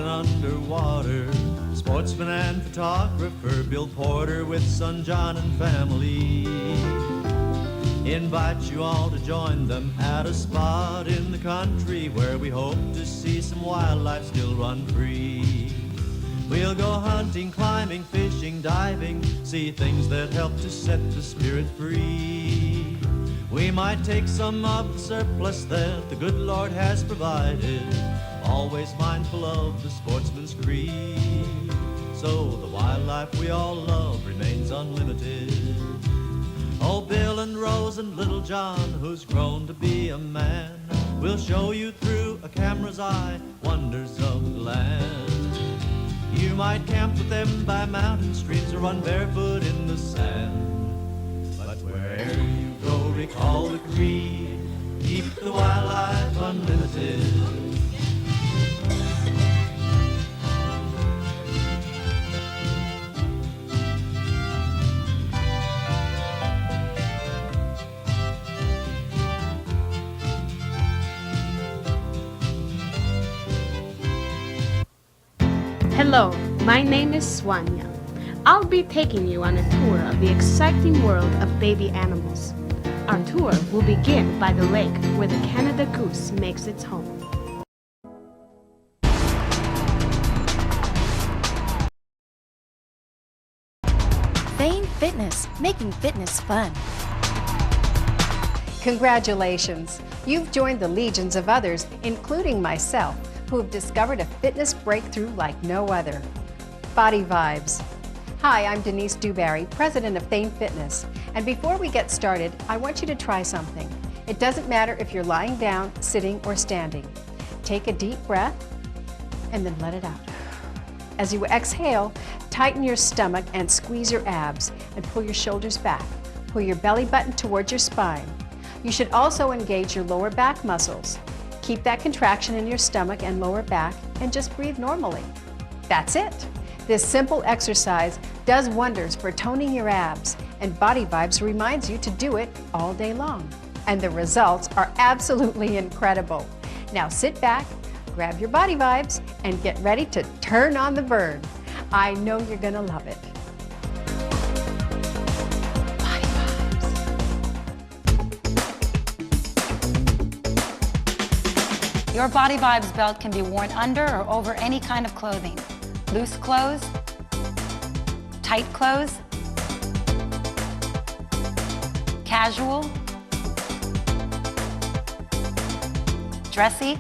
and underwater. Sportsman and photographer Bill Porter with son John and family invite you all to join them at a spot in the country where we hope to see some wildlife still run free. We'll go hunting, climbing, fishing, diving, see things that help to set the spirit free. We might take some of the surplus that the good Lord has provided, always mindful of the sportsman's creed. So the wildlife we all love remains unlimited. Oh, Bill and Rose and little John, who's grown to be a man, will show you through a camera's eye wonders of the land. You might camp with them by mountain streams or run barefoot in the sand. But wherever you go, recall the creed, keep the wildlife unlimited. Hello, my name is Swanya. I'll be taking you on a tour of the exciting world of baby animals. Our tour will begin by the lake where the Canada goose makes its home. Fame Fitness, making fitness fun. Congratulations! You've joined the legions of others, including myself, who have discovered a fitness breakthrough like no other. Body Vibes. Hi, I'm Denise Dewberry, president of Fame Fitness. And before we get started, I want you to try something. It doesn't matter if you're lying down, sitting, or standing. Take a deep breath and then let it out. As you exhale, tighten your stomach and squeeze your abs and pull your shoulders back. Pull your belly button towards your spine. You should also engage your lower back muscles. Keep that contraction in your stomach and lower back and just breathe normally. That's it. This simple exercise does wonders for toning your abs, and Body Vibes reminds you to do it all day long. And the results are absolutely incredible. Now sit back, grab your Body Vibes, and get ready to turn on the burn. I know you're gonna love it. Body Vibes. Your Body Vibes belt can be worn under or over any kind of clothing. Loose clothes, tight clothes, casual, dressy.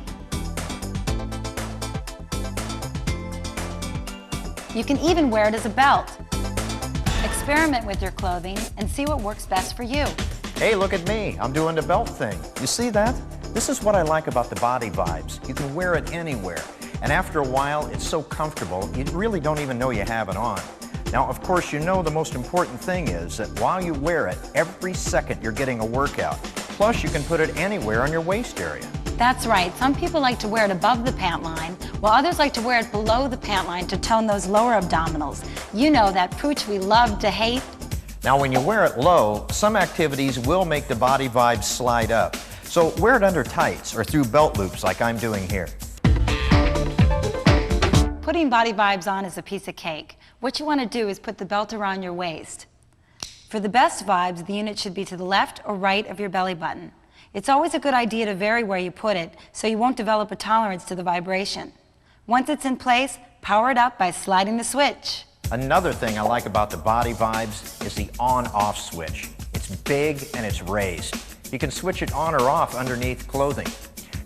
You can even wear it as a belt. Experiment with your clothing and see what works best for you. Hey, look at me. I'm doing the belt thing. You see that? This is what I like about the Body Vibes. You can wear it anywhere. And after a while, it's so comfortable, you really don't even know you have it on. Now, of course, you know the most important thing is that while you wear it, every second you're getting a workout. Plus, you can put it anywhere on your waist area. That's right. Some people like to wear it above the pant line, while others like to wear it below the pant line to tone those lower abdominals. You know, that pooch we love to hate. Now, when you wear it low, some activities will make the Body Vibes slide up. So wear it under tights or through belt loops like I'm doing here. Putting Body Vibes on is a piece of cake. What you want to do is put the belt around your waist. For the best vibes, the unit should be to the left or right of your belly button. It's always a good idea to vary where you put it so you won't develop a tolerance to the vibration. Once it's in place, power it up by sliding the switch. Another thing I like about the Body Vibes is the on-off switch. It's big and it's raised. You can switch it on or off underneath clothing.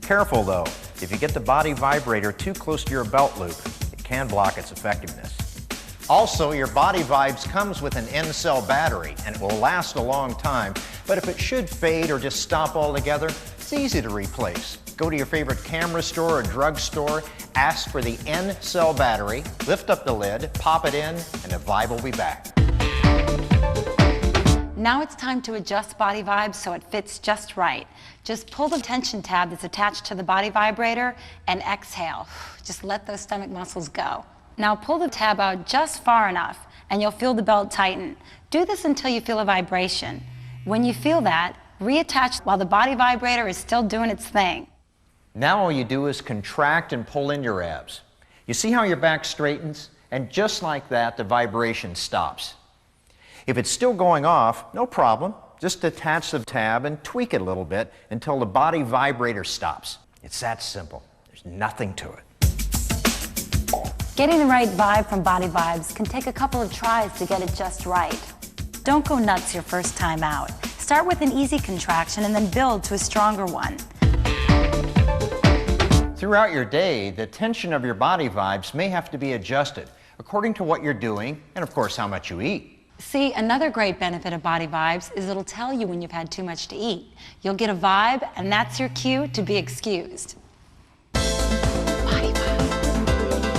Careful though, if you get the body vibrator too close to your belt loop, it can block its effectiveness. Also, your Body Vibes comes with an N-cell battery and it will last a long time, but if it should fade or just stop altogether, it's easy to replace. Go to your favorite camera store or drugstore, ask for the N-cell battery, lift up the lid, pop it in, and the vibe will be back. Now it's time to adjust Body Vibes so it fits just right. Just pull the tension tab that's attached to the body vibrator and exhale. Just let those stomach muscles go. Now pull the tab out just far enough and you'll feel the belt tighten. Do this until you feel a vibration. When you feel that, reattach while the body vibrator is still doing its thing. Now all you do is contract and pull in your abs. You see how your back straightens? And just like that, the vibration stops. If it's still going off, no problem. Just detach the tab and tweak it a little bit until the body vibrator stops. It's that simple. There's nothing to it. Getting the right vibe from Body Vibes can take a couple of tries to get it just right. Don't go nuts your first time out. Start with an easy contraction and then build to a stronger one. Throughout your day, the tension of your body vibes may have to be adjusted according to what you're doing and, of course, how much you eat. See, another great benefit of Body Vibes is it'll tell you when you've had too much to eat. You'll get a vibe, and that's your cue to be excused. Body Vibes.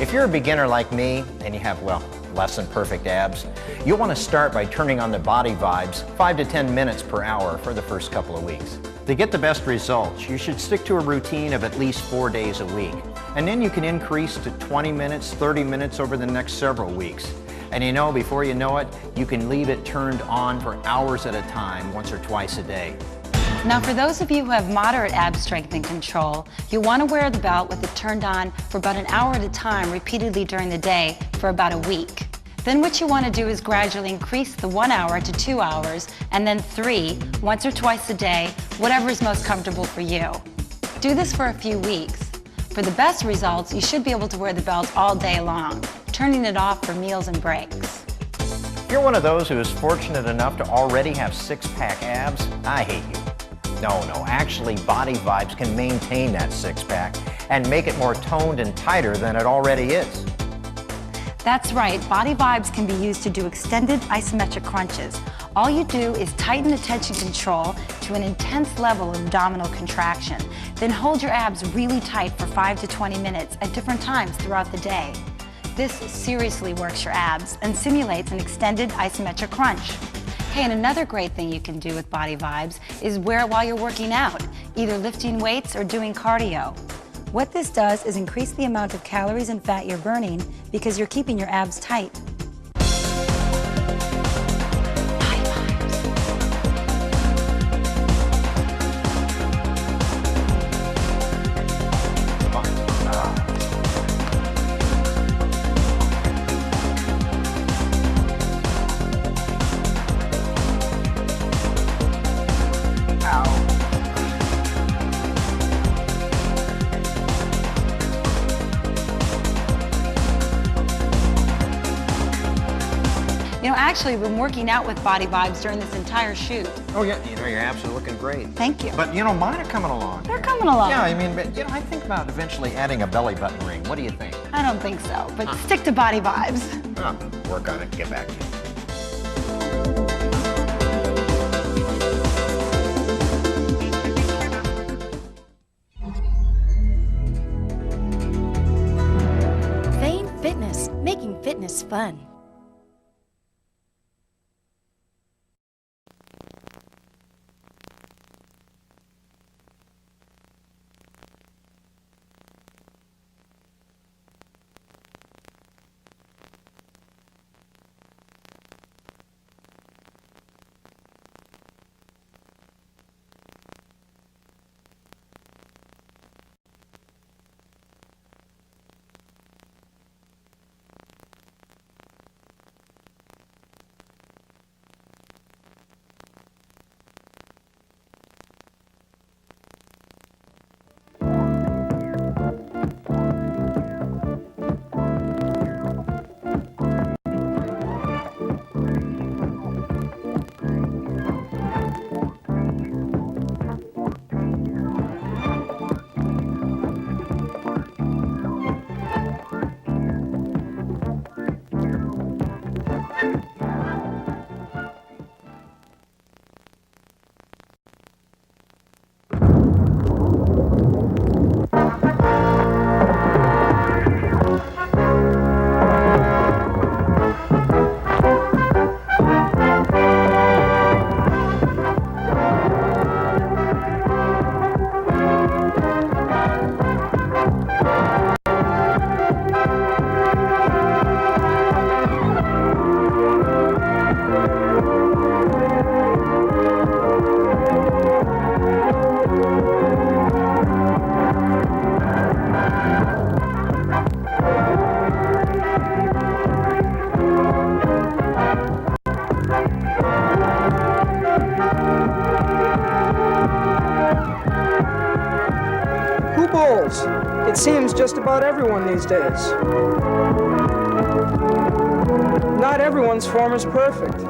If you're a beginner like me and you have, well, less than perfect abs, you'll want to start by turning on the Body Vibes 5 to 10 minutes per hour for the first couple of weeks. To get the best results, you should stick to a routine of at least 4 days a week. And then you can increase to 20 minutes, 30 minutes over the next several weeks. And you know, before you know it, you can leave it turned on for hours at a time, once or twice a day. Now, for those of you who have moderate ab strength and control, you'll want to wear the belt with it turned on for about an hour at a time, repeatedly during the day for about a week. Then what you want to do is gradually increase the 1 hour to 2 hours, and then 3, once or twice a day, whatever is most comfortable for you. Do this for a few weeks. For the best results, you should be able to wear the belt all day long, turning it off for meals and breaks. If you're one of those who is fortunate enough to already have six-pack abs, I hate you. No, actually Body Vibes can maintain that six-pack and make it more toned and tighter than it already is. That's right, Body Vibes can be used to do extended isometric crunches. All you do is tighten the tension control to an intense level of abdominal contraction. Then hold your abs really tight for 5 to 20 minutes at different times throughout the day. This seriously works your abs and simulates an extended isometric crunch. Hey, and another great thing you can do with Body Vibes is wear it while you're working out, either lifting weights or doing cardio. What this does is increase the amount of calories and fat you're burning because you're keeping your abs tight. You know, actually, I've been working out with Body Vibes during this entire shoot. Oh yeah, you know, your abs are looking great. Thank you. But you know, mine are coming along. They're coming along. Yeah, I mean, but, you know, I think about eventually adding a belly button ring. What do you think? I don't think so, but stick to Body Vibes. Oh, work on it, get back to you. Fame Fitness, making fitness fun. It seems just about everyone these days. Not everyone's form is perfect.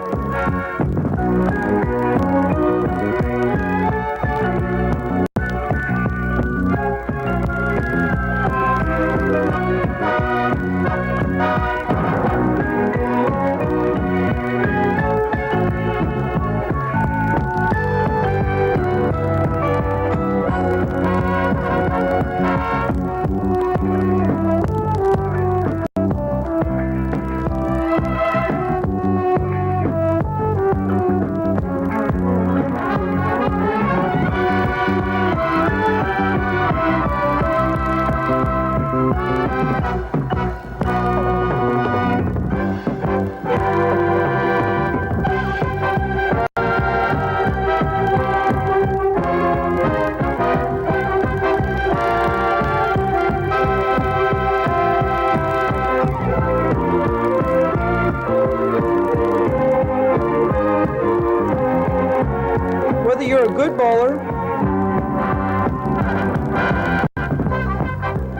Whether you're a good bowler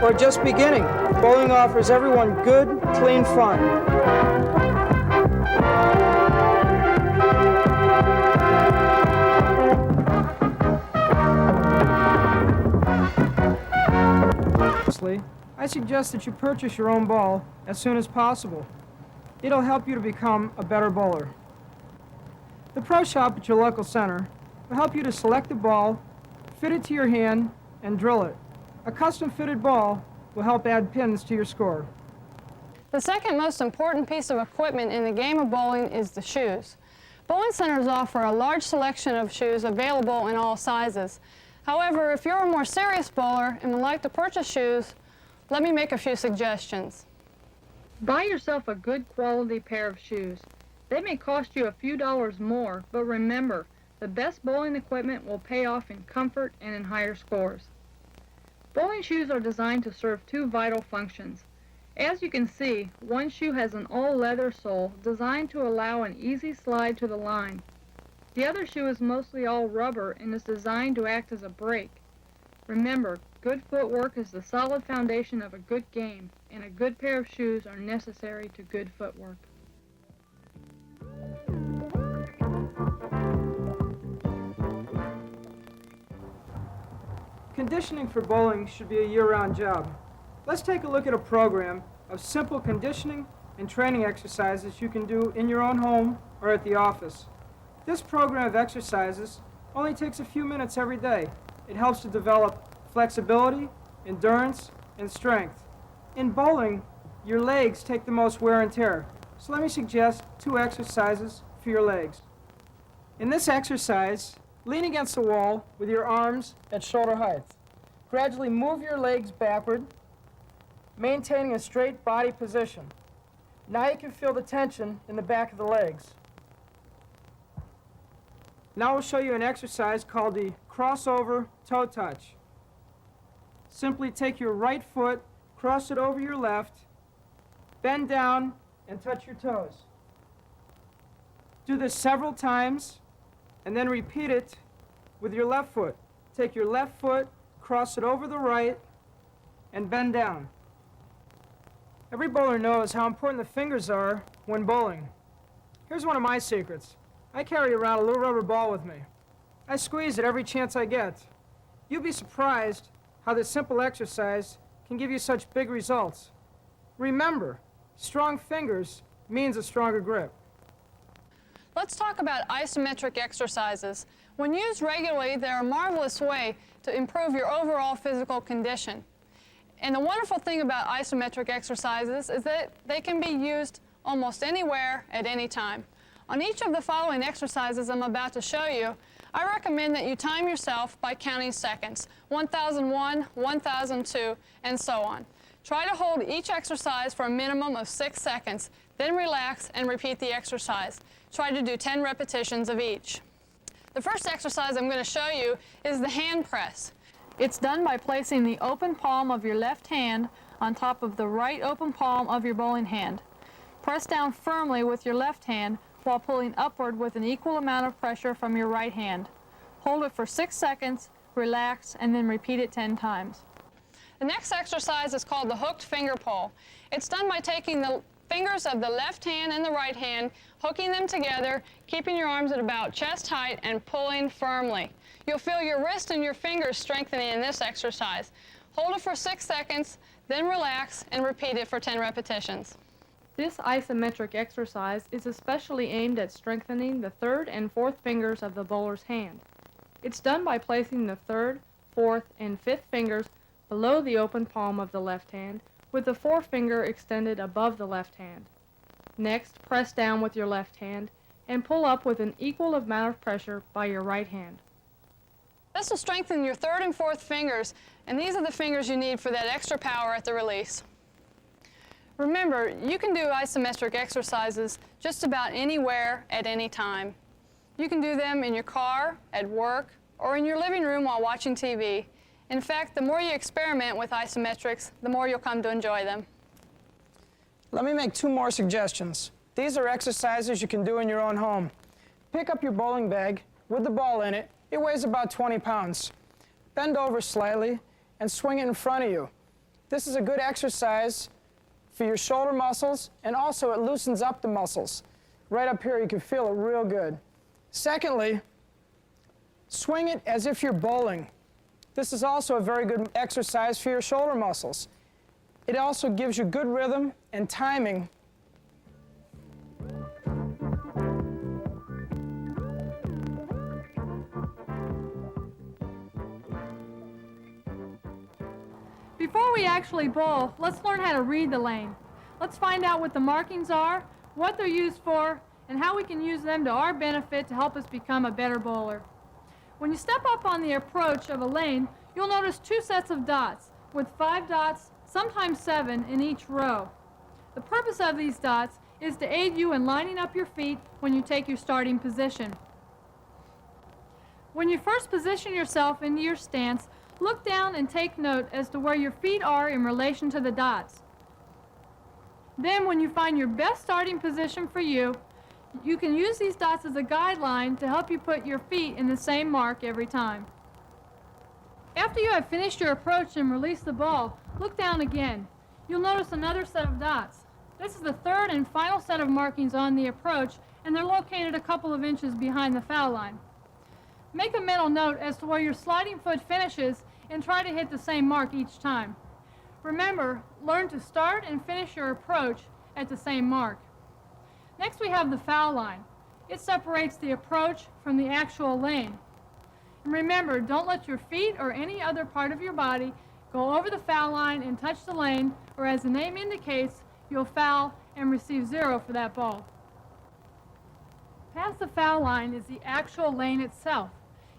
or just beginning, bowling offers everyone good, clean fun. I suggest that you purchase your own ball as soon as possible. It'll help you to become a better bowler. The Pro Shop at your local center will help you to select a ball, fit it to your hand, and drill it. A custom-fitted ball will help add pins to your score. The second most important piece of equipment in the game of bowling is the shoes. Bowling centers offer a large selection of shoes available in all sizes. However, if you're a more serious bowler and would like to purchase shoes, let me make a few suggestions. Buy yourself a good quality pair of shoes. They may cost you a few dollars more, but remember, the best bowling equipment will pay off in comfort and in higher scores. Bowling shoes are designed to serve two vital functions. As you can see, one shoe has an all-leather sole designed to allow an easy slide to the line. The other shoe is mostly all rubber and is designed to act as a brake. Remember, good footwork is the solid foundation of a good game, and a good pair of shoes are necessary to good footwork. Conditioning for bowling should be a year-round job. Let's take a look at a program of simple conditioning and training exercises you can do in your own home or at the office. This program of exercises only takes a few minutes every day. It helps to develop flexibility, endurance, and strength. In bowling, your legs take the most wear and tear. So let me suggest 2 exercises for your legs. In this exercise, lean against the wall with your arms at shoulder height. Gradually move your legs backward, maintaining a straight body position. Now you can feel the tension in the back of the legs. Now we'll show you an exercise called the crossover toe touch. Simply take your right foot, cross it over your left, bend down, and touch your toes. Do this several times, and then repeat it with your left foot. Take your left foot, cross it over the right, and bend down. Every bowler knows how important the fingers are when bowling. Here's one of my secrets. I carry around a little rubber ball with me. I squeeze it every chance I get. You'll be surprised how this simple exercise can give you such big results. Remember, strong fingers means a stronger grip. Let's talk about isometric exercises. When used regularly, they're a marvelous way to improve your overall physical condition. And the wonderful thing about isometric exercises is that they can be used almost anywhere at any time. On each of the following exercises I'm about to show you, I recommend that you time yourself by counting seconds, 1001, 1002, and so on. Try to hold each exercise for a minimum of 6 seconds, then relax and repeat the exercise. Try to do 10 repetitions of each. The first exercise I'm going to show you is the hand press. It's done by placing the open palm of your left hand on top of the right open palm of your bowling hand. Press down firmly with your left hand while pulling upward with an equal amount of pressure from your right hand. Hold it for 6 seconds, relax, and then repeat it 10 times. The next exercise is called the hooked finger pull. It's done by taking the fingers of the left hand and the right hand, hooking them together, keeping your arms at about chest height, and pulling firmly. You'll feel your wrist and your fingers strengthening in this exercise. Hold it for 6 seconds, then relax and repeat it for 10 repetitions. This isometric exercise is especially aimed at strengthening the third and fourth fingers of the bowler's hand. It's done by placing the third, fourth, and fifth fingers below the open palm of the left hand, with the forefinger extended above the left hand. Next, press down with your left hand and pull up with an equal amount of pressure by your right hand. This will strengthen your third and fourth fingers, and these are the fingers you need for that extra power at the release. Remember, you can do isometric exercises just about anywhere at any time. You can do them in your car, at work, or in your living room while watching TV. In fact, the more you experiment with isometrics, the more you'll come to enjoy them. Let me make 2 more suggestions. These are exercises you can do in your own home. Pick up your bowling bag with the ball in it. It weighs about 20 pounds. Bend over slightly and swing it in front of you. This is a good exercise for your shoulder muscles, and also it loosens up the muscles. Right up here, you can feel it real good. Secondly, swing it as if you're bowling. This is also a very good exercise for your shoulder muscles. It also gives you good rhythm and timing. Before we actually bowl, let's learn how to read the lane. Let's find out what the markings are, what they're used for, and how we can use them to our benefit to help us become a better bowler. When you step up on the approach of a lane, you'll notice 2 sets of dots, with 5 dots, sometimes 7, in each row. The purpose of these dots is to aid you in lining up your feet when you take your starting position. When you first position yourself into your stance, look down and take note as to where your feet are in relation to the dots. Then, when you find your best starting position for you, you can use these dots as a guideline to help you put your feet in the same mark every time. After you have finished your approach and released the ball, look down again. You'll notice another set of dots. This is the third and final set of markings on the approach, and they're located a couple of inches behind the foul line. Make a mental note as to where your sliding foot finishes and try to hit the same mark each time. Remember, learn to start and finish your approach at the same mark. Next, we have the foul line. It separates the approach from the actual lane. And remember, don't let your feet or any other part of your body go over the foul line and touch the lane, or as the name indicates, you'll foul and receive 0 for that ball. Past the foul line is the actual lane itself.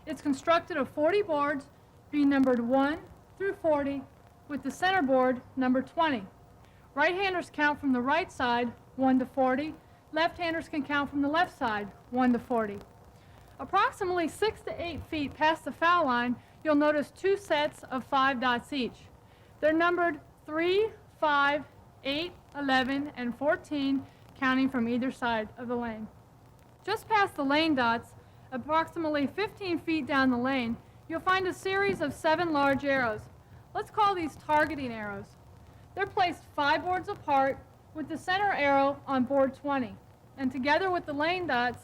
It's constructed of 40 boards, being numbered 1 through 40, with the center board numbered 20. Right-handers count from the right side, 1 to 40. Left-handers can count from the left side, 1 to 40. Approximately 6 to 8 feet past the foul line, you'll notice 2 sets of 5 dots each. They're numbered 3, 5, 8, 11, and 14, counting from either side of the lane. Just past the lane dots, approximately 15 feet down the lane, you'll find a series of 7 large arrows. Let's call these targeting arrows. They're placed 5 boards apart, with the center arrow on board 20. And together with the lane dots,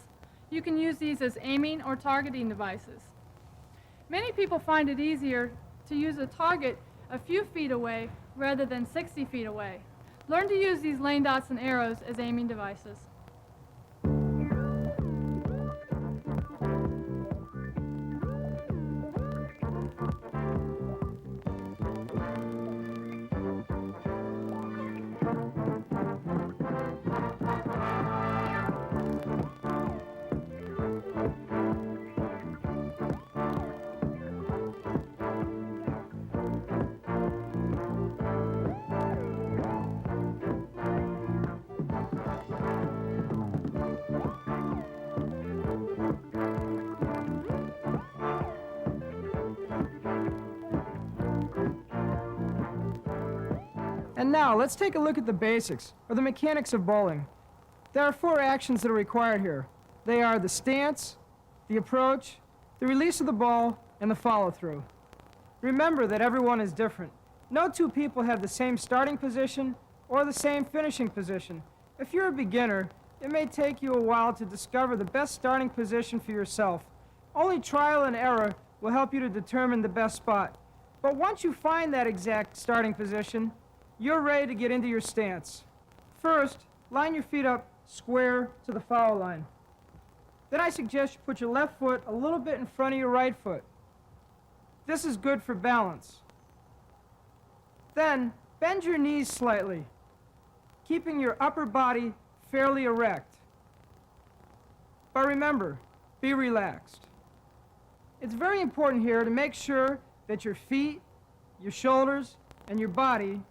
you can use these as aiming or targeting devices. Many people find it easier to use a target a few feet away rather than 60 feet away. Learn to use these lane dots and arrows as aiming devices. And now, let's take a look at the basics, or the mechanics of bowling. There are 4 actions that are required here. They are the stance, the approach, the release of the ball, and the follow-through. Remember that everyone is different. No two people have the same starting position or the same finishing position. If you're a beginner, it may take you a while to discover the best starting position for yourself. Only trial and error will help you to determine the best spot. But once you find that exact starting position, you're ready to get into your stance. First, line your feet up square to the foul line. Then I suggest you put your left foot a little bit in front of your right foot. This is good for balance. Then, bend your knees slightly, keeping your upper body fairly erect. But remember, be relaxed. It's very important here to make sure that your feet, your shoulders, and your body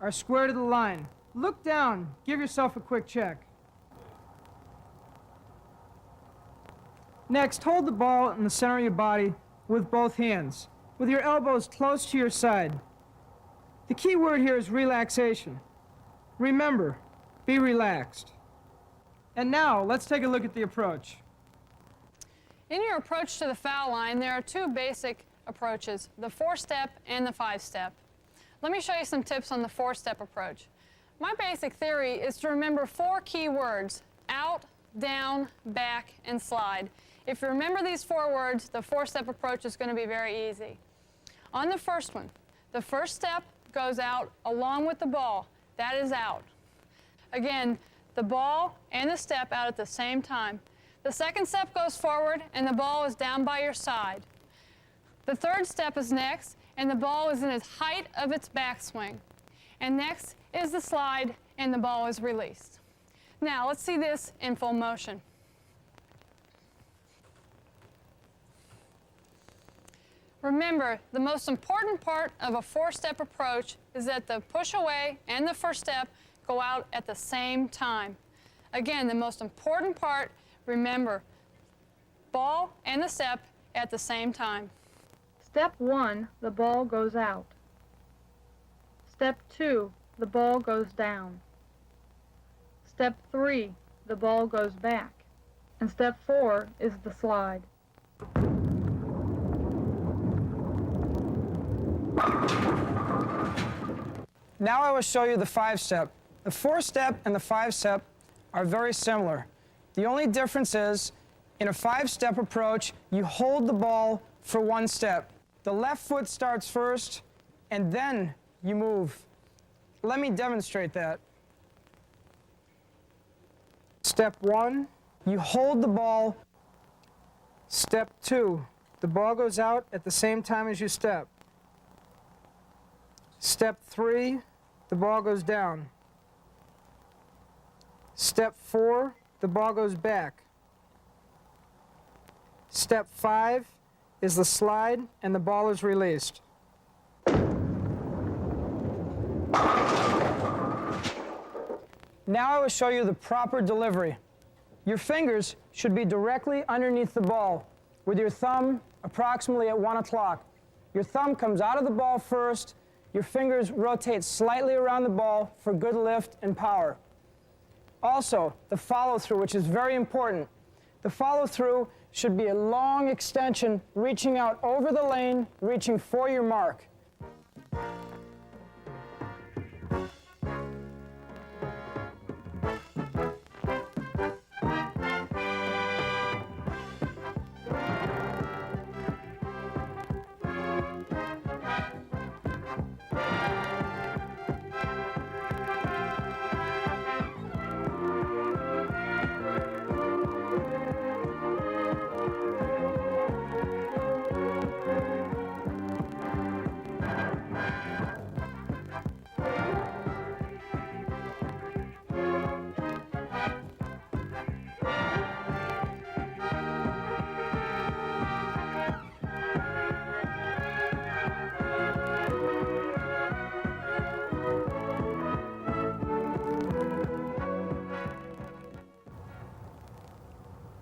are square to the line. Look down, give yourself a quick check. Next, hold the ball in the center of your body with both hands, with your elbows close to your side. The key word here is relaxation. Remember, be relaxed. And now, let's take a look at the approach. In your approach to the foul line, there are two basic approaches, the 4-step and the 5-step. Let me show you some tips on the 4-step approach. My basic theory is to remember 4 key words: out, down, back, and slide. If you remember these 4 words, the 4-step approach is going to be very easy. On the first one, the first step goes out along with the ball. That is out. Again, the ball and the step out at the same time. The second step goes forward and the ball is down by your side. The third step is next and the ball is in its height of its backswing. And next is the slide and the ball is released. Now let's see this in full motion. Remember, the most important part of a 4-step approach is that the push away and the first step go out at the same time. Again, the most important part, remember, ball and the step at the same time. Step 1, the ball goes out. Step 2, the ball goes down. Step 3, the ball goes back. And step 4 is the slide. Now I will show you the 5-step. The 4-step and the 5-step are very similar. The only difference is, in a 5-step approach, you hold the ball for 1 step. The left foot starts first, and then you move. Let me demonstrate that. Step 1, you hold the ball. Step 2, the ball goes out at the same time as you step. Step 3, the ball goes down. Step 4, the ball goes back. Step 5 is the slide and the ball is released. Now I will show you the proper delivery. Your fingers should be directly underneath the ball, with your thumb approximately at 1 o'clock. Your thumb comes out of the ball first. Your fingers rotate slightly around the ball for good lift and power. Also, the follow-through, which is very important. The follow-through should be a long extension, reaching out over the lane, reaching for your mark.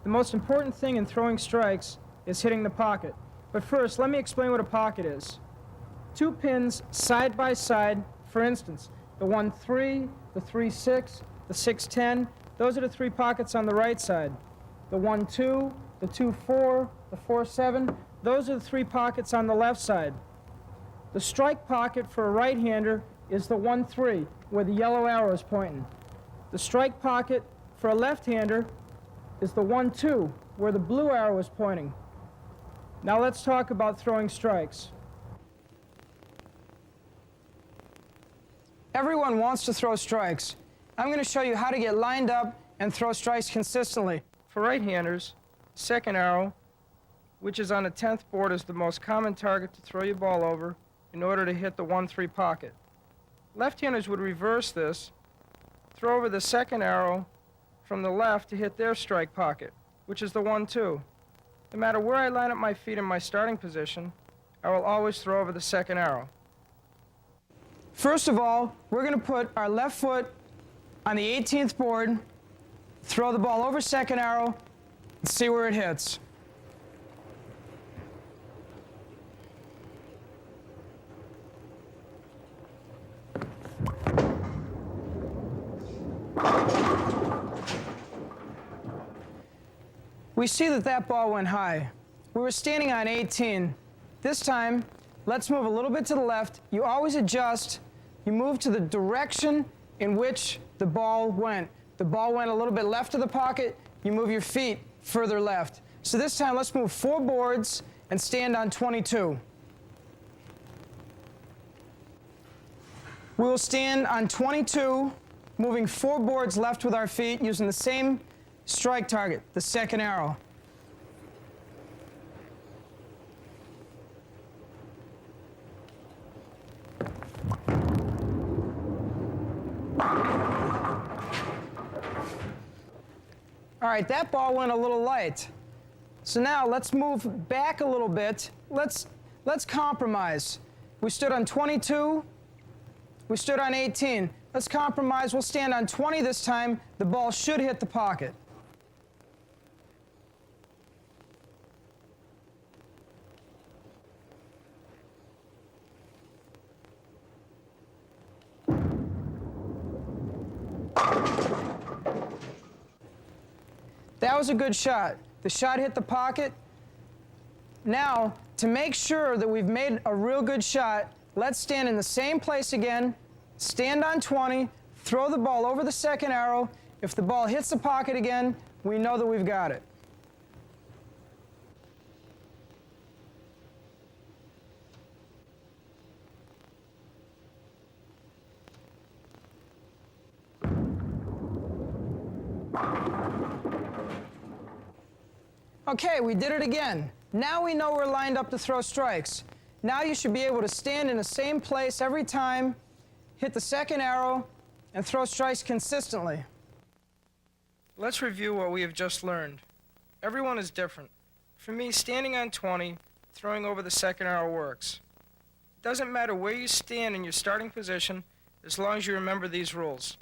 The most important thing in throwing strikes is hitting the pocket. But first, let me explain what a pocket is. 2 pins side by side, for instance, the 1-3, the 3-6, the 6-10, those are the 3 pockets on the right side. The 1-2, the 2-4, the 4-7, those are the 3 pockets on the left side. The strike pocket for a right-hander is the 1-3, where the yellow arrow is pointing. The strike pocket for a left-hander is the 1-2, where the blue arrow is pointing. Now let's talk about throwing strikes. Everyone wants to throw strikes. I'm going to show you how to get lined up and throw strikes consistently. For right-handers, second arrow, which is on the 10th board, is the most common target to throw your ball over in order to hit the 1-3 pocket. Left-handers would reverse this, throw over the second arrow from the left to hit their strike pocket, which is the 1-2. No matter where I line up my feet in my starting position, I will always throw over the second arrow. First of all, we're going to put our left foot on the 18th board, throw the ball over second arrow, and see where it hits. We see that that ball went high. We were standing on 18. This time, let's move a little bit to the left. You always adjust. You move to the direction in which the ball went. The ball went a little bit left of the pocket. You move your feet further left. So this time, let's move 4 boards and stand on 22. We will stand on 22, moving 4 boards left with our feet, using the same strike target, the second arrow. All right, that ball went a little light. So now let's move back a little bit. Let's compromise. We stood on 22. We stood on 18. Let's compromise. We'll stand on 20 this time. The ball should hit the pocket. That was a good shot. The shot hit the pocket. Now, to make sure that we've made a real good shot, let's stand in the same place again, stand on 20, throw the ball over the second arrow. If the ball hits the pocket again, we know that we've got it. Okay, we did it again. Now we know we're lined up to throw strikes. Now you should be able to stand in the same place every time, hit the second arrow, and throw strikes consistently. Let's review what we have just learned. Everyone is different. For me, standing on 20, throwing over the second arrow works. It doesn't matter where you stand in your starting position, as long as you remember these rules.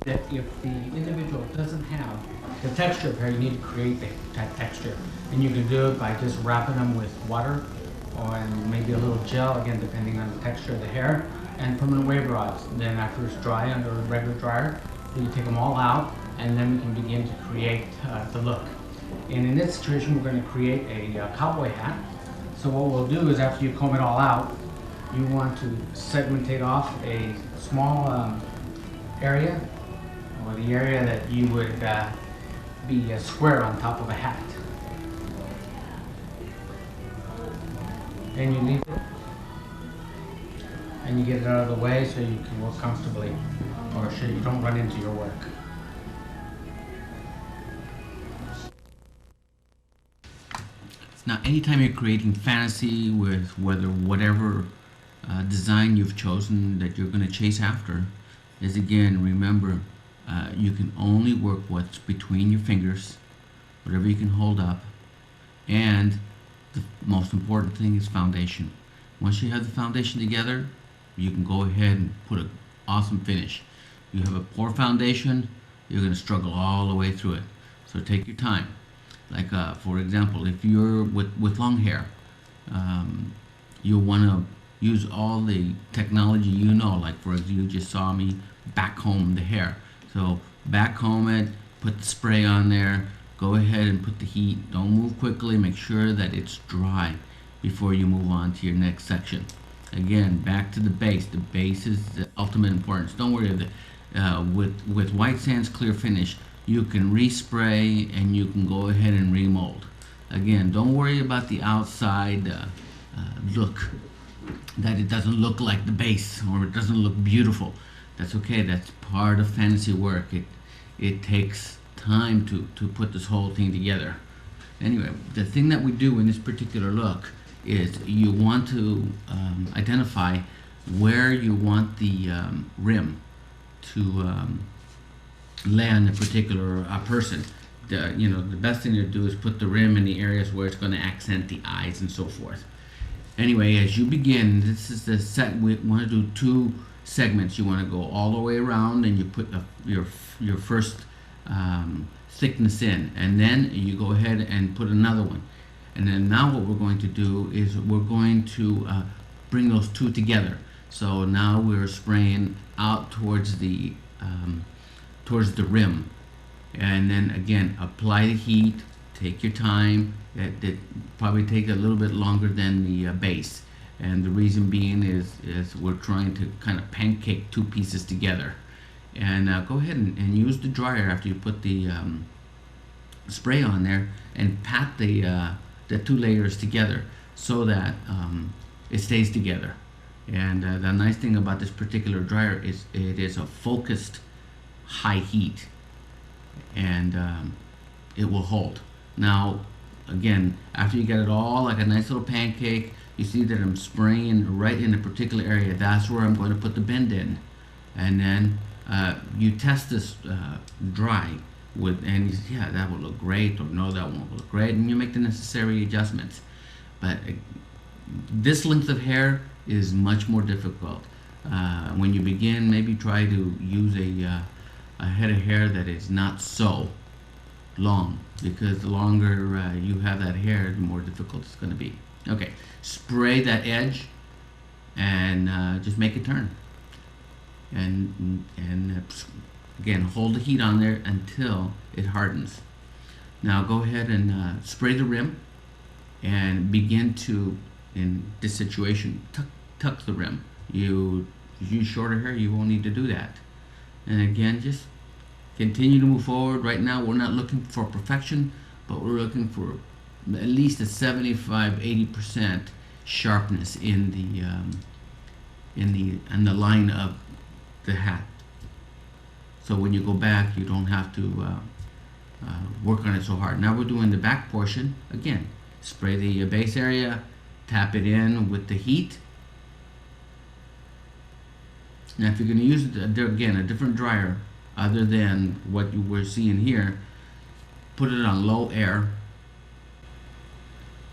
That if the individual doesn't have the texture of hair, you need to create that texture. And you can do it by just wrapping them with water or maybe a little gel, again, depending on the texture of the hair, and put them in wave rods. Then after it's dry under a regular dryer, you take them all out, and then we can begin to create the look. And in this situation, we're going to create a cowboy hat. So what we'll do is after you comb it all out, you want to segmentate off a small area, or the area that you would be square on top of a hat. And you leave it, and you get it out of the way so you can work comfortably, or so you don't run into your work. Now, anytime you're creating fantasy with whatever design you've chosen that you're going to chase after, is again, remember, you can only work what's between your fingers, whatever you can hold up, and the most important thing is foundation. Once you have the foundation together, you can go ahead and put an awesome finish. You have a poor foundation, you're going to struggle all the way through it. So take your time. Like, for example, if you're with long hair, you'll want to use all the technology you know, like for example, you just saw me back comb the hair. So back comb it, put the spray on there, go ahead and put the heat. Don't move quickly, make sure that it's dry before you move on to your next section. Again, back to the base. The base is the ultimate importance. Don't worry, with White Sands Clear Finish, you can respray and you can go ahead and remold. Again, don't worry about the outside look, that it doesn't look like the base or it doesn't look beautiful. That's okay, that's part of fantasy work. It takes time to put this whole thing together. Anyway, the thing that we do in this particular look is you want to identify where you want the rim to lay on a particular person. The best thing to do is put the rim in the areas where it's going to accent the eyes and so forth. Anyway, as you begin, this is the set. We want to do 2 segments. You want to go all the way around and you put your first thickness in, and then you go ahead and put another one. And then now what we're going to do is we're going to bring those 2 together. So now we're spraying out towards the rim, and then again apply the heat. Take your time. It probably take a little bit longer than the base, and the reason being is we're trying to kind of pancake 2 pieces together. And go ahead and use the dryer after you put the spray on there, and pat the 2 layers together so that it stays together. And the nice thing about this particular dryer is it is a focused high heat, and it will hold. Now again, after you get it all like a nice little pancake, you see that I'm spraying right in a particular area. That's where I'm going to put the bend in. And then you test this dry with, and you say, yeah, that will look great, or no, that won't look great, and you make the necessary adjustments. But this length of hair is much more difficult. When you begin, maybe try to use a head of hair that is not so long, because the longer you have that hair, the more difficult it's going to be. Okay, spray that edge and just make a turn, and again, hold the heat on there until it hardens. Now go ahead and spray the rim and begin to, in this situation, tuck the rim. You use shorter hair, you won't need to do that. And again, just continue to move forward. Right now we're not looking for perfection, but we're looking for at least a 75-80% sharpness in the line of the hat. So when you go back, you don't have to work on it so hard. Now we're doing the back portion. Again, spray the base area, tap it in with the heat. Now if you're going to use again a different dryer other than what you were seeing here, put it on low air,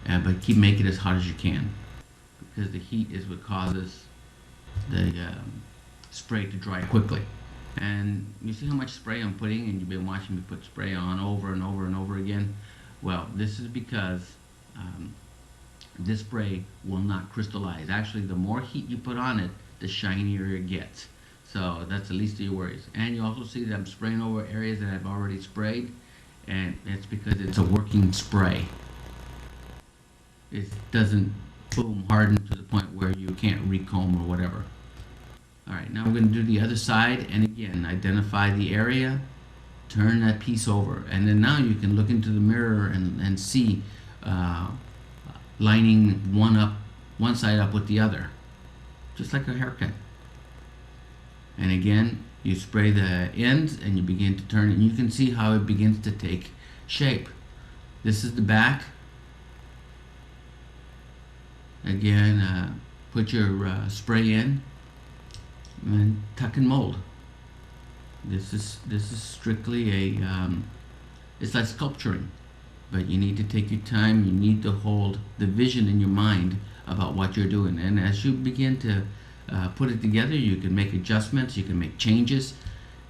but keep making it as hot as you can, because the heat is what causes the spray to dry quickly. And you see how much spray I'm putting, and you've been watching me put spray on over and over and over again. Well, this is because this spray will not crystallize. Actually, the more heat you put on it, the shinier it gets. So that's the least of your worries. And you also see that I'm spraying over areas that I've already sprayed, and it's because it's a working spray. It doesn't boom harden to the point where you can't recomb or whatever. Alright, now we're going to do the other side, and again, identify the area, turn that piece over, and then now you can look into the mirror and see lining one side up with the other, just like a haircut. And again, you spray the ends and you begin to turn it, and you can see how it begins to take shape. This is the back. Again, put your spray in and tuck and mold. This is strictly a it's like sculpturing, but you need to take your time. You need to hold the vision in your mind about what you're doing, and as you begin to put it together, you can make adjustments, you can make changes,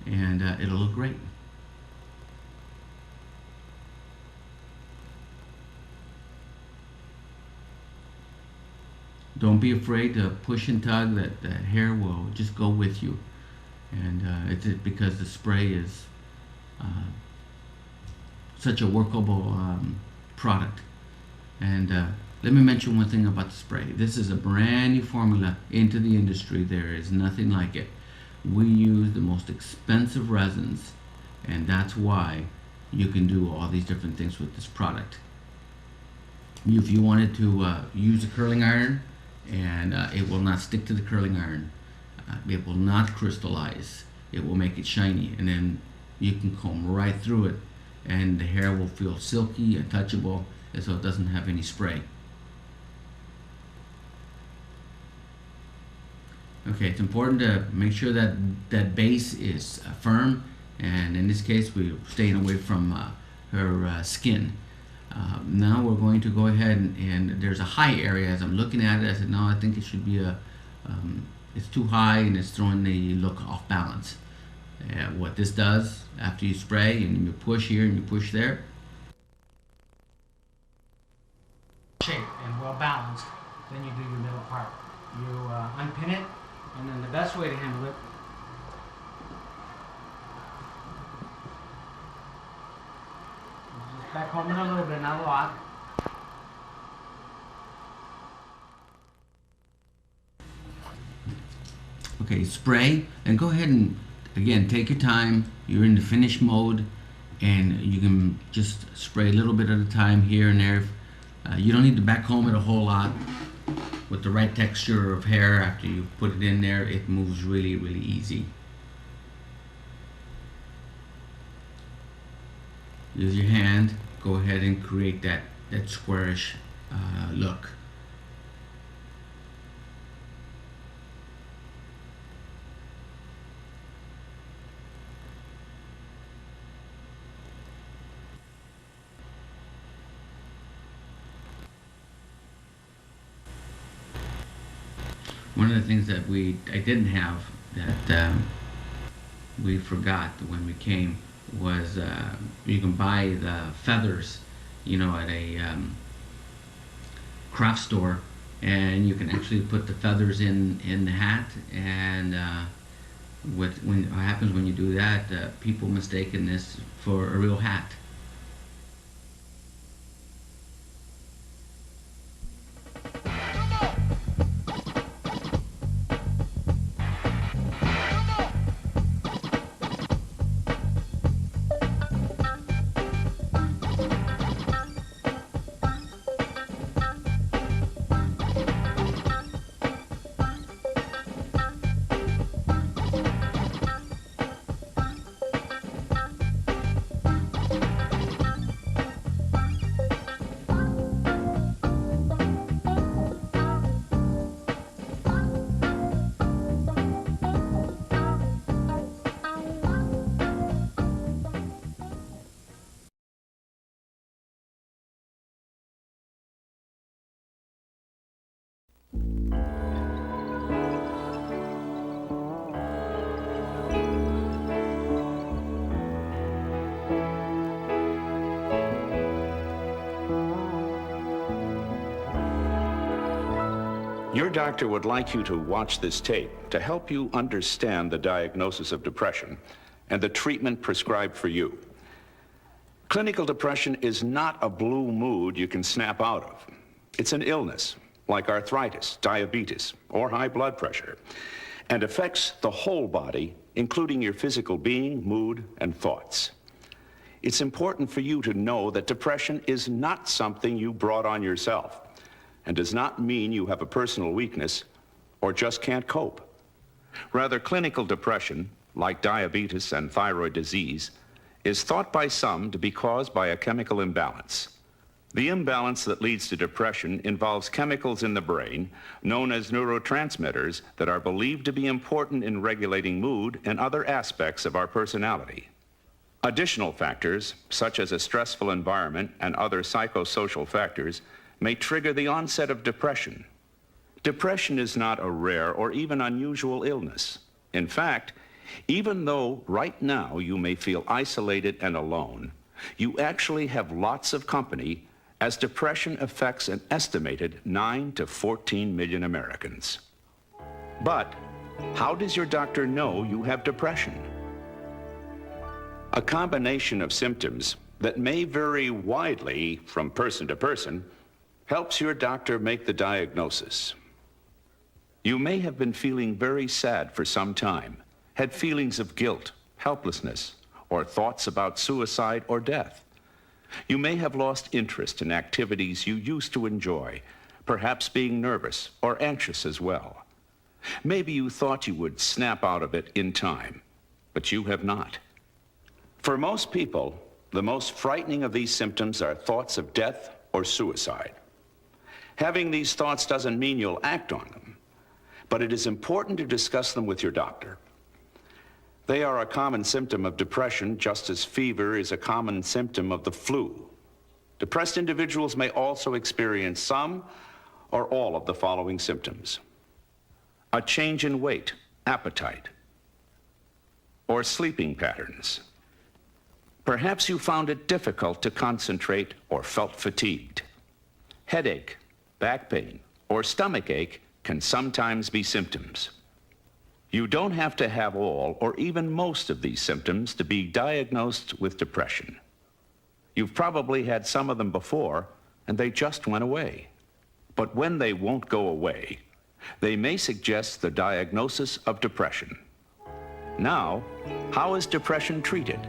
and it'll look great. Don't be afraid to push and tug. That hair will just go with you. And it's because the spray is such a workable product. And let me mention one thing about the spray. This is a brand new formula into the industry. There is nothing like it. We use the most expensive resins, and that's why you can do all these different things with this product. If you wanted to use a curling iron, and it will not stick to the curling iron, it will not crystallize, it will make it shiny, and then you can comb right through it, and the hair will feel silky and touchable, and so it doesn't have any spray. Okay, it's important to make sure that that base is firm, and in this case we're staying away from her skin. Now we're going to go ahead and there's a high area. As I'm looking at it, I said no, I think it should be it's too high and it's throwing the look off balance. What this does, after you spray and you push here and you push there, shape and well balanced, then you do your middle part. You unpin it, and then the best way to handle it is just back home in a little bit, not a lot. okay, spray, and go ahead and again take your time. You're in the finish mode, and you can just spray a little bit at a time here and there. You don't need to back comb it a whole lot. With the right texture of hair, after you put it in there, it moves really, really easy. Use your hand, go ahead and create that squarish look. One of the things that I didn't have that we forgot when we came was you can buy the feathers, you know, at a craft store, and you can actually put the feathers in the hat. And what happens when you do that? People mistaken this for a real hat. Your doctor would like you to watch this tape to help you understand the diagnosis of depression and the treatment prescribed for you. Clinical depression is not a blue mood you can snap out of. It's an illness like arthritis, diabetes, or high blood pressure, and affects the whole body, including your physical being, mood, and thoughts. It's important for you to know that depression is not something you brought on yourself, and does not mean you have a personal weakness or just can't cope. Rather, clinical depression, like diabetes and thyroid disease, is thought by some to be caused by a chemical imbalance. The imbalance that leads to depression involves chemicals in the brain known as neurotransmitters that are believed to be important in regulating mood and other aspects of our personality. Additional factors, such as a stressful environment and other psychosocial factors, may trigger the onset of depression. Depression is not a rare or even unusual illness. In fact, even though right now you may feel isolated and alone, you actually have lots of company as depression affects an estimated 9 to 14 million Americans. But how does your doctor know you have depression? A combination of symptoms that may vary widely from person to person helps your doctor make the diagnosis. You may have been feeling very sad for some time, had feelings of guilt, helplessness, or thoughts about suicide or death. You may have lost interest in activities you used to enjoy, perhaps being nervous or anxious as well. Maybe you thought you would snap out of it in time, but you have not. For most people, the most frightening of these symptoms are thoughts of death or suicide. Having these thoughts doesn't mean you'll act on them, but it is important to discuss them with your doctor. They are a common symptom of depression, just as fever is a common symptom of the flu. Depressed individuals may also experience some or all of the following symptoms: a change in weight, appetite, or sleeping patterns. Perhaps you found it difficult to concentrate or felt fatigued. Headache, back pain, or stomach ache can sometimes be symptoms. You don't have to have all or even most of these symptoms to be diagnosed with depression. You've probably had some of them before and they just went away. But when they won't go away, they may suggest the diagnosis of depression. Now, how is depression treated?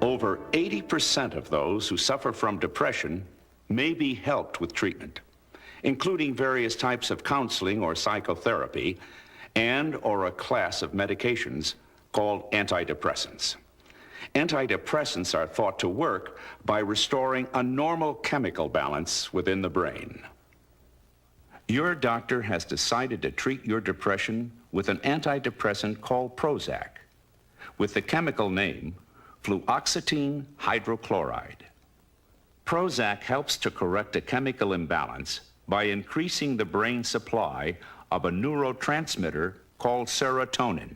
Over 80% of those who suffer from depression may be helped with treatment, including various types of counseling or psychotherapy and or a class of medications called antidepressants. Antidepressants are thought to work by restoring a normal chemical balance within the brain. Your doctor has decided to treat your depression with an antidepressant called Prozac, with the chemical name fluoxetine hydrochloride. Prozac helps to correct a chemical imbalance by increasing the brain supply of a neurotransmitter called serotonin.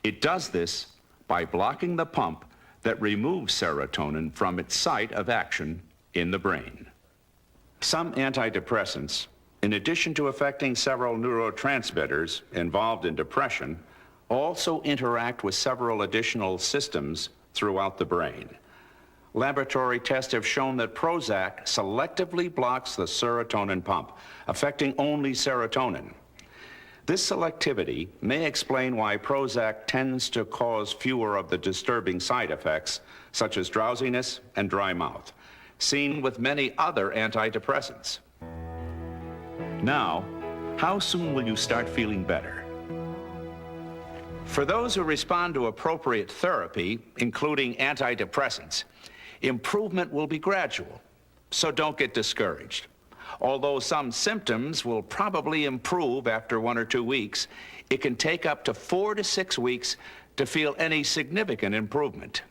It does this by blocking the pump that removes serotonin from its site of action in the brain. Some antidepressants, in addition to affecting several neurotransmitters involved in depression, also interact with several additional systems throughout the brain. Laboratory tests have shown that Prozac selectively blocks the serotonin pump, affecting only serotonin. This selectivity may explain why Prozac tends to cause fewer of the disturbing side effects, such as drowsiness and dry mouth, seen with many other antidepressants. Now, how soon will you start feeling better? For those who respond to appropriate therapy, including antidepressants, improvement will be gradual, so don't get discouraged. Although some symptoms will probably improve after 1 or 2 weeks, it can take up to 4 to 6 weeks to feel any significant improvement.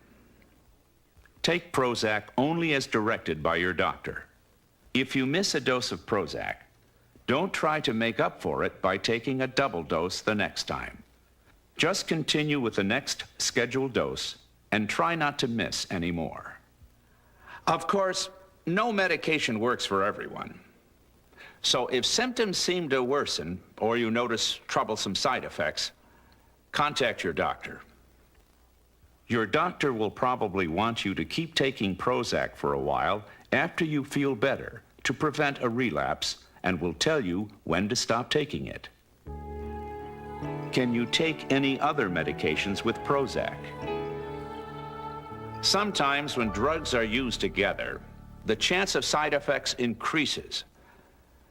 Take Prozac only as directed by your doctor. If you miss a dose of Prozac, don't try to make up for it by taking a double dose the next time. Just continue with the next scheduled dose and try not to miss any more. Of course, no medication works for everyone. So if symptoms seem to worsen or you notice troublesome side effects, contact your doctor. Your doctor will probably want you to keep taking Prozac for a while after you feel better to prevent a relapse and will tell you when to stop taking it. Can you take any other medications with Prozac? Sometimes when drugs are used together, the chance of side effects increases.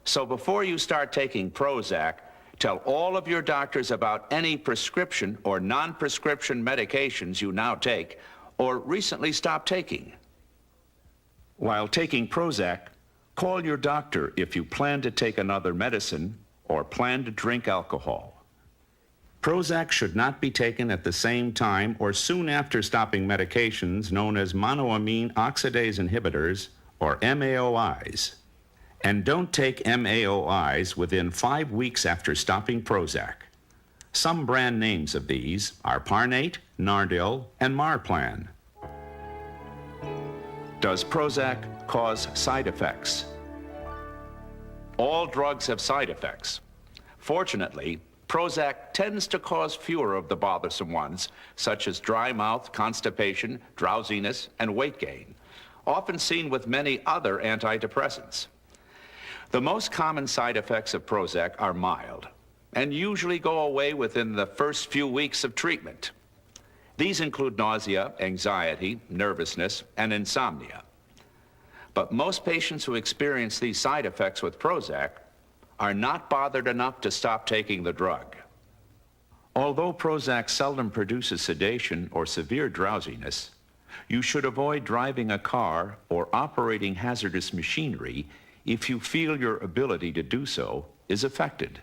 So before you start taking Prozac, tell all of your doctors about any prescription or non-prescription medications you now take or recently stopped taking. While taking Prozac, call your doctor if you plan to take another medicine or plan to drink alcohol. Prozac should not be taken at the same time or soon after stopping medications known as monoamine oxidase inhibitors, or MAOIs. And don't take MAOIs within 5 weeks after stopping Prozac. Some brand names of these are Parnate, Nardil, and Marplan. Does Prozac cause side effects? All drugs have side effects. Fortunately, Prozac tends to cause fewer of the bothersome ones, such as dry mouth, constipation, drowsiness, and weight gain, often seen with many other antidepressants. The most common side effects of Prozac are mild and usually go away within the first few weeks of treatment. These include nausea, anxiety, nervousness, and insomnia. But most patients who experience these side effects with Prozac are not bothered enough to stop taking the drug. Although Prozac seldom produces sedation or severe drowsiness, you should avoid driving a car or operating hazardous machinery if you feel your ability to do so is affected.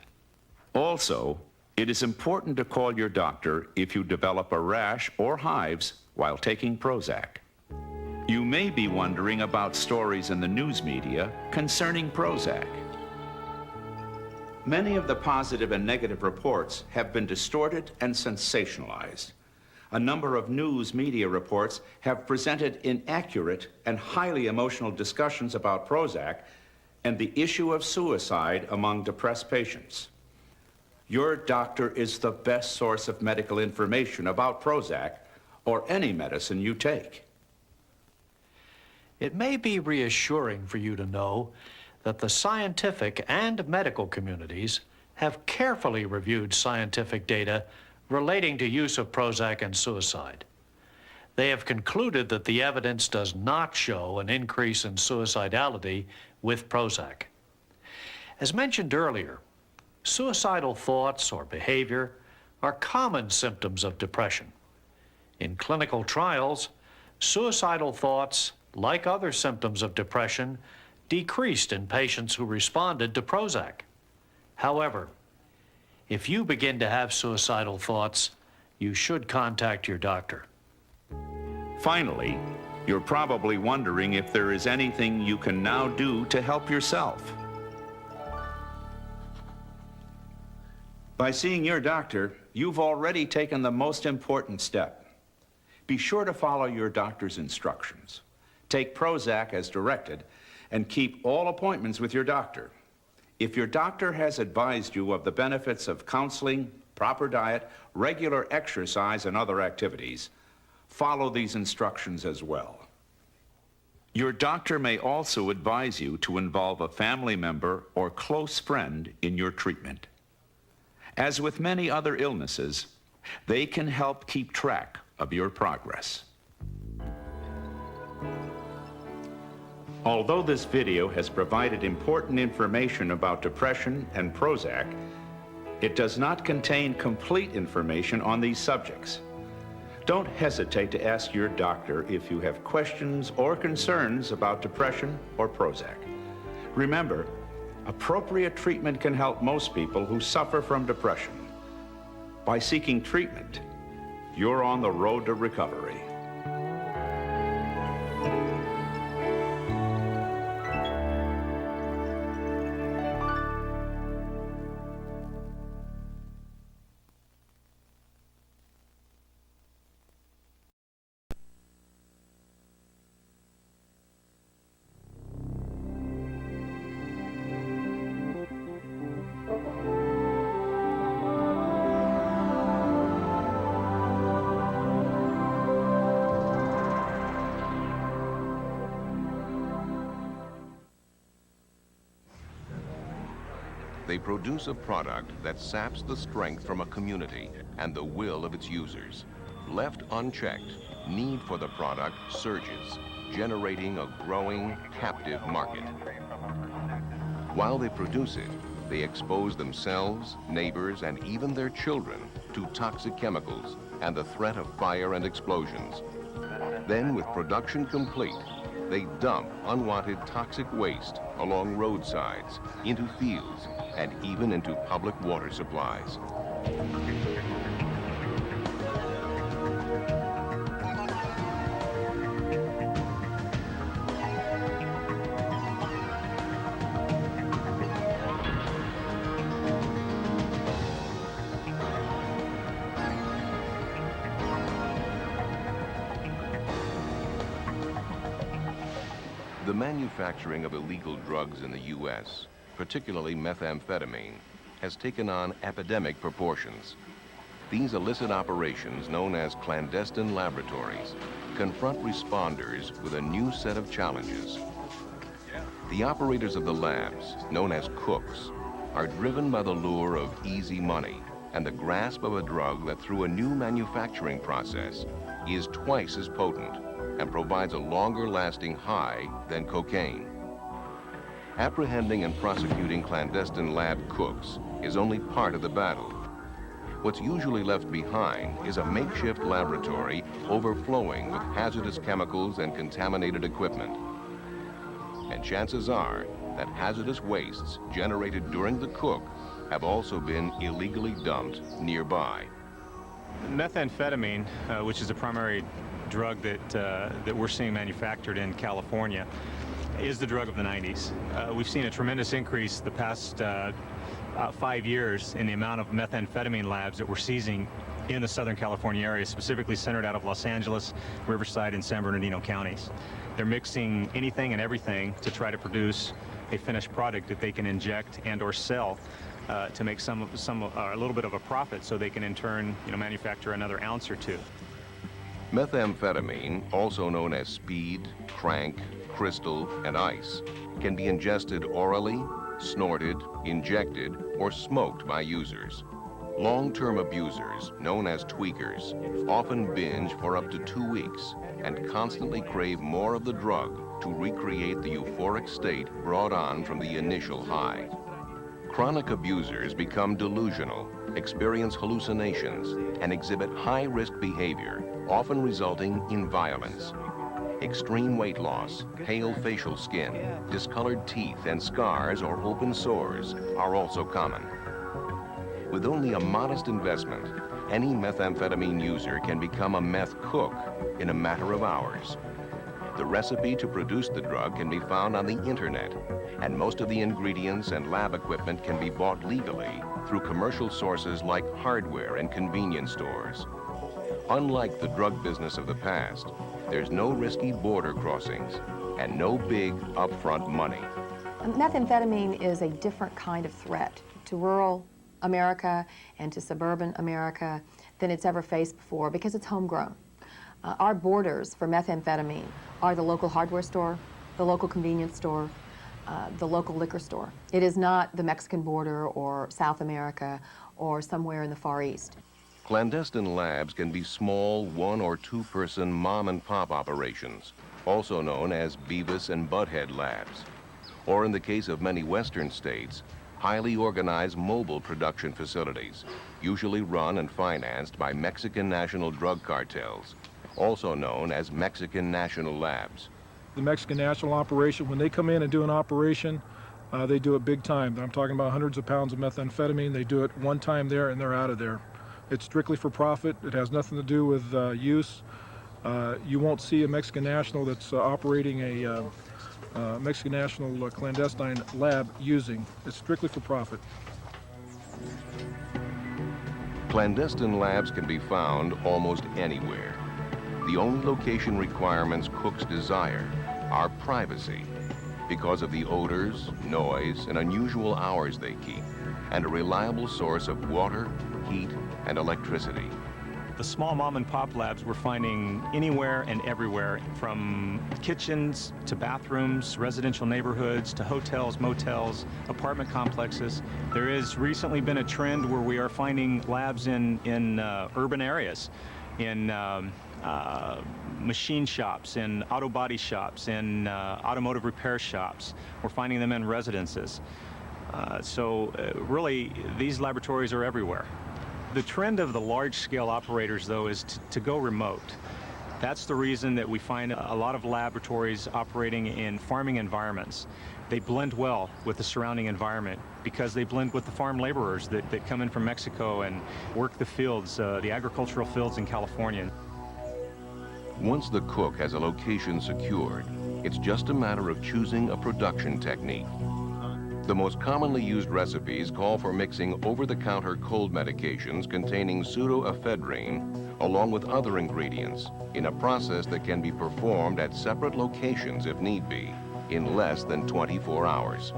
Also, it is important to call your doctor if you develop a rash or hives while taking Prozac. You may be wondering about stories in the news media concerning Prozac. Many of the positive and negative reports have been distorted and sensationalized. A number of news media reports have presented inaccurate and highly emotional discussions about Prozac and the issue of suicide among depressed patients. Your doctor is the best source of medical information about Prozac or any medicine you take. It may be reassuring for you to know that the scientific and medical communities have carefully reviewed scientific data relating to use of Prozac and suicide. They have concluded that the evidence does not show an increase in suicidality with Prozac. As mentioned earlier, suicidal thoughts or behavior are common symptoms of depression. In clinical trials, suicidal thoughts, like other symptoms of depression, decreased in patients who responded to Prozac. However, if you begin to have suicidal thoughts, you should contact your doctor. Finally, you're probably wondering if there is anything you can now do to help yourself. By seeing your doctor, you've already taken the most important step. Be sure to follow your doctor's instructions. Take Prozac as directed, and keep all appointments with your doctor. If your doctor has advised you of the benefits of counseling, proper diet, regular exercise, and other activities, follow these instructions as well. Your doctor may also advise you to involve a family member or close friend in your treatment. As with many other illnesses, they can help keep track of your progress. Although this video has provided important information about depression and Prozac, it does not contain complete information on these subjects. Don't hesitate to ask your doctor if you have questions or concerns about depression or Prozac. Remember, appropriate treatment can help most people who suffer from depression. By seeking treatment, you're on the road to recovery. They produce a product that saps the strength from a community and the will of its users. Left unchecked, need for the product surges, generating a growing, captive market. While they produce it, they expose themselves, neighbors, and even their children to toxic chemicals and the threat of fire and explosions. Then, with production complete, they dump unwanted toxic waste along roadsides, into fields, and even into public water supplies. The manufacturing of illegal drugs in the U.S., particularly methamphetamine, has taken on epidemic proportions. These illicit operations, known as clandestine laboratories, confront responders with a new set of challenges. The operators of the labs, known as cooks, are driven by the lure of easy money and the grasp of a drug that, through a new manufacturing process, is twice as potent and provides a longer-lasting high than cocaine. Apprehending and prosecuting clandestine lab cooks is only part of the battle. What's usually left behind is a makeshift laboratory overflowing with hazardous chemicals and contaminated equipment. And chances are that hazardous wastes generated during the cook have also been illegally dumped nearby. Methamphetamine, which is the primary drug that we're seeing manufactured in California, is the drug of the 90s. We've seen a tremendous increase the past 5 years in the amount of methamphetamine labs that we're seizing in the Southern California area, specifically centered out of Los Angeles, Riverside, and San Bernardino counties. They're mixing anything and everything to try to produce a finished product that they can inject and or sell to make a little bit of a profit, so they can in turn, manufacture another ounce or two. Methamphetamine, also known as speed, crank, crystal, and ice, can be ingested orally, snorted, injected, or smoked by users. Long-term abusers, known as tweakers, often binge for up to 2 weeks and constantly crave more of the drug to recreate the euphoric state brought on from the initial high. Chronic abusers become delusional, experience hallucinations, and exhibit high-risk behavior, often resulting in violence. Extreme weight loss, pale facial skin, discolored teeth, and scars or open sores are also common. With only a modest investment, any methamphetamine user can become a meth cook in a matter of hours. The recipe to produce the drug can be found on the internet, and most of the ingredients and lab equipment can be bought legally through commercial sources like hardware and convenience stores. Unlike the drug business of the past, there's no risky border crossings and no big upfront money. Methamphetamine is a different kind of threat to rural America and to suburban America than it's ever faced before because it's homegrown. Our borders for methamphetamine are the local hardware store, the local convenience store, the local liquor store. It is not the Mexican border or South America or somewhere in the Far East. Clandestine labs can be small 1- or 2-person mom-and-pop operations, also known as Beavis and Butthead labs, or in the case of many Western states, highly organized mobile production facilities, usually run and financed by Mexican national drug cartels, also known as Mexican national labs. The Mexican national operation, when they come in and do an operation, they do it big time. I'm talking about hundreds of pounds of methamphetamine. They do it one time there and they're out of there. It's strictly for profit. It has nothing to do with use. You won't see a Mexican national that's operating a Mexican national clandestine lab using. It's strictly for profit. Clandestine labs can be found almost anywhere. The only location requirements cooks desire are privacy because of the odors, noise, and unusual hours they keep, and a reliable source of water, heat, and electricity. The small mom-and-pop labs we're finding anywhere and everywhere, from kitchens to bathrooms, residential neighborhoods to hotels, motels, apartment complexes. There has recently been a trend where we are finding labs in urban areas, in machine shops, in auto body shops, in automotive repair shops. We're finding them in residences. Really, these laboratories are everywhere. The trend of the large-scale operators, though, is to go remote. That's the reason that we find a lot of laboratories operating in farming environments. They blend well with the surrounding environment because they blend with the farm laborers that come in from Mexico and work the fields, the agricultural fields in California. Once the cook has a location secured, it's just a matter of choosing a production technique. The most commonly used recipes call for mixing over-the-counter cold medications containing pseudoephedrine along with other ingredients in a process that can be performed at separate locations if need be. in less than 24 hours.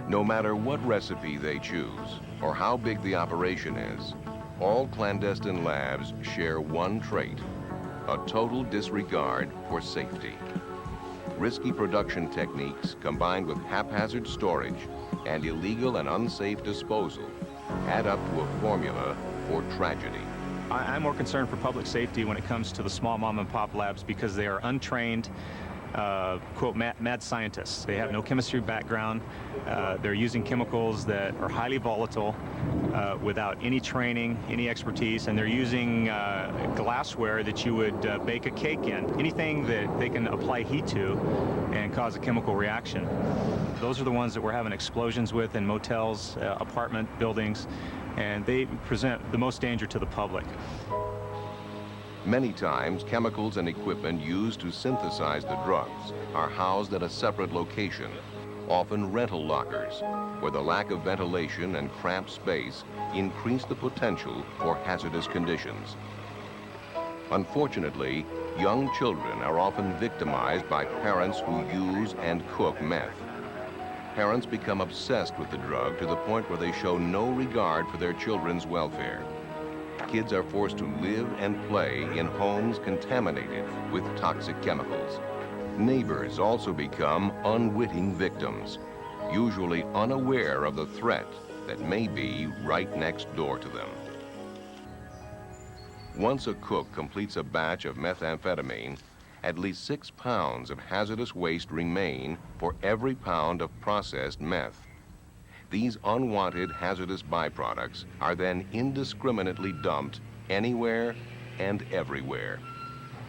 No matter what recipe they choose or how big the operation is, all clandestine labs share one trait: a total disregard for safety. Risky production techniques combined with haphazard storage and illegal and unsafe disposal add up to a formula for tragedy. I'm more concerned for public safety when it comes to the small mom and pop labs because they are untrained, quote, mad scientists. They have no chemistry background. They're using chemicals that are highly volatile without any training, any expertise, and they're using glassware that you would bake a cake in. Anything that they can apply heat to and cause a chemical reaction. Those are the ones that we're having explosions with in motels, apartment buildings, and they present the most danger to the public. Many times, chemicals and equipment used to synthesize the drugs are housed at a separate location, often rental lockers, where the lack of ventilation and cramped space increase the potential for hazardous conditions. Unfortunately, young children are often victimized by parents who use and cook meth. Parents become obsessed with the drug to the point where they show no regard for their children's welfare. Kids are forced to live and play in homes contaminated with toxic chemicals. Neighbors also become unwitting victims, usually unaware of the threat that may be right next door to them. Once a cook completes a batch of methamphetamine, at least 6 pounds of hazardous waste remain for every pound of processed meth. These unwanted hazardous byproducts are then indiscriminately dumped anywhere and everywhere.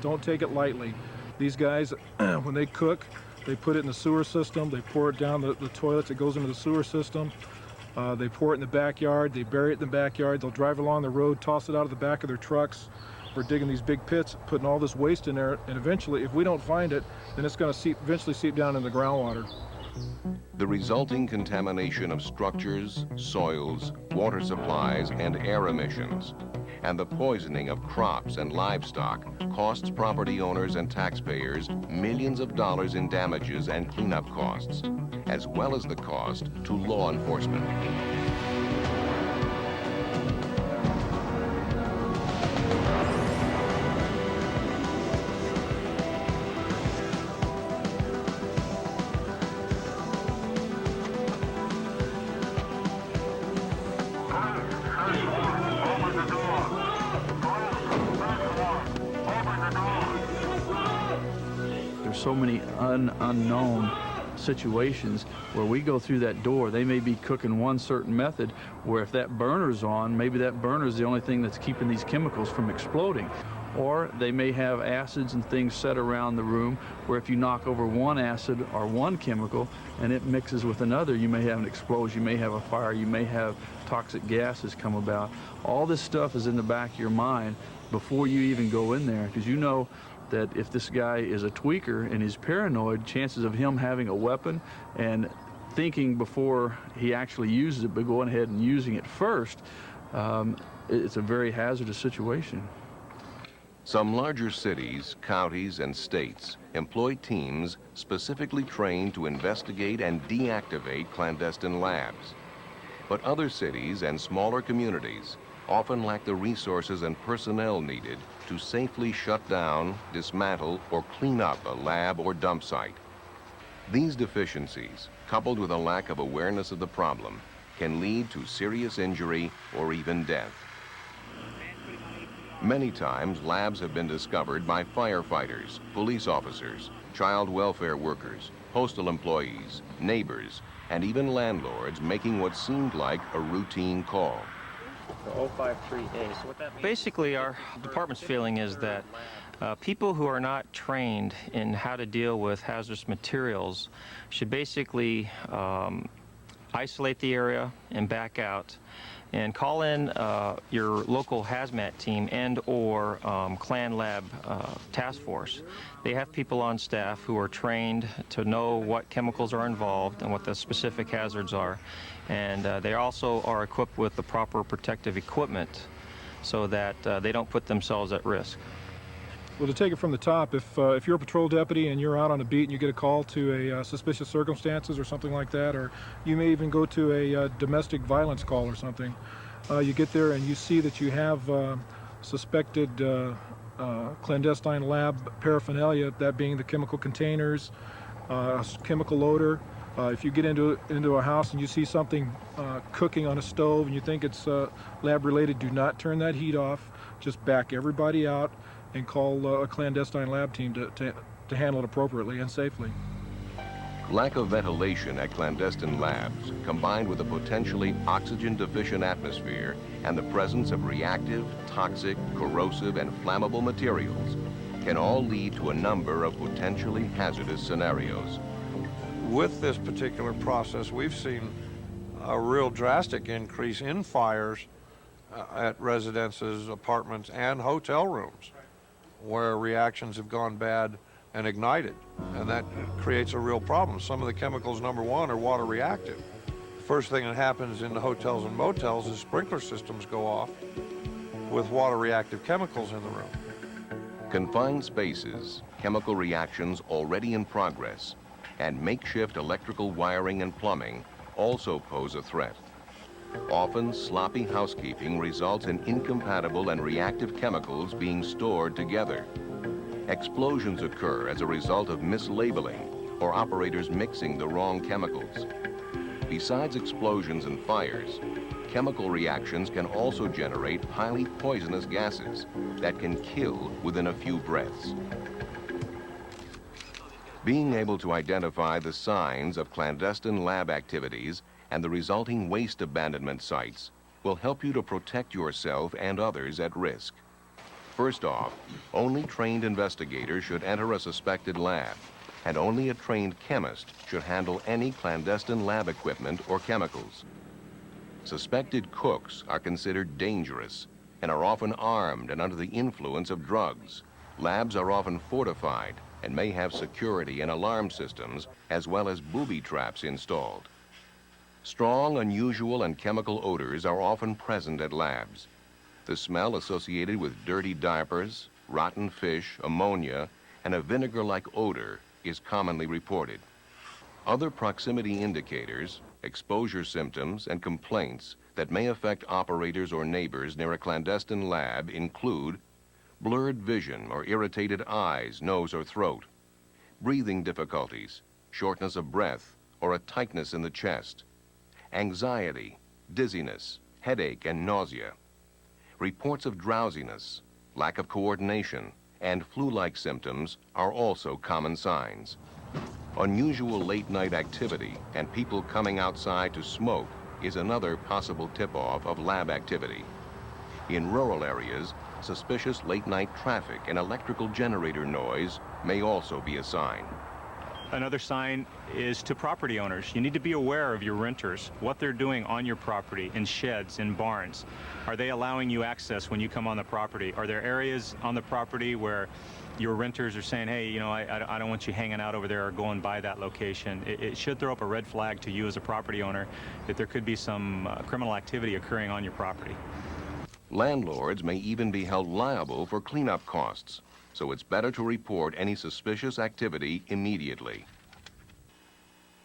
Don't take it lightly. These guys, when they cook, they put it in the sewer system, they pour it down the toilets, it goes into the sewer system, they pour it in the backyard, they bury it in the backyard, they'll drive along the road, toss it out of the back of their trucks. We're digging these big pits, putting all this waste in there, and eventually, if we don't find it, then it's going to eventually seep down in the groundwater. The resulting contamination of structures, soils, water supplies, and air emissions, and the poisoning of crops and livestock costs property owners and taxpayers millions of dollars in damages and cleanup costs, as well as the cost to law enforcement. So many unknown situations where we go through that door. They may be cooking one certain method where if that burner's on, maybe that burner's the only thing that's keeping these chemicals from exploding. Or they may have acids and things set around the room where if you knock over one acid or one chemical and it mixes with another, you may have an explosion, you may have a fire, you may have toxic gases come about. All this stuff is in the back of your mind before you even go in there, because you know that if this guy is a tweaker and is paranoid, chances of him having a weapon and thinking before he actually uses it, but going ahead and using it first, it's a very hazardous situation. Some larger cities, counties, and states employ teams specifically trained to investigate and deactivate clandestine labs. But other cities and smaller communities often lack the resources and personnel needed to safely shut down, dismantle, or clean up a lab or dump site. These deficiencies, coupled with a lack of awareness of the problem, can lead to serious injury or even death. Many times, labs have been discovered by firefighters, police officers, child welfare workers, postal employees, neighbors, and even landlords making what seemed like a routine call. 053A. So what that means? Basically, our department's feeling is that people who are not trained in how to deal with hazardous materials should basically isolate the area and back out and call in your local hazmat team and or Clan Lab task force. They have people on staff who are trained to know what chemicals are involved and what the specific hazards are. And they also are equipped with the proper protective equipment so that they don't put themselves at risk. Well, to take it from the top, if you're a patrol deputy and you're out on a beat and you get a call to a suspicious circumstances or something like that, or you may even go to a domestic violence call or something, you get there and you see that you have suspected clandestine lab paraphernalia, that being the chemical containers, chemical odor. If you get into a house and you see something cooking on a stove and you think it's lab related, do not turn that heat off. Just back everybody out and call a clandestine lab team to handle it appropriately and safely. Lack of ventilation at clandestine labs, combined with a potentially oxygen-deficient atmosphere and the presence of reactive, toxic, corrosive, and flammable materials, can all lead to a number of potentially hazardous scenarios. With this particular process, we've seen a real drastic increase in fires at residences, apartments, and hotel rooms, where reactions have gone bad and ignited, and that creates a real problem. Some of the chemicals, number one, are water reactive. First thing that happens in the hotels and motels is sprinkler systems go off with water reactive chemicals in the room. Confined spaces, chemical reactions already in progress, and makeshift electrical wiring and plumbing also pose a threat. Often, sloppy housekeeping results in incompatible and reactive chemicals being stored together. Explosions occur as a result of mislabeling or operators mixing the wrong chemicals. Besides explosions and fires, chemical reactions can also generate highly poisonous gases that can kill within a few breaths. Being able to identify the signs of clandestine lab activities and the resulting waste abandonment sites will help you to protect yourself and others at risk. First off, only trained investigators should enter a suspected lab, and only a trained chemist should handle any clandestine lab equipment or chemicals. Suspected cooks are considered dangerous and are often armed and under the influence of drugs. Labs are often fortified and may have security and alarm systems as well as booby traps installed. Strong, unusual, and chemical odors are often present at labs. The smell associated with dirty diapers, rotten fish, ammonia, and a vinegar-like odor is commonly reported. Other proximity indicators, exposure symptoms, and complaints that may affect operators or neighbors near a clandestine lab include blurred vision or irritated eyes, nose, or throat, breathing difficulties, shortness of breath, or a tightness in the chest, anxiety, dizziness, headache, and nausea. Reports of drowsiness, lack of coordination, and flu-like symptoms are also common signs. Unusual late-night activity and people coming outside to smoke is another possible tip-off of lab activity. In rural areas, suspicious late-night traffic and electrical generator noise may also be a sign. Another sign is to property owners. You need to be aware of your renters, what they're doing on your property, in sheds, in barns. Are they allowing you access when you come on the property? Are there areas on the property where your renters are saying, hey, you know, I don't want you hanging out over there or going by that location? It should throw up a red flag to you as a property owner that there could be some criminal activity occurring on your property. Landlords may even be held liable for cleanup costs, so it's better to report any suspicious activity immediately.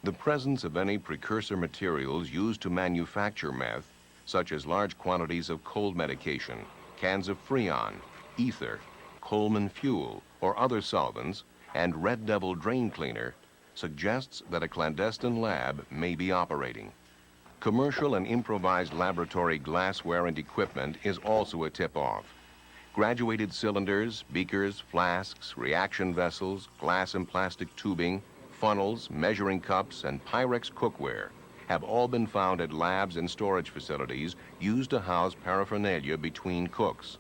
The presence of any precursor materials used to manufacture meth, such as large quantities of cold medication, cans of Freon, ether, Coleman fuel, or other solvents, and Red Devil drain cleaner, suggests that a clandestine lab may be operating. Commercial and improvised laboratory glassware and equipment is also a tip-off. Graduated cylinders, beakers, flasks, reaction vessels, glass and plastic tubing, funnels, measuring cups, and Pyrex cookware have all been found at labs and storage facilities used to house paraphernalia between cooks.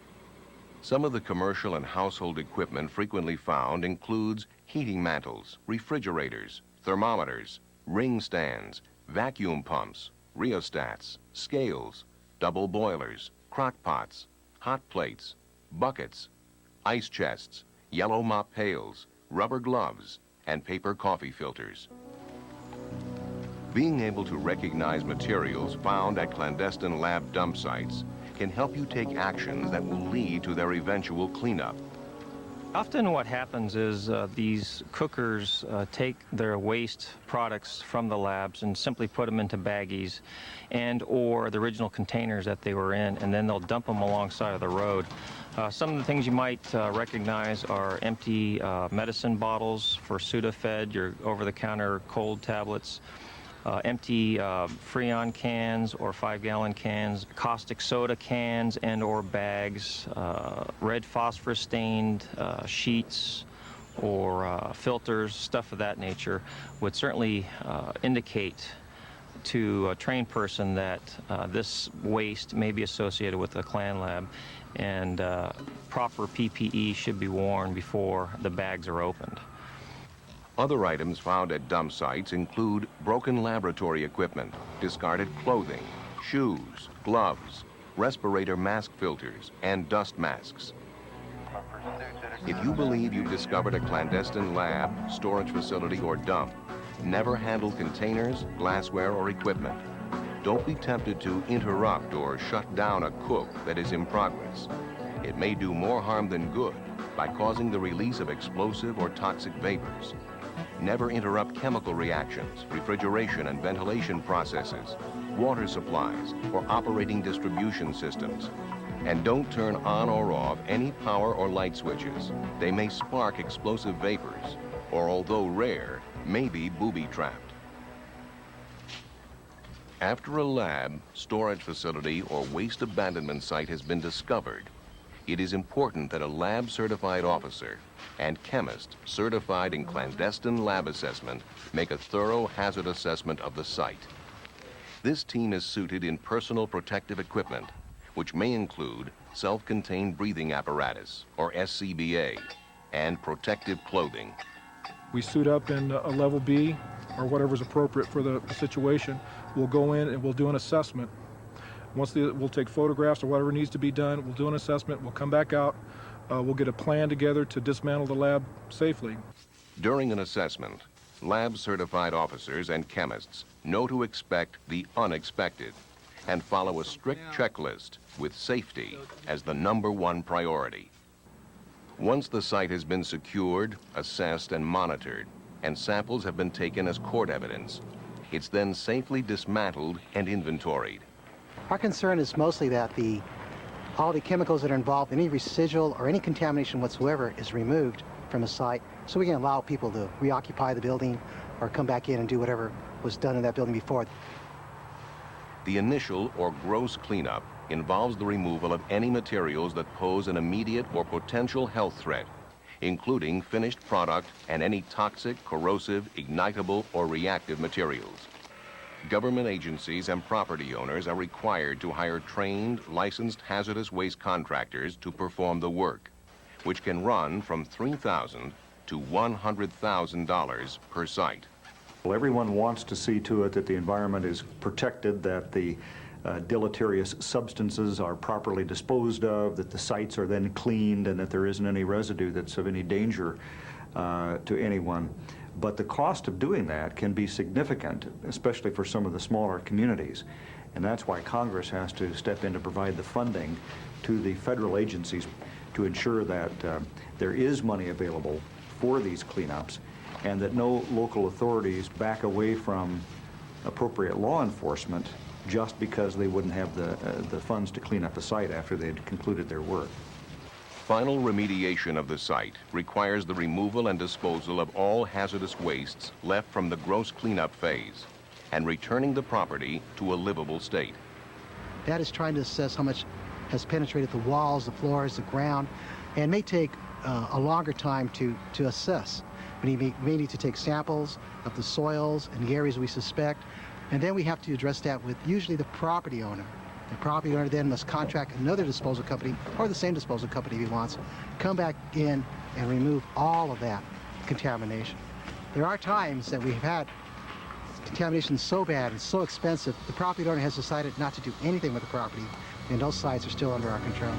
Some of the commercial and household equipment frequently found includes heating mantles, refrigerators, thermometers, ring stands, vacuum pumps, rheostats, scales, double boilers, crock pots, hot plates, buckets, ice chests, yellow mop pails, rubber gloves, and paper coffee filters. Being able to recognize materials found at clandestine lab dump sites can help you take actions that will lead to their eventual cleanup. Often what happens is these cookers take their waste products from the labs and simply put them into baggies and or the original containers that they were in, and then they'll dump them alongside of the road. Some of the things you might recognize are empty medicine bottles for Sudafed, your over-the-counter cold tablets, empty Freon cans or 5-gallon cans, caustic soda cans and or bags, red phosphorus stained sheets or filters, stuff of that nature would certainly indicate to a trained person that this waste may be associated with a Klan lab, and proper PPE should be worn before the bags are opened. Other items found at dump sites include broken laboratory equipment, discarded clothing, shoes, gloves, respirator mask filters, and dust masks. If you believe you've discovered a clandestine lab, storage facility, or dump, never handle containers, glassware, or equipment. Don't be tempted to interrupt or shut down a cook that is in progress. It may do more harm than good by causing the release of explosive or toxic vapors. Never interrupt chemical reactions, refrigeration and ventilation processes, water supplies, or operating distribution systems. And don't turn on or off any power or light switches. They may spark explosive vapors, or although rare, may be booby-trapped. After a lab, storage facility, or waste abandonment site has been discovered, it is important that a lab-certified officer and chemist certified in clandestine lab assessment make a thorough hazard assessment of the site. This team is suited in personal protective equipment, which may include self-contained breathing apparatus, or SCBA, and protective clothing. We suit up in a level B, or whatever's appropriate for the situation. We'll go in and we'll do an assessment. We'll take photographs or whatever needs to be done. We'll do an assessment. We'll come back out. We'll get a plan together to dismantle the lab safely. During an assessment, lab-certified officers and chemists know to expect the unexpected and follow a strict checklist with safety as the #1 priority. Once the site has been secured, assessed, and monitored, and samples have been taken as court evidence, it's then safely dismantled and inventoried. Our concern is mostly that all the chemicals that are involved, any residual or any contamination whatsoever is removed from the site, so we can allow people to reoccupy the building or come back in and do whatever was done in that building before. The initial or gross cleanup involves the removal of any materials that pose an immediate or potential health threat, including finished product and any toxic, corrosive, ignitable, or reactive materials. Government agencies and property owners are required to hire trained, licensed hazardous waste contractors to perform the work, which can run from $3,000 to $100,000 per site. Well, everyone wants to see to it that the environment is protected, that the deleterious substances are properly disposed of, that the sites are then cleaned, and that there isn't any residue that's of any danger to anyone. But the cost of doing that can be significant, especially for some of the smaller communities. And that's why Congress has to step in to provide the funding to the federal agencies to ensure that there is money available for these cleanups, and that no local authorities back away from appropriate law enforcement just because they wouldn't have the funds to clean up the site after they'd concluded their work. Final remediation of the site requires the removal and disposal of all hazardous wastes left from the gross cleanup phase and returning the property to a livable state. That is trying to assess how much has penetrated the walls, the floors, the ground, and may take a longer time to assess. We may need to take samples of the soils and the areas we suspect, and then we have to address that with usually the property owner. The property owner then must contract another disposal company, or the same disposal company if he wants, come back in and remove all of that contamination. There are times that we've had contamination so bad and so expensive, the property owner has decided not to do anything with the property, and those sites are still under our control.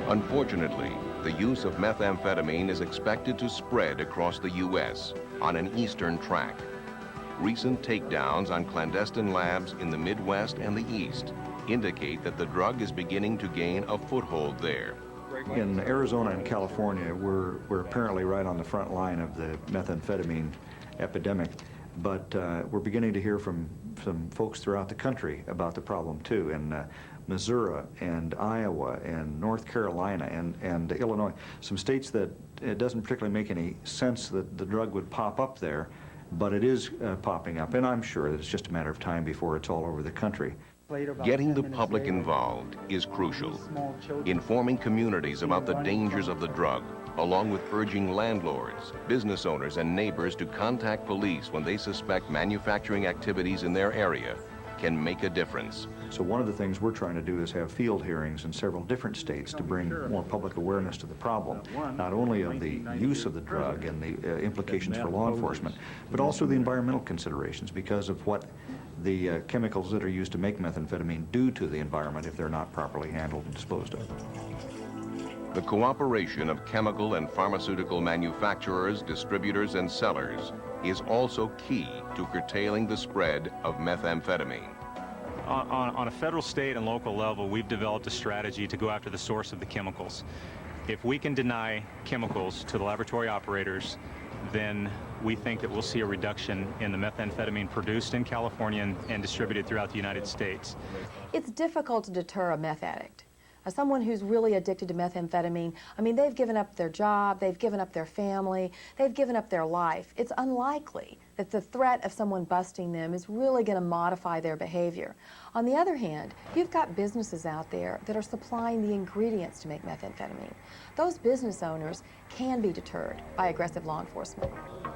Unfortunately, the use of methamphetamine is expected to spread across the U.S. on an eastern track. Recent takedowns on clandestine labs in the Midwest and the East indicate that the drug is beginning to gain a foothold there. In Arizona and California, we're apparently right on the front line of the methamphetamine epidemic, but we're beginning to hear from some folks throughout the country about the problem too, in Missouri and Iowa and North Carolina and Illinois, some states that it doesn't particularly make any sense that the drug would pop up there, but it is popping up, and I'm sure that it's just a matter of time before it's all over the country. Getting the public involved is crucial. Informing communities about the dangers of the drug, along with urging landlords, business owners, and neighbors to contact police when they suspect manufacturing activities in their area, can make a difference. So one of the things we're trying to do is have field hearings in several different states to bring more public awareness to the problem, not only of the use of the drug and the implications for law enforcement, but also the environmental considerations because of what the chemicals that are used to make methamphetamine do to the environment if they're not properly handled and disposed of. The cooperation of chemical and pharmaceutical manufacturers, distributors, and sellers is also key to curtailing the spread of methamphetamine. On a federal, state, and local level, we've developed a strategy to go after the source of the chemicals. If we can deny chemicals to the laboratory operators, then we think that we'll see a reduction in the methamphetamine produced in California and distributed throughout the United States. It's difficult to deter a meth addict. Someone who's really addicted to methamphetamine, I mean, they've given up their job, they've given up their family, they've given up their life. It's unlikely that the threat of someone busting them is really going to modify their behavior. On the other hand, you've got businesses out there that are supplying the ingredients to make methamphetamine. Those business owners can be deterred by aggressive law enforcement.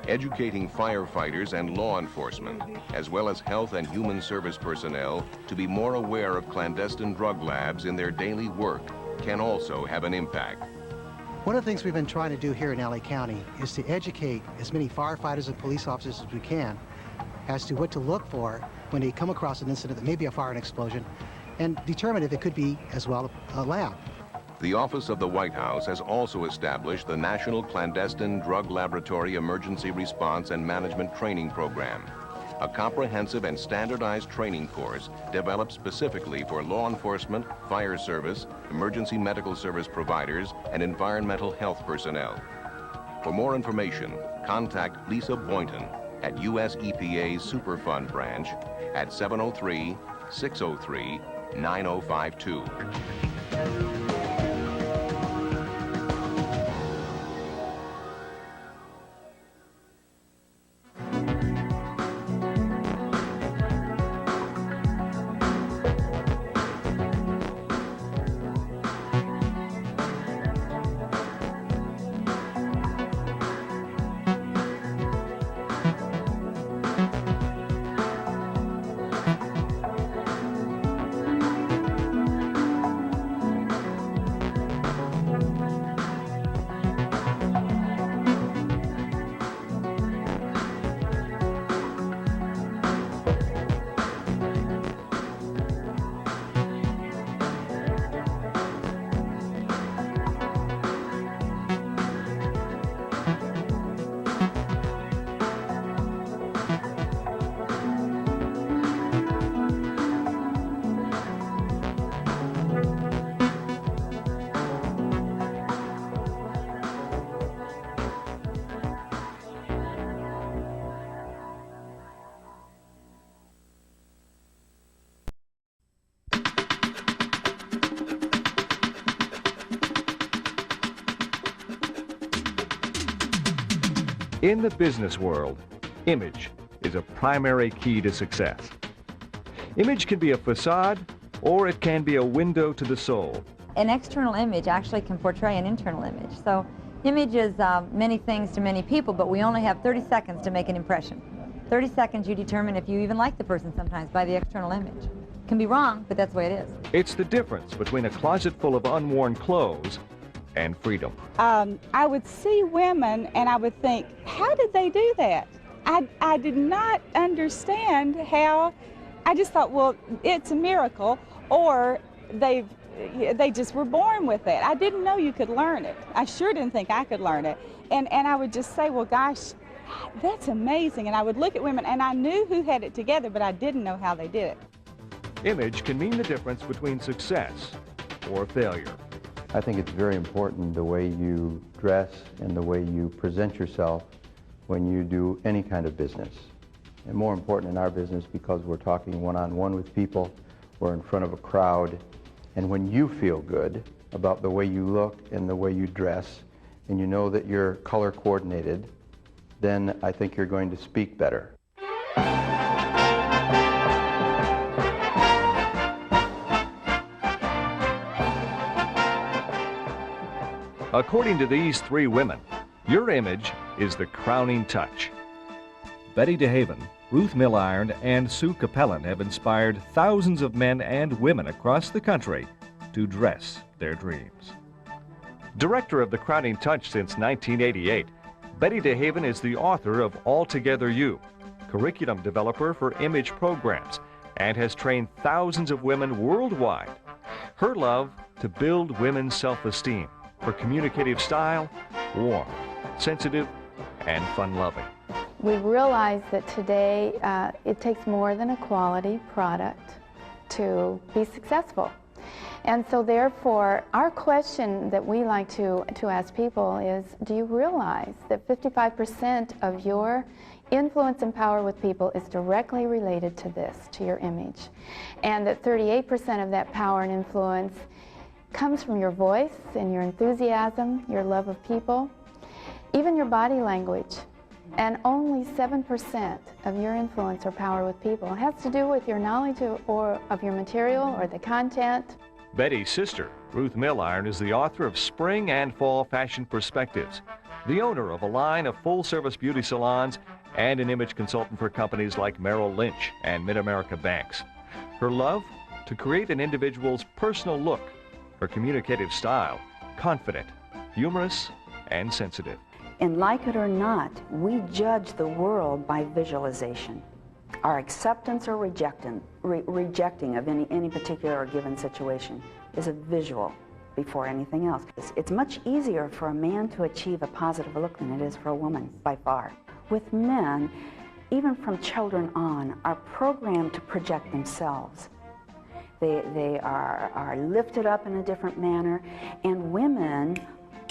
Educating firefighters and law enforcement, as well as health and human service personnel, to be more aware of clandestine drug labs in their daily work can also have an impact. One of the things we've been trying to do here in LA County is to educate as many firefighters and police officers as we can as to what to look for when they come across an incident that may be a fire and explosion, and determine if it could be as well a lab. The Office of the White House has also established the National Clandestine Drug Laboratory Emergency Response and Management Training Program, a comprehensive and standardized training course developed specifically for law enforcement, fire service, emergency medical service providers, and environmental health personnel. For more information, contact Lisa Boynton at U.S. EPA's Superfund branch at 703-603-9052. In the business world, image is a primary key to success. Image can be a facade, or it can be a window to the soul. An external image actually can portray an internal image. So image is many things to many people, but we only have 30 seconds to make an impression. 30 seconds you determine if you even like the person sometimes by the external image. Can be wrong, but that's the way it is. It's the difference between a closet full of unworn clothes and freedom. I would see women and I would think, how did they do that? I did not understand how. I just thought, well, it's a miracle, or they just were born with it. I didn't know you could learn it. I sure didn't think I could learn it. And I would just say, well, gosh, that's amazing. And I would look at women and I knew who had it together, but I didn't know how they did it. Image can mean the difference between success or failure. I think it's very important the way you dress and the way you present yourself when you do any kind of business. And more important in our business because we're talking one-on-one with people, we're in front of a crowd, and when you feel good about the way you look and the way you dress, and you know that you're color coordinated, then I think you're going to speak better. According to these three women, your image is the crowning touch. Betty DeHaven, Ruth Milliron, and Sue Capellan have inspired thousands of men and women across the country to dress their dreams. Director of the Crowning Touch since 1988, Betty DeHaven is the author of Altogether You, curriculum developer for image programs, and has trained thousands of women worldwide. Her love to build women's self-esteem, her communicative style, warm, sensitive, and fun-loving. We realize that today it takes more than a quality product to be successful. And so therefore, our question that we like to ask people is, do you realize that 55% of your influence and power with people is directly related to this, to your image? And that 38% of that power and influence comes from your voice and your enthusiasm, your love of people, even your body language. And only 7% of your influence or power with people has to do with your knowledge of your material or the content. Betty's sister, Ruth Milliron, is the author of Spring and Fall Fashion Perspectives, the owner of a line of full-service beauty salons, and an image consultant for companies like Merrill Lynch and Mid-America Banks. Her love? To create an individual's personal look. Her communicative style, confident, humorous, and sensitive. And like it or not, we judge the world by visualization. Our acceptance or rejecting of any particular or given situation is a visual before anything else. It's much easier for a man to achieve a positive look than it is for a woman, by far. With men, even from children on, are programmed to project themselves. They are lifted up in a different manner, and women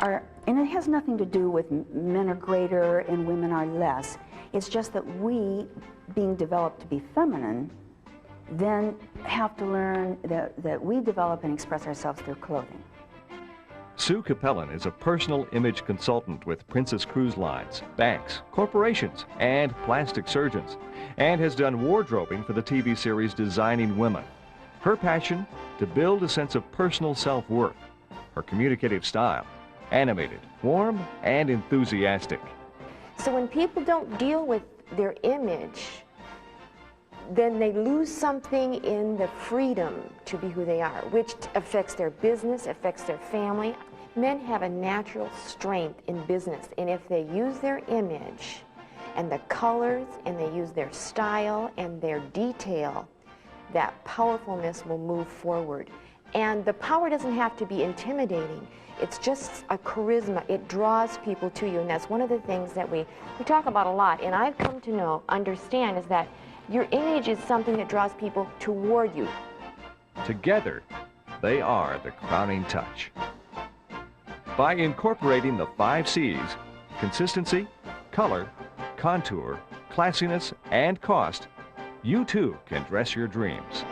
are, and it has nothing to do with men are greater and women are less. It's just that we, being developed to be feminine, then have to learn that we develop and express ourselves through clothing. Sue Capellan is a personal image consultant with Princess Cruise Lines, banks, corporations, and plastic surgeons, and has done wardrobing for the TV series Designing Women. Her passion? To build a sense of personal self-worth. Her communicative style? Animated, warm, and enthusiastic. So when people don't deal with their image, then they lose something in the freedom to be who they are, which affects their business, affects their family. Men have a natural strength in business, and if they use their image and the colors, and they use their style and their detail, that powerfulness will move forward. And the power doesn't have to be intimidating. It's just a charisma. It draws people to you, and that's one of the things that we talk about a lot. And I've come to understand is that your image is something that draws people toward you. Together, they are the crowning touch. By incorporating the 5 C's, consistency, color, contour, classiness, and cost, you too can dress your dreams.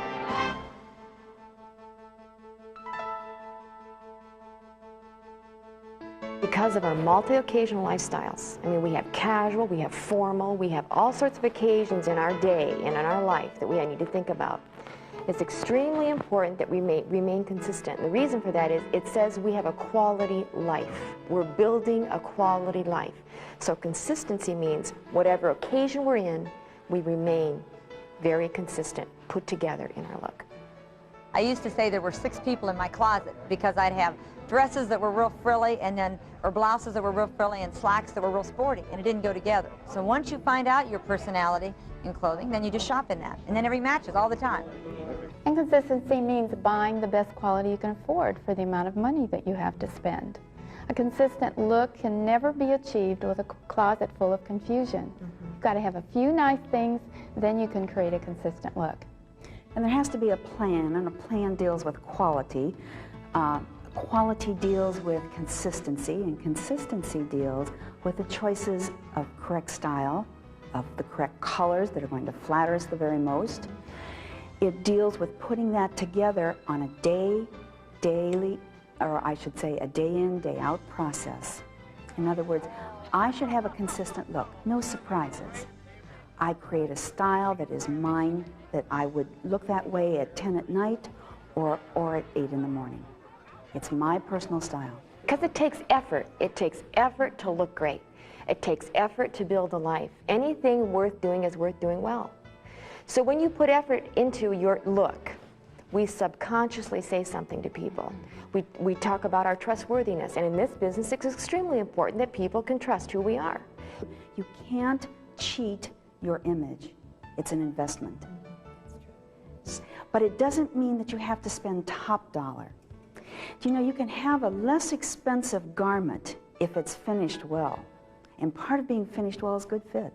Because of our multi-occasional lifestyles, I mean, we have casual, we have formal, we have all sorts of occasions in our day and in our life that we need to think about. It's extremely important that we remain consistent. The reason for that is it says we have a quality life. We're building a quality life. So consistency means whatever occasion we're in, we remain very consistent, put together in our look. I used to say there were 6 people in my closet because I'd have dresses that were real frilly or blouses that were real frilly and slacks that were real sporty, and it didn't go together. So once you find out your personality in clothing, then you just shop in that, and then every matches all the time. And consistency means buying the best quality you can afford for the amount of money that you have to spend. A consistent look can never be achieved with a closet full of confusion. You've got to have a few nice things, then you can create a consistent look. And there has to be a plan, and a plan deals with quality. Quality deals with consistency, and consistency deals with the choices of correct style, of the correct colors that are going to flatter us the very most. It deals with putting that together on a daily, or I should say a day in, day out process. In other words, I should have a consistent look, no surprises. I create a style that is mine, that I would look that way at 10 at night or at 8 in the morning. It's my personal style. Because it takes effort. It takes effort to look great. It takes effort to build a life. Anything worth doing is worth doing well. So when you put effort into your look, we subconsciously say something to people. We talk about our trustworthiness, and in this business it's extremely important that people can trust who we are. You can't cheat your image. It's an investment. But it doesn't mean that you have to spend top dollar. Do you know, you can have a less expensive garment if it's finished well. And part of being finished well is good fit.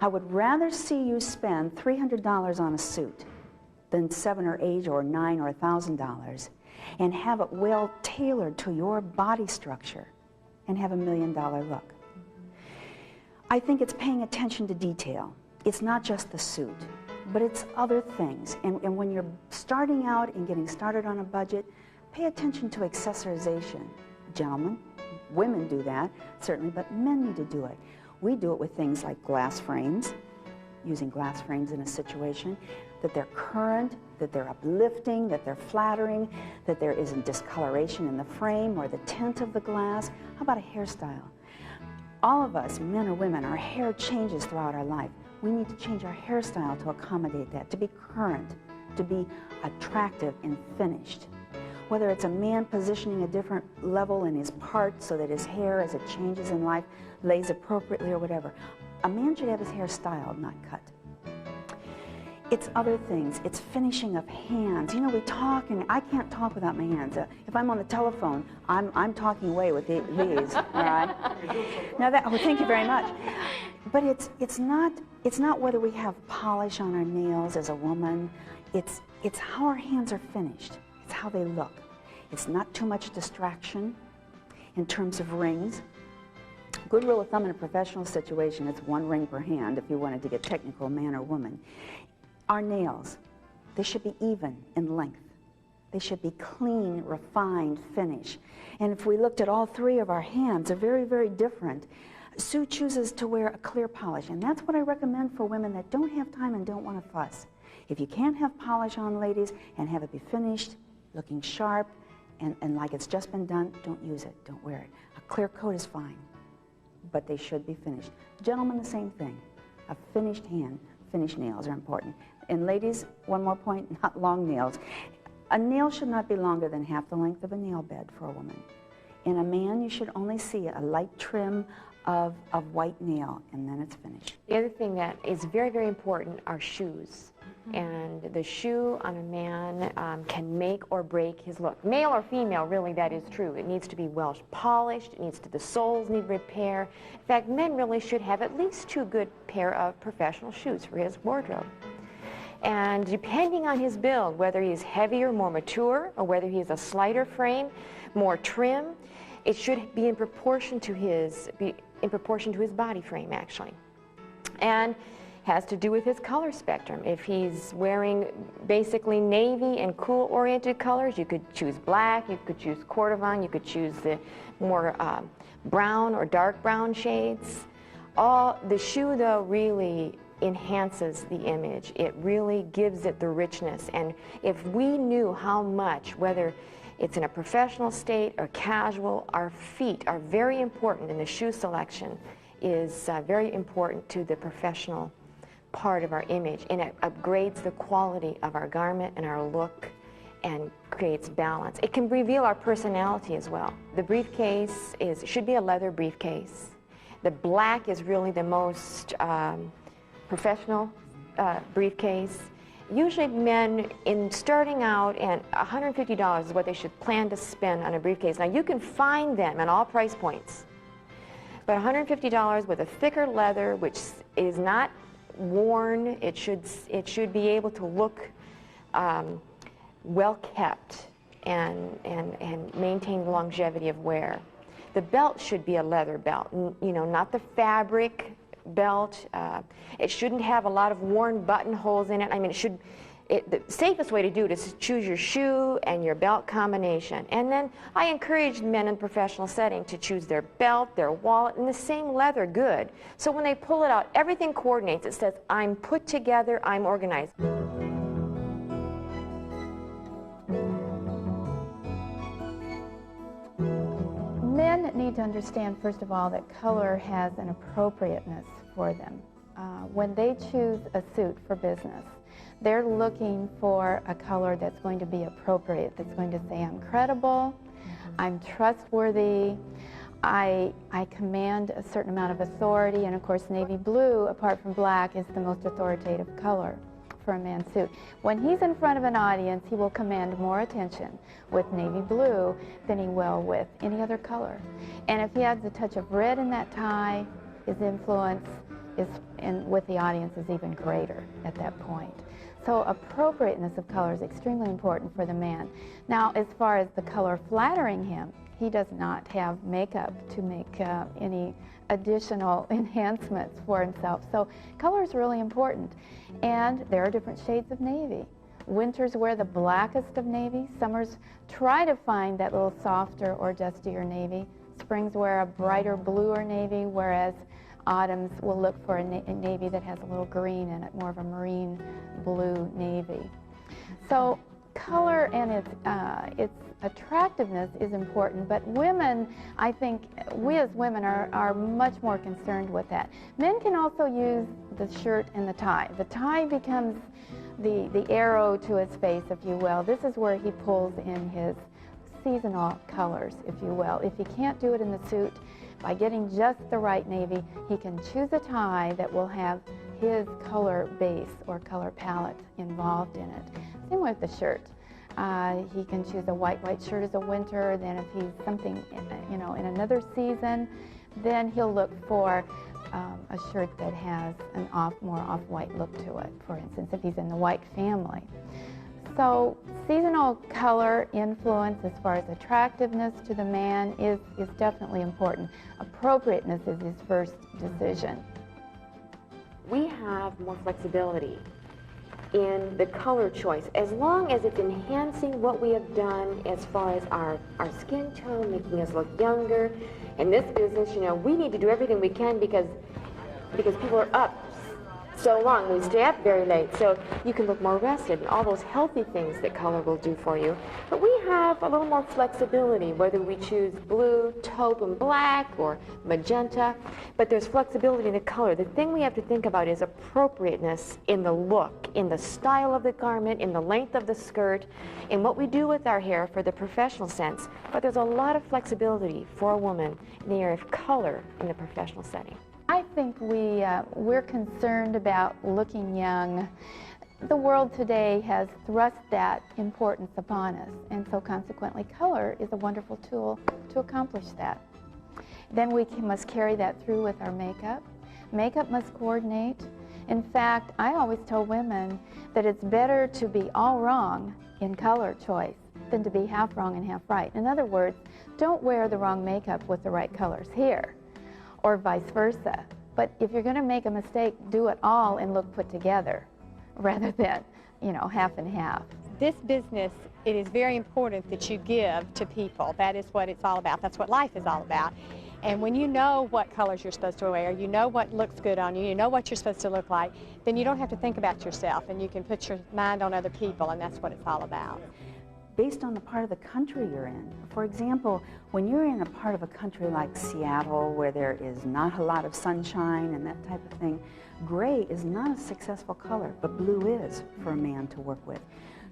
I would rather see you spend $300 on a suit than $7 or $8 or $9 or $1,000 and have it well tailored to your body structure and have $1 million look. I think it's paying attention to detail. It's not just the suit, but it's other things. And when you're starting out and getting started on a budget, pay attention to accessorization. Gentlemen, women do that, certainly, but men need to do it. We do it with things like glass frames, using glass frames in a situation, that they're current, that they're uplifting, that they're flattering, that there isn't discoloration in the frame or the tint of the glass. How about a hairstyle? All of us, men or women, our hair changes throughout our life. We need to change our hairstyle to accommodate that, to be current, to be attractive and finished. Whether it's a man positioning a different level in his part so that his hair, as it changes in life, lays appropriately or whatever. A man should have his hair styled, not cut. It's other things. It's finishing of hands. You know, we talk, and I can't talk without my hands. If I'm on the telephone, I'm talking away with these, all right? Now that, oh, thank you very much. But it's not whether we have polish on our nails as a woman. It's how our hands are finished. It's how they look. It's not too much distraction in terms of rings. Good rule of thumb in a professional situation, it's 1 ring per hand if you wanted to get technical, man or woman. Our nails, they should be even in length. They should be clean, refined finish. And if we looked at all 3 of our hands, they're very, very different. Sue chooses to wear a clear polish, and that's what I recommend for women that don't have time and don't want to fuss. If you can't have polish on, ladies, and have it be finished, looking sharp, and like it's just been done, don't use it, don't wear it. A clear coat is fine, but they should be finished. Gentlemen, the same thing. A finished hand, finished nails are important. And ladies, one more point, not long nails. A nail should not be longer than half the length of a nail bed for a woman. In a man, you should only see a light trim of white nail, and then it's finished. The other thing that is very, very important are shoes. And the shoe on a man can make or break his look. Male or female, really, that is true. It needs to be well polished. It needs to, the soles need repair. In fact, men really should have at least 2 good pair of professional shoes for his wardrobe. And depending on his build, whether he's heavier, more mature, or whether he's a slighter frame, more trim, it should be in proportion to his body frame, actually. And has to do with his color spectrum. If he's wearing basically navy and cool-oriented colors, you could choose black, you could choose cordovan, you could choose the more brown or dark brown shades. The shoe, though, really enhances the image. It really gives it the richness. And if we knew how much, whether it's in a professional state or casual, our feet are very important, and the shoe selection is very important to the professional part of our image, and it upgrades the quality of our garment and our look and creates balance. It can reveal our personality as well. The briefcase should be a leather briefcase. The black is really the most professional briefcase. Usually men, in starting out, and $150 is what they should plan to spend on a briefcase. Now you can find them at all price points, but $150 with a thicker leather, which is not worn. It should be able to look well kept and maintain the longevity of wear. The belt should be a leather belt, you know, not the fabric belt. It shouldn't have a lot of worn buttonholes in it. I mean, the safest way to do it is to choose your shoe and your belt combination. And then I encourage men in the professional setting to choose their belt, their wallet, and the same leather good. So when they pull it out, everything coordinates. It says, I'm put together, I'm organized. Men need to understand, first of all, that color has an appropriateness for them. When they choose a suit for business, they're looking for a color that's going to be appropriate, that's going to say, I'm credible, I'm trustworthy, I command a certain amount of authority, and of course navy blue, apart from black, is the most authoritative color for a man's suit. When he's in front of an audience, he will command more attention with navy blue than he will with any other color. And if he adds a touch of red in that tie, his influence with the audience is even greater at that point. So appropriateness of color is extremely important for the man. Now, as far as the color flattering him, he does not have makeup to make any additional enhancements for himself. So color is really important. And there are different shades of navy. Winters wear the blackest of navy. Summers try to find that little softer or dustier navy. Springs wear a brighter blue or navy, whereas autumns will look for a navy that has a little green in it, more of a marine blue navy. So color and its attractiveness is important, but women, I think, we as women are much more concerned with that. Men can also use the shirt and the tie. The tie becomes the arrow to his face, if you will. This is where he pulls in his seasonal colors, if you will. If he can't do it in the suit, by getting just the right navy, he can choose a tie that will have his color base or color palette involved in it. Same with the shirt. He can choose a white shirt as a winter. Then if he's something, you know, in another season, then he'll look for a shirt that has an more off-white look to it, for instance, if he's in the white family. So seasonal color influence as far as attractiveness to the man is definitely important. Appropriateness is his first decision. We have more flexibility in the color choice, as long as it's enhancing what we have done as far as our skin tone, making us look younger. In this business, you know, we need to do everything we can because people are up so long. We stay up very late, so you can look more rested and all those healthy things that color will do for you. But we have a little more flexibility, whether we choose blue, taupe, and black, or magenta. But there's flexibility in the color. The thing we have to think about is appropriateness in the look, in the style of the garment, in the length of the skirt, in what we do with our hair for the professional sense. But there's a lot of flexibility for a woman in the area of color in the professional setting. I think we're concerned about looking young. The world today has thrust that importance upon us, and so consequently color is a wonderful tool to accomplish that. Then we must carry that through with our makeup. Makeup must coordinate. In fact, I always tell women that it's better to be all wrong in color choice than to be half wrong and half right. In other words, don't wear the wrong makeup with the right colors here, or vice versa. But if you're going to make a mistake, do it all and look put together rather than, you know, half and half. This business, it is very important that you give to people. That is what it's all about. That's what life is all about. And when you know what colors you're supposed to wear, you know what looks good on you, you know what you're supposed to look like, then you don't have to think about yourself, and you can put your mind on other people, and that's what it's all about. Based on the part of the country you're in. For example, when you're in a part of a country like Seattle where there is not a lot of sunshine and that type of thing, gray is not a successful color, but blue is for a man to work with.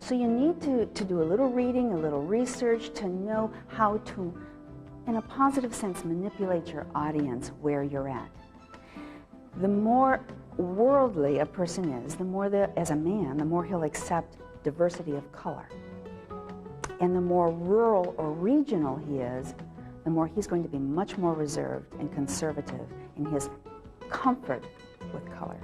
So you need to do a little reading, a little research to know how to, in a positive sense, manipulate your audience where you're at. The more worldly a person is, the more, as a man, the more he'll accept diversity of color. And the more rural or regional he is, the more he's going to be much more reserved and conservative in his comfort with color.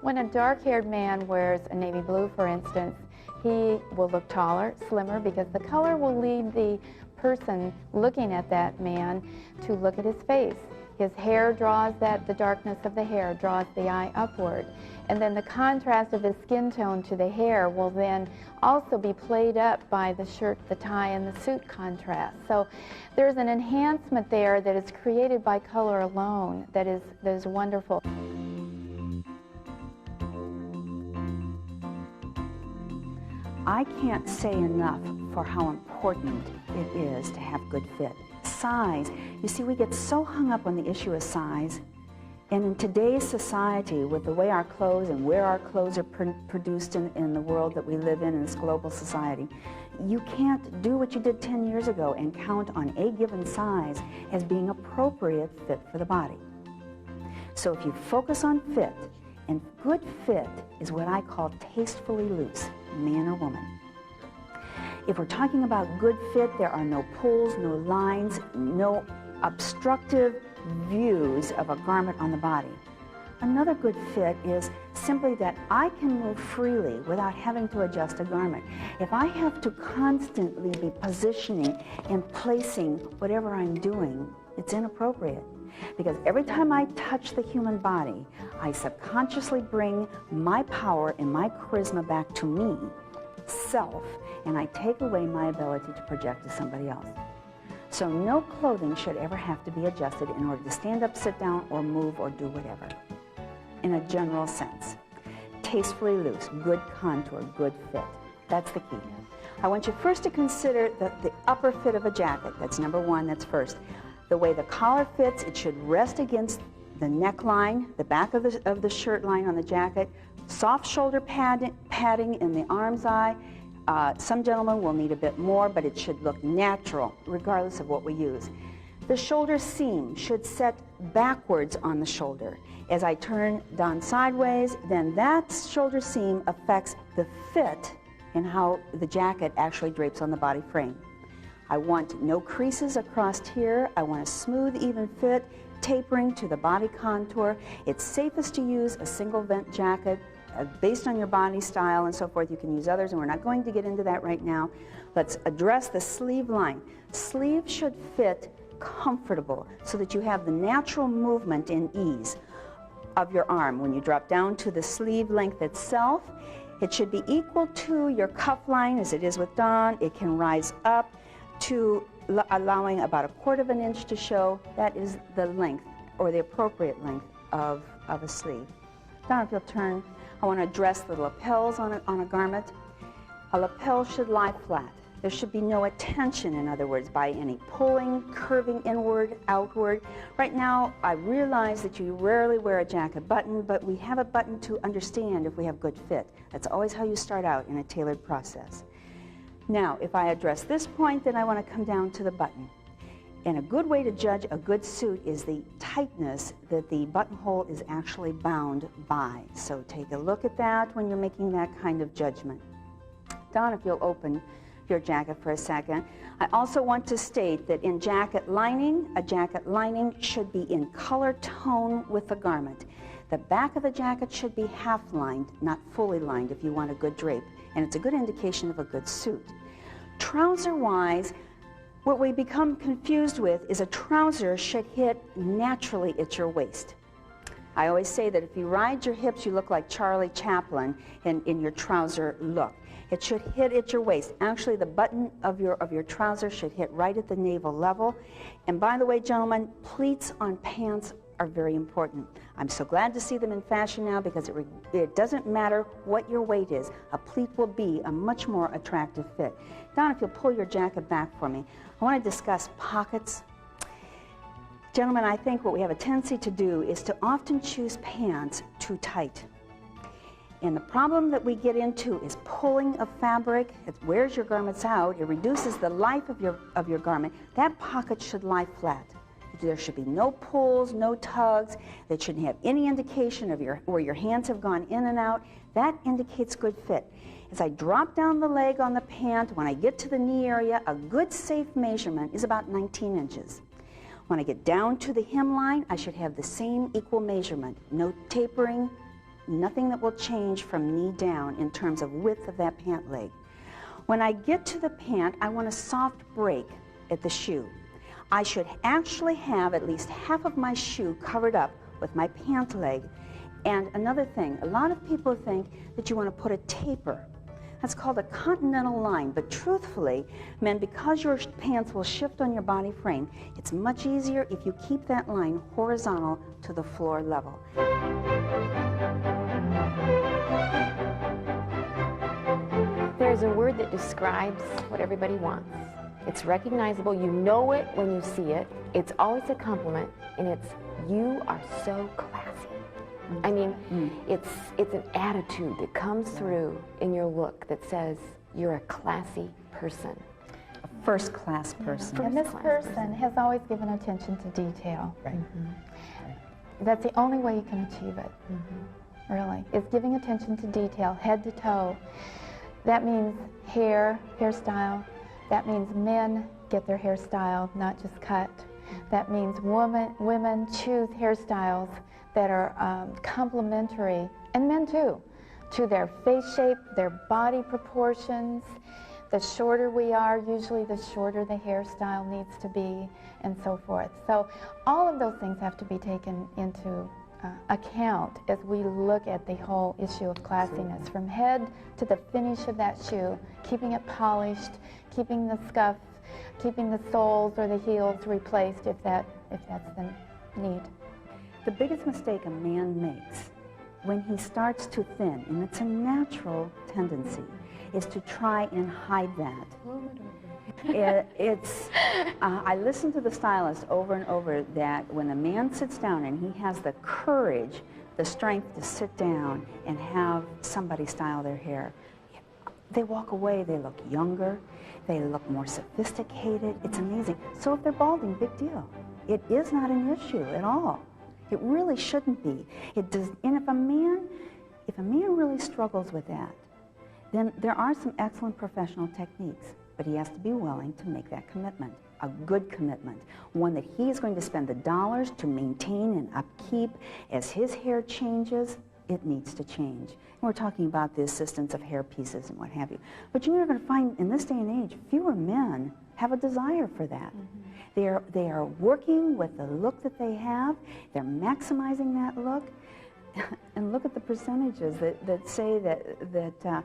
When a dark-haired man wears a navy blue, for instance, he will look taller, slimmer, because the color will lead the person looking at that man to look at his face. His hair draws that, the darkness of the hair draws the eye upward. And then the contrast of his skin tone to the hair will then also be played up by the shirt, the tie, and the suit contrast. So there's an enhancement there that is created by color alone that is wonderful. I can't say enough for how important it is to have good fit. Size, you see, we get so hung up on the issue of size, and in today's society, with the way our clothes and where our clothes are produced in the world that we live in this global society, you can't do what you did 10 years ago and count on a given size as being appropriate fit for the body. So if you focus on fit, and good fit is what I call tastefully loose, man or woman. If we're talking about good fit, there are no pulls, no lines, no obstructive views of a garment on the body. Another good fit is simply that I can move freely without having to adjust a garment. If I have to constantly be positioning and placing whatever I'm doing, it's inappropriate. Because every time I touch the human body, I subconsciously bring my power and my charisma back to me, self, and I take away my ability to project to somebody else. So no clothing should ever have to be adjusted in order to stand up, sit down, or move, or do whatever, in a general sense. Tastefully loose, good contour, good fit. That's the key. I want you first to consider the upper fit of a jacket. That's number one, that's first. The way the collar fits, it should rest against the neckline, the back of the shirt line on the jacket, soft shoulder padding in the arm's eye. Some gentlemen will need a bit more, but it should look natural, regardless of what we use. The shoulder seam should set backwards on the shoulder. As I turn down sideways, then that shoulder seam affects the fit and how the jacket actually drapes on the body frame. I want no creases across here. I want a smooth, even fit, tapering to the body contour. It's safest to use a single vent jacket. Based on your body style and so forth, you can use others, and we're not going to get into that right now. Let's address the sleeve line. Sleeves should fit comfortable so that you have the natural movement and ease of your arm. When you drop down to the sleeve length itself, it should be equal to your cuff line as it is with Dawn. It can rise up to allowing about 1/4 inch to show. That is the length, or the appropriate length, of a sleeve. Dawn, if you'll turn, I want to address the lapels on a garment. A lapel should lie flat. There should be no attention, in other words, by any pulling, curving inward, outward. Right now, I realize that you rarely wear a jacket button, but we have a button to understand if we have good fit. That's always how you start out in a tailored process. Now, if I address this point, then I want to come down to the button. And a good way to judge a good suit is the tightness that the buttonhole is actually bound by. So take a look at that when you're making that kind of judgment. Dawn, if you'll open your jacket for a second. I also want to state that in jacket lining, a jacket lining should be in color tone with the garment. The back of the jacket should be half lined, not fully lined, if you want a good drape. And it's a good indication of a good suit. Trouser-wise, what we become confused with is a trouser should hit naturally at your waist. I always say that if you ride your hips, you look like Charlie Chaplin in your trouser look. It should hit at your waist. Actually, the button of your trouser should hit right at the navel level. And by the way, gentlemen, pleats on pants are very important. I'm so glad to see them in fashion now because it doesn't matter what your weight is. A pleat will be a much more attractive fit. Don, if you'll pull your jacket back for me, I want to discuss pockets. Gentlemen, I think what we have a tendency to do is to often choose pants too tight. And the problem that we get into is pulling of fabric. It wears your garments out. It reduces the life of your garment. That pocket should lie flat. There should be no pulls, no tugs. That shouldn't have any indication of where your hands have gone in and out. That indicates good fit. As I drop down the leg on the pant, when I get to the knee area, a good safe measurement is about 19 inches. When I get down to the hemline, I should have the same equal measurement. No tapering, Nothing that will change from knee down in terms of width of that pant leg. When I get to the pant, I want a soft break at the shoe. I should actually have at least half of my shoe covered up with my pant leg. And another thing, a lot of people think that you want to put a taper. That's called a continental line, but truthfully, men, because your pants will shift on your body frame, it's much easier if you keep that line horizontal to the floor level. There's a word that describes what everybody wants. It's recognizable, you know it when you see it, it's always a compliment, and it's, you are so classy. I mean, it's an attitude that comes through in your look that says you're a classy person. A first-class person. And this person has always given attention to detail. Right. That's the only way you can achieve it, really, is giving attention to detail, head to toe. That means hair, hairstyle. That means men get their hairstyle, not just cut. That means women choose hairstyles that are complementary, and men too, to their face shape, their body proportions. The shorter we are, usually the shorter the hairstyle needs to be, and so forth. So all of those things have to be taken into account as we look at the whole issue of classiness, from head to the finish of that shoe, keeping it polished, keeping the scuffs, keeping the soles or the heels replaced if that's the need. The biggest mistake a man makes when he starts to thin, and it's a natural tendency, is to try and hide that. I listen to the stylist over and over that when a man sits down and he has the courage, the strength to sit down and have somebody style their hair, they walk away, they look younger, they look more sophisticated. It's amazing. So if they're balding, big deal. It is not an issue at all. It really shouldn't be. It does, and if a man really struggles with that, then there are some excellent professional techniques, but he has to be willing to make that commitment, a good commitment, one that he is going to spend the dollars to maintain and upkeep. As his hair changes, it needs to change. And we're talking about the assistance of hair pieces and what have you. But you're going to find in this day and age, fewer men have a desire for that. They are working with the look that they have. They're maximizing that look. And look at the percentages that say that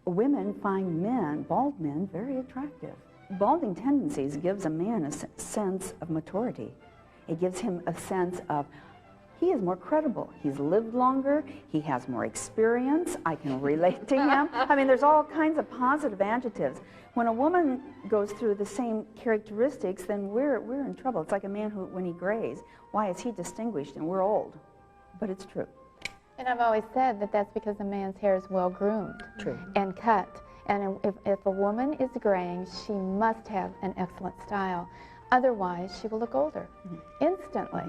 women find men, bald men, very attractive. Balding tendencies gives a man a sense of maturity. It gives him a sense of, he is more credible. He's lived longer. He has more experience. I can relate to him. I mean, there's all kinds of positive adjectives. When a woman goes through the same characteristics, then we're in trouble. It's like a man who, when he grays, why is he distinguished and we're old? But it's true. And I've always said that that's because a man's hair is well groomed and cut. And if a woman is graying, she must have an excellent style. Otherwise, she will look older instantly.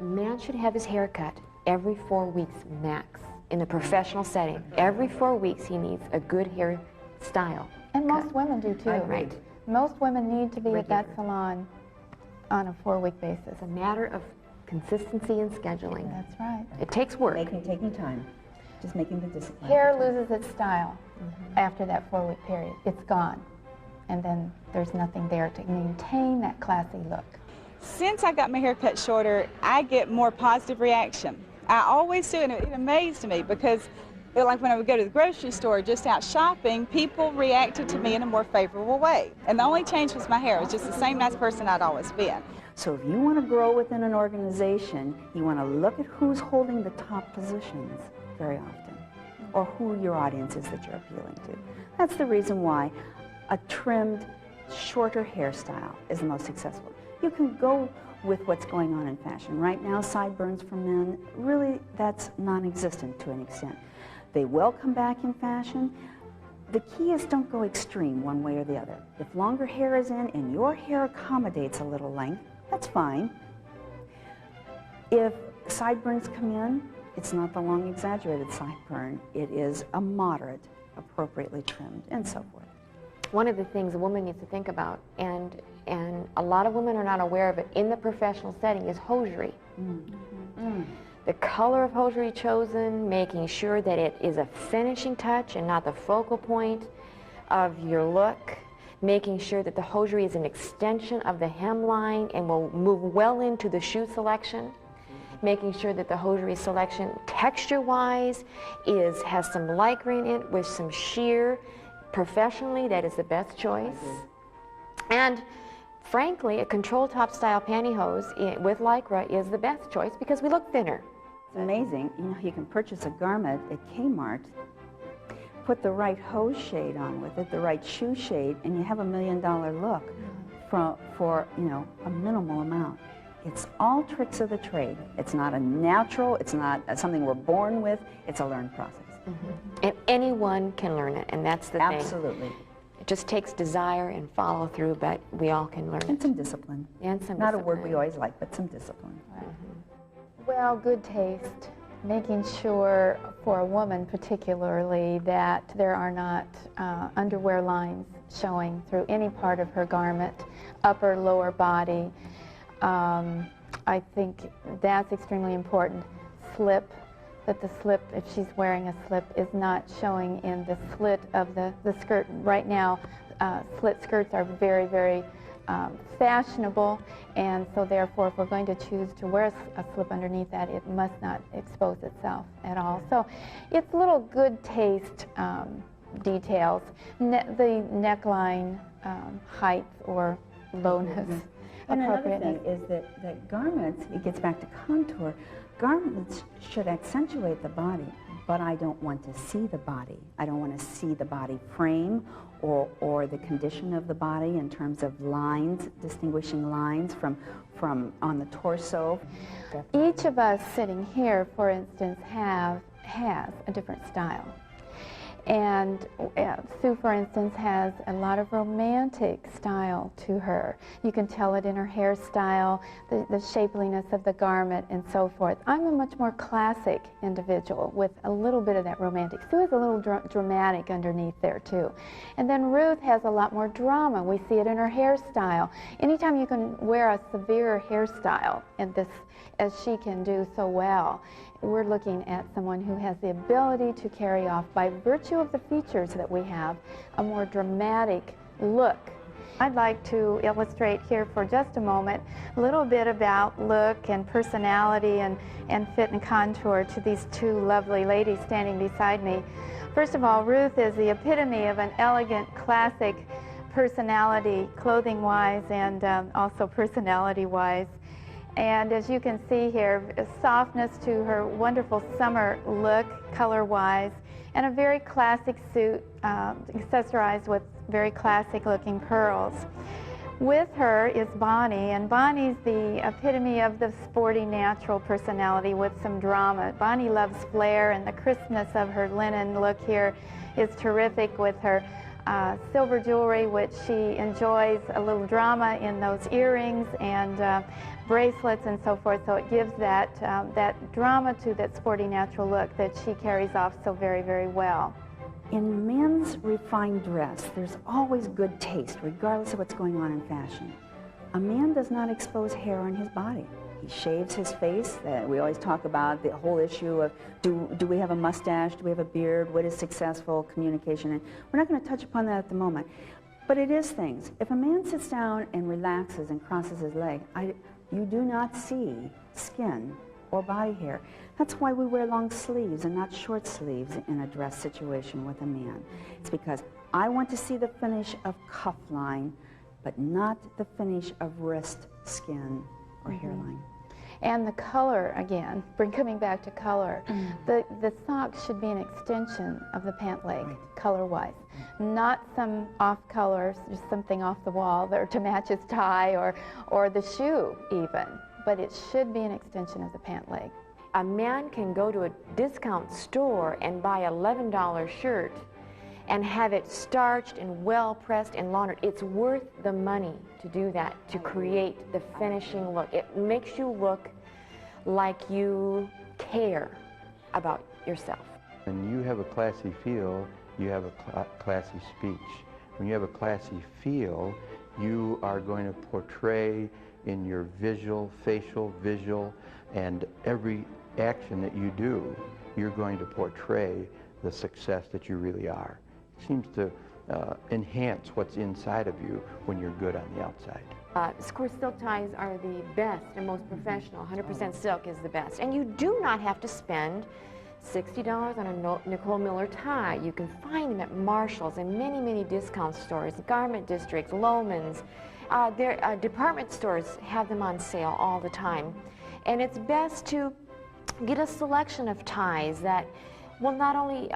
Man should have his hair cut every 4 weeks max in a professional setting. Every 4 weeks he needs a good hair style. And most women do too. Right. Most women need to be at that salon on a 4-week basis. It's a matter of consistency and scheduling. That's right. It takes work. Taking time. Just making the discipline. Hair loses its style after that 4-week period. It's gone. And then there's nothing there to maintain that classy look. Since I got my hair cut shorter, I get more positive reaction. I always do, and it amazed me because like when I would go to the grocery store just out shopping, people reacted to me in a more favorable way. And the only change was my hair. It was just the same nice person I'd always been. So if you want to grow within an organization, you want to look at who's holding the top positions very often, or who your audience is that you're appealing to. That's the reason why a trimmed, shorter hairstyle is the most successful. You can go with what's going on in fashion. Right now, sideburns for men, really that's non-existent to an extent. They will come back in fashion. The key is don't go extreme one way or the other. If longer hair is in and your hair accommodates a little length, that's fine. If sideburns come in, it's not the long exaggerated sideburn. It is a moderate, appropriately trimmed, and so forth. One of the things a woman needs to think about, and a lot of women are not aware of it in the professional setting, is hosiery. The color of hosiery chosen, making sure that it is a finishing touch and not the focal point of your look, making sure that the hosiery is an extension of the hemline and will move well into the shoe selection, making sure that the hosiery selection texture-wise has some lycra in it with some sheer. Professionally, that is the best choice. And frankly, a control top style pantyhose with lycra is the best choice because we look thinner. It's amazing, you know, you can purchase a garment at Kmart, put the right hose shade on with it, the right shoe shade, and you have $1 million look for you know, a minimal amount. It's all tricks of the trade. It's not a natural, it's not something we're born with, it's a learned process. And anyone can learn it, and that's the thing. Absolutely. It just takes desire and follow through, but we all can learn it. And some discipline. And some Not discipline. a word we always like, but some discipline. Well, good taste. Making sure, for a woman particularly, that there are not underwear lines showing through any part of her garment, upper, lower body. I think that's extremely important. Slip, that the slip, if she's wearing a slip, is not showing in the slit of the skirt. Right now, slit skirts are very, very fashionable, and so therefore if we're going to choose to wear a slip underneath that, it must not expose itself at all. So it's little good taste details. The neckline height or lowness. And another thing is that garments, it gets back to contour, garments should accentuate the body, but I don't want to see the body. I don't want to see the body frame or the condition of the body in terms of lines, distinguishing lines from on the torso. Each of us sitting here, for instance, has a different style. And Sue, for instance, has a lot of romantic style to her. You can tell it in her hairstyle, the shapeliness of the garment, and so forth. I'm a much more classic individual with a little bit of that romantic. Sue is a little dramatic underneath there, too. And then Ruth has a lot more drama. We see it in her hairstyle. Anytime you can wear a severe hairstyle, and this, as she can do so well, we're looking at someone who has the ability to carry off, by virtue of the features that we have, a more dramatic look. I'd like to illustrate here for just a moment a little bit about look and personality and fit and contour to these two lovely ladies standing beside me. First of all, Ruth is the epitome of an elegant, classic personality, clothing-wise and also personality-wise. And as you can see here, a softness to her wonderful summer look, color-wise, and a very classic suit, accessorized with very classic-looking pearls. With her is Bonnie, and Bonnie's the epitome of the sporty, natural personality with some drama. Bonnie loves flair, and the crispness of her linen look here is terrific with her silver jewelry, which she enjoys a little drama in those earrings and bracelets and so forth, so it gives that, that drama to that sporty natural look that she carries off so very, very well. In men's refined dress, there's always good taste, regardless of what's going on in fashion. A man does not expose hair on his body. He shaves his face. We always talk about the whole issue of do we have a mustache, do we have a beard, what is successful communication, and we're not going to touch upon that at the moment. But it is things. If a man sits down and relaxes and crosses his leg, you do not see skin or body hair. That's why we wear long sleeves and not short sleeves in a dress situation with a man. It's because I want to see the finish of cuff line, but not the finish of wrist, skin, or hairline. And the color, again, coming back to color, the sock should be an extension of the pant leg, color-wise. Not some off color, just something off the wall to match his tie or the shoe even, but it should be an extension of the pant leg. A man can go to a discount store and buy an $11 shirt and have it starched and well pressed and laundered. It's worth the money to do that, to create the finishing look. It makes you look like you care about yourself. When you have a classy feel, you have a classy speech. When you have a classy feel, you are going to portray in your visual, facial, visual, and every action that you do, you're going to portray the success that you really are. It seems to enhance what's inside of you when you're good on the outside. Score silk ties are the best and most professional. 100% silk is the best. And you do not have to spend $60 on a Nicole Miller tie. You can find them at Marshall's and many, many discount stores, garment districts, Loehmann's. Department stores have them on sale all the time. And it's best to get a selection of ties that will not only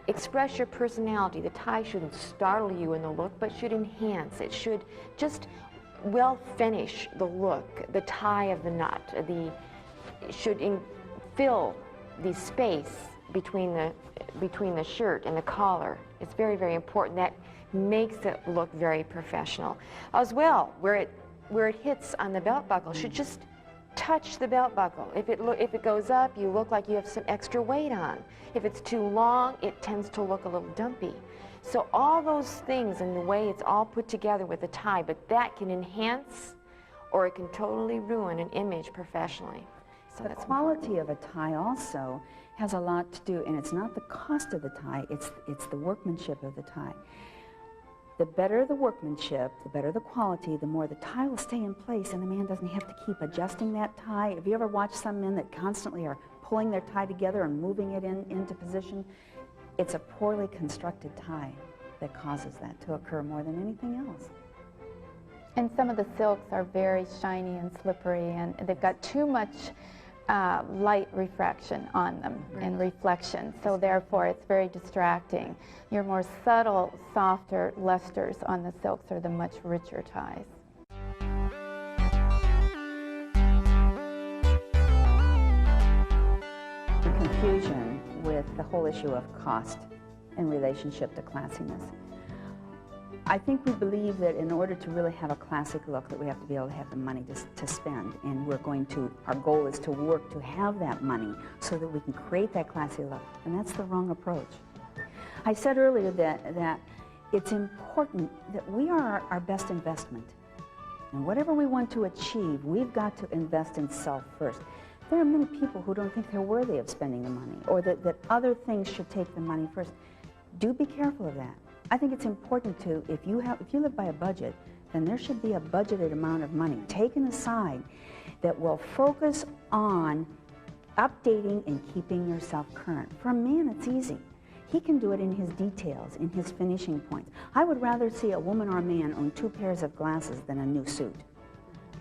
express your personality. The tie shouldn't startle you in the look, but should enhance. It should just well finish the look, the tie of the knot. It should fill the space between the shirt and the collar. It's very, very important. That makes it look very professional. As well, where it hits on the belt buckle should just touch the belt buckle. If it goes up, you look like you have some extra weight on. If it's too long, it tends to look a little dumpy. So all those things and the way it's all put together with a tie, but that can enhance or it can totally ruin an image professionally. So the that's quality of a tie also has a lot to do, and it's not the cost of the tie, it's the workmanship of the tie. The better the workmanship, the better the quality, the more the tie will stay in place and the man doesn't have to keep adjusting that tie. Have you ever watched some men that constantly are pulling their tie together and moving it into position? It's a poorly constructed tie that causes that to occur more than anything else. And some of the silks are very shiny and slippery, and they've got too much light refraction on them and reflection, so therefore it's very distracting. Your more subtle, softer lusters on the silks are the much richer ties. The confusion with the whole issue of cost in relationship to classiness. I think we believe that in order to really have a classic look that we have to be able to have the money to spend, and our goal is to work to have that money so that we can create that classy look, and that's the wrong approach. I said earlier that it's important that we are our best investment, and whatever we want to achieve, we've got to invest in self first. There are many people who don't think they're worthy of spending the money, or that other things should take the money first. Do be careful of that. I think it's important to, if you live by a budget, then there should be a budgeted amount of money taken aside that will focus on updating and keeping yourself current. For a man, it's easy. He can do it in his details, in his finishing points. I would rather see a woman or a man own 2 pairs of glasses than a new suit,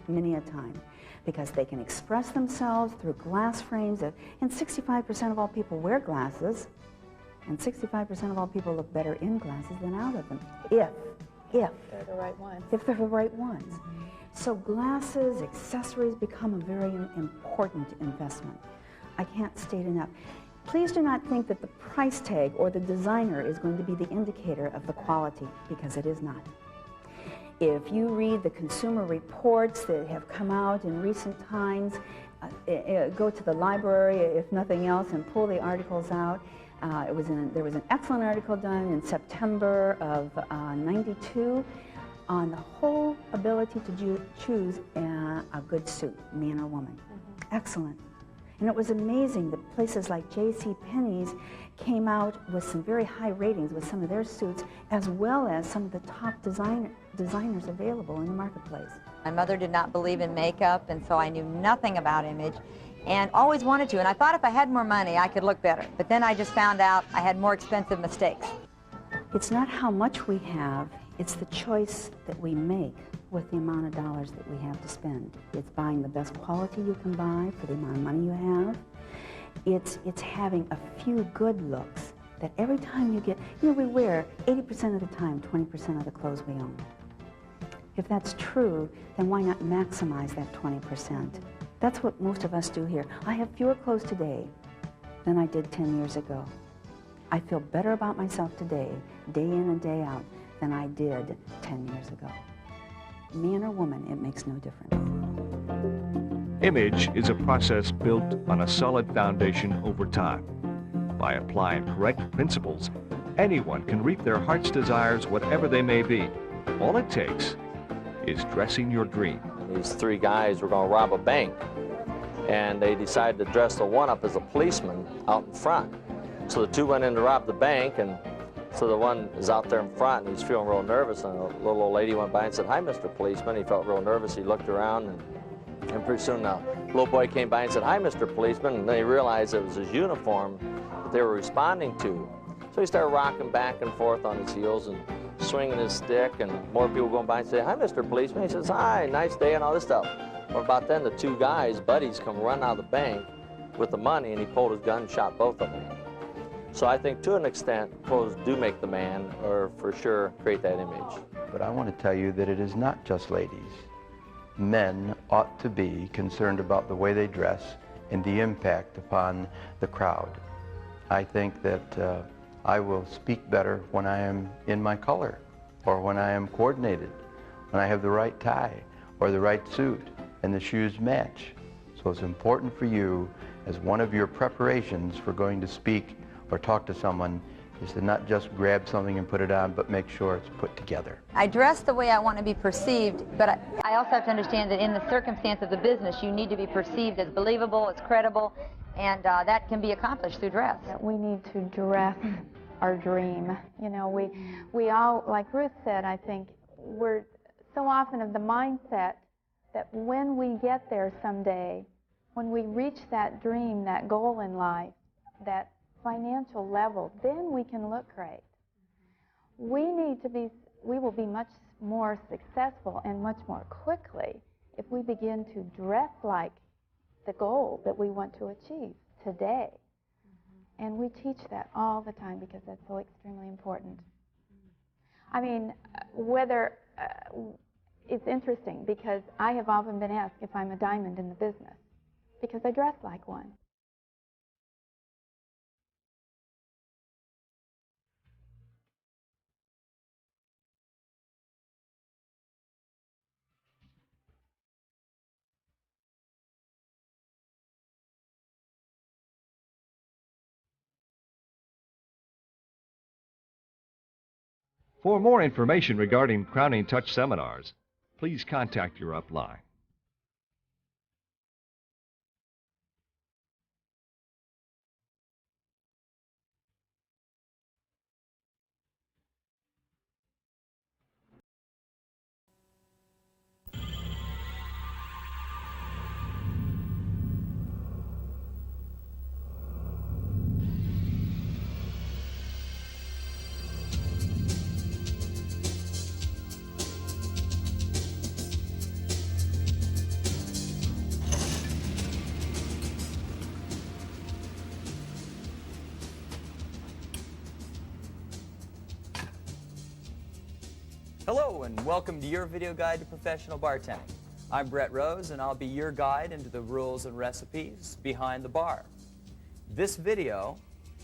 many a time, because they can express themselves through glass frames, and 65% of all people wear glasses. And 65% of all people look better in glasses than out of them, if they're the right ones. If they're the right ones. So glasses, accessories become a very important investment. I can't state enough. Please do not think that the price tag or the designer is going to be the indicator of the quality, because it is not. If you read the consumer reports that have come out in recent times, go to the library, if nothing else, and pull the articles out. There was an excellent article done in September of '92 on the whole ability to choose a good suit, man or woman. Excellent. And it was amazing that places like JCPenney's came out with some very high ratings with some of their suits, as well as some of the top designers available in the marketplace. My mother did not believe in makeup, and so I knew nothing about image. And always wanted to, and I thought if I had more money I could look better, but then I just found out I had more expensive mistakes. It's not how much we have, it's the choice that we make with the amount of dollars that we have to spend. It's buying the best quality you can buy for the amount of money you have. It's having a few good looks that every time you get, we wear 80% of the time 20% of the clothes we own. If that's true, then why not maximize that 20%? That's what most of us do here. I have fewer clothes today than I did 10 years ago. I feel better about myself today, day in and day out, than I did 10 years ago. Man or woman, it makes no difference. Image is a process built on a solid foundation over time. By applying correct principles, anyone can reap their heart's desires, whatever they may be. All it takes is dressing your dream. These three guys were going to rob a bank, and they decided to dress the one up as a policeman out in front. So the two went in to rob the bank, and so the one is out there in front, and he's feeling real nervous, and a little old lady went by and said, "Hi, Mr. Policeman." He felt real nervous. He looked around, and pretty soon the little boy came by and said, "Hi, Mr. Policeman," and then he realized it was his uniform that they were responding to. So he started rocking back and forth on his heels and swinging his stick, and more people going by and say, "Hi, Mr. Policeman." He says, "Hi, nice day," and all this stuff. Well, about then, the two guys, buddies, come running out of the bank with the money, and he pulled his gun and shot both of them. So I think to an extent, clothes do make the man, or for sure create that image. But I want to tell you that it is not just ladies. Men ought to be concerned about the way they dress and the impact upon the crowd. I think that I will speak better when I am in my color, or when I am coordinated, when I have the right tie or the right suit and the shoes match. So it's important for you, as one of your preparations for going to speak or talk to someone, is to not just grab something and put it on, but make sure it's put together. I dress the way I want to be perceived, but I also have to understand that in the circumstance of the business, you need to be perceived as believable, as credible, and that can be accomplished through dress. We need to dress our dream. You know, we all, like Ruth said, I think, we're so often of the mindset that when we get there someday, when we reach that dream, that goal in life, that financial level, then we can look great. We will be much more successful and much more quickly if we begin to dress like the goal that we want to achieve today. And we teach that all the time because that's so extremely important. I mean, it's interesting because I have often been asked if I'm a diamond in the business because I dress like one. For more information regarding Crowning Touch seminars, please contact your upline. Hello and welcome to your video guide to professional bartending. I'm Brett Rose and I'll be your guide into the rules and recipes behind the bar. This video,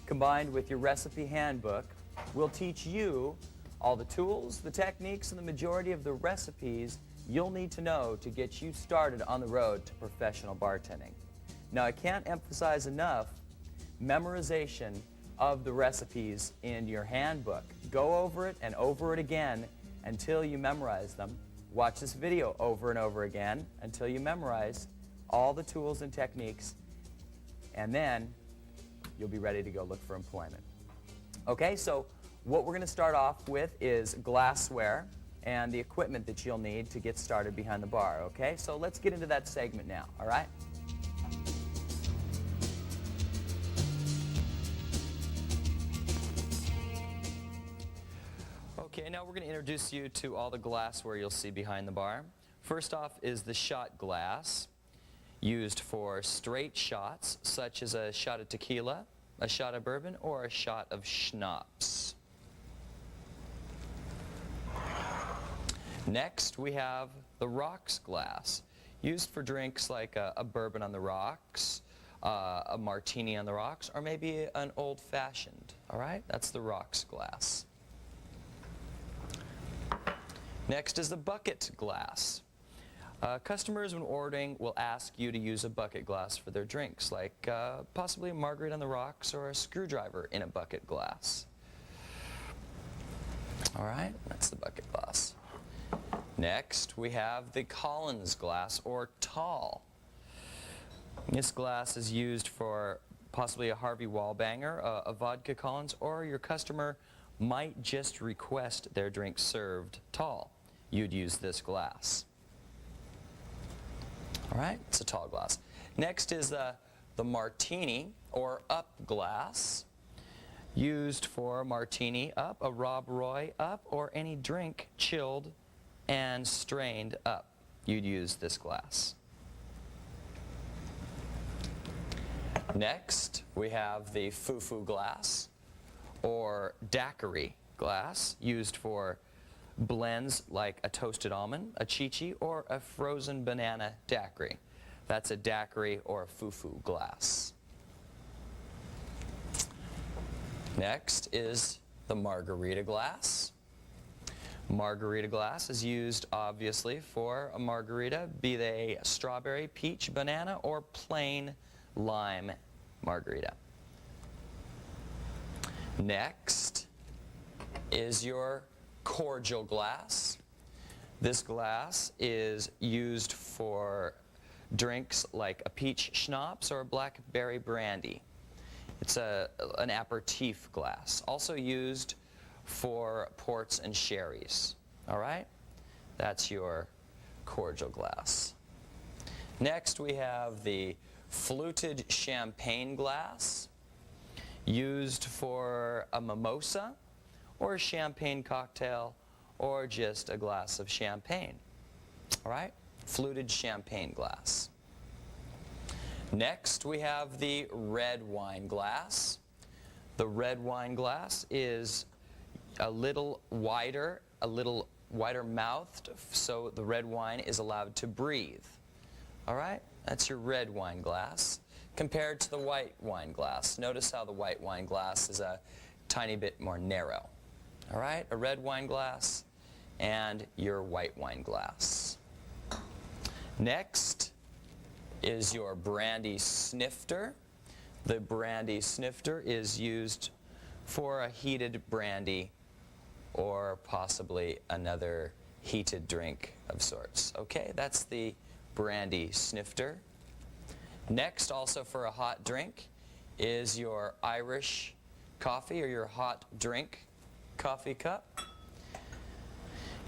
combined with your recipe handbook, will teach you all the tools, the techniques, and the majority of the recipes you'll need to know to get you started on the road to professional bartending. Now, I can't emphasize enough memorization of the recipes in your handbook. Go over it and over it again until you memorize them. Watch this video over and over again until you memorize all the tools and techniques, and then you'll be ready to go look for employment. Okay, so what we're going to start off with is glassware and the equipment that you'll need to get started behind the bar. Okay, so let's get into that segment now, all right? Okay, now we're going to introduce you to all the glassware you'll see behind the bar. First off is the shot glass, used for straight shots, such as a shot of tequila, a shot of bourbon, or a shot of schnapps. Next, we have the rocks glass, used for drinks like a bourbon on the rocks, a martini on the rocks, or maybe an old-fashioned. All right, that's the rocks glass. Next is the bucket glass. Customers, when ordering, will ask you to use a bucket glass for their drinks, like possibly a margarita on the rocks or a screwdriver in a bucket glass. All right, that's the bucket glass. Next, we have the Collins glass, or tall. This glass is used for possibly a Harvey Wallbanger, a vodka Collins, or your customer might just request their drink served tall. You'd use this glass. All right, it's a tall glass. Next is the martini, or up glass, used for martini up, a Rob Roy up, or any drink chilled and strained up. You'd use this glass. Next, we have the foo-foo glass, or daiquiri glass, used for blends like a toasted almond, a chi-chi, or a frozen banana daiquiri. That's a daiquiri or a foo-foo glass. Next is the margarita glass. Margarita glass is used obviously for a margarita, be they strawberry, peach, banana, or plain lime margarita. Next is your cordial glass. This glass is used for drinks like a peach schnapps or a blackberry brandy. It's an aperitif glass, also used for ports and sherries. All right? That's your cordial glass. Next, we have the fluted champagne glass, used for a mimosa or a champagne cocktail or just a glass of champagne. All right? Fluted champagne glass. Next, we have the red wine glass. The red wine glass is a little wider mouthed, so the red wine is allowed to breathe. All right? That's your red wine glass compared to the white wine glass. Notice how the white wine glass is a tiny bit more narrow. All right? A red wine glass and your white wine glass. Next is your brandy snifter. The brandy snifter is used for a heated brandy or possibly another heated drink of sorts. Okay, that's the brandy snifter. Next, also for a hot drink, is your Irish coffee or your hot drink coffee cup.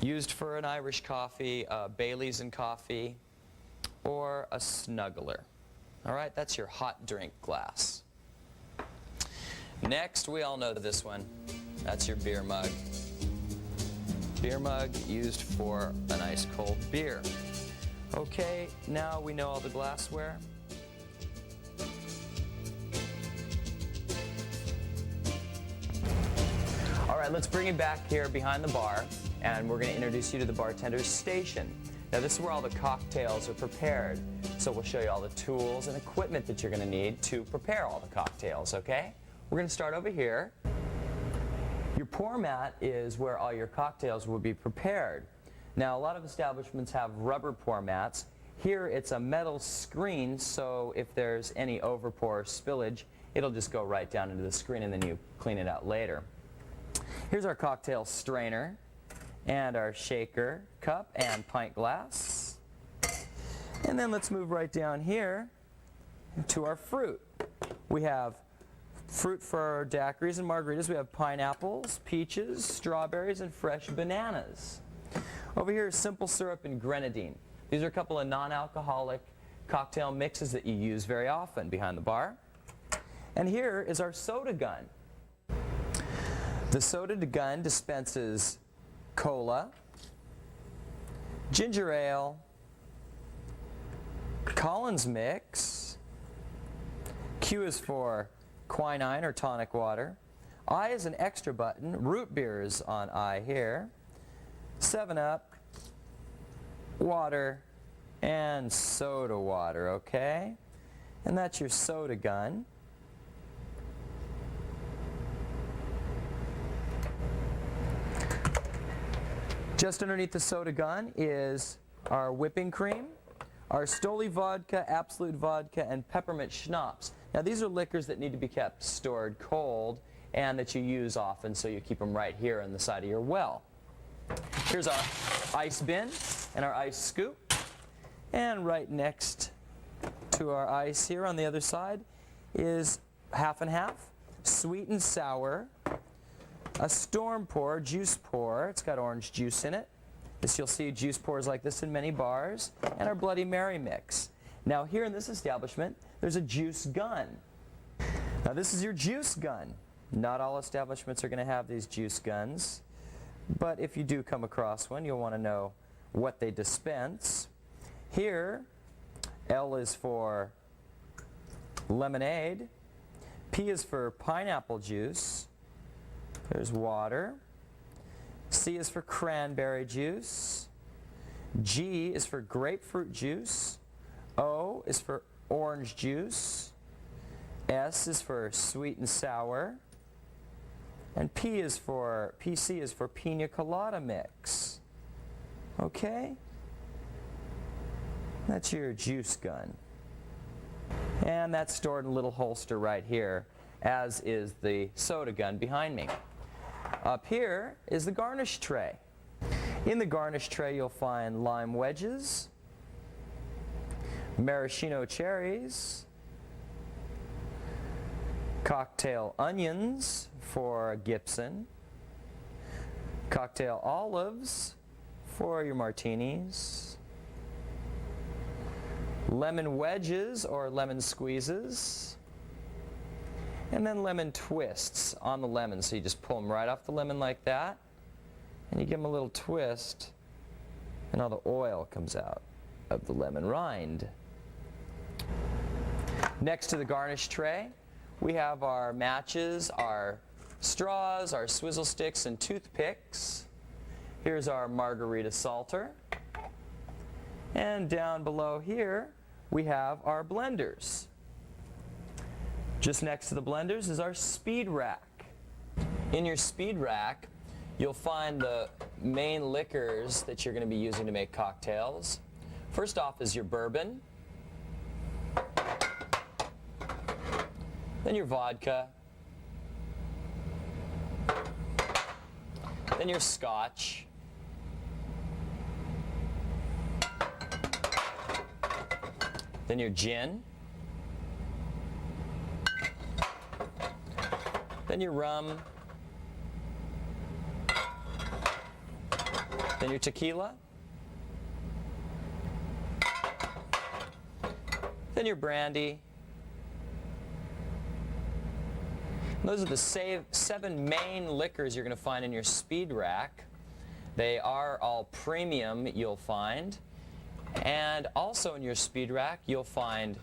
Used for an Irish coffee, Bailey's and coffee, or a snuggler. All right, that's your hot drink glass. Next, we all know this one. That's your beer mug. Beer mug used for an ice cold beer. Okay, now we know all the glassware. All right, let's bring you back here behind the bar, and we're going to introduce you to the bartender's station. Now, this is where all the cocktails are prepared. So we'll show you all the tools and equipment that you're going to need to prepare all the cocktails, okay? We're going to start over here. Your pour mat is where all your cocktails will be prepared. Now, a lot of establishments have rubber pour mats. Here, it's a metal screen, so if there's any overpour or spillage, it'll just go right down into the screen and then you clean it out later. Here's our cocktail strainer and our shaker cup and pint glass. And then let's move right down here to our fruit. We have fruit for our daiquiris and margaritas. We have pineapples, peaches, strawberries, and fresh bananas. Over here is simple syrup and grenadine. These are a couple of non-alcoholic cocktail mixes that you use very often behind the bar. And here is our soda gun. The soda gun dispenses cola, ginger ale, Collins mix. Q is for quinine or tonic water. I is an extra button. Root beer is on I here. 7-Up, water, and soda water, okay? And that's your soda gun. Just underneath the soda gun is our whipping cream, our Stoli vodka, Absolute vodka, and peppermint schnapps. Now these are liquors that need to be kept stored cold and that you use often, so you keep them right here on the side of your well. Here's our ice bin and our ice scoop. And right next to our ice here on the other side is half and half, sweet and sour, a storm pour, juice pour. It's got orange juice in it. This, you'll see juice pours like this in many bars, and our Bloody Mary mix. Now here in this establishment, there's a juice gun. Now this is your juice gun. Not all establishments are going to have these juice guns, but if you do come across one, you'll want to know what they dispense. Here, L is for lemonade, P is for pineapple juice, there's water, C is for cranberry juice, G is for grapefruit juice, O is for orange juice, S is for sweet and sour, and PC is for pina colada mix. Okay? That's your juice gun. And that's stored in a little holster right here, as is the soda gun behind me. Up here is the garnish tray. In the garnish tray you'll find lime wedges, maraschino cherries, cocktail onions for Gibson, cocktail olives for your martinis, lemon wedges or lemon squeezes, and then lemon twists on the lemon. So you just pull them right off the lemon like that, and you give them a little twist, and all the oil comes out of the lemon rind. Next to the garnish tray, we have our matches, our straws, our swizzle sticks, and toothpicks. Here's our margarita salter. And down below here, we have our blenders. Just next to the blenders is our speed rack. In your speed rack, you'll find the main liquors that you're going to be using to make cocktails. First off is your bourbon, then your vodka, then your scotch, then your gin, then your rum, then your tequila, then your brandy. And those are the 7 main liquors you're going to find in your speed rack. They are all premium, you'll find. And also in your speed rack, you'll find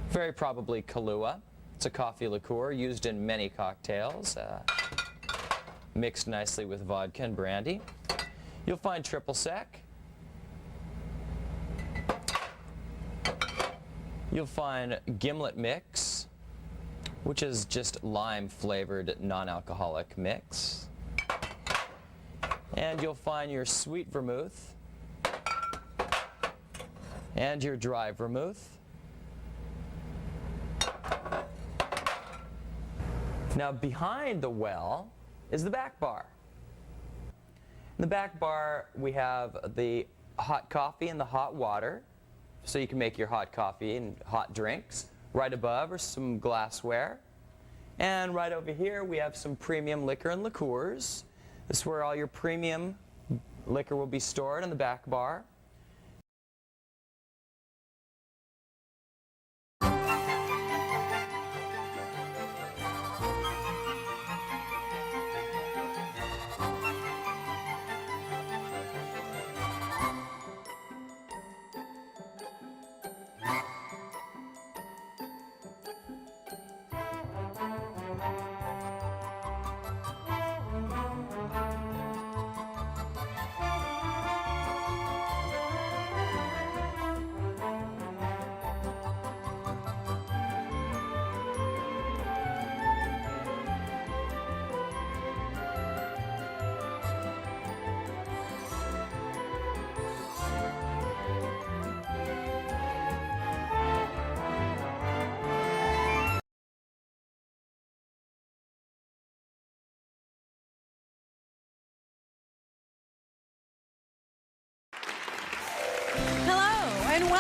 very probably Kahlua. It's a coffee liqueur used in many cocktails, mixed nicely with vodka and brandy. You'll find triple sec. You'll find gimlet mix, which is just lime-flavored non-alcoholic mix. And you'll find your sweet vermouth and your dry vermouth. Now behind the well is the back bar. In the back bar we have the hot coffee and the hot water, so you can make your hot coffee and hot drinks. Right above are some glassware. And right over here we have some premium liquor and liqueurs. This is where all your premium liquor will be stored in the back bar.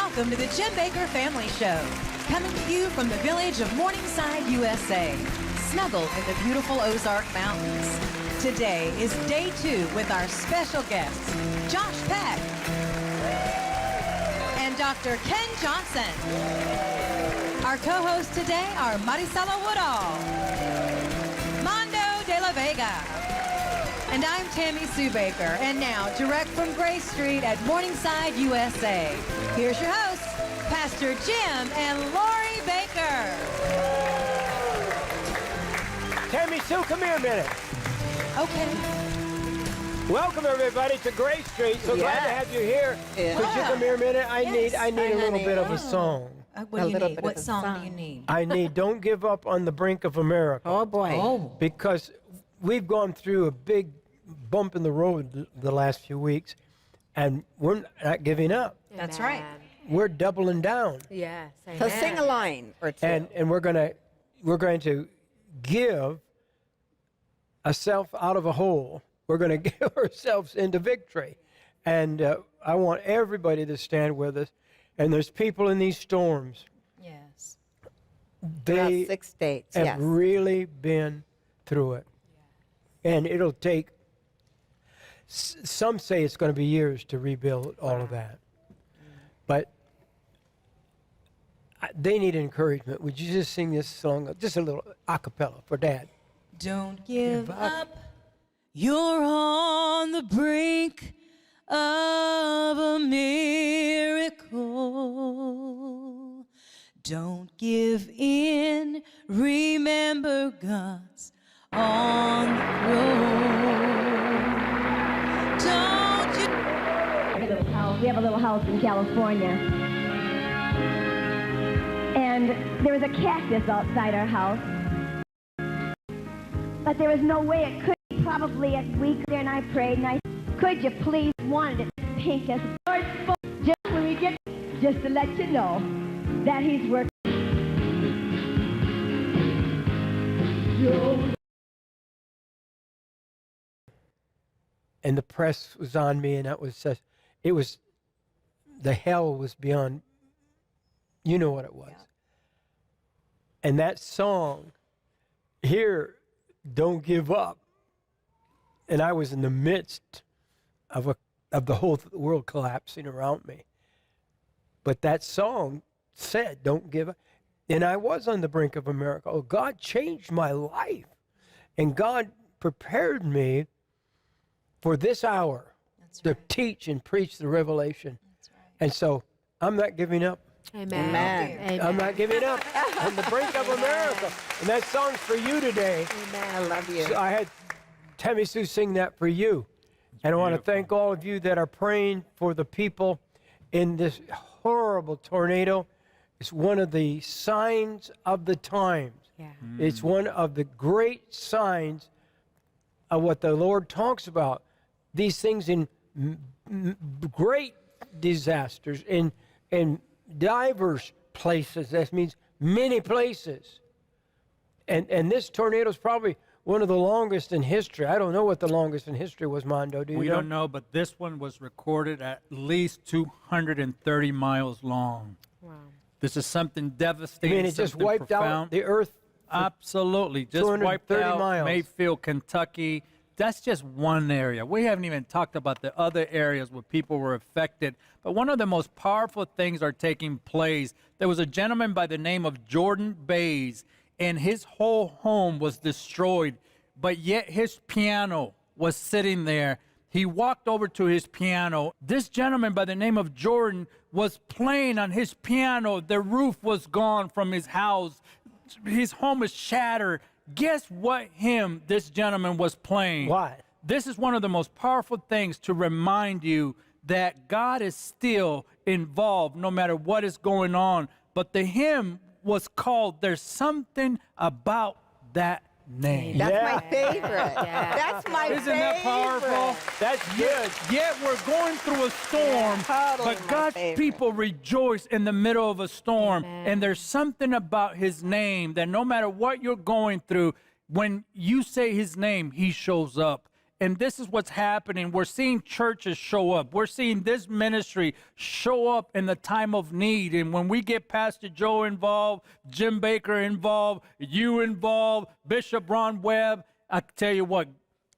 Welcome to the Jim Baker Family Show, coming to you from the village of Morningside, USA, snuggled in the beautiful Ozark Mountains. Today is day 2 with our special guests, Josh Peck and Dr. Ken Johnson. Our co-hosts today are Marisela Woodall, Mondo de la Vega, and I'm Tammy Sue Baker. And now, direct from Gray Street at Morningside, USA, here's your hosts, Pastor Jim and Lori Baker. Tammy Sue, come here a minute. Okay. Welcome everybody to Gray Street. So glad to have you here. Yeah. Could you come here a minute? I need a little bit of a song. What do you need? What song do you need? I need "Don't Give Up on the Brink of America." Oh, boy. Oh. Because we've gone through a big bump in the road the last few weeks, and we're not giving up. That's right. We're doubling down. Yes. So sing a line or two. And we're going to give ourselves out of a hole. We're going to give ourselves into victory. And I want everybody to stand with us. And there's people in these storms. Yes. They About 6 states, have yes. really been through it. And it'll take, some say it's going to be years to rebuild all of that. But they need encouragement. Would you just sing this song, just a little a cappella for Dad? Don't give up. You're on the brink of a miracle. Don't give in. Remember God's on the road. Don't you? We have a little house in California. And there was a cactus outside our house. But there was no way it could be. Probably a week there, and I prayed, and I said, could you please wanted it pink as the Lord spoke just when we get, just to let you know that He's working. And the press was on me, and the hell was beyond, you know what it was. Yeah. And that song, here, "Don't Give Up," and I was in the midst of the whole world collapsing around me. But that song said, "Don't give up." And I was on the brink of a miracle. Oh, God changed my life. And God prepared me for this hour to teach and preach the revelation. And so I'm not giving up. Amen. Amen. I'm not giving up. On the brink of a miracle. And that song's for you today. Amen. I love you. So I had Tammy Sue sing that for you. And I want to thank all of you that are praying for the people in this horrible tornado. It's one of the signs of the times. Yeah. It's one of the great signs of what the Lord talks about. These things in great disasters, in diverse places. That means many places. And this tornado is probably one of the longest in history. I don't know what the longest in history was, Mondo. Do you know? We don't know, but this one was recorded at least 230 miles long. Wow. This is something devastating. I mean, it just wiped out the earth. Absolutely. Just wiped out miles. Mayfield, Kentucky. That's just one area. We haven't even talked about the other areas where people were affected. But one of the most powerful things are taking place. There was a gentleman by the name of Jordan Bays, and his whole home was destroyed, but yet his piano was sitting there. He walked over to his piano. This gentleman by the name of Jordan was playing on his piano. The roof was gone from his house. His home is shattered. Guess what hymn this gentleman was playing? What? This is one of the most powerful things to remind you that God is still involved no matter what is going on. But the hymn was called "There's Something About That Name." That's my favorite. That's my favorite. Isn't that powerful? That's good. Yet we're going through a storm, totally but God's people rejoice in the middle of a storm. Amen. And there's something about His name that no matter what you're going through, when you say His name, He shows up. And this is what's happening. We're seeing churches show up. We're seeing this ministry show up in the time of need. And when we get Pastor Joe involved, Jim Baker involved, you involved, Bishop Ron Webb, I tell you what,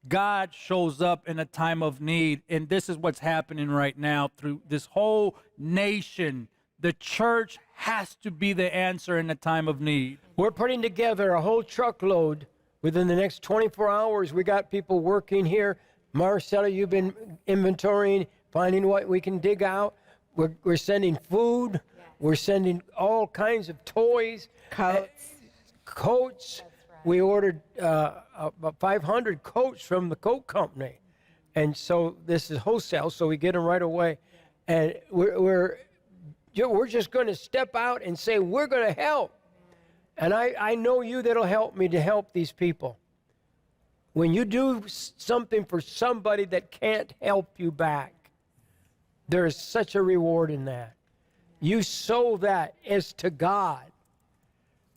God shows up in a time of need. And this is what's happening right now through this whole nation. The church has to be the answer in a time of need. We're putting together a whole truckload within the next 24 hours. We got people working here. Marcella, you've been inventorying, finding what we can dig out. We're sending food. We're sending all kinds of toys. Coats. We ordered about 500 coats from the coat company. And so this is wholesale, so we get them right away. And we're just going to step out and say, we're going to help. And I know you that'll help me to help these people. When you do something for somebody that can't help you back, there is such a reward in that. You sow that as to God.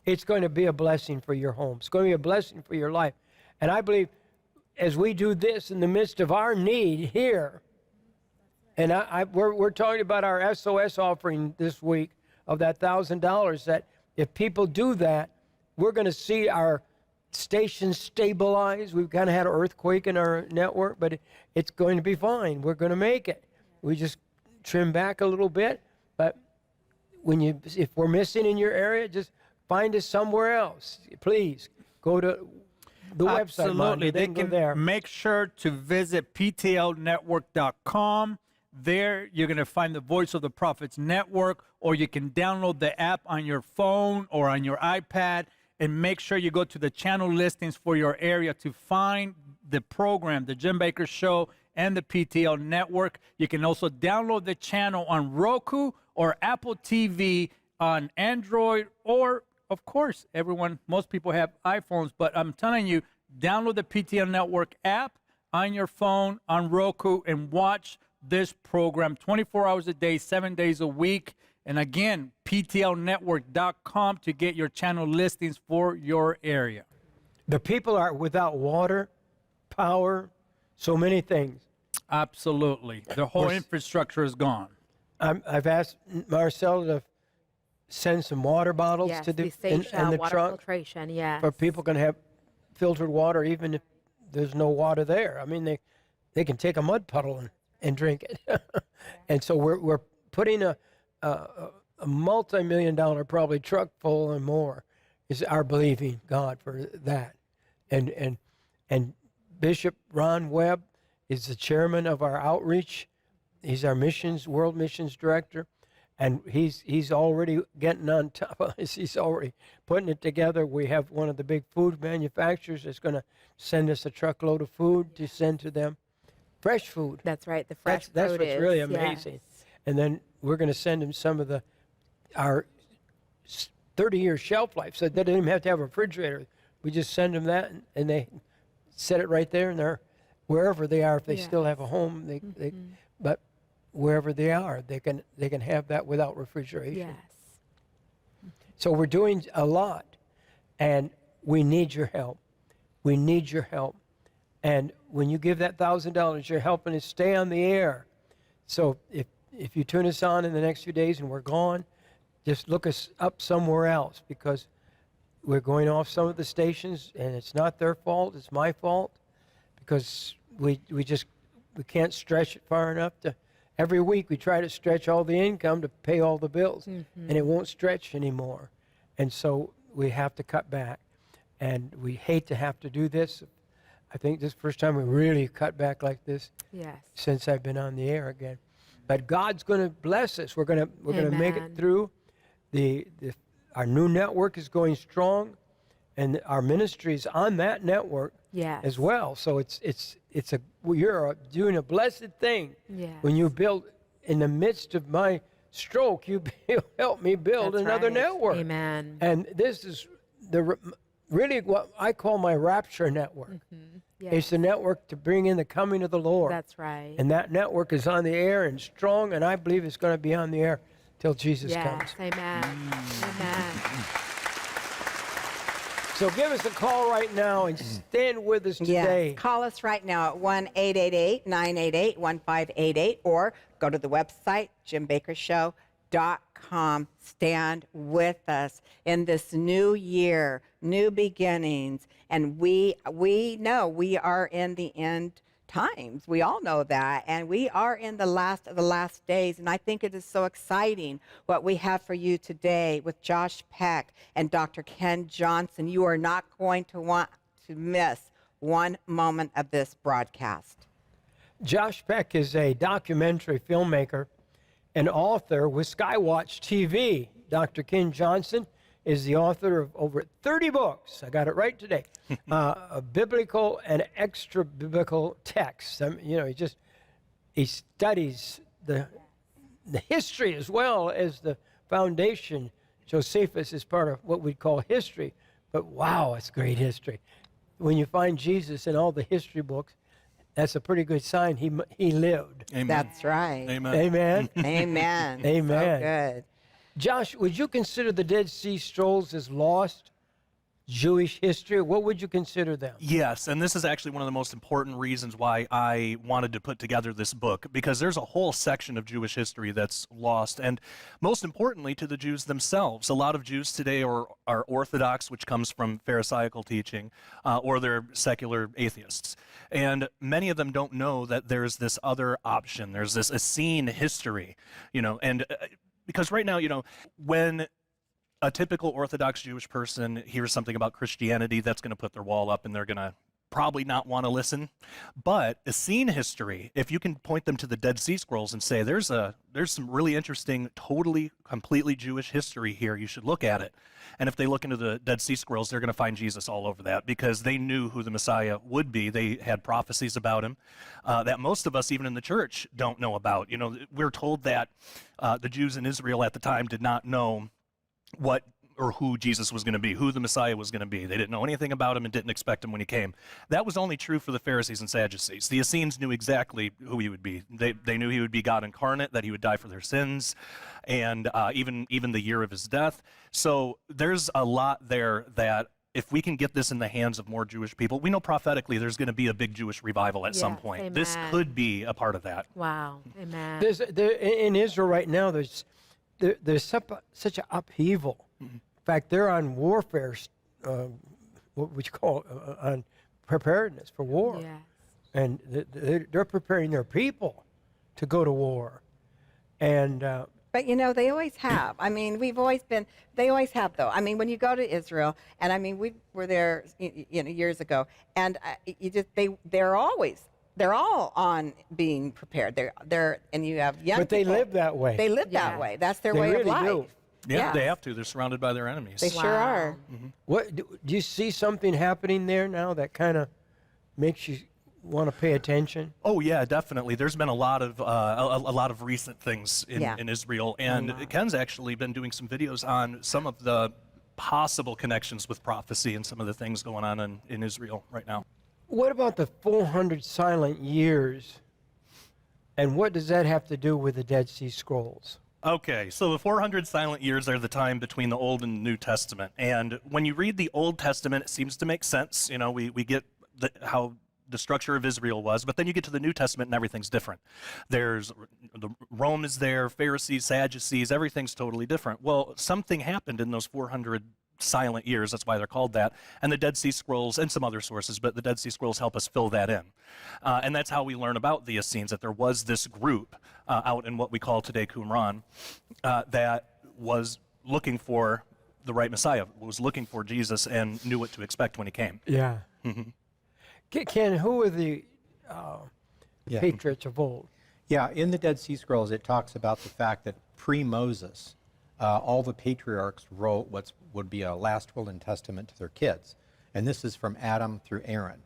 It's going to be a blessing for your home. It's going to be a blessing for your life. And I believe as we do this in the midst of our need here, and we're talking about our SOS offering this week of that $1,000, that if people do that, we're going to see our station stabilize. We've kind of had an earthquake in our network, but it's going to be fine. We're going to make it. We just trim back a little bit, but if we're missing in your area, just find us somewhere else. Please go to the website. Absolutely. They can go there. Make sure to visit ptlnetwork.com. There, you're going to find the Voice of the Prophets Network, or you can download the app on your phone or on your iPad, and make sure you go to the channel listings for your area to find the program, the Jim Baker Show and the PTL Network. You can also download the channel on Roku or Apple TV on Android, or, of course, most people have iPhones, but I'm telling you, download the PTL Network app on your phone, on Roku, and watch this program 24 hours a day, 7 days a week. And again, ptlnetwork.com to get your channel listings for your area. The people are without water, power, so many things. Absolutely. The whole infrastructure is gone. I've asked Marcel to send some water bottles to the in the water truck filtration, yes. for people can have filtered water even if there's no water there. I mean, they can take a mud puddle and drink it. And so we're putting a multi-million-dollar probably truck full and more is our believing God for that. And Bishop Ron Webb is the chairman of our outreach. He's our world missions director, and he's already getting on top of us. He's already putting it together. We have one of the big food manufacturers that's going to send us a truckload of food to send to them. Fresh food. That's right, the fresh That's produce. what's really amazing. Yes. And then we're going to send them some of our 30-year shelf life, so they don't even have to have a refrigerator. We just send them that, and they set it right there, and they're wherever they are. If they still have a home, but wherever they are, they can have that without refrigeration. Yes. So we're doing a lot, and we need your help. We need your help. And when you give that $1,000, you're helping us stay on the air. So if you tune us on in the next few days and we're gone, just look us up somewhere else, because we're going off some of the stations, and it's not their fault, it's my fault, because we can't stretch it far enough to. Every week we try to stretch all the income to pay all the bills, and it won't stretch anymore. And so we have to cut back, and we hate to have to do this. I think this is the first time we really cut back like this since I've been on the air again. But God's going to bless us. We're going to make it through. Our new network is going strong, and our ministry is on that network as well. So you're doing a blessed thing when you build in the midst of my stroke. You help me build another network. Amen. And this is really what I call my rapture network. Yes. It's the network to bring in the coming of the Lord. That's right. And that network is on the air and strong, and I believe it's going to be on the air till Jesus comes. Amen. Amen. So give us a call right now and stand with us today. Yes. Call us right now at 1-888-988-1588 or go to the website, JimBakerShow.com. Stand with us in this new year, new beginnings, and we know we are in the end times. We all know that, and we are in the last of the last days, and I think it is so exciting what we have for you today with Josh Peck and Dr. Ken Johnson. You are not going to want to miss one moment of this broadcast. Josh Peck is a documentary filmmaker and author with Skywatch TV. Dr. Ken Johnson is the author of over 30 books. I got it right today. Biblical and extra biblical texts. He studies the history as well as the foundation. Josephus is part of what we call history, but wow, it's great history. When you find Jesus in all the history books, that's a pretty good sign he lived. Amen. That's right. Amen. Amen. Amen. Amen. So good. Josh, would you consider the Dead Sea Scrolls as lost Jewish history? What would you consider them? Yes, and this is actually one of the most important reasons why I wanted to put together this book, because there's a whole section of Jewish history that's lost, and most importantly to the Jews themselves. A lot of Jews today are Orthodox, which comes from Pharisaical teaching, or they're secular atheists. And many of them don't know that there's this other option. There's this Essene history, and because right now, when a typical Orthodox Jewish person hears something about Christianity, that's going to put their wall up and they're going to probably not want to listen. But Essene history, if you can point them to the Dead Sea Scrolls and say, there's some really interesting, totally, completely Jewish history here, you should look at it. And if they look into the Dead Sea Scrolls, they're going to find Jesus all over that, because they knew who the Messiah would be. They had prophecies about him that most of us, even in the church, don't know about. We're told that the Jews in Israel at the time did not know what or who Jesus was going to be, who the Messiah was going to be. They didn't know anything about him and didn't expect him when he came. That was only true for the Pharisees and Sadducees. The Essenes knew exactly who he would be. They knew he would be God incarnate, that he would die for their sins, and even the year of his death. So there's a lot there that if we can get this in the hands of more Jewish people, we know prophetically there's going to be a big Jewish revival at some point. Amen. This could be a part of that. Wow. Amen. In Israel right now, there's such an upheaval. Mm-hmm. In fact, they're on warfare, what we call on preparedness for war. Yes. And they're preparing their people to go to war. And but they always have. I mean, they always have, though. I mean, when you go to Israel, and I mean, we were there, years ago, and they're all on being prepared. And you have young But they people. live that way. They live that way. That's their way really of life. do. Yeah, they have to. They're surrounded by their enemies. They sure are. Mm-hmm. What do you see something happening there now that kind of makes you want to pay attention? Oh yeah, definitely. There's been a lot of recent things in Israel, and Ken's actually been doing some videos on some of the possible connections with prophecy and some of the things going on in Israel right now. What about the 400 silent years, and what does that have to do with the Dead Sea Scrolls? Okay, so the 400 silent years are the time between the Old and New Testament. And when you read the Old Testament, it seems to make sense. We get how the structure of Israel was, but then you get to the New Testament and everything's different. Rome is there, Pharisees, Sadducees, everything's totally different. Well, something happened in those 400 silent years, that's why they're called that, and the Dead Sea Scrolls and some other sources, but the Dead Sea Scrolls help us fill that in. And that's how we learn about the Essenes, that there was this group out in what we call today Qumran that was looking for the right Messiah, was looking for Jesus and knew what to expect when he came. Yeah. Mm-hmm. Ken, who were the patriots of old? Yeah, in the Dead Sea Scrolls it talks about the fact that pre-Moses, all the patriarchs wrote what would be a last will and testament to their kids. And this is from Adam through Aaron.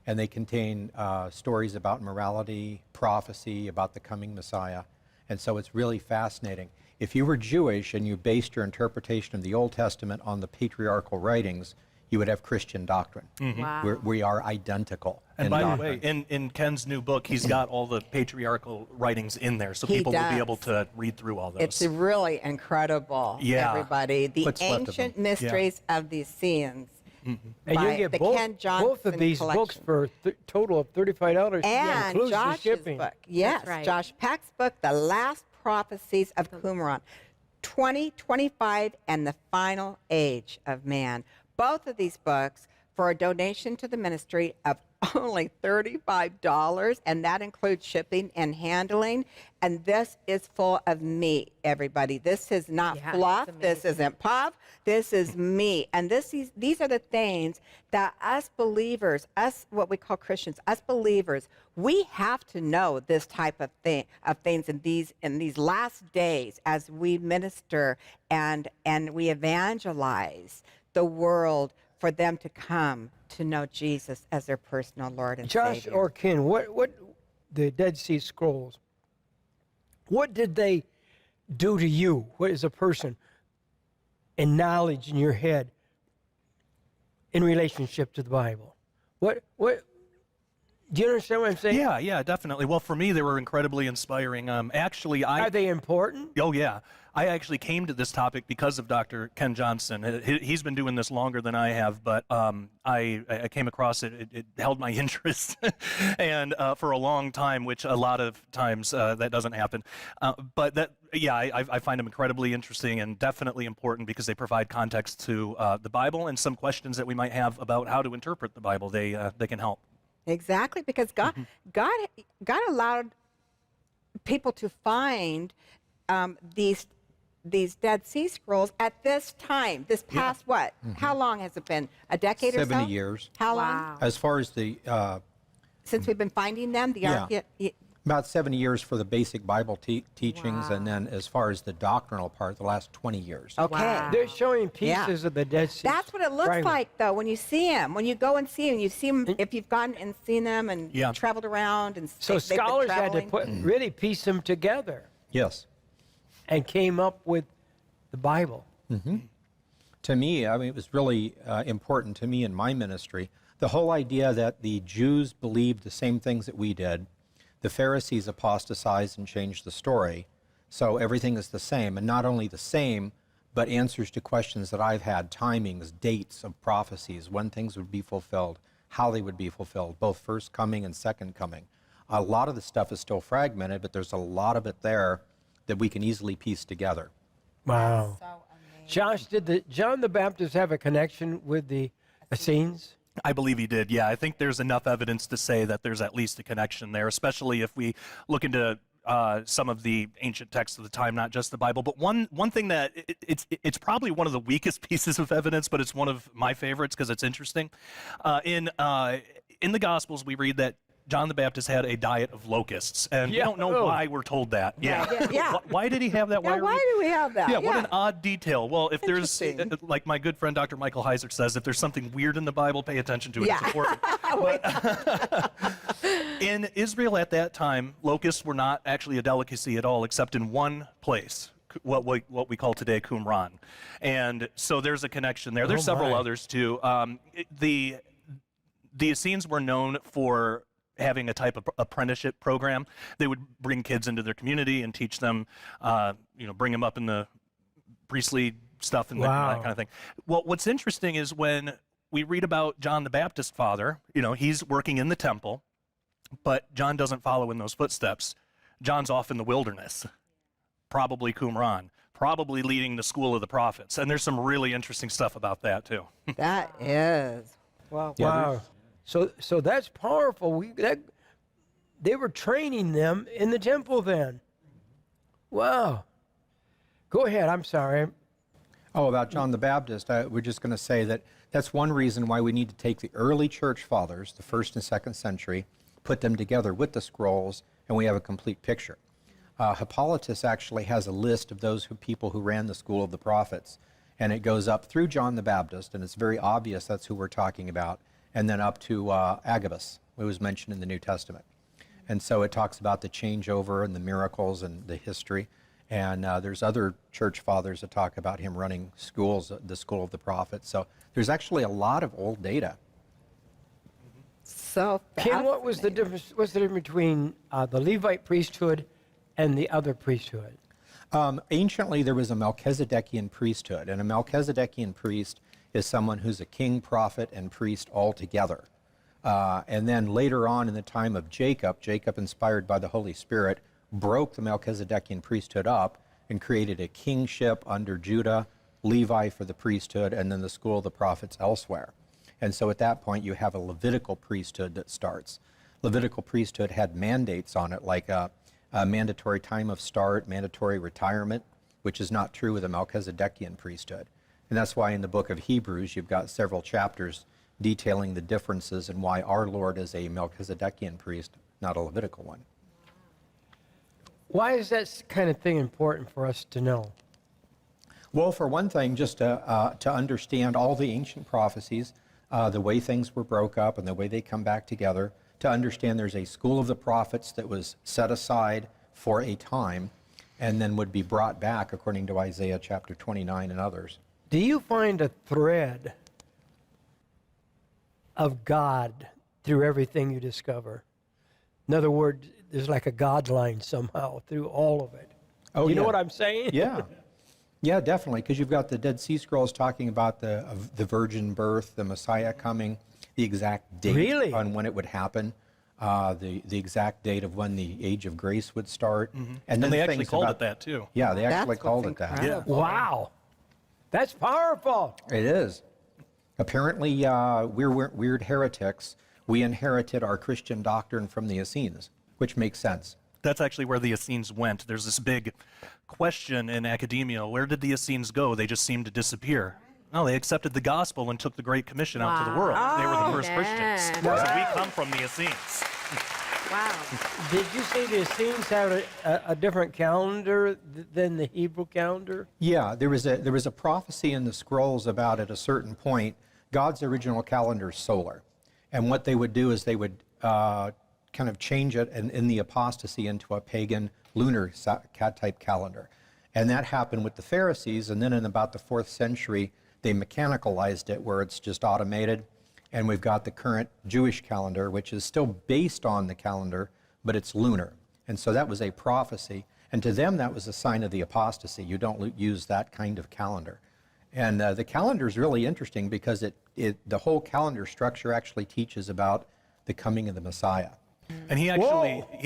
And they contain stories about morality, prophecy, about the coming Messiah. And so it's really fascinating. If you were Jewish and you based your interpretation of the Old Testament on the patriarchal writings, you would have Christian doctrine. Mm-hmm. Wow. We are identical. And in by doctrine. the way, in Ken's new book, he's got all the patriarchal writings in there, so people will be able to read through all those. It's really incredible, everybody. The What's left of ancient them. mysteries of the Essenes. And you get the both, Ken Johnson both of these collection. books for a total of $35. And includes the Josh's shipping. book. Yes, That's right. Josh Peck's book, The Last Prophecies of Qumran, 2025 and the Final Age of Man. Both of these books for a donation to the ministry of only $35, and that includes shipping and handling. And this is full of meat, everybody. This is not fluff. This isn't puff. This is meat. And these are the things that us believers, us what we call Christians, us believers, we have to know this type of things in these last days as we minister and we evangelize the world for them to come to know Jesus as their personal Lord and Josh Savior. or Ken, what the Dead Sea Scrolls, what did they do to you? What is a person and knowledge in your head in relationship to the Bible? What do you understand what I'm saying? Yeah, definitely. Well, for me, they were incredibly inspiring. Actually, Are they important? Oh, yeah. I actually came to this topic because of Dr. Ken Johnson. He's been doing this longer than I have, but I came across it. It held my interest and for a long time, which a lot of times that doesn't happen. But I find them incredibly interesting and definitely important because they provide context to the Bible and some questions that we might have about how to interpret the Bible. They can help. Exactly, because God allowed people to find these Dead Sea Scrolls at this time. This past what? How long has it been? A decade or so? 70 years. How long? As far as the Since we've been finding them, about 70 years for the basic Bible teachings, and then as far as the doctrinal part, the last 20 years. Okay. They're showing pieces of the Dead Sea. That's what it looks like, though, when you see them. When you go and see them, you see them, if you've gone and seen them and traveled around. And So they've been scholars had to traveling. really piece them together. Yes. And came up with the Bible. To me, I mean, it was really important to me in my ministry. The whole idea that the Jews believed the same things that we did. The Pharisees apostatized and changed the story, so everything is the same, and not only the same, but answers to questions that I've had, timings, dates of prophecies, when things would be fulfilled, how they would be fulfilled, both first coming and second coming. A lot of the stuff is still fragmented, but there's a lot of it there that we can easily piece together. Wow. Josh, did John the Baptist have a connection with the Essenes? I believe he did, yeah. I think there's enough evidence to say that there's at least a connection there, especially if we look into some of the ancient texts of the time, not just the Bible. But one thing that it's probably one of the weakest pieces of evidence, but it's one of my favorites because it's interesting. In the Gospels, we read that John the Baptist had a diet of locusts, and we don't know why we're told that. Why did he have that? Why do we have that? Yeah, what an odd detail. Well, if there's, like my good friend Dr. Michael Heiser says, if there's something weird in the Bible, pay attention to it. It's important. But in Israel at that time, locusts were not actually a delicacy at all, except in one place, what we call today Qumran. And so there's a connection there. There's several others too. The Essenes were known for having a type of apprenticeship program. They would bring kids into their community and teach them, bring them up in the priestly stuff and that kind of thing. Well, what's interesting is when we read about John the Baptist father, he's working in the temple, but John doesn't follow in those footsteps. John's off in the wilderness, probably Qumran, probably leading the school of the prophets. And there's some really interesting stuff about that too. That is. Wow. Wow. So that's powerful. They were training them in the temple then. Wow. Go ahead. I'm sorry. Oh, about John the Baptist, we're just going to say that that's one reason why we need to take the early church fathers, the 1st and 2nd century, put them together with the scrolls, and we have a complete picture. Hippolytus actually has a list of those people who ran the school of the prophets, and it goes up through John the Baptist, and it's very obvious that's who we're talking about, and then up to Agabus, who was mentioned in the New Testament. And so it talks about the changeover and the miracles and the history. And there's other church fathers that talk about him running schools, the school of the prophets. So there's actually a lot of old data. So Ken, what was the difference? What's the difference between the Levite priesthood and the other priesthood? Anciently, there was a Melchizedekian priesthood, and a Melchizedekian priest is someone who's a king, prophet, and priest all together. And then later on in the time of Jacob, Jacob, inspired by the Holy Spirit, broke the Melchizedekian priesthood up and created a kingship under Judah, Levi for the priesthood, and then the school of the prophets elsewhere. And so at that point, you have a Levitical priesthood that starts. Levitical priesthood had mandates on it, like a mandatory time of start, mandatory retirement, which is not true with the Melchizedekian priesthood. And that's why in the book of Hebrews, you've got several chapters detailing the differences and why our Lord is a Melchizedekian priest, not a Levitical one. Why is that kind of thing important for us to know? Well, for one thing, just to understand all the ancient prophecies, the way things were broke up and the way they come back together, to understand there's a school of the prophets that was set aside for a time and then would be brought back according to Isaiah chapter 29 and others. Do you find a thread of God through everything you discover? In other words, there's like a God line somehow through all of it. Oh, you know yeah. what I'm saying? Yeah. Yeah, definitely, because you've got the Dead Sea Scrolls talking about the virgin birth, the Messiah coming, the exact date on when it would happen, the exact date of when the Age of Grace would start. And they actually called it that, too. Yeah, they actually called it that. Yeah. Wow. That's powerful. It is. Apparently, we're weird heretics. We inherited our Christian doctrine from the Essenes, which makes sense. That's actually where the Essenes went. There's this big question in academia. Where did the Essenes go? They just seemed to disappear. No, they accepted the gospel and took the Great Commission out to the world. They were the first Christians. So we come from the Essenes. Wow. Did you say the Essenes have a different calendar than the Hebrew calendar? Yeah, there was a prophecy in the scrolls about at a certain point, God's original calendar is solar. And what they would do is they would kind of change it in the apostasy into a pagan lunar type calendar. And that happened with the Pharisees, and then in about the 4th century, they mechanicalized it where it's just automated. And we've got the current Jewish calendar, which is still based on the calendar, but it's lunar. And so that was a prophecy. And to them, that was a sign of the apostasy. You don't use that kind of calendar. And the calendar is really interesting because the whole calendar structure actually teaches about the coming of the Messiah. And he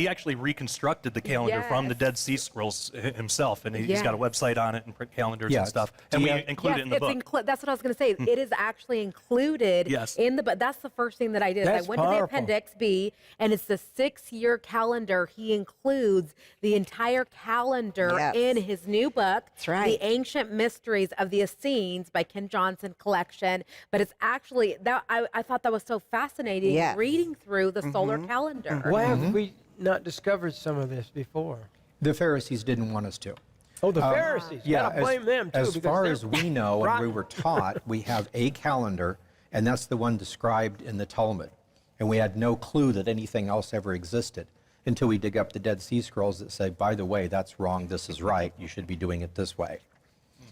actually reconstructed the calendar from the Dead Sea Scrolls himself, and he's got a website on it and print calendars and stuff. And we include it in the book. That's what I was going to say. It is actually included in the book. That's the first thing that I did. I went to the Appendix B, and it's the 6-year calendar. He includes the entire calendar in his new book, The Ancient Mysteries of the Essenes by Ken Johnson Collection. But it's actually, I thought that was so fascinating reading through the solar calendar. Why have we not discovered some of this before? The Pharisees didn't want us to. Oh, the Pharisees. Yeah, Gotta blame them too. As because far they're as we know and we were taught, we have a calendar, and that's the one described in the Talmud. And we had no clue that anything else ever existed until we dig up the Dead Sea Scrolls that say, by the way, that's wrong, this is right, you should be doing it this way.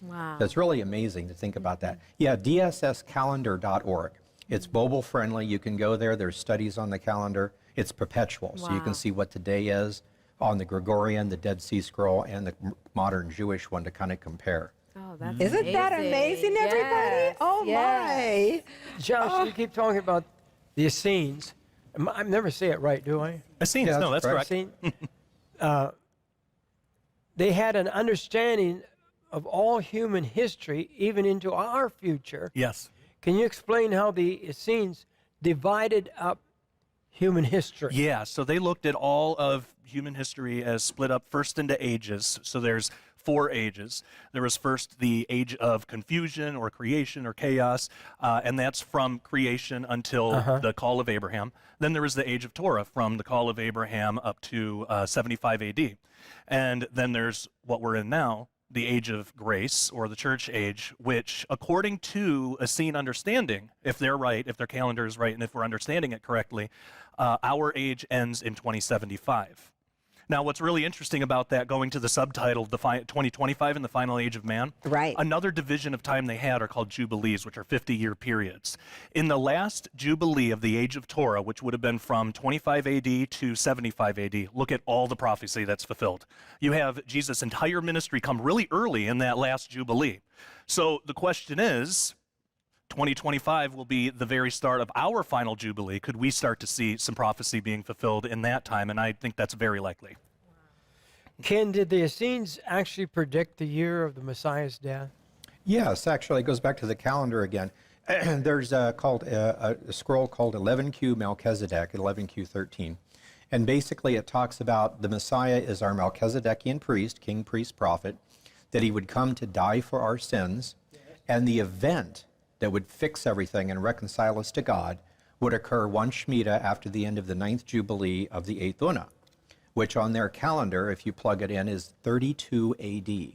Wow. That's really amazing to think about that. Yeah, dsscalendar.org. It's mobile friendly. You can go there. There's studies on the calendar. It's perpetual, so you can see what today is on the Gregorian, the Dead Sea Scroll, and the modern Jewish one to kind of compare. Oh, that's Isn't that amazing, everybody? Oh, my. Josh, you keep talking about the Essenes. I never say it right, do I? Essenes, no, that's correct. They had an understanding of all human history, even into our future. Yes. Can you explain how the Essenes divided up human history? Yeah, so they looked at all of human history as split up first into ages. So there's 4 ages. There was first the age of confusion or creation or chaos, and that's from creation until the call of Abraham. Then there was the age of Torah from the call of Abraham up to 75 AD. And then there's what we're in now, the age of grace, or the church age, which, according to Essene understanding, if they're right, if their calendar is right, and if we're understanding it correctly, our age ends in 2075. Now, what's really interesting about that, going to the subtitle, 2025 and the final age of man, another division of time they had are called jubilees, which are 50-year periods. In the last jubilee of the age of Torah, which would have been from 25 AD to 75 AD, look at all the prophecy that's fulfilled. You have Jesus' entire ministry come really early in that last jubilee. So the question is, 2025 will be the very start of our final Jubilee. Could we start to see some prophecy being fulfilled in that time? And I think that's very likely. Ken, did the Essenes actually predict the year of the Messiah's death? Yes, actually, it goes back to the calendar again. There's a scroll called 11Q Melchizedek, 11Q13. And basically it talks about the Messiah is our Melchizedekian priest, king, priest, prophet, that he would come to die for our sins, and the event that would fix everything and reconcile us to God would occur one Shemitah after the end of the 9th Jubilee of the 8th Una, which on their calendar, if you plug it in, is 32 AD.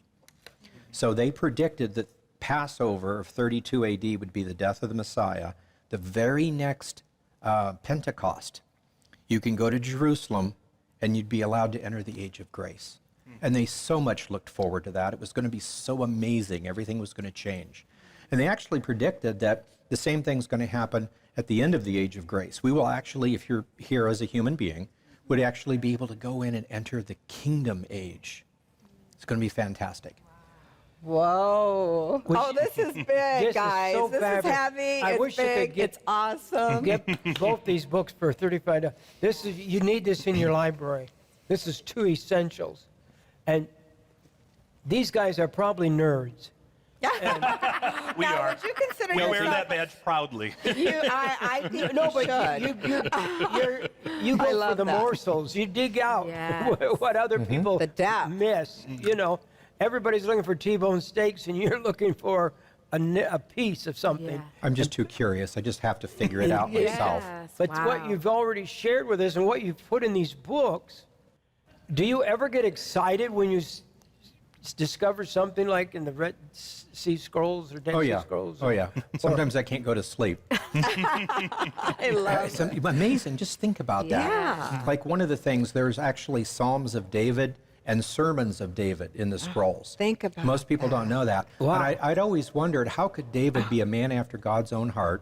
So they predicted that Passover of 32 AD would be the death of the Messiah. The very next Pentecost, you can go to Jerusalem and you'd be allowed to enter the age of grace. And they so much looked forward to that. It was going to be so amazing. Everything was going to change. And they actually predicted that the same thing's going to happen at the end of the age of grace. We will actually, if you're here as a human being, would actually be able to go in and enter the kingdom age. It's going to be fantastic. Whoa. Oh, this is big, guys. So this fabulous. is heavy. I it's wish big. you could get, it's awesome. Get both these books for $35. You need this in your library. This is two essentials. And these guys are probably nerds. We now, are. Would you consider we wear yourself- that badge proudly. I think No, you but should. you I go love for the that. morsels. You dig out Yes. what other people The depth. miss. You know, everybody's looking for T-bone steaks, and you're looking for a piece of something. I'm just too curious. I just have to figure it out myself. But what you've already shared with us and what you've put in these books, do you ever get excited when you discover something like in the Red Sea Scrolls or Dead Sea Scrolls? Oh, yeah. Sometimes I can't go to sleep. I love it. Amazing. Just think about that. Yeah. Like one of the things, there's actually Psalms of David and sermons of David in the scrolls. Think about Most people don't know that. Wow. But I'd always wondered, how could David be a man after God's own heart,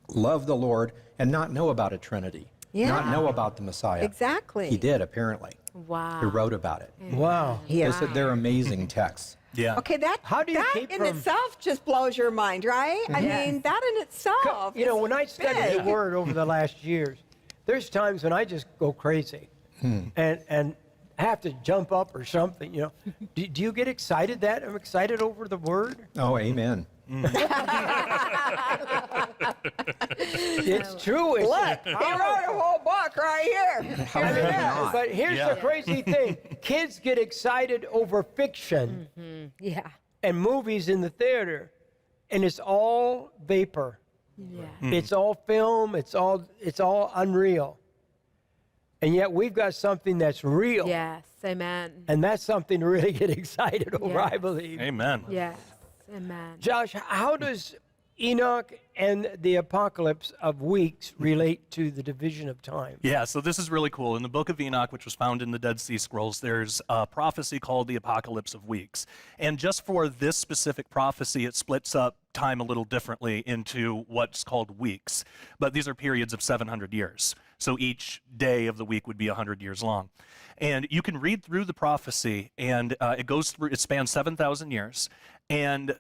love the Lord, and not know about a Trinity? Yeah. Not know about the Messiah? Exactly. He did, apparently. Wow. He wrote about it. Wow. They're amazing texts. Yeah. Okay, that in itself just blows your mind, right? I mean, that in itself. You know, when I studied the big. Word over the last years, there's times when I just go crazy and have to jump up or something, you know. Do you get excited that I'm excited over the Word? Oh, amen. It's true. It's Look, he wrote a whole book right here. How could he not? But here's the crazy thing. Kids get excited over fiction Yeah. and movies in the theater, and it's all vapor. Yeah. It's all film. It's all unreal. And yet we've got something that's real. Yes. Amen. And that's something to really get excited over, I believe. Amen. Yes. Amen. Josh, how does Enoch and the apocalypse of weeks relate to the division of time? Yeah, so this is really cool. In the book of Enoch, which was found in the Dead Sea Scrolls, there's a prophecy called the Apocalypse of Weeks. And just for this specific prophecy, it splits up time a little differently into what's called weeks. But these are periods of 700 years. So each day of the week would be 100 years long. And you can read through the prophecy, and it spans 7,000 years. And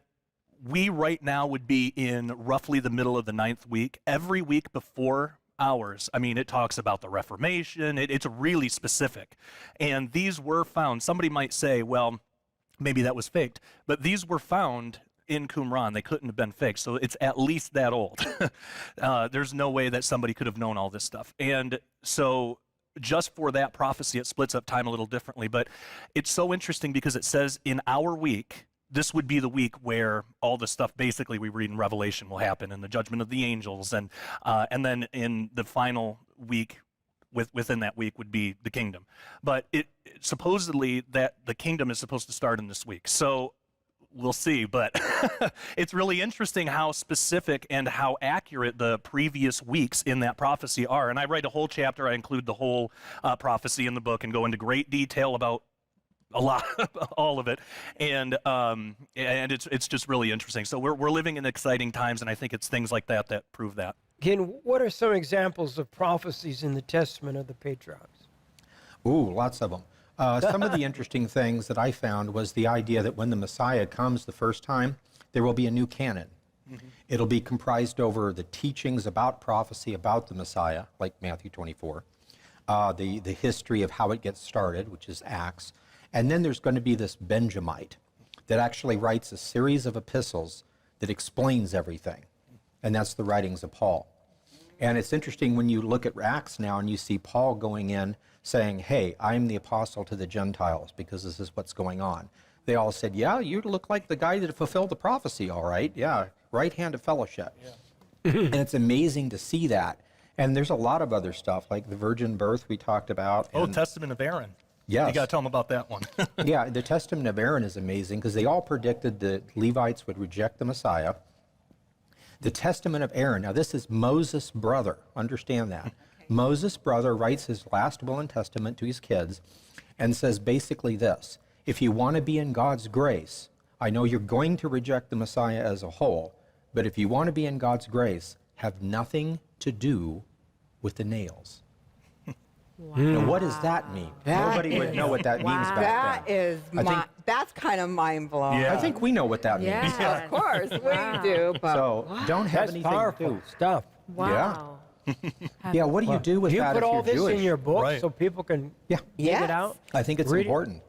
we right now would be in roughly the middle of the 9th week. Every week before ours, I mean, it talks about the Reformation. It's really specific. And these were found. Somebody might say, well, maybe that was faked. But these were found in Qumran. They couldn't have been faked. So it's at least that old. There's no way that somebody could have known all this stuff. And so just for that prophecy, it splits up time a little differently. But it's so interesting because it says in our week, this would be the week where all the stuff basically we read in Revelation will happen, and the judgment of the angels, and then in the final week, within that week would be the kingdom. But it supposedly that the kingdom is supposed to start in this week. So we'll see, but it's really interesting how specific and how accurate the previous weeks in that prophecy are. And I write a whole chapter. I include the whole prophecy in the book and go into great detail about a lot, all of it, and it's just really interesting. So we're living in exciting times, and I think it's things like that that prove that. Again, what are some examples of prophecies in the Testament of the patriarchs? Ooh, lots of them. Some of the interesting things that I found was the idea that when the Messiah comes the first time, there will be a new canon. It'll be comprised over the teachings about prophecy about the Messiah, like Matthew 24, the history of how it gets started, which is Acts, and then there's going to be this Benjamite that actually writes a series of epistles that explains everything, and that's the writings of Paul. And it's interesting when you look at Acts now and you see Paul going in saying, hey, I'm the apostle to the Gentiles because this is what's going on. They all said, yeah, you look like the guy that fulfilled the prophecy, all right. Yeah, right hand of fellowship. Yeah. And it's amazing to see that. And there's a lot of other stuff, like the virgin birth we talked about. Oh, Testament of Aaron. Yes. You got to tell them about that one. Yeah, the Testament of Aaron is amazing because they all predicted that Levites would reject the Messiah. The Testament of Aaron, now this is Moses' brother, understand that. Okay. Moses' brother writes his last will and testament to his kids and says basically this: if you want to be in God's grace, I know you're going to reject the Messiah as a whole, but if you want to be in God's grace, have nothing to do with the nails. Wow. Now, what does that mean? Nobody would know what that means back then. That's kind of mind-blowing. Yeah. I think we know what that means. Yeah, of course, we do. But so don't have anything powerful to do. Stuff. Wow. Yeah, what do you do with you that put if all you're this Jewish? in your book Right. so people can dig it out? I think it's important.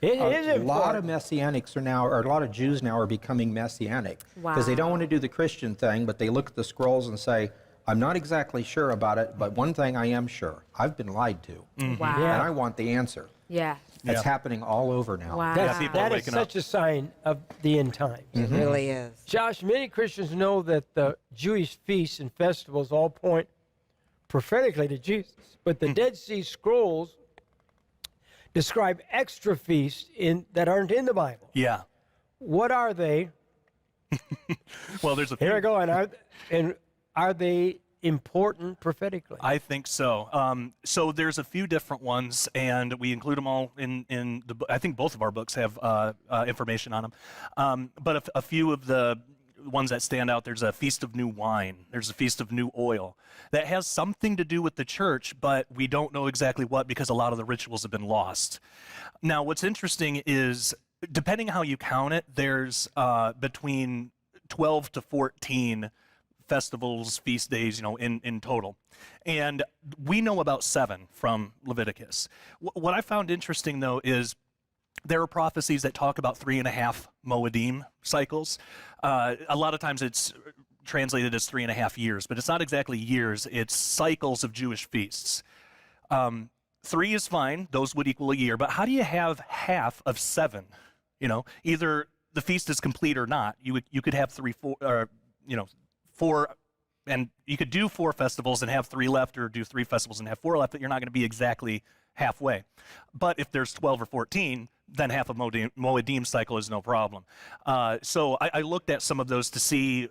It is important. A lot of Messianics are now, or a lot of Jews now are becoming Messianic because they don't want to do the Christian thing, but they look at the scrolls and say, I'm not exactly sure about it, but one thing I am sure, I've been lied to. Mm-hmm. Wow. And I want the answer. Yeah. It's happening all over now. Wow. That is such a sign of the end times. It really is. Josh, many Christians know that the Jewish feasts and festivals all point prophetically to Jesus, but the Dead Sea Scrolls describe extra feasts that aren't in the Bible. Yeah. What are they? Well, there's a few. Here I go. And are they important prophetically? I think so. So there's a few different ones, and we include them all in the book. I think both of our books have information on them. But a few of the ones that stand out, there's a Feast of New Wine. There's a Feast of New Oil. That has something to do with the church, but we don't know exactly what because a lot of the rituals have been lost. Now, what's interesting is, depending how you count it, there's between 12 to 14 festivals, feast days, in total. And we know about 7 from Leviticus. What I found interesting, though, is there are prophecies that talk about 3.5 Moedim cycles. A lot of times it's translated as 3.5 years, but it's not exactly years, it's cycles of Jewish feasts. 3 is fine, those would equal a year, but how do you have half of 7? Either the feast is complete or not. You could have 4, and you could do 4 festivals and have 3 left, or do 3 festivals and have 4 left, but you're not going to be exactly halfway. But if there's 12 or 14, then half a Moedim cycle is no problem. So I looked at some of those to see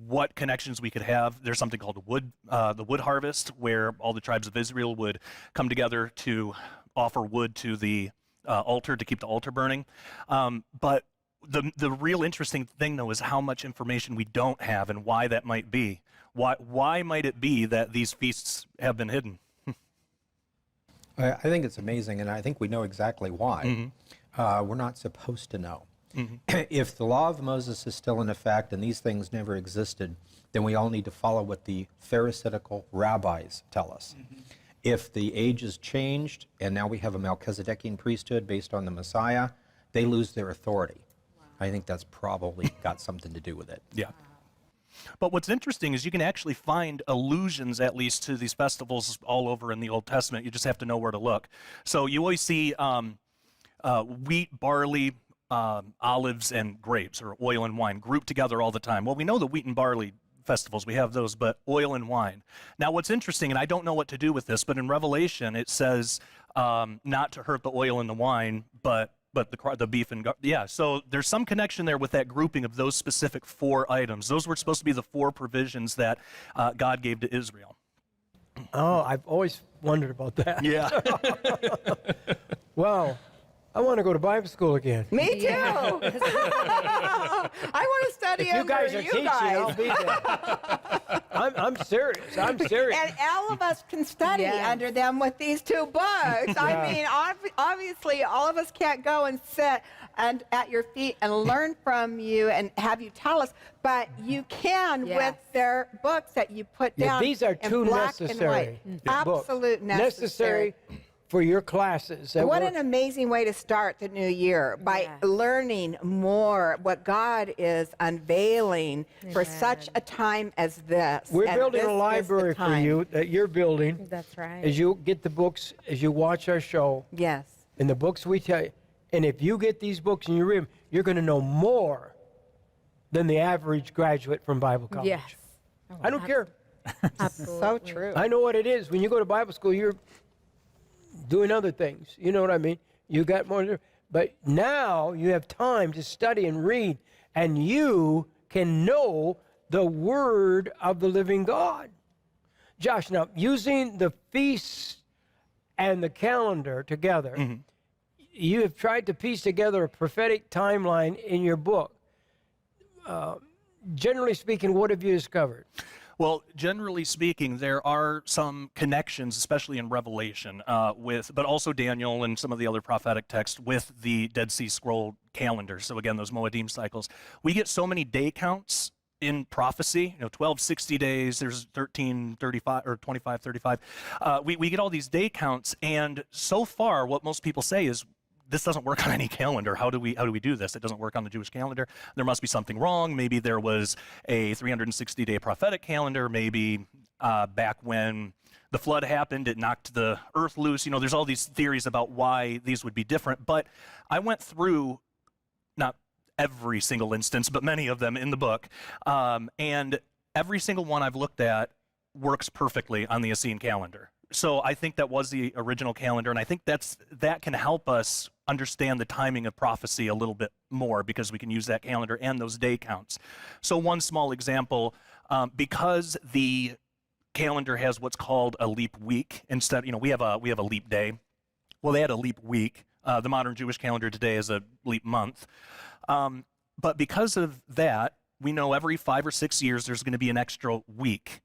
what connections we could have. There's something called the wood harvest, where all the tribes of Israel would come together to offer wood to the altar to keep the altar burning. But the real interesting thing, though, is how much information we don't have and why that might be. Why might it be that these feasts have been hidden? I think it's amazing, and I think we know exactly why. We're not supposed to know. If the law of Moses is still in effect and these things never existed, then we all need to follow what the Pharisaical rabbis tell us. If the age has changed and now we have a Melchizedekian priesthood based on the Messiah, they lose their authority. I think that's probably got something to do with it. Yeah. But what's interesting is you can actually find allusions, at least, to these festivals all over in the Old Testament. You just have to know where to look. So you always see wheat, barley, olives, and grapes, or oil and wine, grouped together all the time. Well, we know the wheat and barley festivals, we have those, but oil and wine. Now, what's interesting, and I don't know what to do with this, but in Revelation it says not to hurt the oil and the wine, but the beef and so there's some connection there with that grouping of those specific 4 items. Those were supposed to be the 4 provisions that God gave to Israel. Oh, I've always wondered about that. Yeah. Well, I want to go to Bible school again. Me too. I want to study if you guys are teaching, I'll be there. I'm serious. I'm serious. And all of us can study under them with these 2 books. I mean, obviously, all of us can't go and sit at your feet and learn from you and have you tell us, but you can with their books that you put down. These are 2 necessary books. Absolute necessary. For your classes. What an amazing way to start the new year, by learning more what God is unveiling for such a time as this. We're building a library for you that you're building. That's right. As you get the books, as you watch our show. Yes. And the books we tell you. And if you get these books and you read them, you're going to know more than the average graduate from Bible college. Yes. I don't care. Absolutely. So true. I know what it is. When you go to Bible school, you're doing other things. You know what I mean? You got more. But now you have time to study and read, and you can know the Word of the living God. Josh, now, using the feasts and the calendar together, you have tried to piece together a prophetic timeline in your book. Generally speaking, what have you discovered? Well, generally speaking, there are some connections, especially in Revelation, but also Daniel and some of the other prophetic texts with the Dead Sea Scroll calendar. So again, those Moedim cycles. We get so many day counts in prophecy, 1260 days, there's 1335 or 2535. We get all these day counts, and so far what most people say is, this doesn't work on any calendar. How do we do this? It doesn't work on the Jewish calendar. There must be something wrong. Maybe there was a 360-day prophetic calendar. Maybe back when the flood happened, it knocked the earth loose. There's all these theories about why these would be different. But I went through, not every single instance, but many of them in the book. And every single one I've looked at works perfectly on the Essene calendar. So I think that was the original calendar, and I think that can help us understand the timing of prophecy a little bit more, because we can use that calendar and those day counts. So one small example, because the calendar has what's called a leap week. Instead, we have a leap day. Well, they had a leap week. The modern Jewish calendar today is a leap month. But because of that, we know every 5 or 6 years there's going to be an extra week.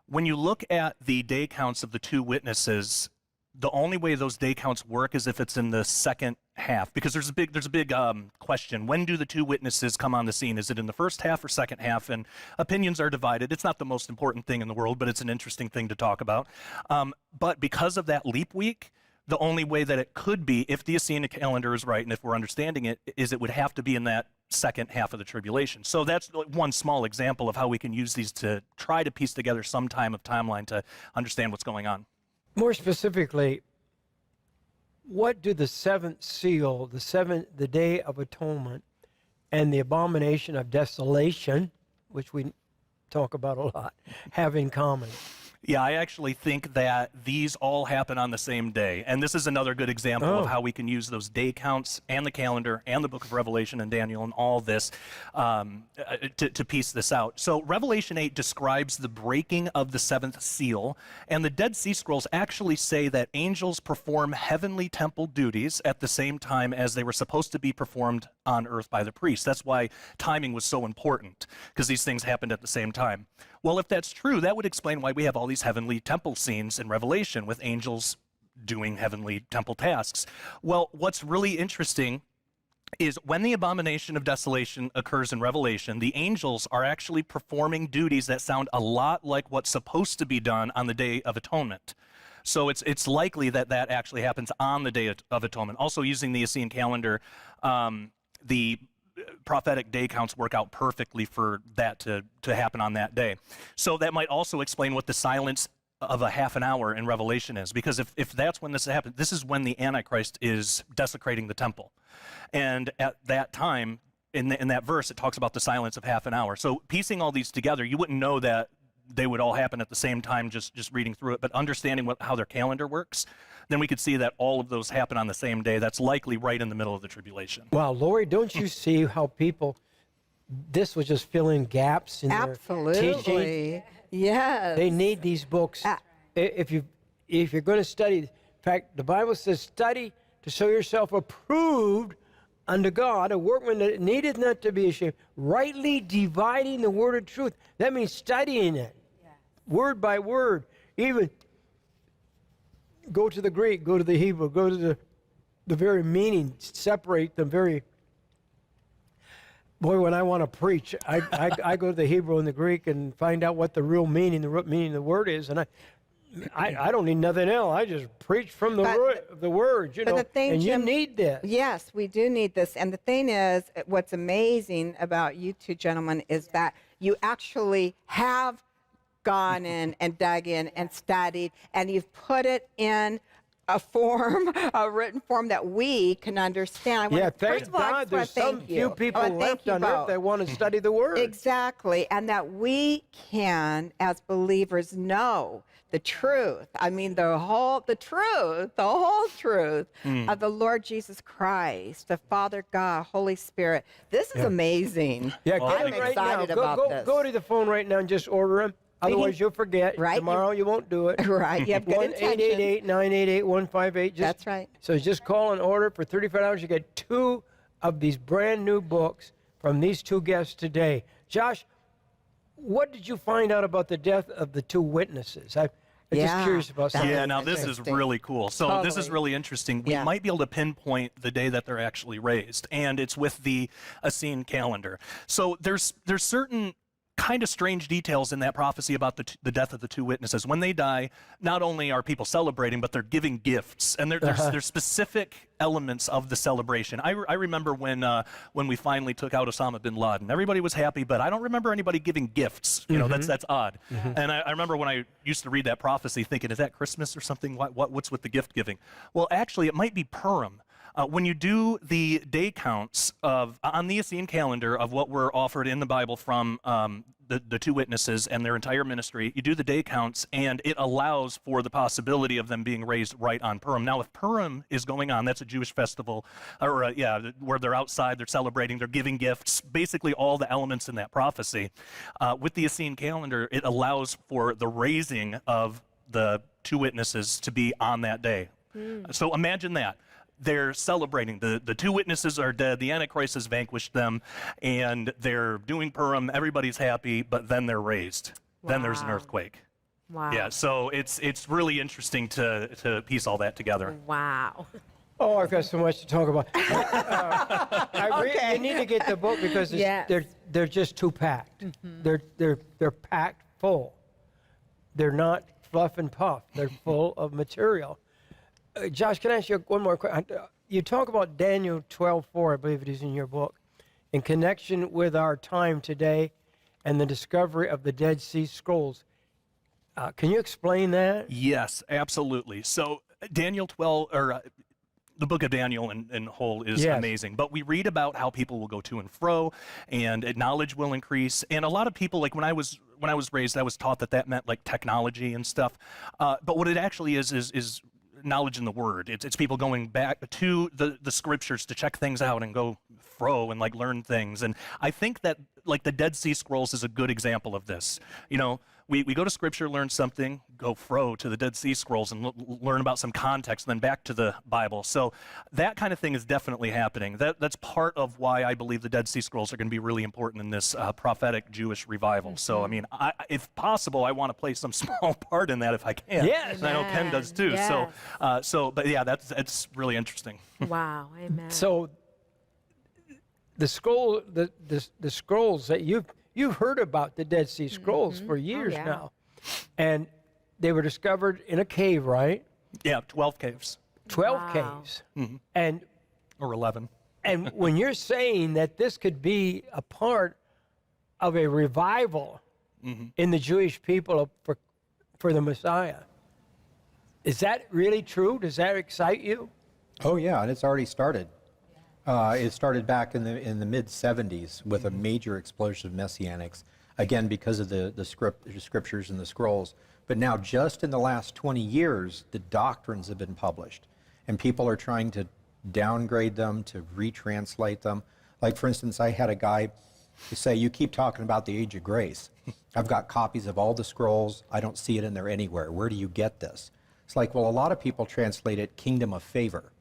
When you look at the day counts of the 2 witnesses, the only way those day counts work is if it's in the second half, because there's a big question. When do the 2 witnesses come on the scene? Is it in the first half or second half? And opinions are divided. It's not the most important thing in the world, but it's an interesting thing to talk about. But because of that leap week, the only way that it could be, if the Essene calendar is right and if we're understanding it, is it would have to be in that second half of the tribulation. So that's one small example of how we can use these to try to piece together some time of timeline to understand what's going on. More specifically, what do the 7th seal, the Day of Atonement, and the abomination of desolation, which we talk about a lot, have in common? Yeah, I actually think that these all happen on the same day. And this is another good example of how we can use those day counts and the calendar and the book of Revelation and Daniel and all this to piece this out. So Revelation 8 describes the breaking of the 7th seal, and the Dead Sea Scrolls actually say that angels perform heavenly temple duties at the same time as they were supposed to be performed on earth by the priests. That's why timing was so important, because these things happened at the same time. Well, if that's true, that would explain why we have all these heavenly temple scenes in Revelation with angels doing heavenly temple tasks. Well, what's really interesting is when the abomination of desolation occurs in Revelation, the angels are actually performing duties that sound a lot like what's supposed to be done on the Day of Atonement. So it's likely that that actually happens on the Day of Atonement. Also, using the Essene calendar, the prophetic day counts work out perfectly for that to happen on that day. So that might also explain what the silence of a half an hour in Revelation is, because if that's when this happens, this is when the Antichrist is desecrating the temple. And at that time, in that verse, it talks about the silence of half an hour. So piecing all these together, you wouldn't know that they would all happen at the same time just reading through it, but understanding how their calendar works, then we could see that all of those happen on the same day. That's likely right in the middle of the tribulation. Wow, Lori, don't you see how people, this was just filling gaps in their teaching? Yes. They need these books. If you're going to study, in fact, the Bible says study to show yourself approved unto God, a workman that needeth not to be ashamed, rightly dividing the word of truth. That means studying it, word by word. Even go to the Greek, go to the Hebrew, go to the very meaning, separate them very. Boy, when I want to preach, I go to the Hebrew and the Greek and find out what the real meaning of the word is, and I don't need nothing else. I just preach from the word, you know. The thing, and Jim, you need this. Yes, we do need this. And the thing is, what's amazing about you two gentlemen is that you actually have gone in and dug in and studied, and you've put it in a form, a written form that we can understand. Thank God there's some few people left on earth that want to study the Word. Exactly, and that we can, as believers, know the truth. I mean, the whole truth of the Lord Jesus Christ, the Father God, Holy Spirit. This is amazing. Yeah, I'm excited about this. Go to the phone right now and just order them. Otherwise, you'll forget. Right. Tomorrow, you won't do it. Right. You have good intentions. 1-888-988-158. That's right. So just call and order. For $35, you get 2 of these brand new books from these 2 guests today. Josh, what did you find out about the death of the 2 witnesses? I'm just curious about something. Yeah, now this is really cool. So this is really interesting. We might be able to pinpoint the day that they're actually raised, and it's with the Essene calendar. So there's certain kind of strange details in that prophecy about the death of the 2 witnesses. When they die, not only are people celebrating, but they're giving gifts, and there's specific elements of the celebration. I remember when we finally took out Osama bin Laden, everybody was happy, but I don't remember anybody giving gifts. You know, that's odd. And I remember when I used to read that prophecy, thinking, is that Christmas or something? What's with the gift giving? Well, actually, it might be Purim. When you do the day counts on the Essene calendar of what were offered in the Bible from the 2 witnesses and their entire ministry, you do the day counts, and it allows for the possibility of them being raised right on Purim. Now, if Purim is going on, that's a Jewish festival, or where they're outside, they're celebrating, they're giving gifts, basically all the elements in that prophecy. With the Essene calendar, it allows for the raising of the 2 witnesses to be on that day. So imagine that. They're celebrating. The 2 witnesses are dead. The Antichrist has vanquished them, and they're doing Purim. Everybody's happy, but then they're raised. Then there's an earthquake. Wow. Yeah, so it's really interesting to piece all that together. Wow. Oh, I've got so much to talk about. You need to get the book because they're just too packed. They're packed full. They're not fluff and puff. They're full of material. Josh, can I ask you one more question? You talk about Daniel 12:4, I believe it is in your book, in connection with our time today and the discovery of the Dead Sea Scrolls. Can you explain that? Yes, absolutely. So Daniel 12, or the book of Daniel in whole is amazing. But we read about how people will go to and fro, and knowledge will increase. And a lot of people, like when I was raised, I was taught that meant like technology and stuff. But what it actually is knowledge in the Word. It's people going back to the scriptures to check things out and go fro and like learn things. And I think that like the Dead Sea Scrolls is a good example of this. You know, we go to scripture, learn something, go fro to the Dead Sea Scrolls and learn about some context, and then back to the Bible. So that kind of thing is definitely happening. That's part of why I believe the Dead Sea Scrolls are going to be really important in this prophetic Jewish revival. So, I mean, if possible, I want to play some small part in that if I can. Yes. And I know Ken does too. Yes. But yeah, it's really interesting. Wow. Amen. So the scrolls that you've heard about the Dead Sea Scrolls for years now, and they were discovered in a cave, right? Yeah, 12 caves. 12 caves, or 11. And when you're saying that this could be a part of a revival in the Jewish people for the Messiah, is that really true? Does that excite you? Oh yeah, and it's already started. It started back in the mid-'70s with a major explosion of messianics, again because of the scriptures and the scrolls. But now just in the last 20 years, the doctrines have been published, and people are trying to downgrade them, to retranslate them. Like for instance, I had a guy who say, you keep talking about the age of grace. I've got copies of all the scrolls. I don't see it in there anywhere. Where do you get this? It's like, well, a lot of people translate it kingdom of favor.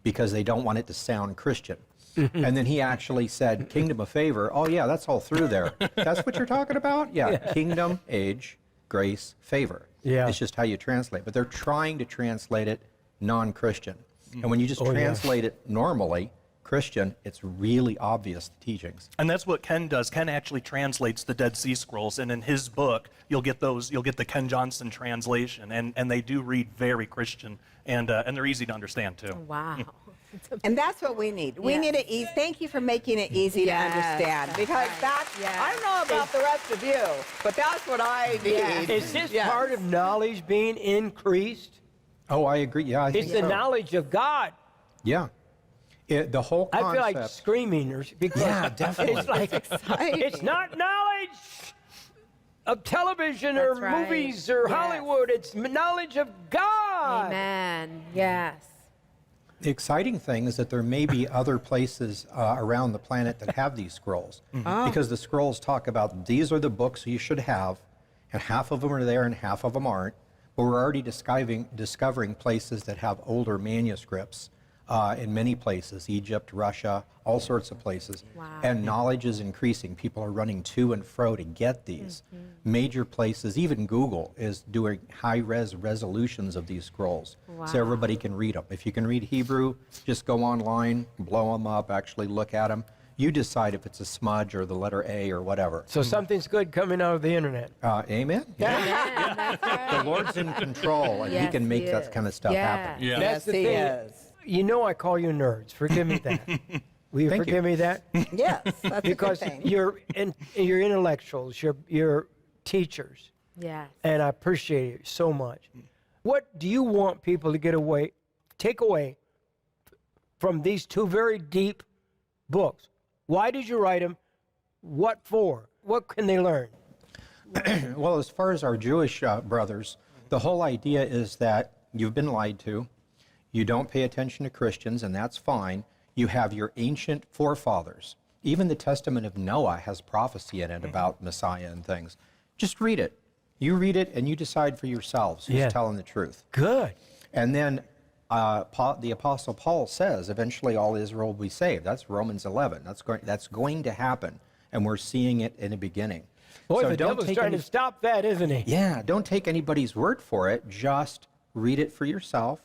because they don't want it to sound Christian. And then he actually said, kingdom of favor. Oh, yeah, that's all through there. That's what you're talking about? Yeah, kingdom, age, grace, favor. Yeah. It's just how you translate. But they're trying to translate it non-Christian. And when you just translate it normally, Christian, it's really obvious, the teachings. And that's what Ken does. Ken actually translates the Dead Sea Scrolls, and in his book, you'll get the Ken Johnson translation, and they do read very Christian, and they're easy to understand, too. Wow. And that's what we need. We need it easy. Thank you for making it easy to understand, because that's, I don't know about the rest of you, but that's what I need. Is this part of knowledge being increased? Oh, I agree. Yeah, I think it's the knowledge of God. Yeah. The whole concept. I feel like screaming because definitely. it's like it's not knowledge of television or movies or Hollywood. It's knowledge of God. Amen. Yes. The exciting thing is that there may be other places around the planet that have these scrolls. Because the scrolls talk about these are the books you should have, and half of them are there and half of them aren't. But we're already discovering places that have older manuscripts in many places, Egypt, Russia, all sorts of places. Wow. And knowledge is increasing. People are running to and fro to get these. Major places, even Google is doing high-res resolutions of these scrolls. Wow. So everybody can read them. If you can read Hebrew, just go online, blow them up, actually look at them. You decide if it's a smudge or the letter A or whatever. So something's good coming out of the internet. Amen. The Lord's in control, and He can make that kind of stuff happen. Yeah. That's the thing. You know I call you nerds. Forgive me that. Will you forgive me that? Yes, that's because a good thing. you're intellectuals, you're teachers. Yes. And I appreciate it so much. What do you want people to take away from these two very deep books? Why did you write them? What for? What can they learn? Well, as far as our Jewish brothers, the whole idea is that you've been lied to. You don't pay attention to Christians, and that's fine. You have your ancient forefathers. Even the Testament of Noah has prophecy in it about Messiah and things. Just read it. You read it, and you decide for yourselves who's telling the truth. Good. And then the Apostle Paul says, eventually all Israel will be saved. That's Romans 11. That's going to happen, and we're seeing it in the beginning. Boy, the devil's trying to stop that, isn't he? Yeah, don't take anybody's word for it. Just read it for yourself.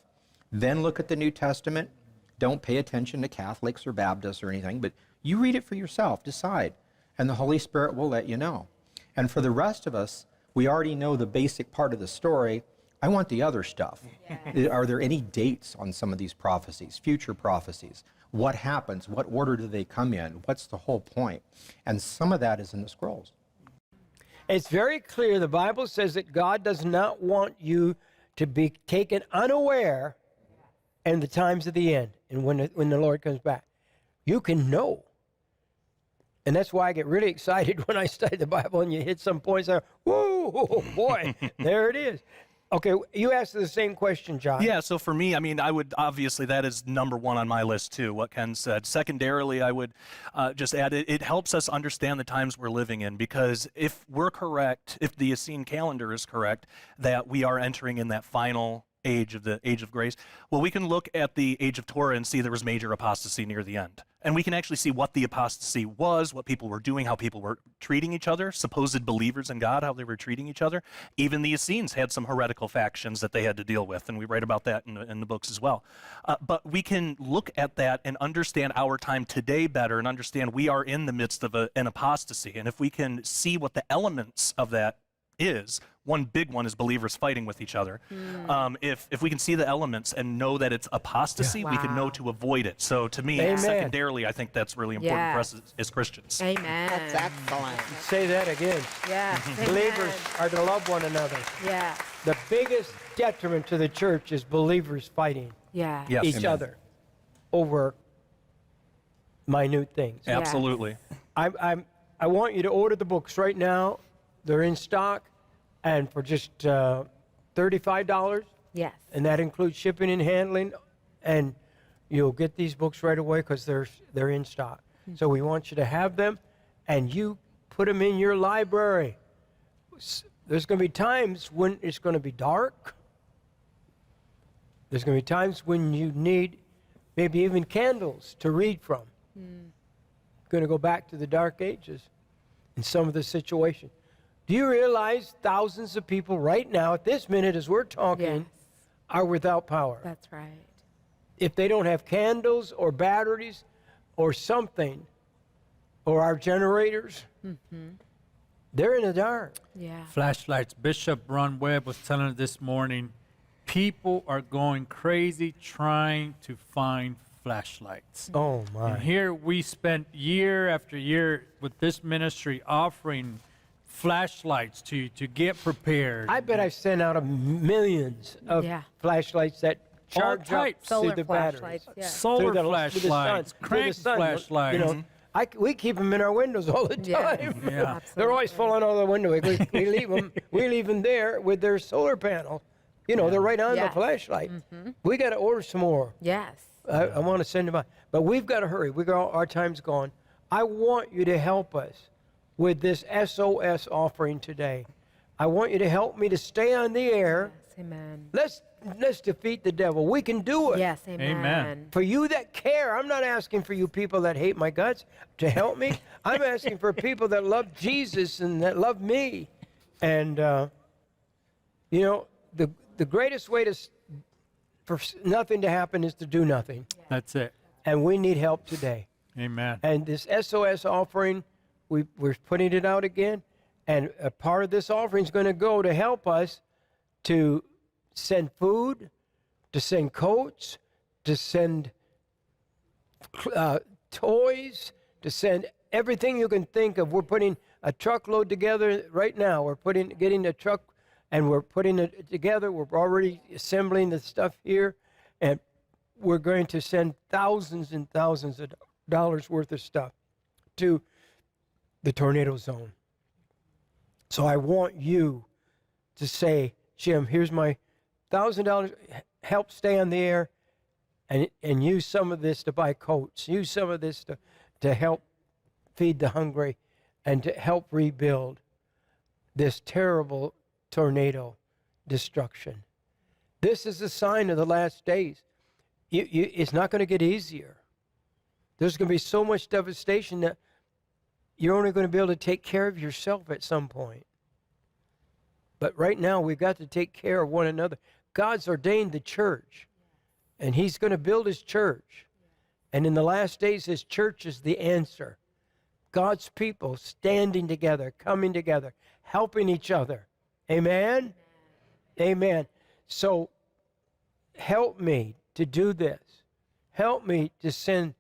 Then look at the New Testament. Don't pay attention to Catholics or Baptists or anything, but you read it for yourself. Decide. And the Holy Spirit will let you know. And for the rest of us, we already know the basic part of the story. I want the other stuff. Yes. Are there any dates on some of these prophecies, future prophecies? What happens? What order do they come in? What's the whole point? And some of that is in the scrolls. It's very clear. The Bible says that God does not want you to be taken unaware in the times of the end and when the Lord comes back. You can know. And that's why I get really excited when I study the Bible and you hit some points there. Whoa, boy, there it is. Okay, you asked the same question, John. Yeah, so for me, I mean, I would, obviously, that is number one on my list, too, what Ken said. Secondarily, I would just add, it helps us understand the times we're living in, because if we're correct, if the Essene calendar is correct, that we are entering in that final age of the age of grace, well, we can look at the age of Torah and see there was major apostasy near the end. And we can actually see what the apostasy was, what people were doing, how people were treating each other, supposed believers in God, how they were treating each other. Even the Essenes had some heretical factions that they had to deal with, and we write about that in the books as well. But we can look at that and understand our time today better and understand we are in the midst of an apostasy. And if we can see what the elements of that is, one big one is believers fighting with each other. If we can see the elements and know that it's apostasy, we can know to avoid it. So to me, secondarily, I think that's really important for us as Christians. Amen. That's excellent. Say that again. Yeah. Believers are to love one another. Yeah. The biggest detriment to the church is believers fighting each other over minute things. Absolutely. I want you to order the books right now. They're in stock, and for just $35. Yes. And that includes shipping and handling, and you'll get these books right away because they're in stock. So we want you to have them, and you put them in your library. There's going to be times when it's going to be dark. There's going to be times when you need maybe even candles to read from. Going to go back to the Dark Ages in some of the situations. Do you realize thousands of people right now, at this minute as we're talking, are without power? That's right. If they don't have candles or batteries or something, or our generators, they're in the dark. Yeah. Flashlights. Bishop Ron Webb was telling us this morning, people are going crazy trying to find flashlights. Oh, my. And here we spent year after year with this ministry offering flashlights to get prepared. I bet I've sent out millions of flashlights that charge up to the batteries. Solar flashlights, crank flashlights. You know, we keep them in our windows all the time. They're always falling out of the window. We leave them there with their solar panel. You know, they're right on the flashlight. We got to order some more. Yes. I want to send them out. But we've got to hurry. Our time's gone. I want you to help us with this SOS offering today. I want you to help me to stay on the air. Yes, amen. Let's defeat the devil. We can do it. Yes, amen. For you that care, I'm not asking for you people that hate my guts to help me. I'm asking for people that love Jesus and that love me. And, you know, the greatest way for nothing to happen is to do nothing. That's it. And we need help today. Amen. And this SOS offering, we're putting it out again. And a part of this offering is going to go to help us to send food, to send coats, to send toys, to send everything you can think of. We're putting a truckload together right now. We're getting a truck, and we're putting it together. We're already assembling the stuff here, and we're going to send thousands and thousands of dollars worth of stuff to the tornado zone. So I want you to say, Jim, here's my $1,000, help stay on the air, and use some of this to buy coats. Use some of this to help feed the hungry and to help rebuild this terrible tornado destruction. This is a sign of the last days. It's not going to get easier. There's going to be so much devastation that you're only going to be able to take care of yourself at some point. But right now, we've got to take care of one another. God's ordained the church, and he's going to build his church. And in the last days, his church is the answer. God's people standing together, coming together, helping each other. Amen? Amen. So help me to do this. Help me to send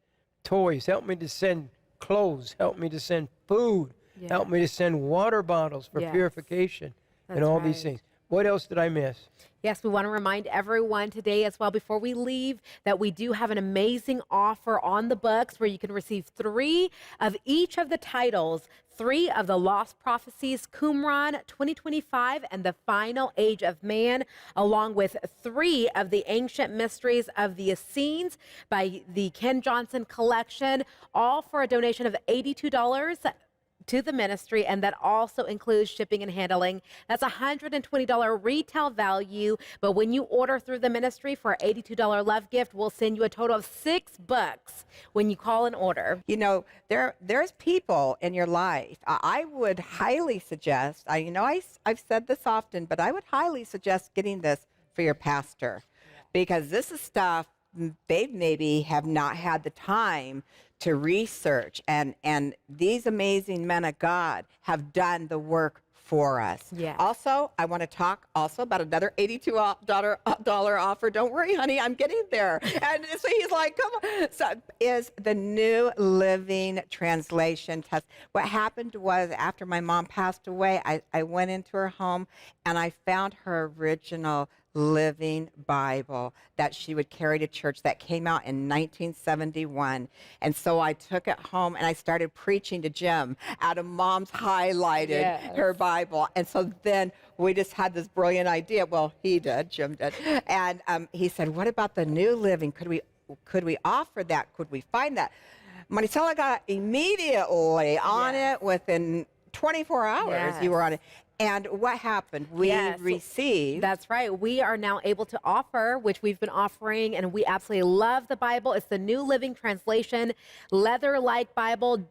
toys. Help me to send clothes. Help me to send food. Help me to send water bottles for purification. That's and all right. these things. What else did I miss? Yes, we want to remind everyone today as well before we leave that we do have an amazing offer on the books where you can receive 3 of each of the titles, 3 of the Lost Prophecies, Qumran 2025, and The Final Age of Man, along with 3 of the Ancient Mysteries of the Essenes by the Ken Johnson Collection, all for a donation of $82 to the ministry, and that also includes shipping and handling. That's $120 retail value, but when you order through the ministry for an $82 love gift, we'll send you a total of $6 when you call and order. You know, there's people in your life. I would highly suggest, I've said this often, but I would highly suggest getting this for your pastor, because this is stuff they maybe have not had the time to research, and these amazing men of God have done the work for us. Yes. Also, I want to talk also about another $82 offer. Don't worry, honey, I'm getting there. And so he's like, come on. So is the New Living Translation test. What happened was after my mom passed away, I went into her home and I found her original Living Bible that she would carry to church that came out in 1971. And so I took it home and I started preaching to Jim out of Mom's highlighted her Bible. And so then we just had this brilliant idea. Well, he did, Jim did. And he said, what about the New Living? Could we offer that? Could we find that? Maricela got immediately on it within 24 hours. You were on it. And what happened? We received. That's right. We are now able to offer, which we've been offering, and we absolutely love the Bible. It's the New Living Translation, leather-like Bible,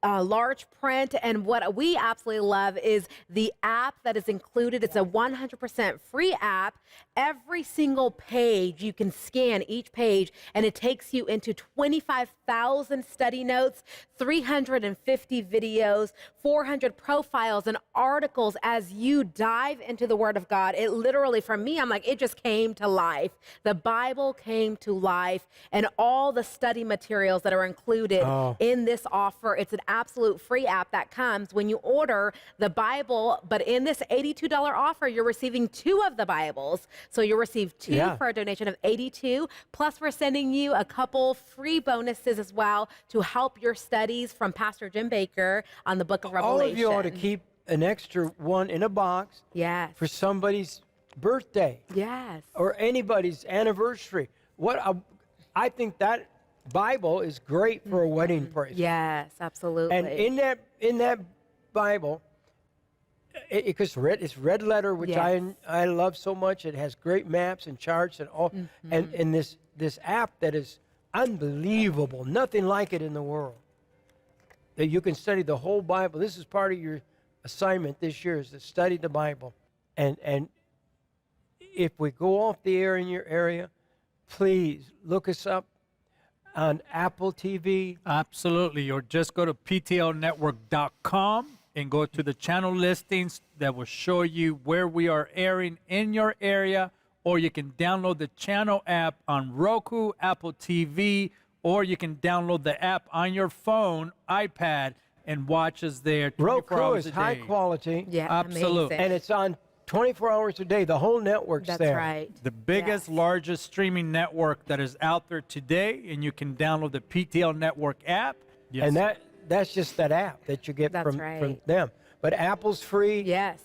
large print, and what we absolutely love is the app that is included. It's a 100% free app. Every single page, you can scan each page, and it takes you into 25,000 study notes, 350 videos, 400 profiles and articles as you dive into the Word of God. It literally, for me, I'm like, it just came to life. The Bible came to life, and all the study materials that are included in this offer. It's an absolute free app that comes when you order the Bible, but in this $82 offer, you're receiving 2 of the Bibles. So you'll receive 2 for a donation of $82. Plus, we're sending you a couple free bonuses as well to help your studies from Pastor Jim Baker on the book of Revelation. All of you ought to keep an extra one in a box for somebody's birthday. Or anybody's anniversary. I think that Bible is great for a wedding present. Yes, absolutely. And in that Bible, it's red letter, which I love so much. It has great maps and charts and all, and this app that is unbelievable, nothing like it in the world. That you can study the whole Bible. This is part of your assignment this year, is to study the Bible. And if we go off the air in your area, please look us up on Apple TV. Absolutely. Or just go to ptlnetwork.com and go to the channel listings that will show you where we are airing in your area. Or you can download the channel app on Roku, Apple TV, or you can download the app on your phone, iPad, and watch us there 24 Roku hours is a high day. quality. Absolutely. And it's on 24 hours a day. The whole network's there. That's right. The biggest, largest streaming network that is out there today, and you can download the PTL Network app. And that's just that app that you get from them. But Apple's free. Yes.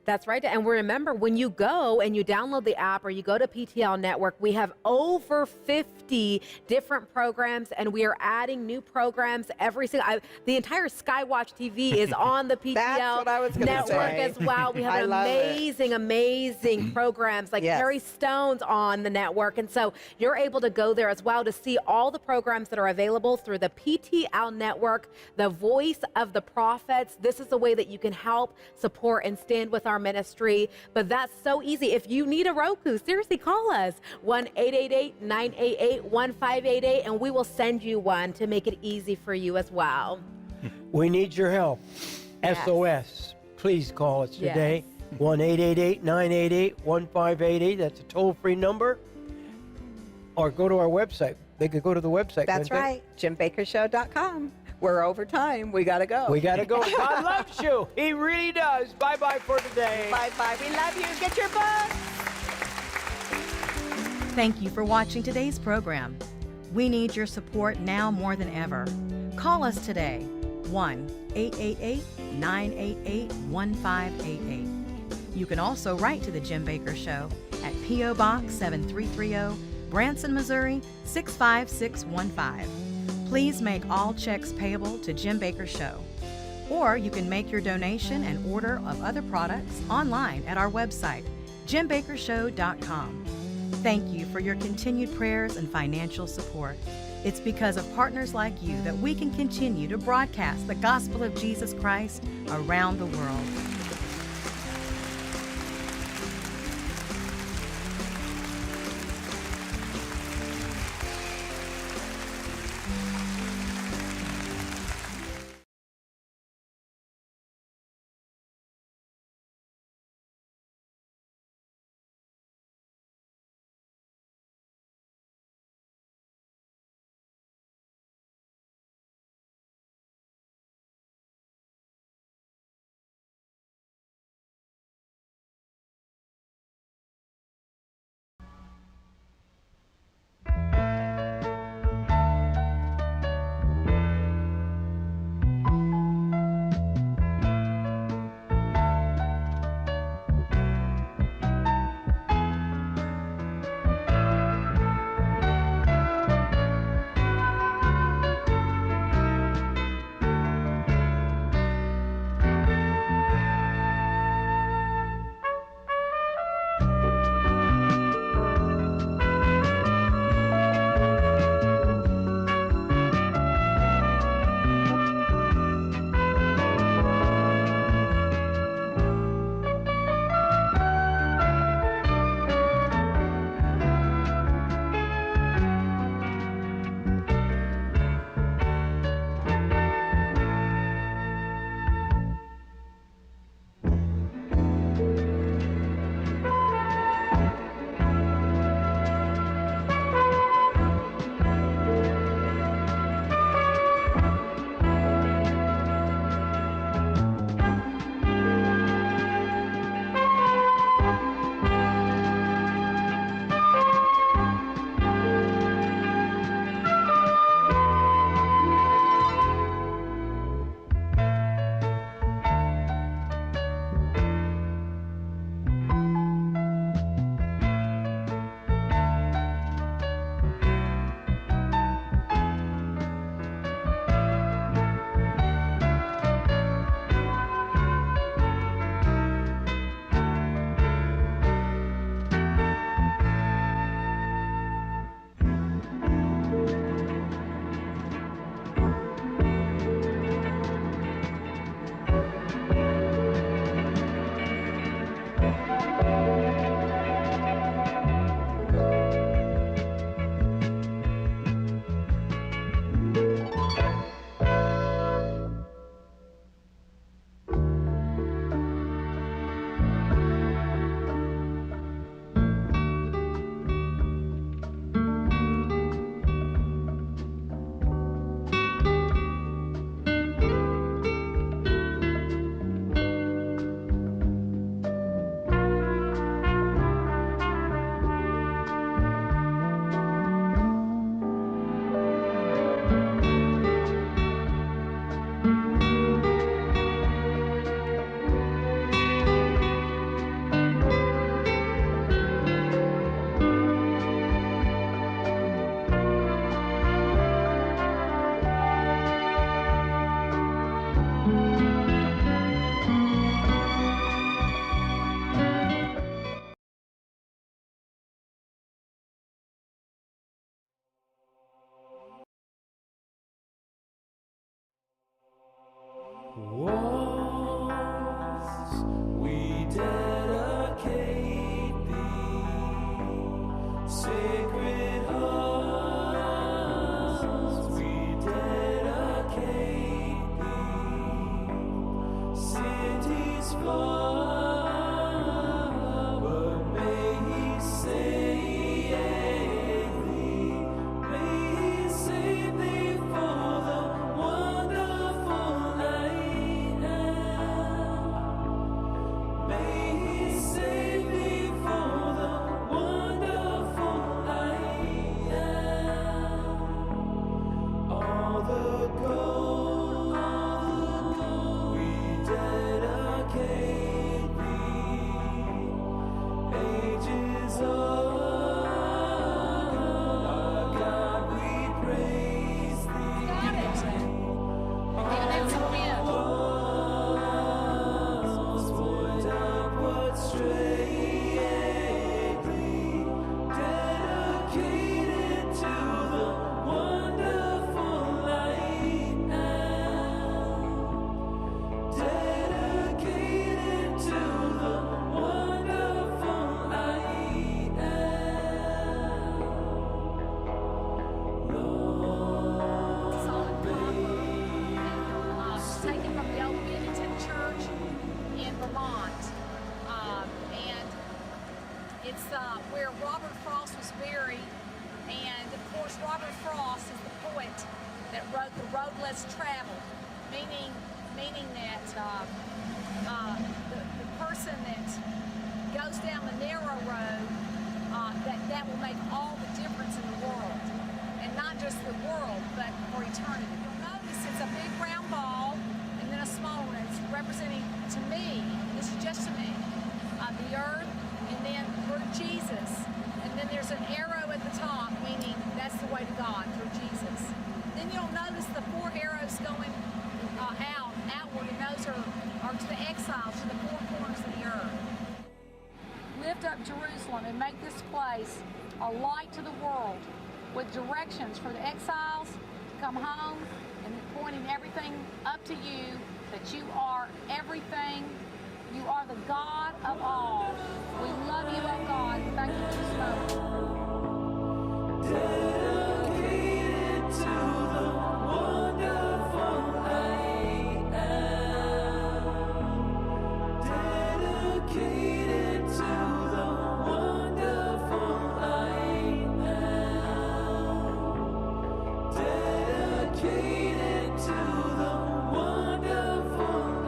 That's right. And remember, when you go and you download the app or you go to PTL Network, we have over 50 different programs, and we are adding new programs every single. The entire Skywatch TV is on the PTL Network as well. We have amazing programs like Harry Stone's on the network, and so you're able to go there as well to see all the programs that are available through the PTL Network, the Voice of the Prophets. This is the way that you can help, support, and stand with our ministry. But that's so easy. If you need a Roku, seriously, call us 1-888-988-1588 and we will send you one to make it easy for you as well. We need your help. SOS. Please call us today. 1-888-988-1588. That's a toll-free number. Or go to our website. They could go to the website. That's right. JimBakerShow.com. We're over time. We got to go. We got to go. God loves you. He really does. Bye-bye for today. Bye-bye. We love you. Get your book. Thank you for watching today's program. We need your support now more than ever. Call us today, 1-888-988-1588. You can also write to The Jim Baker Show at P.O. Box 7330, Branson, Missouri 65615. Please make all checks payable to Jim Baker Show. Or you can make your donation and order of other products online at our website, JimBakerShow.com. Thank you for your continued prayers and financial support. It's because of partners like you that we can continue to broadcast the gospel of Jesus Christ around the world. Where Robert Frost was buried, and of course Robert Frost is the poet that wrote "The Road Less Traveled," meaning that the person that goes down the narrow road, that will make all the difference in the world, and not just the world, but for eternity. You'll notice it's a big round ball and then a small one. It's representing, to me, this is just to me, the earth. And then through Jesus. And then there's an arrow at the top, meaning that's the way to God, through Jesus. Then you'll notice the 4 arrows going outward, and those are to the exiles, to the 4 corners of the earth. Lift up Jerusalem and make this place a light to the world, with directions for the exiles to come home, and pointing everything up to you, that you are everything. You are the God of all. We love you, oh God. Thank you for this moment. Dedicated to the wonderful I am. Dedicated to the wonderful I am. Dedicated to the wonderful I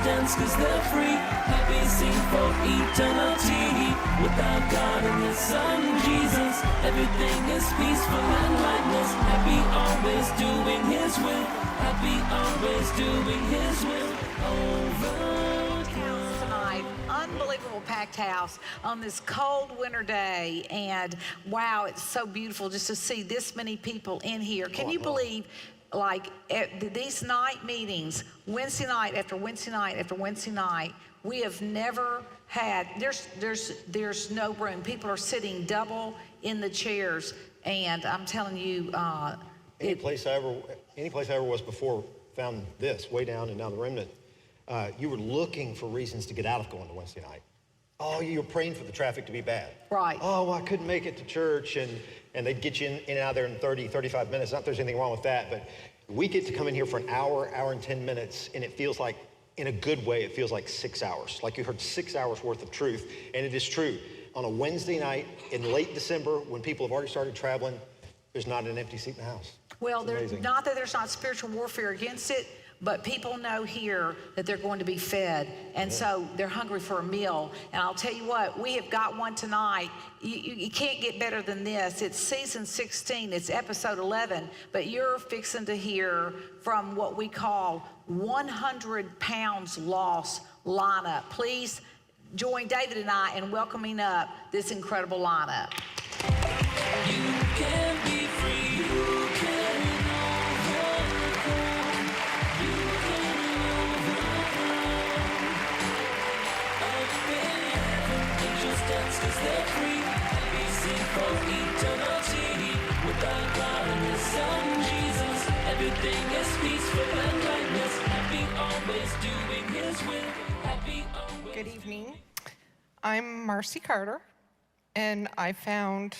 dance cause they're free, happy sing for eternity. Without God and His Son Jesus, everything is peaceful and lightness. Happy always doing His will, happy always doing His will. Tonight, unbelievable packed house on this cold winter day, and wow, it's so beautiful just to see this many people in here. Can you believe, like, these night meetings, Wednesday night after Wednesday night after Wednesday night, we have never had, there's no room. People are sitting double in the chairs, and I'm telling you, any place I ever was before found this way down and now the remnant. You were looking for reasons to get out of going to Wednesday night. Oh, you were praying for the traffic to be bad. Right. Oh, well, I couldn't make it to church, and they'd get you in and out of there in 30, 35 minutes. Not that there's anything wrong with that, but we get to come in here for an hour, hour and 10 minutes, and it feels like, in a good way, it feels like 6 hours. Like you heard 6 hours worth of truth, and it is true. On a Wednesday night in late December, when people have already started traveling, there's not an empty seat in the house. Well, not that there's not spiritual warfare against it, but people know here that they're going to be fed, and so they're hungry for a meal. And I'll tell you what, we have got one tonight. You can't get better than this. It's season 16, it's episode 11, but you're fixing to hear from what we call 100 pounds lost lineup. Please join David and I in welcoming up this incredible lineup. You can be free, you can overcome, you can overcome. Up in heaven, angels dance cause they're free, happy sing for eternity. Without God and His Son Jesus, everything is peaceful and lightness. Happy always doing His will, happy always. Good evening. I'm Marcy Carter, and I found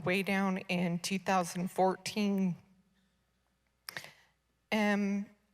way down in 2014.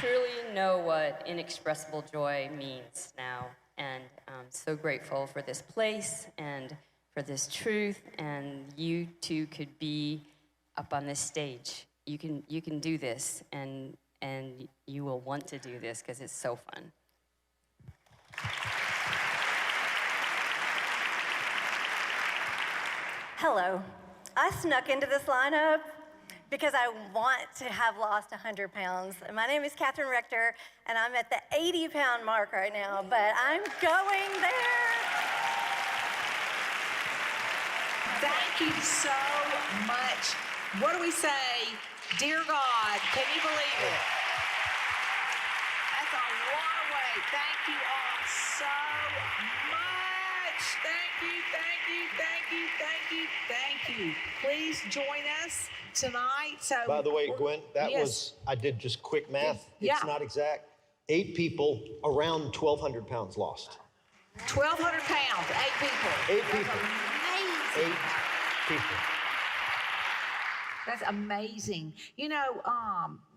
truly know what inexpressible joy means now. And I'm so grateful for this place and for this truth. And you too could be up on this stage. You can do this, and you will want to do this because it's so fun. Hello. I snuck into this lineup because I want to have lost 100 pounds. My name is Catherine Rector, and I'm at the 80-pound mark right now, but I'm going there. Thank you so much. What do we say? Dear God, can you believe it? That's a lot of weight. Thank you all so much. Thank you, thank you, thank you, thank you, thank you. Please join us tonight. So, by the way, Gwen, that yes. was, I did just quick math. Yeah. It's not exact. 8 people, around 1,200 pounds lost. 1,200 pounds, 8 people. 8 people. Amazing. 8 people. That's amazing. You know,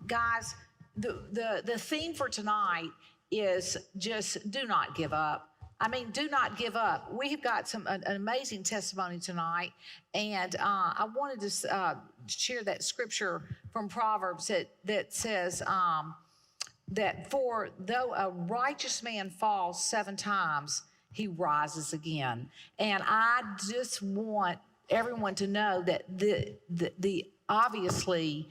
guys, the theme for tonight is just do not give up. I mean, do not give up. We've got an amazing testimony tonight, and I wanted to share that scripture from Proverbs that says that for though a righteous man falls 7 times, he rises again. And I just want everyone to know that the obviously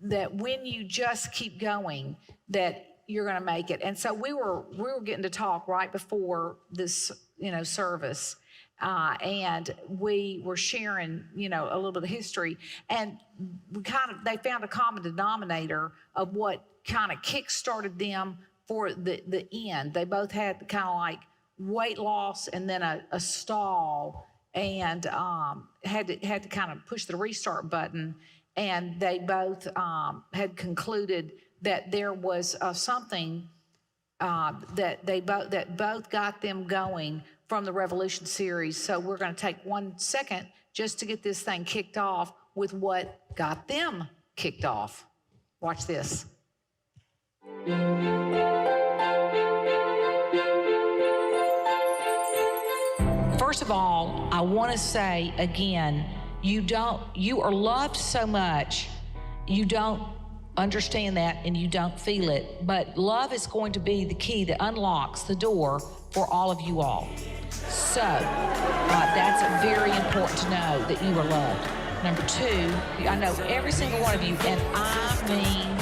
that when you just keep going, that you're going to make it. And so we were getting to talk right before this, service, and we were sharing, a little bit of history, and they found a common denominator of what kind of kick-started them for the end. They both had kind of like weight loss and then a stall, and had to kind of push the restart button. And they both had concluded that there was something that both got them going from the Revolution series. So we're going to take 1 second just to get this thing kicked off with what got them kicked off. Watch this. First of all, I want to say again, you are loved so much, you don't understand that and you don't feel it, but love is going to be the key that unlocks the door for all of you all. So that's very important to know that you are loved. Number 2, I know every single one of you, and I mean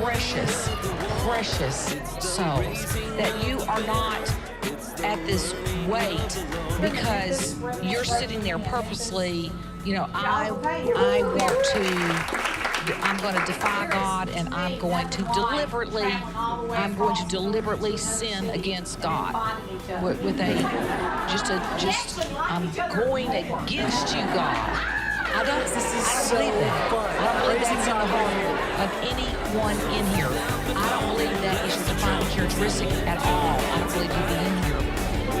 precious, precious souls, that you are not at this weight because you're sitting there purposely, I'm going to defy God, and I'm going to deliberately sin against God with I'm going against you, God. I don't believe that. I don't believe that's in the heart of anyone in here. I don't believe that is your defining characteristic at all. I don't believe you be in here.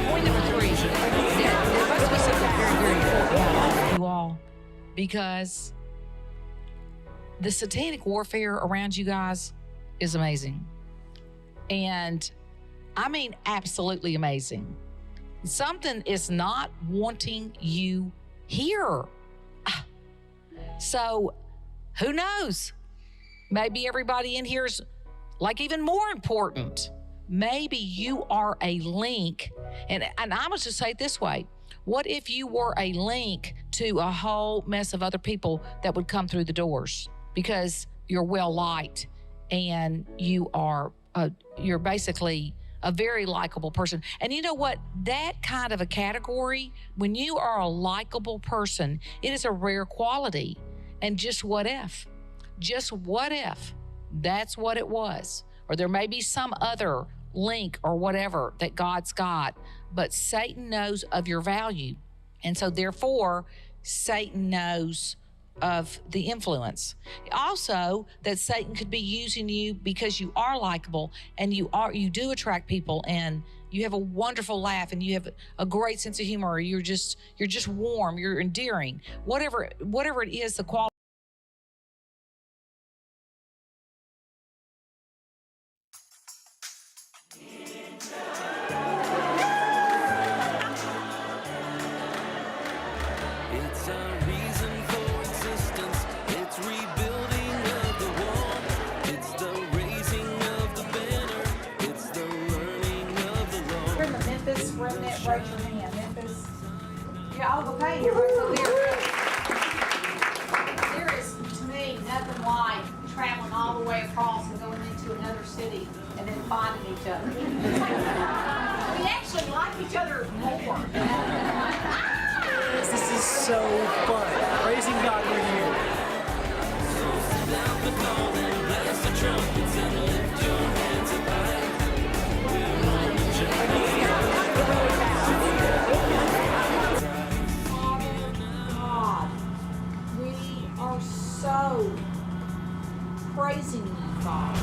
Point number 3, there must be something very, very important about all of you all, because the satanic warfare around you guys is amazing. And I mean absolutely amazing. Something is not wanting you here. So who knows? Maybe everybody in here is like even more important. Maybe you are a link. And I must just say it this way. What if you were a link to a whole mess of other people that would come through the doors? Because you're well liked and you're basically a very likable person. And you know what? That kind of a category, when you are a likable person, it is a rare quality. And just what if? Just what if that's what it was? Or there may be some other link or whatever that God's got, but Satan knows of your value. And so therefore, Satan knows of the influence. Also, that Satan could be using you because you are likable and you do attract people, and you have a wonderful laugh and you have a great sense of humor, or you're just warm, you're endearing. Whatever it is, the quality raise your hand. Memphis. Yeah, oh, okay. You're right. So there is, to me, nothing like traveling all the way across and going into another city and then finding each other. We actually like each other more. This is so fun. Praising God with you. God, we are so praising you, God.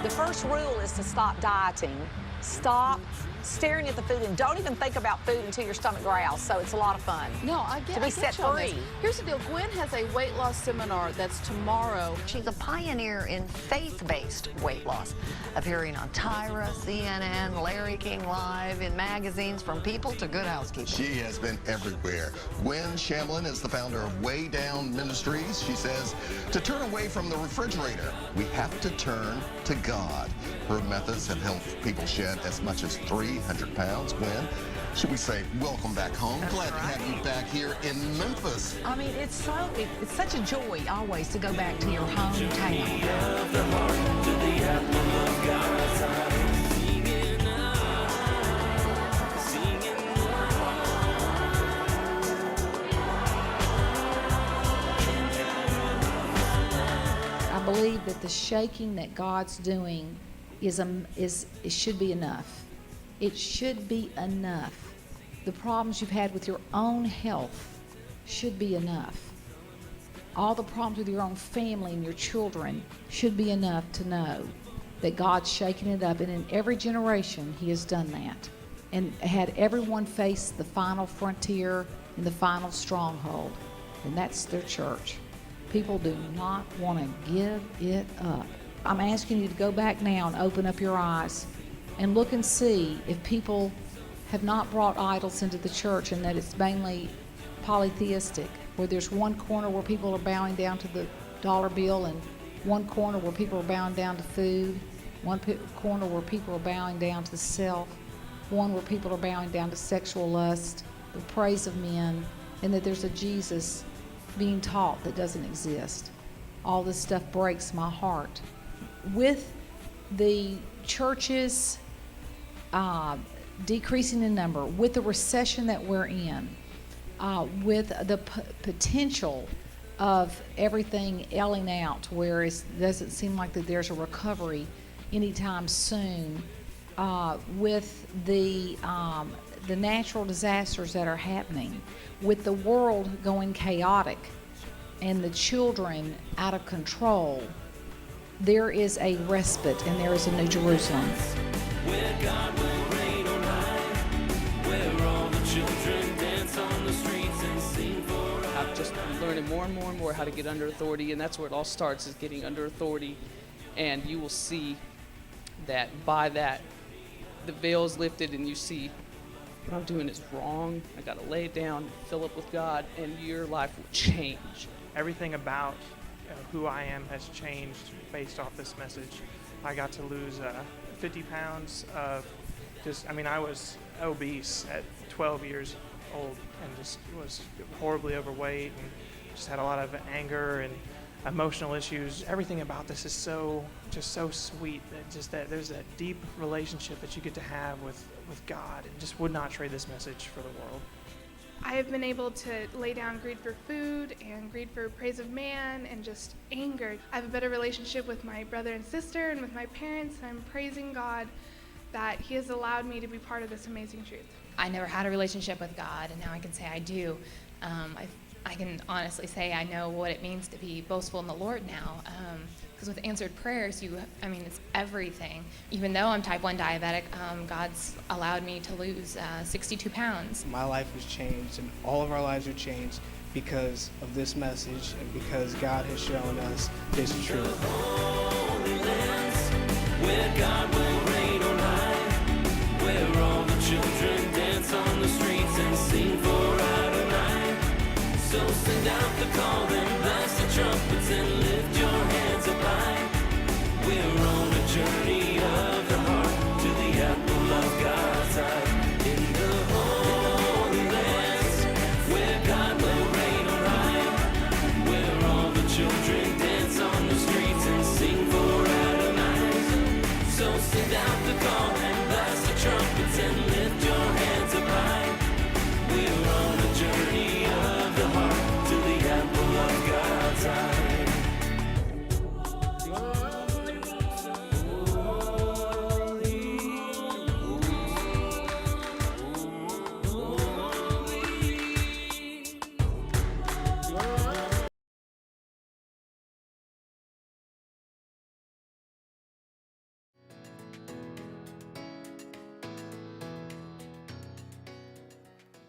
The first rule is to stop dieting. Stop staring at the food and don't even think about food until your stomach growls. So it's a lot of fun. No, I get to be I set get you on this. free. Here's the deal. Gwen has a weight loss seminar that's tomorrow. She's a pioneer in faith-based weight loss, appearing on Tyra, CNN, Larry King Live, in magazines, from People to Good Housekeeping. She has been everywhere. Gwen Shamlin is the founder of Way Down Ministries. She says, to turn away from the refrigerator, we have to turn to God. Her methods have helped people shed as much as 300 pounds. Gwen, should we say welcome back home? That's Glad right. to have you back here in Memphis. I mean, it's such a joy always to go back to your hometown. I believe that the shaking that God's doing it should be enough. It should be enough. The problems you've had with your own health should be enough. All the problems with your own family and your children should be enough to know that God's shaking it up. And in every generation, He has done that and had everyone face the final frontier and the final stronghold, and that's their church. People do not want to give it up. I'm asking you to go back now and open up your eyes and look and see if people have not brought idols into the church and that it's mainly polytheistic, where there's one corner where people are bowing down to the dollar bill and one corner where people are bowing down to food, one corner where people are bowing down to self, one where people are bowing down to sexual lust, the praise of men, and that there's a Jesus being taught that doesn't exist. All this stuff breaks my heart. With the churches decreasing in number, with the recession that we're in, with the potential of everything ailing out, where it doesn't seem like that there's a recovery anytime soon, with the natural disasters that are happening, with the world going chaotic and the children out of control, there is a respite and there is a New Jerusalem. Where God will reign on high, where all the children dance on the streets and sing for I've just been learning more and more and more how to get under authority, and that's where it all starts, is getting under authority. And you will see that by that, the veil is lifted and you see what I'm doing is wrong. I got to lay it down, fill up with God, and your life will change. Everything about who I am has changed based off this message. I got to lose 50 pounds of I was obese at 12 years old and just was horribly overweight and just had a lot of anger and emotional issues. Everything about this is so sweet, that there's that deep relationship that you get to have with God, and just would not trade this message for the world. I have been able to lay down greed for food and greed for praise of man and just anger. I have a better relationship with my brother and sister and with my parents, and I'm praising God that He has allowed me to be part of this amazing truth. I never had a relationship with God, and now I can say I do. I can honestly say I know what it means to be boastful in the Lord now. Because with answered prayers, it's everything. Even though I'm type 1 diabetic, God's allowed me to lose 62 pounds. My life was changed, and all of our lives are changed because of this message and because God has shown us His truth. where God will reign on high, where all the children dance on the streets and sing for Adonai. So send out the call, then blast the trumpets and lift your hands up high. We're on a journey of the heart. the children dance on the streets and sing for Adonai. So send out the call and blast the trumpets and lift your hands up high. We're on a journey of the heart to the apple of God's eye.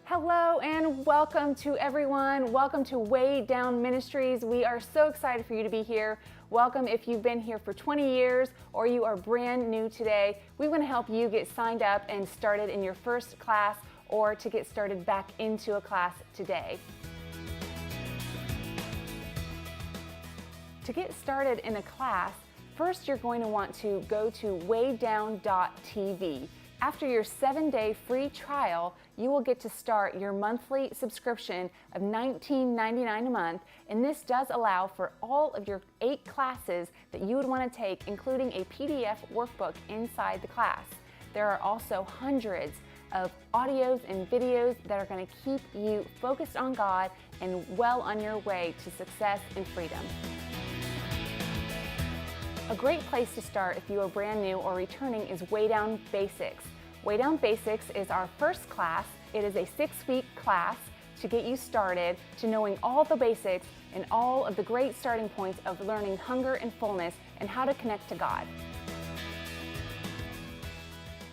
Hello and welcome to everyone. Welcome to Way Down Ministries. We are so excited for you to be here. Welcome if you've been here for 20 years or you are brand new today. We want to help you get signed up and started in your first class or to get started back into a class today. To get started in a class, first you're going to want to go to waydown.tv. After your 7-day free trial, you will get to start your monthly subscription of $19.99 a month, and this does allow for all of your 8 classes that you would want to take, including a PDF workbook inside the class. There are also hundreds of audios and videos that are going to keep you focused on God and well on your way to success and freedom. A great place to start if you are brand new or returning is Way Down Basics. Way Down Basics is our first class. It is a 6-week class to get you started to knowing all the basics and all of the great starting points of learning hunger and fullness and how to connect to God.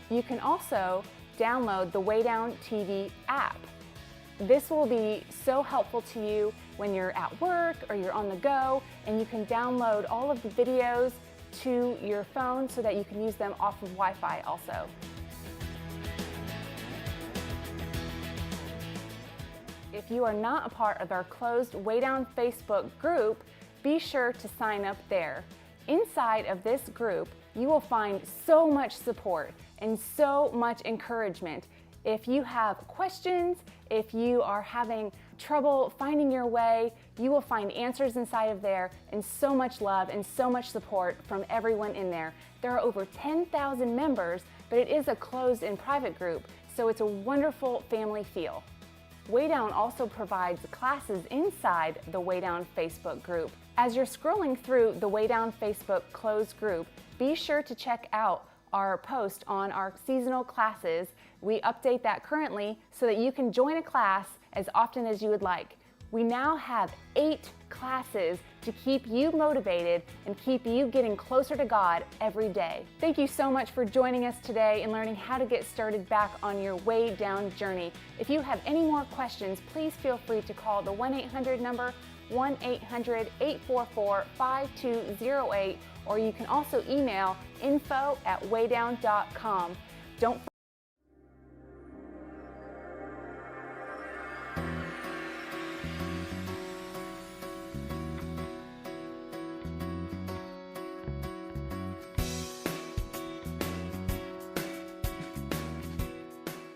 You can also download the Way Down TV app. This will be so helpful to you when you're at work or you're on the go, and you can download all of the videos to your phone so that you can use them off of Wi-Fi also. If you are not a part of our closed Way Down Facebook group, be sure to sign up there. Inside of this group, you will find so much support and so much encouragement. If you have questions, if you are having trouble finding your way, you will find answers inside of there and so much love and so much support from everyone in there. There are over 10,000 members, but it is a closed and private group, so it's a wonderful family feel. Way Down also provides classes inside the Way Down Facebook group. As you're scrolling through the Way Down Facebook closed group, be sure to check out our post on our seasonal classes. We update that currently so that you can join a class as often as you would like. We now have 8 classes to keep you motivated and keep you getting closer to God every day. Thank you so much for joining us today and learning how to get started back on your Way Down journey. If you have any more questions, please feel free to call the 1-800 number, 1-800-844-5208, or you can also email info@waydown.com. Don't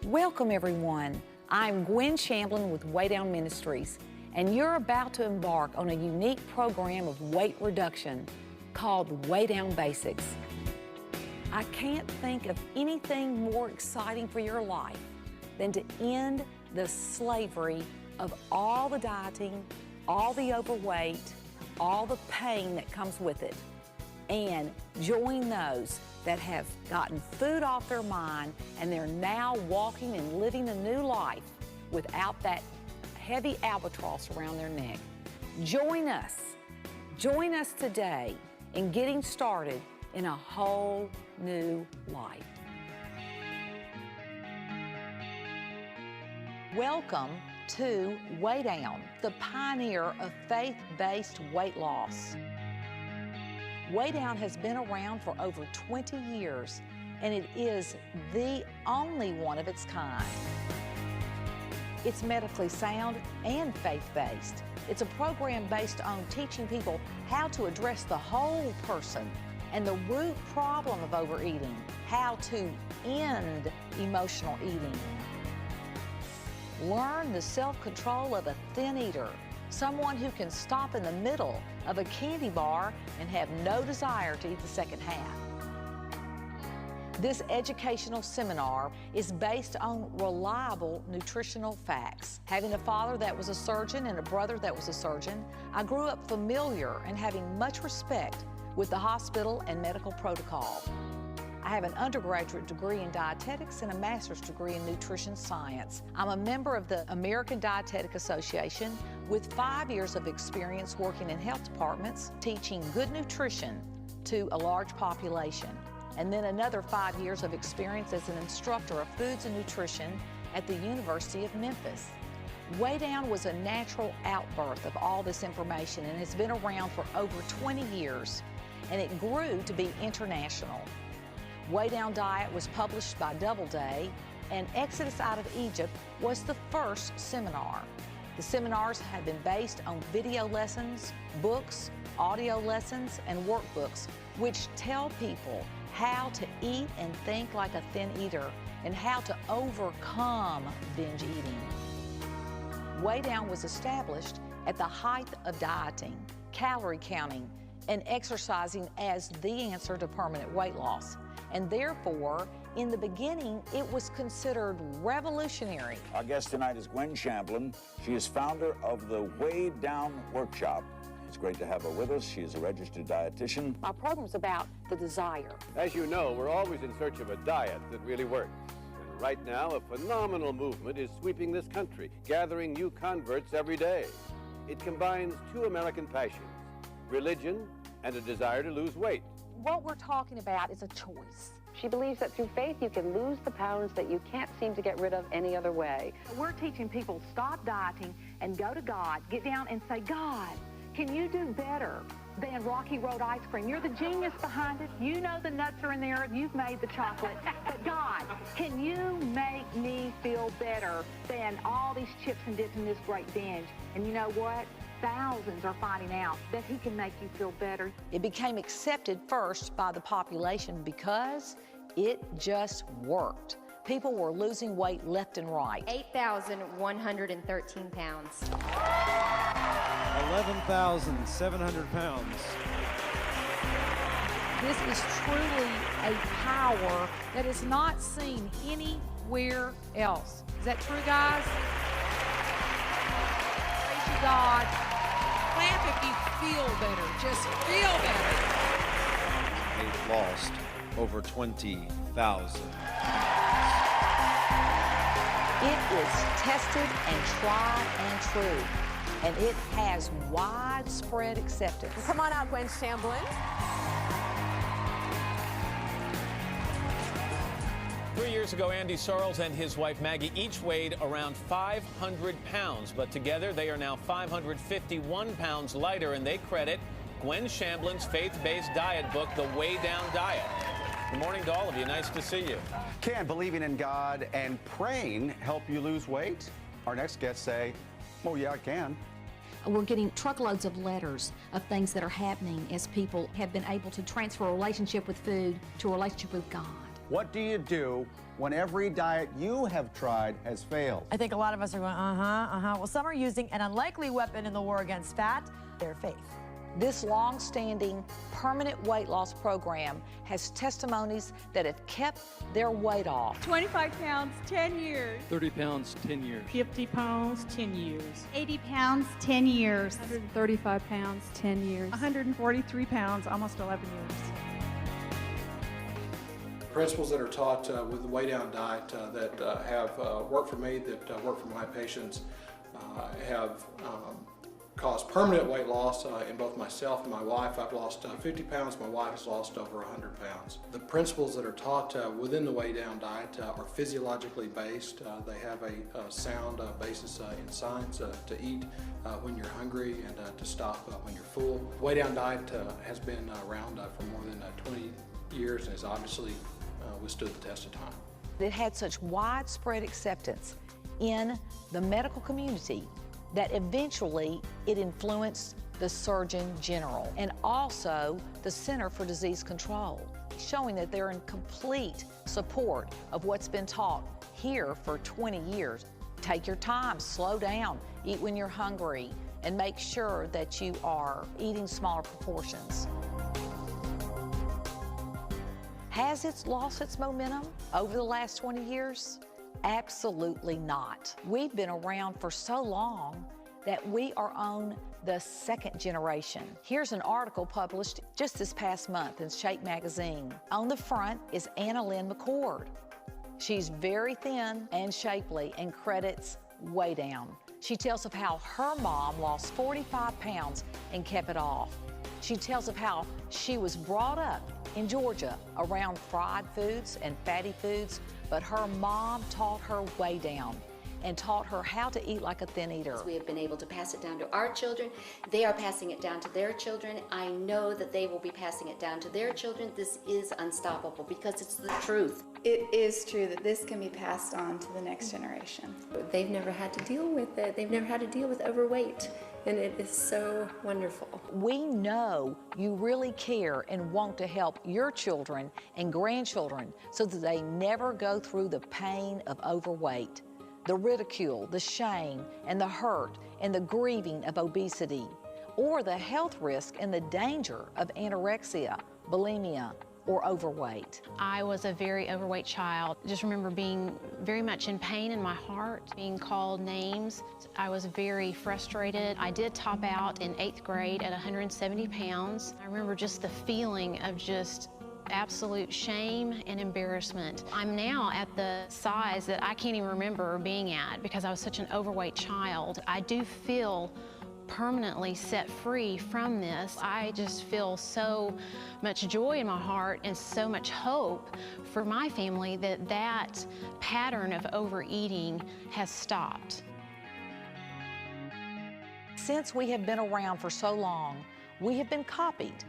Welcome, everyone. I'm Gwen Shamblin with Way Down Ministries, and you're about to embark on a unique program of weight reduction called Way Down Basics. I can't think of anything more exciting for your life than to end the slavery of all the dieting, all the overweight, all the pain that comes with it, and join those that have gotten food off their mind and they're now walking and living a new life without that heavy albatross around their neck. Join us today in getting started in a whole new life. Welcome to Way Down, the pioneer of faith-based weight loss. Way Down has been around for over 20 years, and it is the only one of its kind. It's medically sound and faith-based. It's a program based on teaching people how to address the whole person and the root problem of overeating, how to end emotional eating. Learn the self-control of a thin eater, someone who can stop in the middle of a candy bar and have no desire to eat the second half. This educational seminar is based on reliable nutritional facts. Having a father that was a surgeon and a brother that was a surgeon, I grew up familiar and having much respect with the hospital and medical protocol. I have an undergraduate degree in dietetics and a master's degree in nutrition science. I'm a member of the American Dietetic Association with 5 years of experience working in health departments, teaching good nutrition to a large population. And then another 5 years of experience as an instructor of foods and nutrition at the University of Memphis. Weigh Down was a natural outbirth of all this information and has been around for over 20 years, and it grew to be international. Weigh Down Diet was published by Doubleday, and Exodus Out of Egypt was the first seminar. The seminars have been based on video lessons, books, audio lessons, and workbooks, which tell people how to eat and think like a thin eater and how to overcome binge eating. Weigh Down was established at the height of dieting, calorie counting, and exercising as the answer to permanent weight loss. And therefore, in the beginning, it was considered revolutionary. Our guest tonight is Gwen Shamblin. She is founder of the Weigh Down Workshop. It's great to have her with us. She is a registered dietitian. Our program's about the desire. As you know, we're always in search of a diet that really works. And right now, a phenomenal movement is sweeping this country, gathering new converts every day. It combines two American passions, religion and a desire to lose weight. What we're talking about is a choice. She believes that through faith you can lose the pounds that you can't seem to get rid of any other way. We're teaching people stop dieting and go to God, get down and say, God, can you do better than Rocky Road ice cream? You're the genius behind it. You know the nuts are in there. You've made the chocolate. But God, can you make me feel better than all these chips and dips in this great binge? And you know what? Thousands are finding out that he can make you feel better. It became accepted first by the population because it just worked. People were losing weight left and right. 8,113 pounds. 11,700 pounds. This is truly a power that is not seen anywhere else. Is that true, guys? Praise you, God. Clap if you feel better. Just feel better. They've lost over 20,000. It is tested and tried and true, and it has widespread acceptance. Come on out, Gwen Shamblin. 3 years ago, Andy Sarles and his wife Maggie each weighed around 500 pounds, but together they are now 551 pounds lighter, and they credit Gwen Shamblin's faith-based diet book, The Weigh Down Diet. Good morning to all of you. Nice to see you. Can believing in God and praying help you lose weight? Our next guests say, oh yeah, it can. We're getting truckloads of letters of things that are happening as people have been able to transfer a relationship with food to a relationship with God. What do you do when every diet you have tried has failed? I think a lot of us are going, Well, some are using an unlikely weapon in the war against fat, their faith. This long-standing permanent weight loss program has testimonies that have kept their weight off. 25 pounds, 10 years. 30 pounds, 10 years. 50 pounds, 10 years. 80 pounds, 10 years. 135 pounds, 10 years. 143 pounds, almost 11 years. Principles that are taught with the Weigh Down Diet that have worked for me, that work for my patients, have caused permanent weight loss in both myself and my wife. I've lost 50 pounds. My wife has lost over 100 pounds. The principles that are taught within the Weigh Down Diet are physiologically based. They have a sound basis in science to eat when you're hungry and to stop when you're full. Weigh Down Diet has been around for more than 20 years and has obviously withstood the test of time. It had such widespread acceptance in the medical community that eventually it influenced the Surgeon General and also the Center for Disease Control, showing that they're in complete support of what's been taught here for 20 years. Take your time, slow down, eat when you're hungry, and make sure that you are eating smaller proportions. Has it lost its momentum over the last 20 years? Absolutely not. We've been around for so long that we are on the second generation. Here's an article published just this past month in Shape magazine. On the front is Anna Lynn McCord. She's very thin and shapely and credits Way Down. She tells of how her mom lost 45 pounds and kept it off. She tells of how she was brought up in Georgia around fried foods and fatty foods, but her mom taught her Way Down and taught her how to eat like a thin eater. We have been able to pass it down to our children. They are passing it down to their children. I know that they will be passing it down to their children. This is unstoppable because it's the truth. It is true that this can be passed on to the next generation. They've never had to deal with it. They've never had to deal with overweight. And it is so wonderful. We know you really care and want to help your children and grandchildren so that they never go through the pain of overweight, the ridicule, the shame, and the hurt, and the grieving of obesity, or the health risk and the danger of anorexia, bulimia, or overweight. I was a very overweight child. Just remember being very much in pain in my heart, being called names. I was very frustrated. I did top out in 8th grade at 170 pounds. I remember just the feeling of just absolute shame and embarrassment. I'm now at the size that I can't even remember being at because I was such an overweight child. I do feel permanently set free from this. I just feel so much joy in my heart and so much hope for my family that that pattern of overeating has stopped. Since we have been around for so long, we have been copied.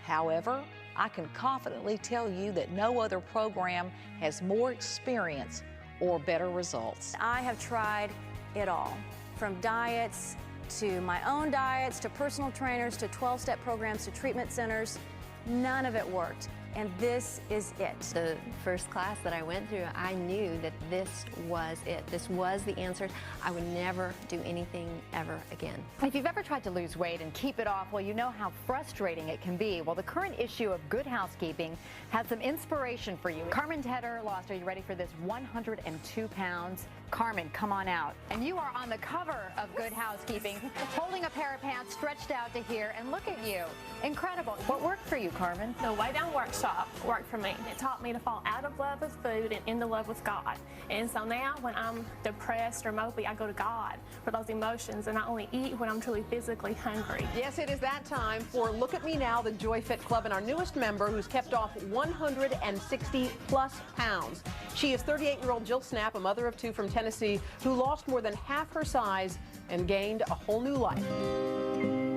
However, I can confidently tell you that no other program has more experience or better results. I have tried it all, from diets to my own diets, to personal trainers, to 12-step programs, to treatment centers. None of it worked, and this is it. The first class that I went through, I knew that this was it. This was the answer. I would never do anything ever again. If you've ever tried to lose weight and keep it off, well, you know how frustrating it can be. Well, the current issue of Good Housekeeping has some inspiration for you. Carmen Tedder lost, are you ready for this, 102 pounds? Carmen, come on out. And you are on the cover of Good Housekeeping, holding a pair of pants stretched out to here, and look at you. Incredible. What worked for you, Carmen? The Way Down workshop worked for me. It taught me to fall out of love with food and into love with God. And so now when I'm depressed or mopey, I go to God for those emotions, and I only eat when I'm truly physically hungry. Yes, it is that time for Look at Me Now, the Joy Fit Club, and our newest member who's kept off 160 plus pounds. She is 38-year-old Jill Snap, a mother of 2 from Tennessee, who lost more than half her size and gained a whole new life.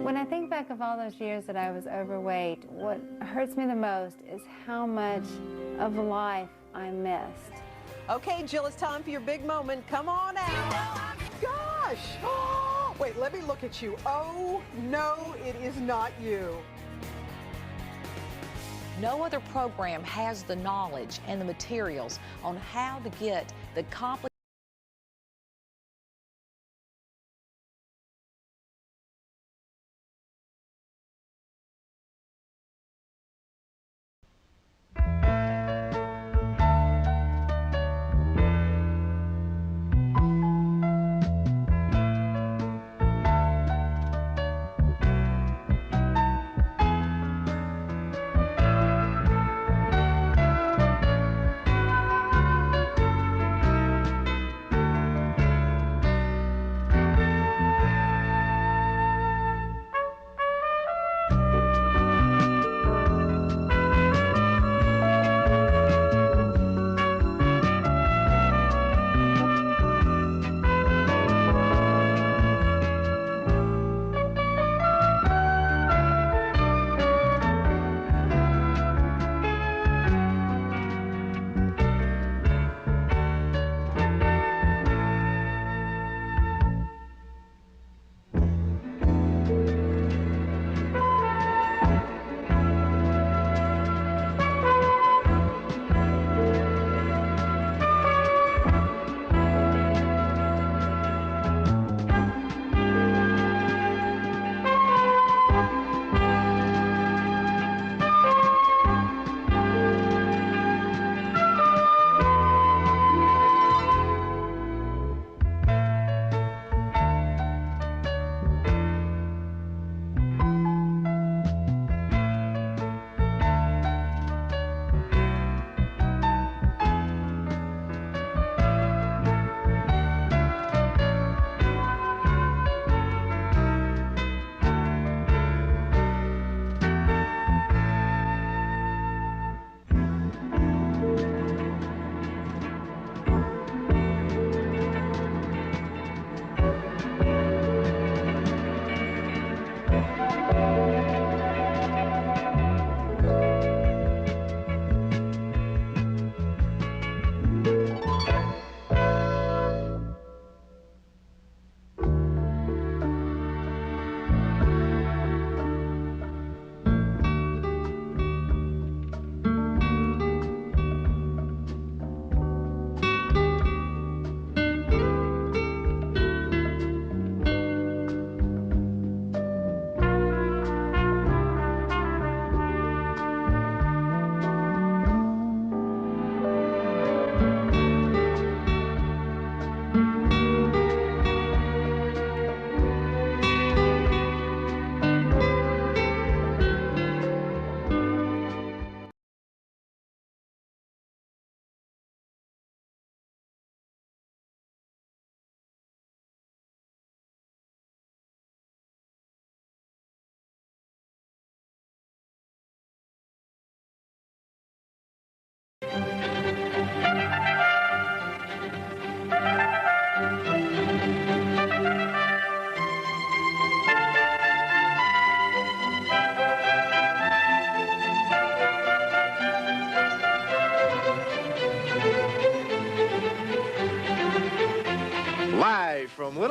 When I think back of all those years that I was overweight, what hurts me the most is how much of life I missed. Okay, Jill, it's time for your big moment. Come on out. Gosh! Oh, wait, let me look at you. Oh, no, it is not you. No other program has the knowledge and the materials on how to get the complicated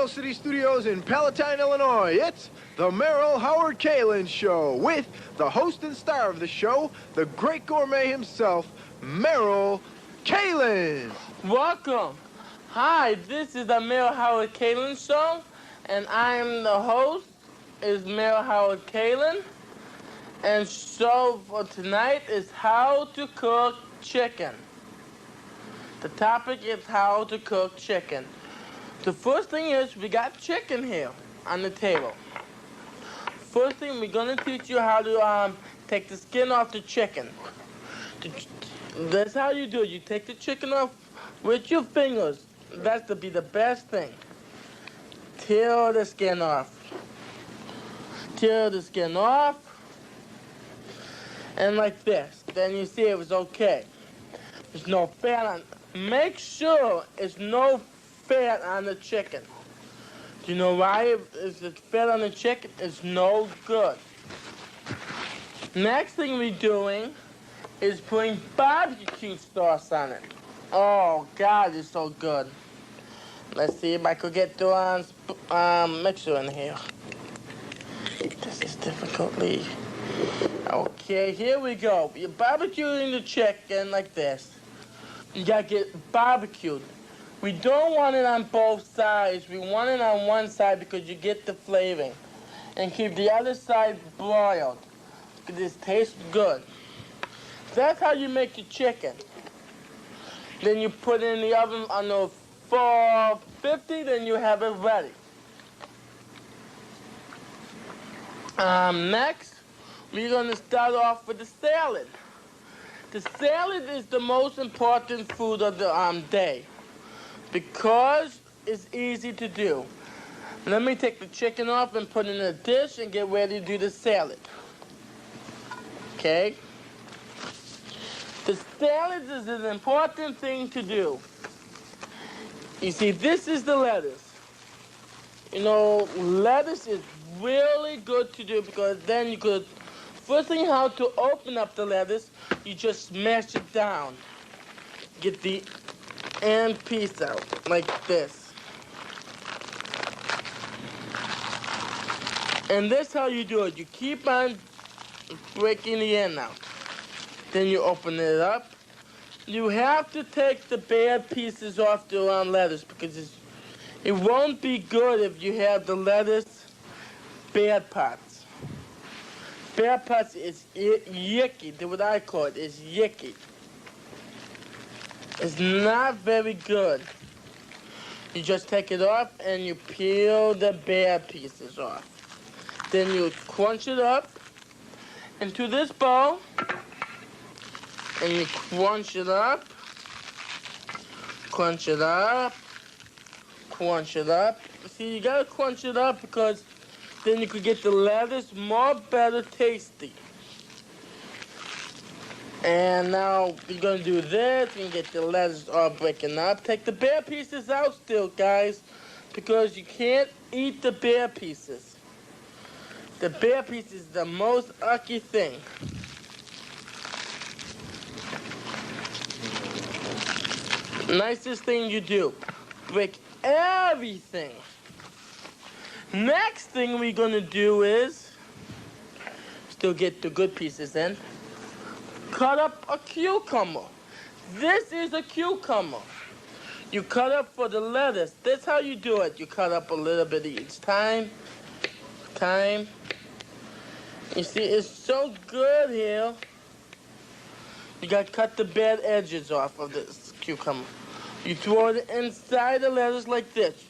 Merrill City Studios in Palatine, Illinois. It's the Merrill Howard Kalin Show with the host and star of the show, the great gourmet himself, Merrill Kalin. Welcome. Hi, this is the Merrill Howard Kalin Show, and I am the host, is Merrill Howard Kalin. And show for tonight is how to cook chicken. The topic is how to cook chicken. The first thing is we got chicken here on the table. First thing, we're gonna teach you how to take the skin off the chicken. That's how you do it. You take the chicken off with your fingers. That's to be the best thing. Tear the skin off. Tear the skin off. And like this. Then you see it was okay. There's no fat on. Make sure it's no fat on the chicken. Do you know why? If it's fat on the chicken, it's no good. Next thing we're doing is putting barbecue sauce on it. Oh God, it's so good. Let's see if I could get the mixer in here. This is difficultly. Okay, here we go. You're barbecuing the chicken like this. You gotta get barbecued. We don't want it on both sides. We want it on one side because you get the flavoring. And keep the other side broiled. Because this tastes good. That's how you make your chicken. Then you put it in the oven on the 450, then you have it ready. Next, we're gonna start off with the salad. The salad is the most important food of the day because it's easy to do. Let me take the chicken off and put it in a dish and get ready to do the salad. Okay? The salad is an important thing to do. You see, this is the lettuce. You know, lettuce is really good to do because then you could, first thing how to open up the lettuce, you just smash it down. Get the end piece out, like this. And that's how you do it. You keep on breaking the end out. Then you open it up. You have to take the bad pieces off the lettuce because it won't be good if you have the lettuce bad parts. Bad parts is yicky. That's what I call it. It's yicky. It's not very good. You just take it off and you peel the bad pieces off. Then you crunch it up into this bowl. And you crunch it up. Crunch it up. Crunch it up. See, you gotta crunch it up because then you could get the lettuce more better tasty. And now you're gonna do this and get the lettuce all breaking up. Take the bare pieces out still, guys, because you can't eat the bare pieces. The bare piece is the most icky thing. Nicest thing you do. Break everything. Next thing we're gonna do is still get the good pieces in. Cut up a cucumber. This is a cucumber. You cut up for the lettuce. That's how you do it. You cut up a little bit each time. You see, it's so good here. You gotta cut the bad edges off of this cucumber. You throw it inside the lettuce like this.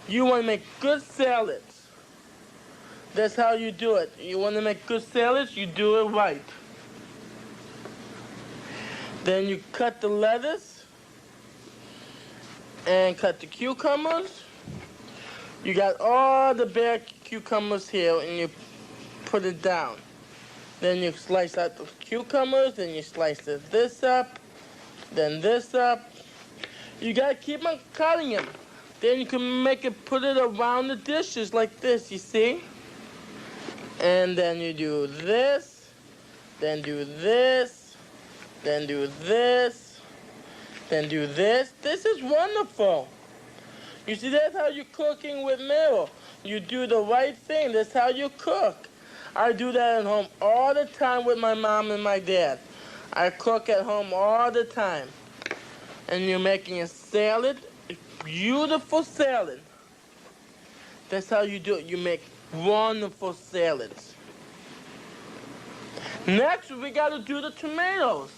You wanna make good salads. That's how you do it. You wanna make good salads, you do it right. Then you cut the lettuce and cut the cucumbers. You got all the bad cucumbers here and you put it down. Then you slice out the cucumbers, then you slice this up, then this up. You gotta keep on cutting them. Then you can make it, put it around the dishes like this, you see? And then you do this, then do this, then do this, then do this. This is wonderful. You see, that's how you're cooking with Meryl. You do the right thing. That's how you cook. I do that at home all the time with my mom and my dad. I cook at home all the time. And you're making a salad, a beautiful salad. That's how you do it. You make wonderful salads. Next, we got to do the tomatoes.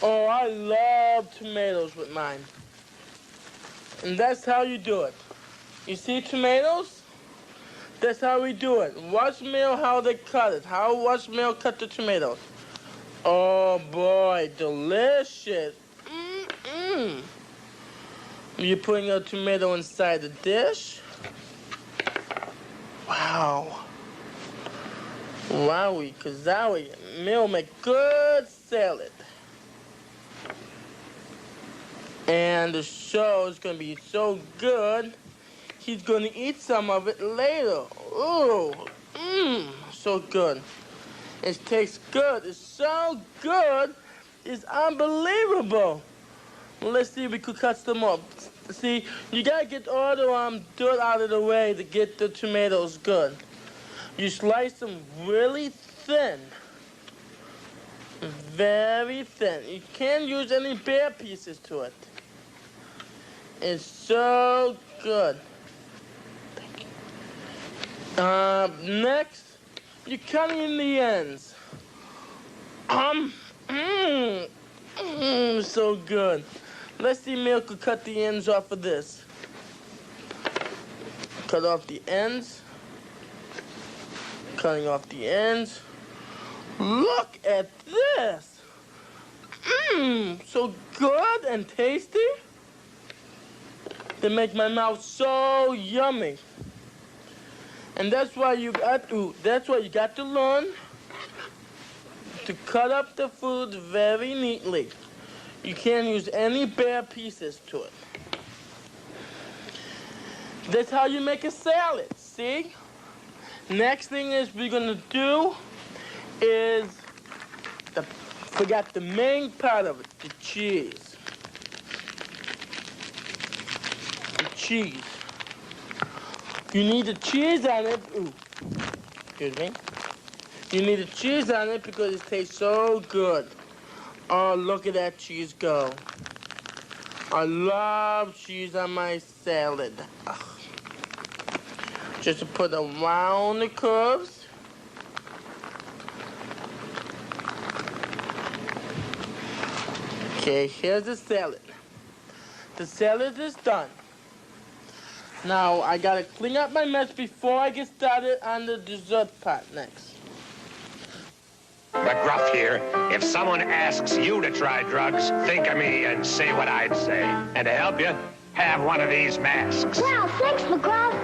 Oh, I love tomatoes with mine. And that's how you do it. You see tomatoes? That's how we do it. Watch Meryl how they cut it. Watch Meryl cut the tomatoes. Oh boy, delicious. You're putting a tomato inside the dish. Wow. Wowie, kazowie. Meryl make good salad. And the show is going to be so good, he's going to eat some of it later. Ooh, so good. It tastes good. It's so good, it's unbelievable. Well, let's see if we could cut them up. See, you got to get all the dirt out of the way to get the tomatoes good. You slice them really thin. Very thin. You can't use any bare pieces to it. It's so good. Next, you're cutting in the ends. So good. Let's see Meryl could cut the ends off of this. Cut off the ends. Cutting off the ends. Look at this. So good and tasty. They make my mouth so yummy. And that's why you got to learn to cut up the food very neatly. You can't use any bare pieces to it. That's how you make a salad, see? Next thing is we're gonna do is forgot the main part of it, the cheese. Cheese. You need the cheese on it. Ooh, excuse me. You need the cheese on it because it tastes so good. Oh, look at that cheese go. I love cheese on my salad. Ugh. Just to put around the curves. Okay, here's the salad. The salad is done. Now, I gotta clean up my mess before I get started on the dessert part next. McGruff here. If someone asks you to try drugs, think of me and say what I'd say. And to help you, have one of these masks. Wow, thanks, McGruff.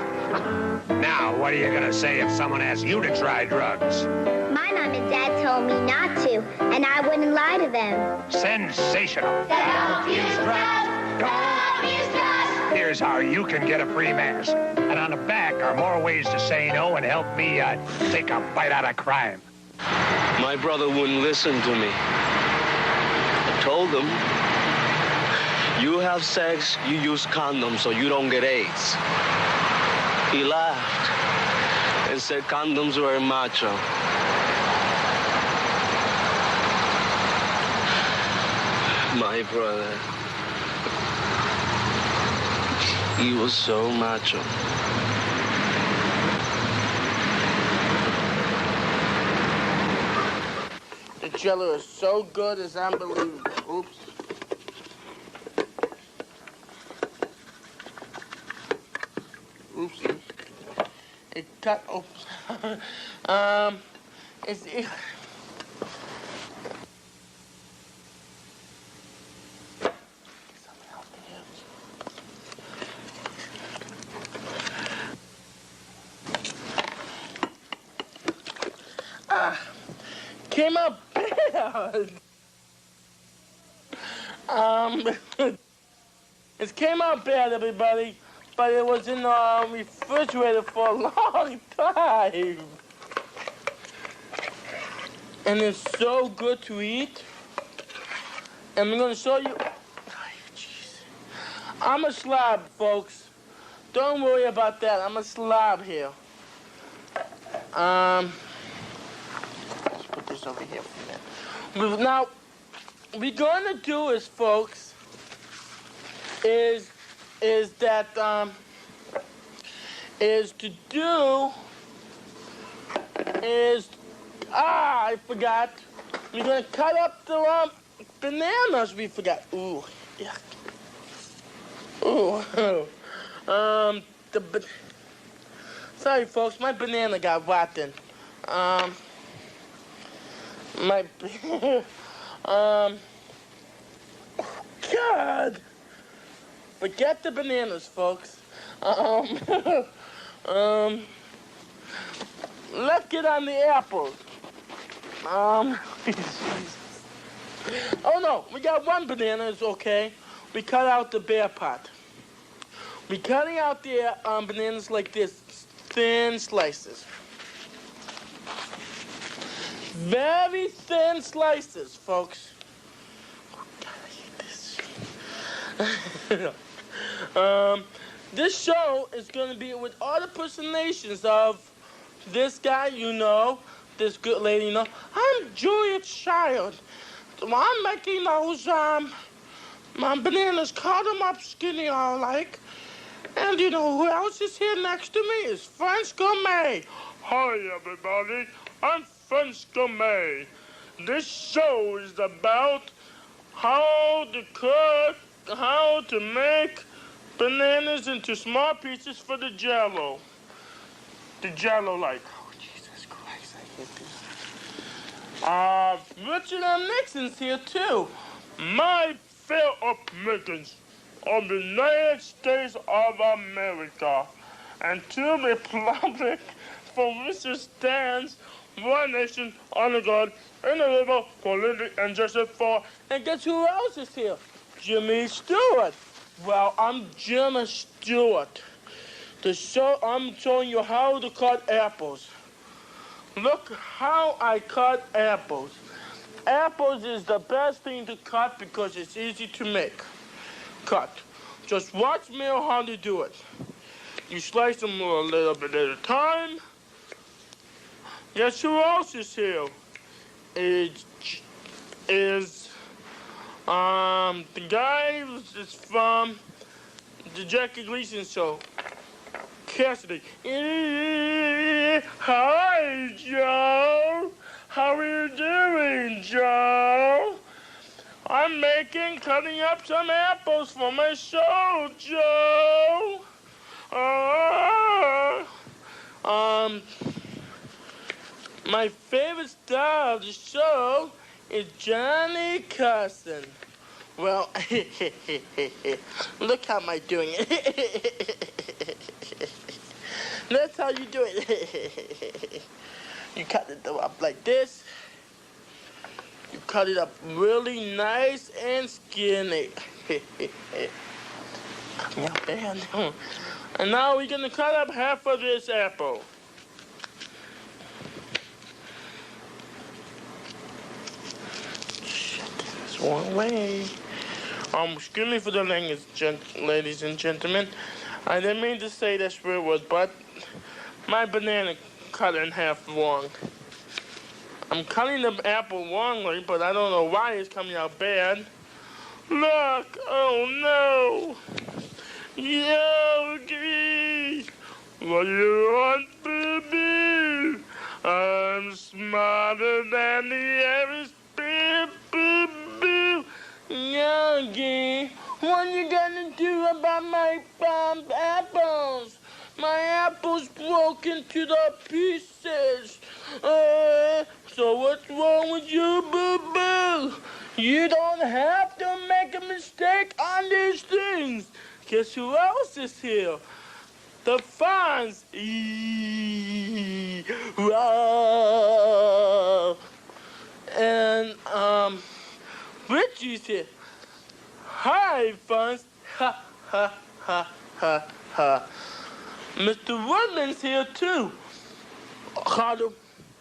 Now, what are you gonna say if someone asks you to try drugs? My mom and dad told me not to, and I wouldn't lie to them. Sensational. Don't use drugs. Don't use drugs. Here's how you can get a free mask. And on the back are more ways to say no and help me take a bite out of crime. My brother wouldn't listen to me. I told him, you have sex, you use condoms so you don't get AIDS. He laughed and said condoms were macho. My brother, he was so macho. The jello is so good, it's unbelievable. Oops. Oopsie. It cut, oops. Came out bad. It came out bad, everybody, but it was in the refrigerator for a long time. And it's so good to eat. And I'm gonna show you, I'm a slob, folks. Don't worry about that. I'm a slob here. Let's put this over here for a minute. Now, we're going to do is, folks, is I forgot. We're going to cut up the bananas we forgot. Ooh, yeah. Ooh. Sorry, folks, my banana got rotten. God. Forget the bananas, folks. Let's get on the apples. Oh no, we got one banana, it's okay. We cut out the bare part. We're cutting out the bananas like this, thin slices. Very thin slices, folks. This show is going to be with all the impersonations of this guy, you know, this good lady, you know. I'm Julia Child. I'm making those, my bananas, cut them up skinny, all like. And you know who else is here next to me is French Gourmet. Hi, everybody. I'm French Gourmet. This show is about how to make bananas into small pieces for the Jell-O. The Jell-O, like, oh, Jesus Christ, I hate this. Richard M. Nixon's here, too. My fellow Americans of the United States of America, and to the republic for which it stands, one nation, under God, indivisible, for liberty and justice for. And guess who else is here? Jimmy Stewart. Well, I'm Jimmy Stewart. The show, I'm showing you how to cut apples. Look how I cut apples. Apples is the best thing to cut because it's easy to make. Cut. Just watch me how to do it. You slice them a little bit at a time. Guess who else is here? Is the guy is from the Jackie Gleason show. Cassidy. Hi, Joe. How are you doing, Joe? I'm cutting up some apples for my show, Joe. My favorite star of the show is Johnny Carson. Well, look how I'm doing it. That's how you do it. You cut it up like this. You cut it up really nice and skinny. And now we're gonna cut up half of this apple. This one way. Excuse me for the language, ladies and gentlemen. I didn't mean to say that swear word, but my banana cut in half wrong. I'm cutting the apple wrongly, but I don't know why it's coming out bad. Look! Oh no! Yogi! What do you want, baby? I'm smarter than the average boo. Yogi, what you gonna do about my apples? My apples broke into the pieces. So what's wrong with you, boo-boo? You don't have to make a mistake on these things. Guess who else is here? The Fonz. And Richie's here. Hi, Fonz. Ha ha ha ha ha. Mr. Woodman's here too. Carter,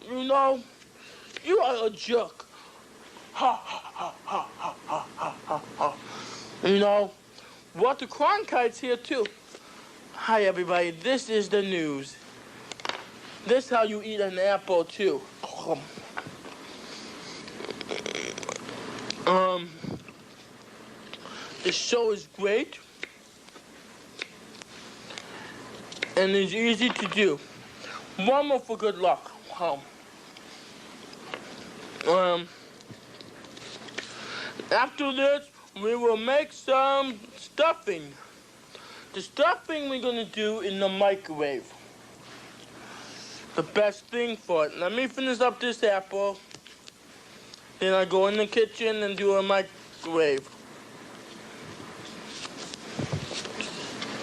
you know, you are a jerk. Ha ha ha ha ha ha ha ha. You know, Walter Cronkite's here too. Hi everybody, this is the news. This is how you eat an apple too. The show is great. And it's easy to do. One more for good luck. After this, we will make some stuffing. The stuffing we're gonna do in the microwave. The best thing for it. Let me finish up this apple. Then I go in the kitchen and do a microwave.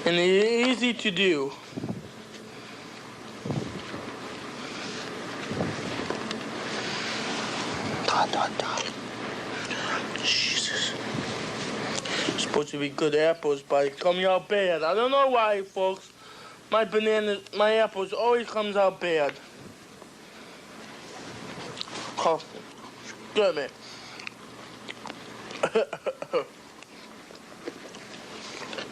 And it's easy to do. Jesus. It's supposed to be good apples, but it comes out bad. I don't know why, folks. My apples always comes out bad. Oh, good man.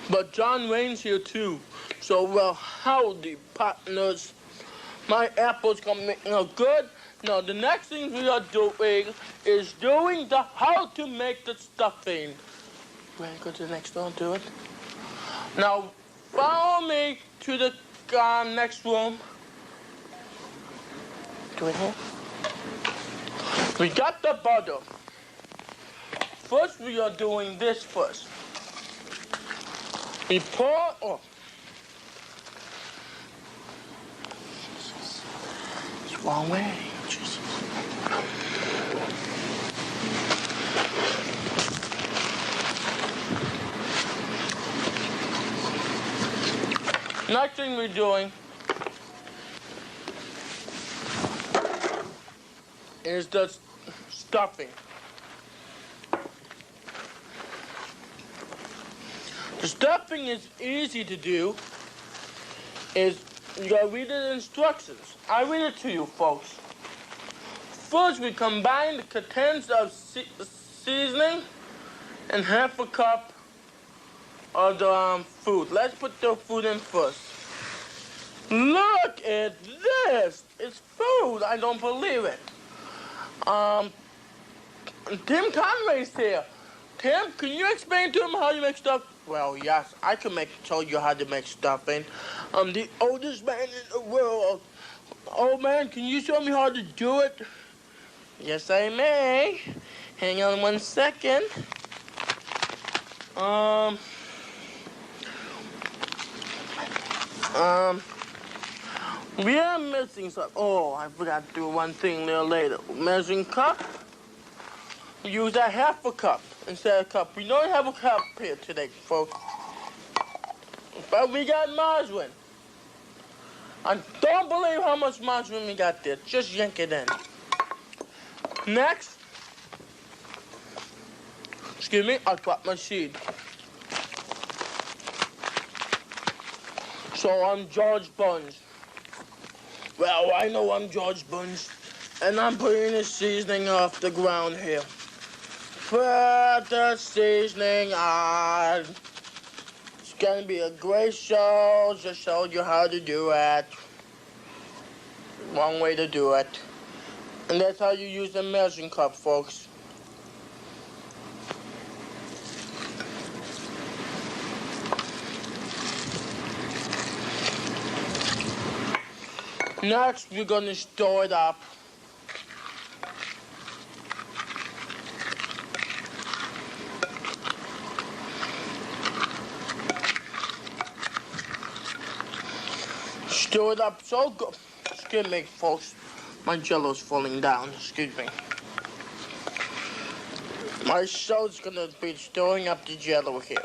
But John Wayne's here too. So, well, howdy, partners. My apples come out good. Now, the next thing we are doing is doing the how to make the stuffing. Ready to go to the next door and do it? Now, follow me to the next room. Do it here. We got the butter. First, we are doing this first. We pour, oh. It's the wrong way. Jesus. Next thing we're doing is the stuffing. The stuffing is easy to do. You gotta read the instructions. I read it to you, folks. First, we combine the contents of seasoning and half a cup of the food. Let's put the food in first. Look at this! It's food. I don't believe it. Tim Conway's here. Tim, can you explain to him how you make stuff? Well, yes, I can tell you how to make stuffing. I'm the oldest man in the world. Old man, can you show me how to do it? Yes, I may. Hang on 1 second. We are missing some. Oh, I forgot to do one thing a little later. Measuring cup. Use a half a cup instead of a cup. We don't have a cup here today, folks. But we got margarine. I don't believe how much margarine we got there. Just yank it in. Next. Excuse me, I dropped my seed. So I'm George Buns. Well, I know I'm George Buns, and I'm putting the seasoning off the ground here. Put the seasoning on. It's gonna be a great show to show you how to do it. Wrong way to do it. And that's how you use the measuring cup, folks. Next, we're gonna stir it up. Stir it up so good. Excuse me, folks. My jello's falling down. Excuse me. My show's gonna be stirring up the jello here.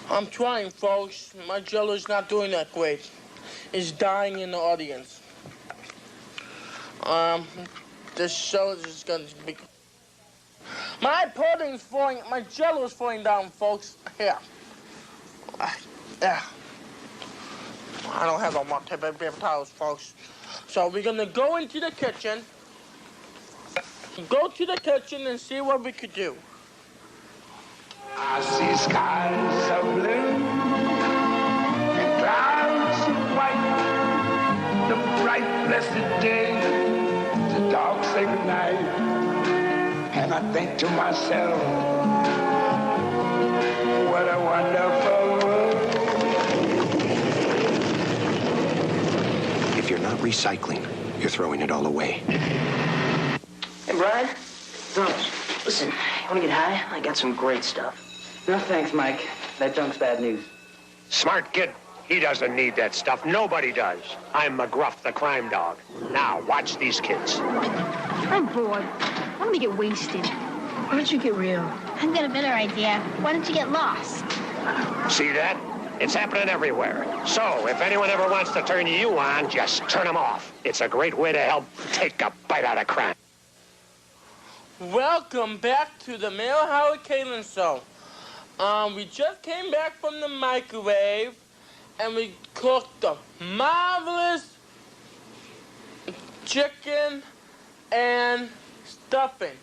I'm trying, folks. My jello's not doing that great. It's dying in the audience. This show is just gonna be. My pudding's falling. My jello's falling down, folks. Here. Yeah. I don't have no more paper towels, folks. So we're gonna go into the kitchen. Go to the kitchen and see what we could do. I see skies of blue and clouds of white. The bright, blessed day, the dark, sacred night. And I think to myself, what a wonderful world. If you're not recycling, you're throwing it all away. Hey, Brian. Don't. Listen, you want to get high? I got some great stuff. No, thanks, Mike. That junk's bad news. Smart kid. He doesn't need that stuff. Nobody does. I'm McGruff, the crime dog. Now, watch these kids. I'm bored. I want to get wasted. Why don't you get real? I've got a better idea. Why don't you get lost? See that? It's happening everywhere. So, if anyone ever wants to turn you on, just turn them off. It's a great way to help take a bite out of crime. Welcome back to the Mayor Howard Kalin Show. We just came back from the microwave and we cooked a marvelous chicken and stuffing.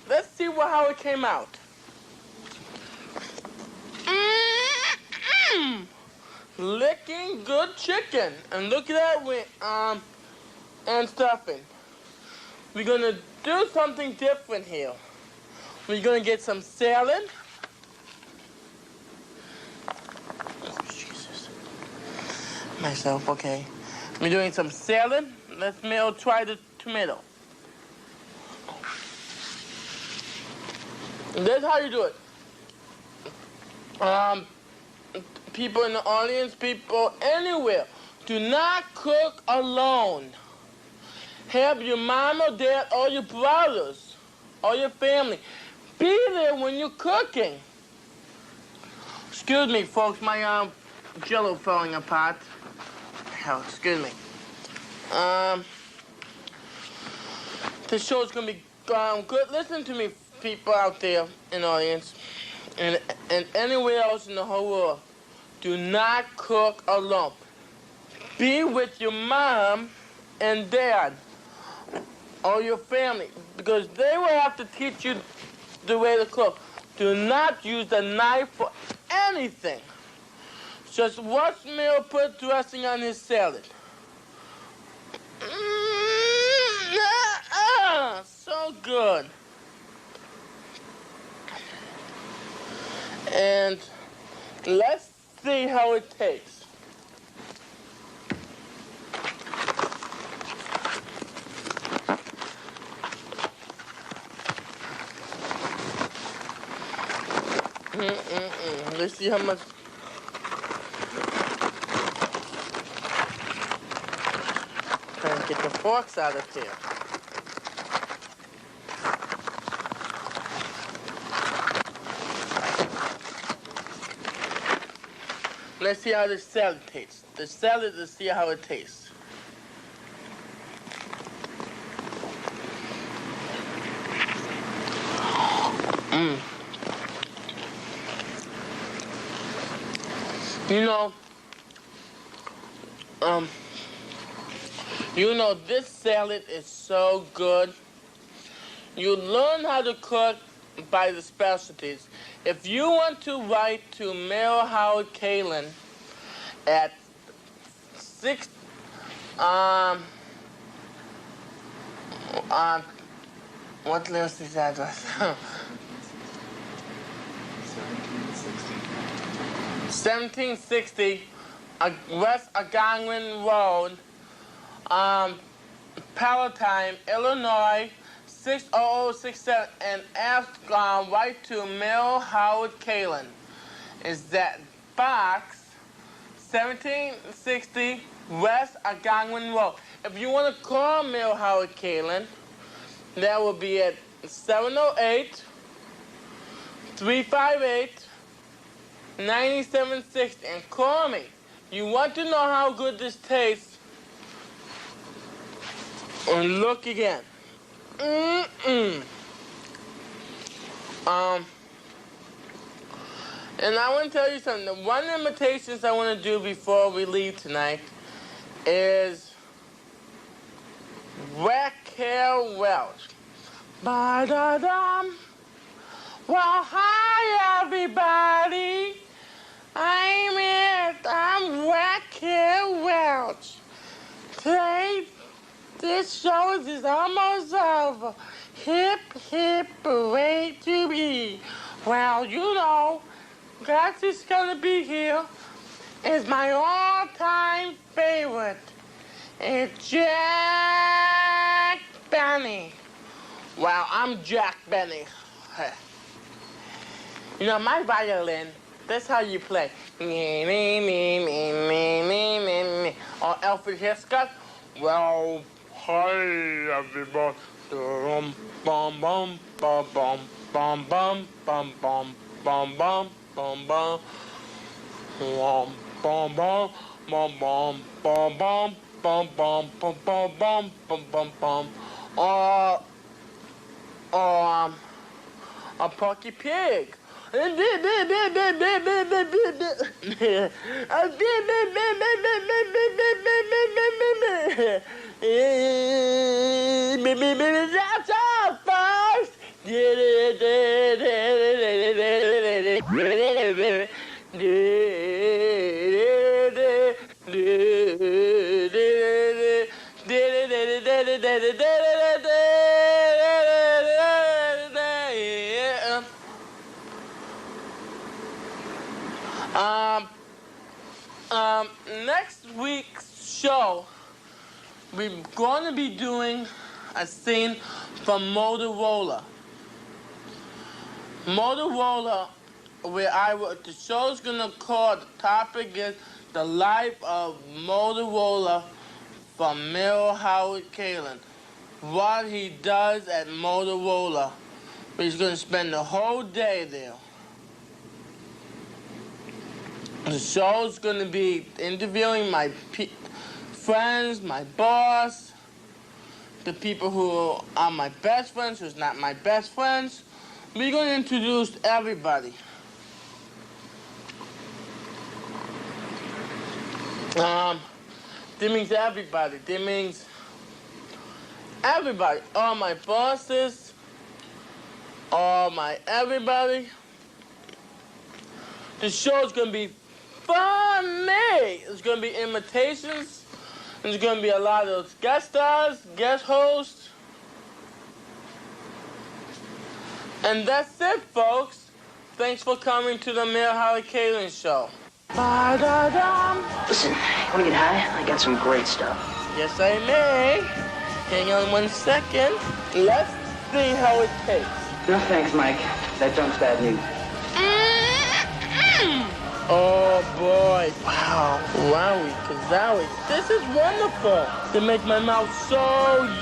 Let's see how it came out. Licking good chicken. And look at that and stuffing. We're gonna do something different here. We're gonna get some salad. Oh, Jesus. Myself, okay. We're doing some salad. Let's try the tomato. That's how you do it. People in the audience, people anywhere, do not cook alone. Have your mom or dad or your brothers or your family be there when you're cooking. Excuse me, folks, my Jello falling apart. Hell, excuse me. This show's gonna be good. Listen to me, people out there in the audience and anywhere else in the whole world. Do not cook alone. Be with your mom and dad or your family, because they will have to teach you the way to cook. Do not use the knife for anything. Just watch Mel put dressing on his salad. So good. And let's see how it tastes. Let's see how much. Trying to get the forks out of here. Let's see how this salad tastes. The salad, let's see how it tastes. This salad is so good. You learn how to cook by the specialties. If you want to write to Mayor Howard Kalin at 6, what is his address? 1760 West Algonquin Road, Palatine, Illinois, 60067, and ask right to Mayor Howard Kalin. Is that box 1760 West Algonquin Road? If you want to call Mayor Howard Kalin, that will be at 708-358-9760, and call me. You want to know how good this tastes? And look again. And I want to tell you something. The one invitations I want to do before we leave tonight is Raquel Welch. Ba-da-dum. Well, hi, everybody. I'm Raquel Welch. Today, this show is almost over. Hip, hip, hooray to me. Well, you know, guess is gonna be here. Is my all-time favorite. It's Jack Benny. Well, I'm Jack Benny. You know, my violin, that's how you play. Me, me, me, me, me, me, me, me. Or Alfred Hitchcock. Well, hi, everybody. Bum, bum, bum, bum, bum, bum, bum, bum, bum, bum, bum, bum, bum. Bum, bum, bum, bum, bum, bum, bum, bum, bum, bum, bum, bum, bum, bum. A Porky Pig. That's all, folks. Next week's show, we're going to be doing a scene from Motorola. Motorola, the show's gonna call, the topic is the life of Motorola from Mayor Howard Kalin. What he does at Motorola. He's gonna spend the whole day there. The show's gonna be interviewing my friends, my boss, the people who are my best friends, who's not my best friends. We're gonna introduce everybody. That means everybody. That means everybody. All my bosses, all my everybody. The show's gonna be funny. There's gonna be imitations. There's gonna be a lot of guest stars, guest hosts. And that's it, folks. Thanks for coming to the Mayor Howard Kalin Show. Listen, you wanna get high? I got some great stuff. Yes, I may. Hang on 1 second. Let's see how it tastes. No thanks, Mike. That junk's bad news. Oh boy, wow, wowie, kazowie. This is wonderful. They make my mouth so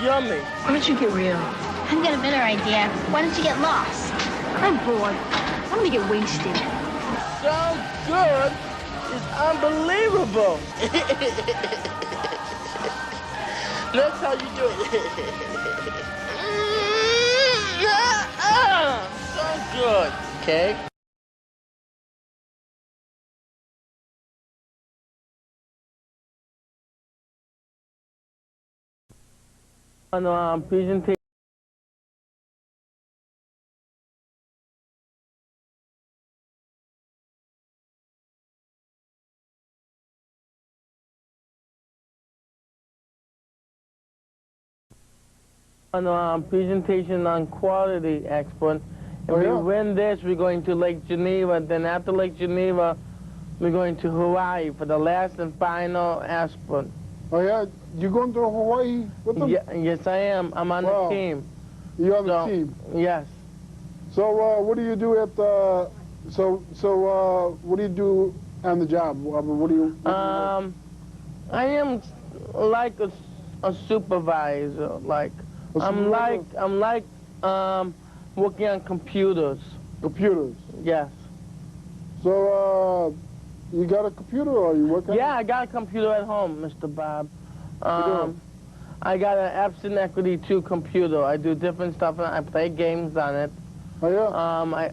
yummy. Why don't you get real? I've got a better idea. Why don't you get lost? I'm bored. Why don't we get wasted? So good, it's unbelievable. That's how you do it. So good, okay? On presentation. On presentation on quality expert. If we win this, we're going to Lake Geneva. Then after Lake Geneva, we're going to Hawaii for the last and final aspirant. Oh yeah, you going to Hawaii with them? Yeah, yes, I am. I'm on the team. You're on the team. Yes. So what do you do at what do you do on the job? What do you? I am like a supervisor. Like I'm like working on computers. Computers. Yes. So you got a computer or you work on it? Yeah, I got a computer at home, Mr. Bob. I got an Epson Equity 2 computer. I do different stuff. I play games on it. Oh yeah.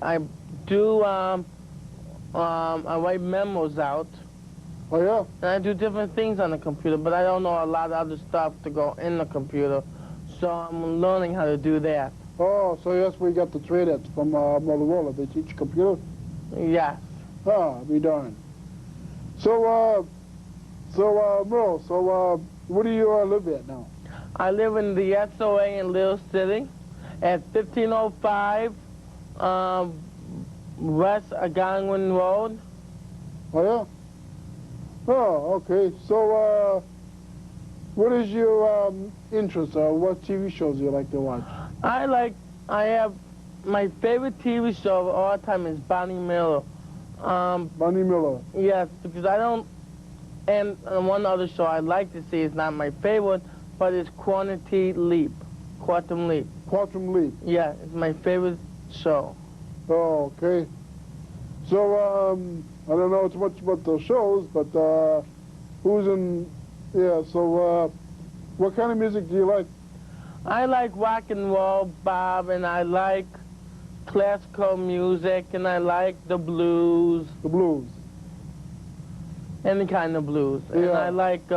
I do. I write memos out. Oh yeah. And I do different things on the computer, but I don't know a lot of other stuff to go in the computer. So I'm learning how to do that. Oh, so that's where you got the trade at from Motorola. They teach computer? Yes. Ah, be darned. So, Merle, where do you live at now? I live in the SOA in Little City at 1505 West Algonquin Road. Oh, yeah? Oh, okay. So, what is your interest? What TV shows do you like to watch? I have, my favorite TV show of all time is Bonnie Miller. Bonnie Miller? Yes, because I don't, and one other show I'd like to see is not my favorite, but it's Quantum Leap. Quantum Leap. Quantum Leap? Yeah, it's my favorite show. Oh, okay. So, I don't know too much about the shows, but who's in, yeah, so what kind of music do you like? I like rock and roll, Bob, and I like classical music, and I like the blues. The blues? Any kind of blues. Yeah. And I like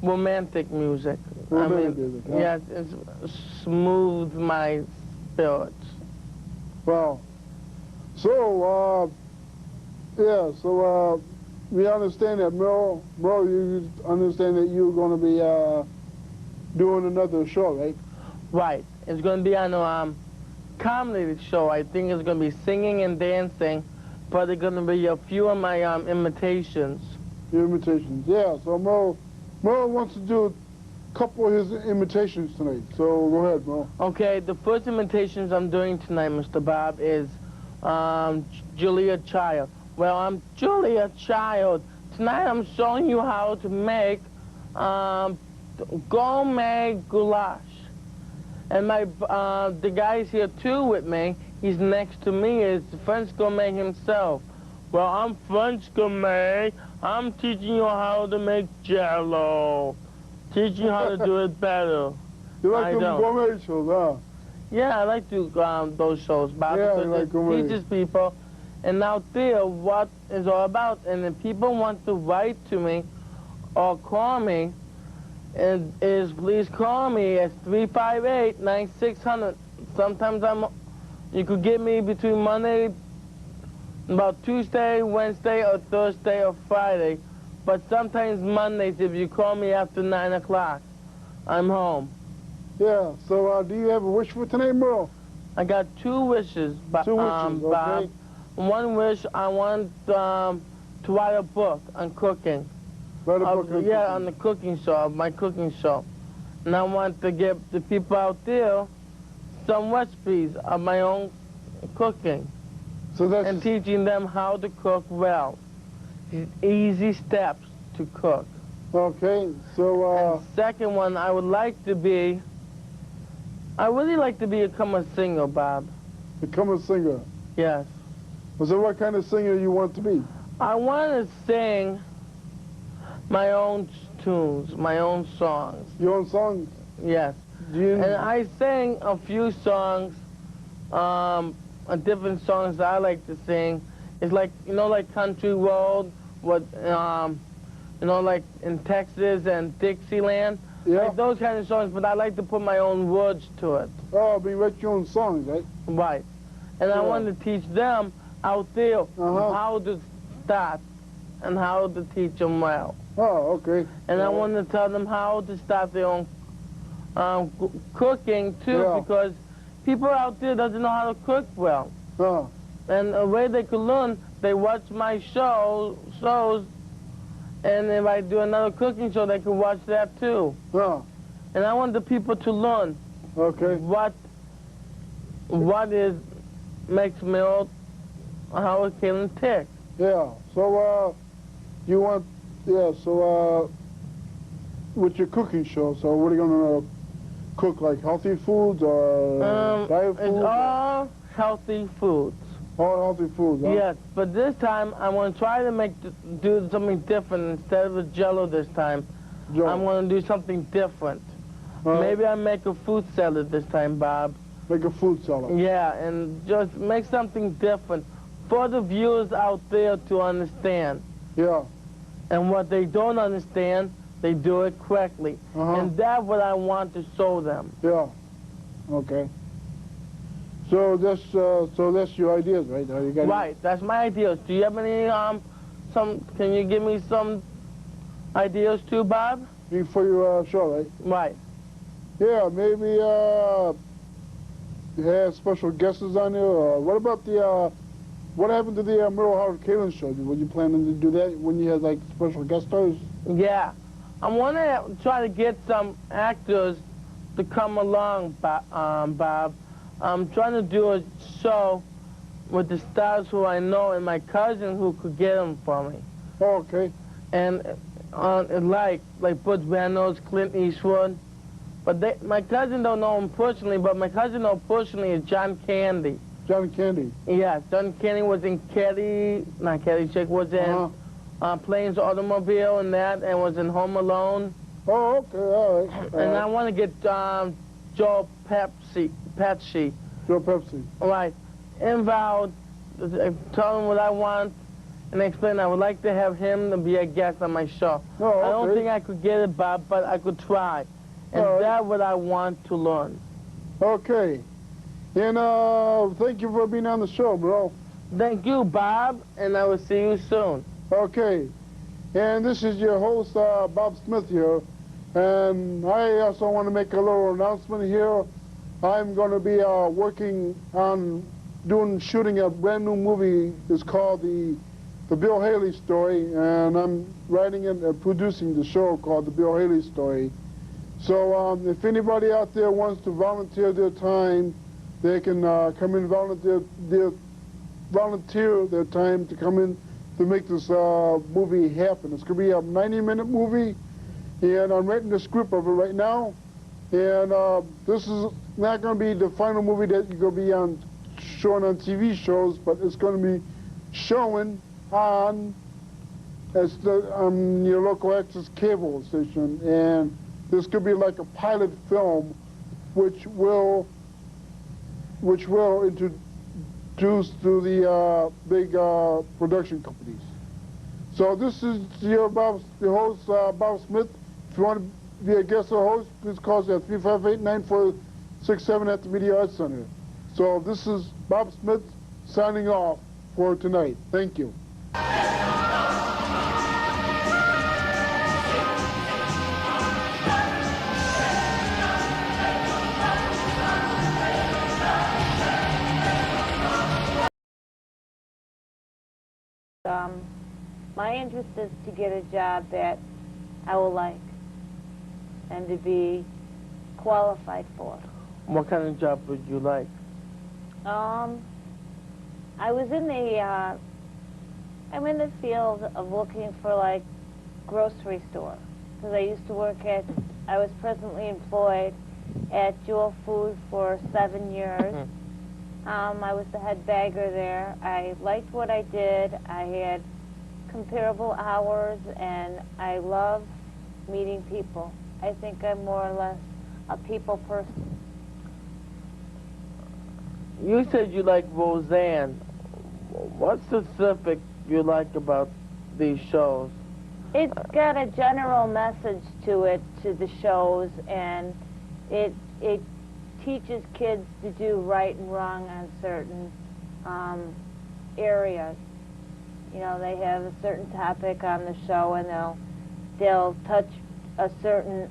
romantic music. Romantic music, huh? Yes, it smooths my spirits. Well, so, yeah, so we understand that, Merle, you understand that you're going to be doing another show, right? Right. It's going to be on a comedy show. I think it's going to be singing and dancing, but it's going to be a few of my imitations. Your imitations, yeah. So Merle wants to do a couple of his imitations tonight. So go ahead, Merle. Okay, the first imitations I'm doing tonight, Mr. Bob, is Julia Child. Well, I'm Julia Child. Tonight I'm showing you how to make gourmet goulash. And the guy's here too with me. He's next to me is French Gourmet himself. Well, I'm French Gourmet. I'm teaching you how to make Jell-O. Teaching you how to do it better. You like them gourmet shows, huh? Yeah, I like to those shows, Bob, Yeah, because like it gourmet. teaches people and out there what it's all about. And if people want to write to me or call me, please call me at 358-9600. Sometimes you could get me between Monday, about Tuesday, Wednesday, or Thursday, or Friday. But sometimes Mondays, if you call me after 9 o'clock, I'm home. Yeah, so do you have a wish for tonight, Merle? I got two wishes, Two wishes, okay. Bob. One wish, I want to write a book on cooking. Write a book on yeah, on the cooking show, my cooking show. And I want to give the people out there some recipes of my own cooking. So that's... And teaching them how to cook well. Easy steps to cook. Okay, so... Second one, I would like to be... I really like to become a singer, Bob. Become a singer? Yes. So what kind of singer you want to be? I want to sing my own tunes, my own songs. Your own songs? Yes. And I sang a few songs, different songs that I like to sing. It's like, you know, like Country Road, what, you know, like in Texas and Dixieland. Yeah. Like those kind of songs, but I like to put my own words to it. Oh, but you write your own songs, right? Right. And I want to teach them out there how to start and how to teach them well. Oh, okay. And I want to tell them how to start their own cooking, too, because people out there doesn't know how to cook well. And the way they could learn, they watch my shows, and if I do another cooking show, they can watch that, too. And I want the people to learn what makes milk, how it can tick. Yeah, so you want, so with your cooking show, so what are you going to cook, like healthy foods or diet foods? It's all healthy foods. All healthy foods, huh? Yes, but this time I want to try to do something different instead of the Jell-O this time. I'm going to do something different. Maybe I make a fruit salad this time, Bob. Make a fruit salad? Yeah, and just make something different for the viewers out there to understand. Yeah. And what they don't understand, they do it correctly. And that's what I want to show them. Yeah. Okay. So that's your ideas, right? You got Right, that's my ideas. Do you have any, can you give me some ideas too, Bob? For your show, right? Right. Yeah, maybe have special guests on there. What about what happened to the Merle Howard Kalin show? Were you planning to do that when you had like special guest stars? Yeah. I want to try to get some actors to come along, Bob. I'm trying to do a show with the stars who I know and my cousin who could get them for me. Oh, okay. And like Butch Reynolds, Clint Eastwood. But my cousin don't know him personally, but my cousin know personally is John Candy. John Candy? Yeah, John Candy was in Caddyshack, was in Planes Automobile and that, and was in Home Alone. Oh, okay, all right. And I want to get Joe Pesci. Joe Pesci. Right. Involved, tell him what I want, and explain I would like to have him to be a guest on my show. Oh, okay. I don't think I could get it, Bob, but I could try. And that's what I want to learn. Okay. And thank you for being on the show, bro. Thank you, Bob, and I will see you soon. Okay. And this is your host, Bob Smith here. And I also want to make a little announcement here. I'm going to be working on shooting a brand new movie. It's called the Bill Haley Story, and I'm writing and producing the show called The Bill Haley Story. So if anybody out there wants to volunteer their time, they can come in, volunteer their time to come in to make this movie happen. It's going to be a 90-minute movie, and I'm writing the script of it right now. And this is not going to be the final movie that you're going to be showing on TV shows, but it's going to be showing on your local access cable station. And this could be like a pilot film, which will introduce to the big production companies. So this is your host, Bob Smith. If you want to be a guest or host, please call us at 358-9467 at the Media Arts Center. So this is Bob Smith signing off for tonight. Thank you. My interest is to get a job that I will like and to be qualified for. What kind of job would you like? I was in the, I'm in the field of looking for like grocery store, because I used to work I was presently employed at Jewel Food for 7 years. I was the head bagger there. I liked what I did. I had comparable hours, and I love meeting people. I think I'm more or less a people person. You said you like Roseanne. What specific you like about these shows? It's got a general message to it, to the shows, and it teaches kids to do right and wrong on certain areas. You know, they have a certain topic on the show, and they'll touch a certain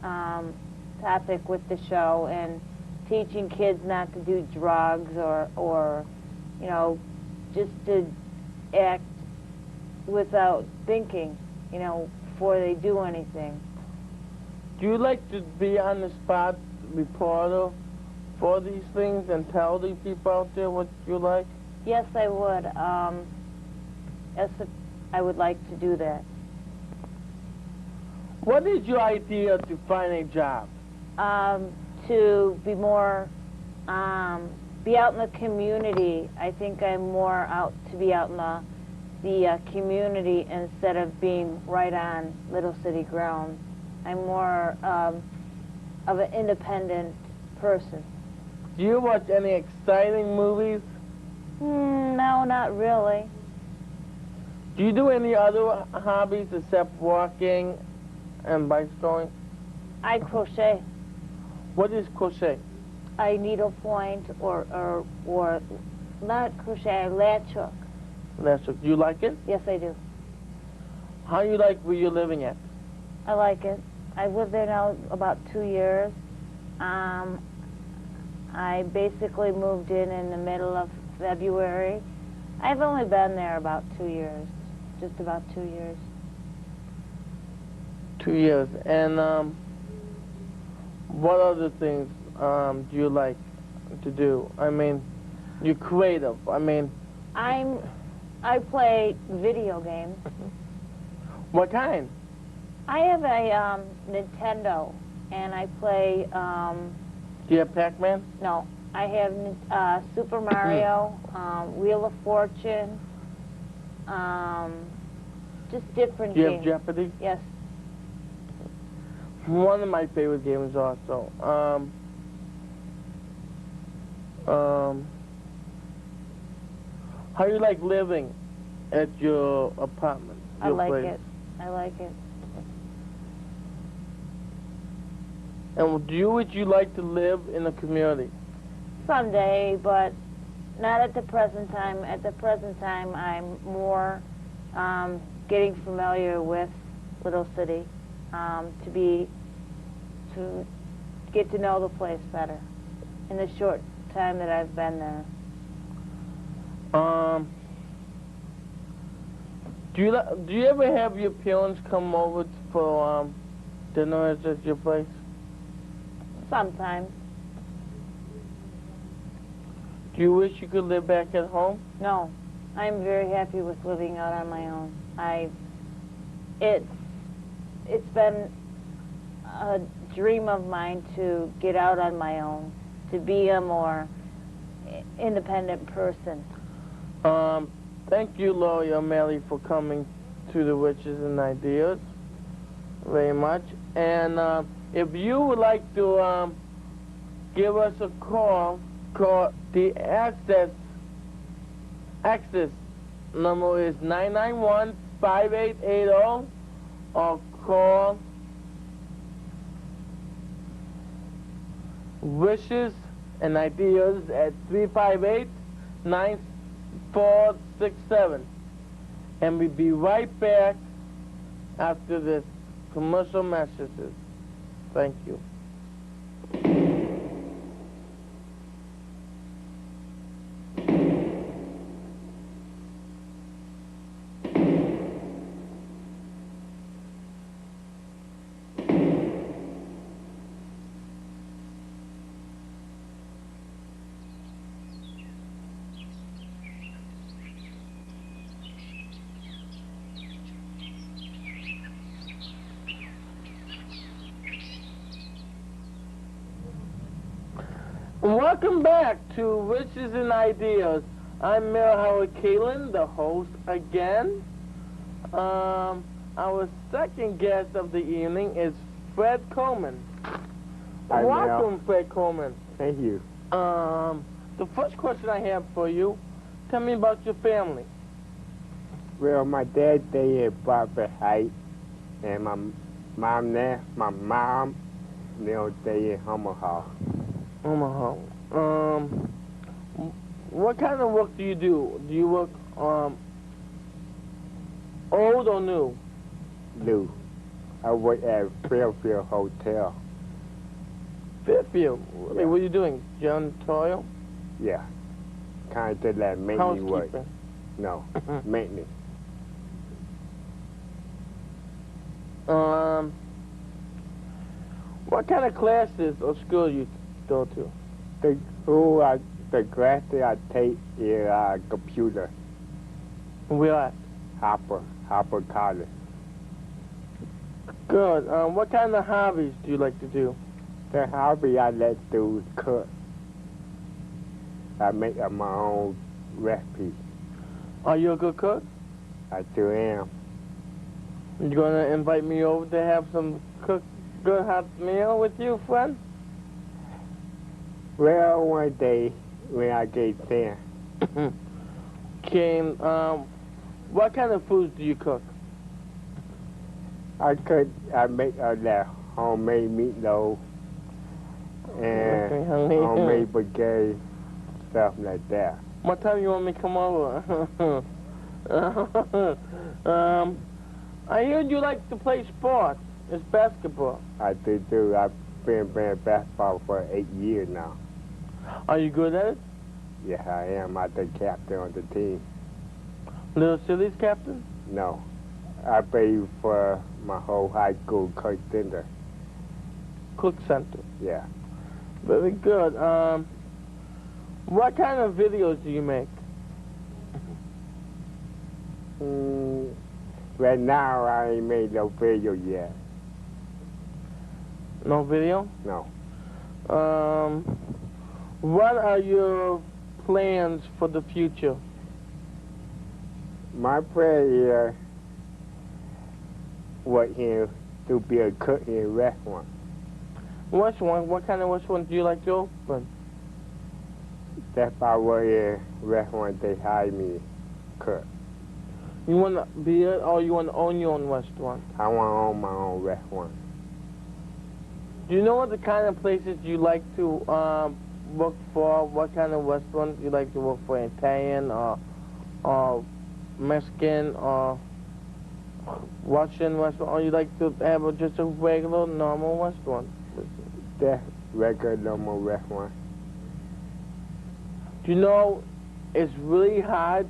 topic with the show, and teaching kids not to do drugs or you know, just to act without thinking, you know, before they do anything. Do you like to be on the spot reporter for these things and tell the people out there what you like? Yes, I would. Yes, I would like to do that. What is your idea to find a job? To be more, be out in the community. I think I'm more to be out in the community instead of being right on Little City grounds. I'm more of an independent person. Do you watch any exciting movies? No, not really. Do you do any other hobbies except walking and bicycling? I crochet. What is crochet? I needlepoint or not crochet, latch hook. Latch hook. Do you like it? Yes, I do. How you like where you're living at? I like it. I've lived there now about 2 years. I basically moved in the middle of February. I've only been there about 2 years, just about 2 years. 2 years. And what other things do you like to do? I mean, you're creative. I mean, I play video games. What kind? I have a Nintendo, and I play. Do you have Pac-Man? No, I have Super Mario, Wheel of Fortune, just different Do you games. have Jeopardy? Yes. One of my favorite games also. How you like living at your apartment? I your like place? it. I like it. And would you like to live in a community? Someday, but not at the present time. At the present time, I'm more getting familiar with Little City, to get to know the place better in the short time that I've been there. Do you ever have your parents come over for dinner at your place? Sometimes. Do you wish you could live back at home? No, I'm very happy with living out on my own. It's been a dream of mine to get out on my own, to be a more independent person. Thank you, Lori O'Malley, for coming to the Witches and Ideas very much. And if you would like to give us a call the access number is 991-5880, or call Wishes and Ideas at 358-9467. And we'll be right back after this commercial messages. Thank you. Welcome back to Witches and Ideas. I'm Mayor Howard Kalin, the host again. Our second guest of the evening is Fred Coleman. Hi, Welcome, Mel. Fred Coleman. Thank you. The first question I have for you, tell me about your family. Well, my dad stayed at Barber Heights, and my mom there, my mom, they'll stay in Omaha. Omaha. What kind of work do you do? Do you work old or new? New. I work at Fairfield Hotel. Fairfield? I mean, what are you doing? Janitorial? Yeah. Kind of did that maintenance work. Housekeeping? No, maintenance. What kind of classes or school you go to? The class that I take is computer. Where at? Harper College. Good. What kind of hobbies do you like to do? The hobby I like to do is cook. I make up my own recipe. Are you a good cook? I sure am. You gonna invite me over to have some good hot meal with you, friend? Well, one day when I get there. What kind of foods do you cook? I make that homemade meatloaf and Homemade spaghetti, stuff like that. What time you want me to come over? I heard you like to play sports. It's basketball. I do too. I've been playing basketball for 8 years now. Are you good at it? Yeah, I am. I'm the captain on the team. Little Silly's captain? No. I played for my whole high school, Cook Center. Cook Center. Yeah. Very good. What kind of videos do you make? Right now, I ain't made no video yet. No video? No. What are your plans for the future? My plan here was here to be a cook in a restaurant. Restaurant? What kind of restaurant do you like to open? That's why we're in a restaurant they hire me cook. You want to be it, or you want to own your own restaurant? I want to own my own restaurant. Do you know what the kind of places you like to work for? What kind of restaurants you like to work for? Italian or Mexican or Russian restaurant? Or you like to have just a regular, normal restaurant? That regular, normal restaurant. Do you know it's really hard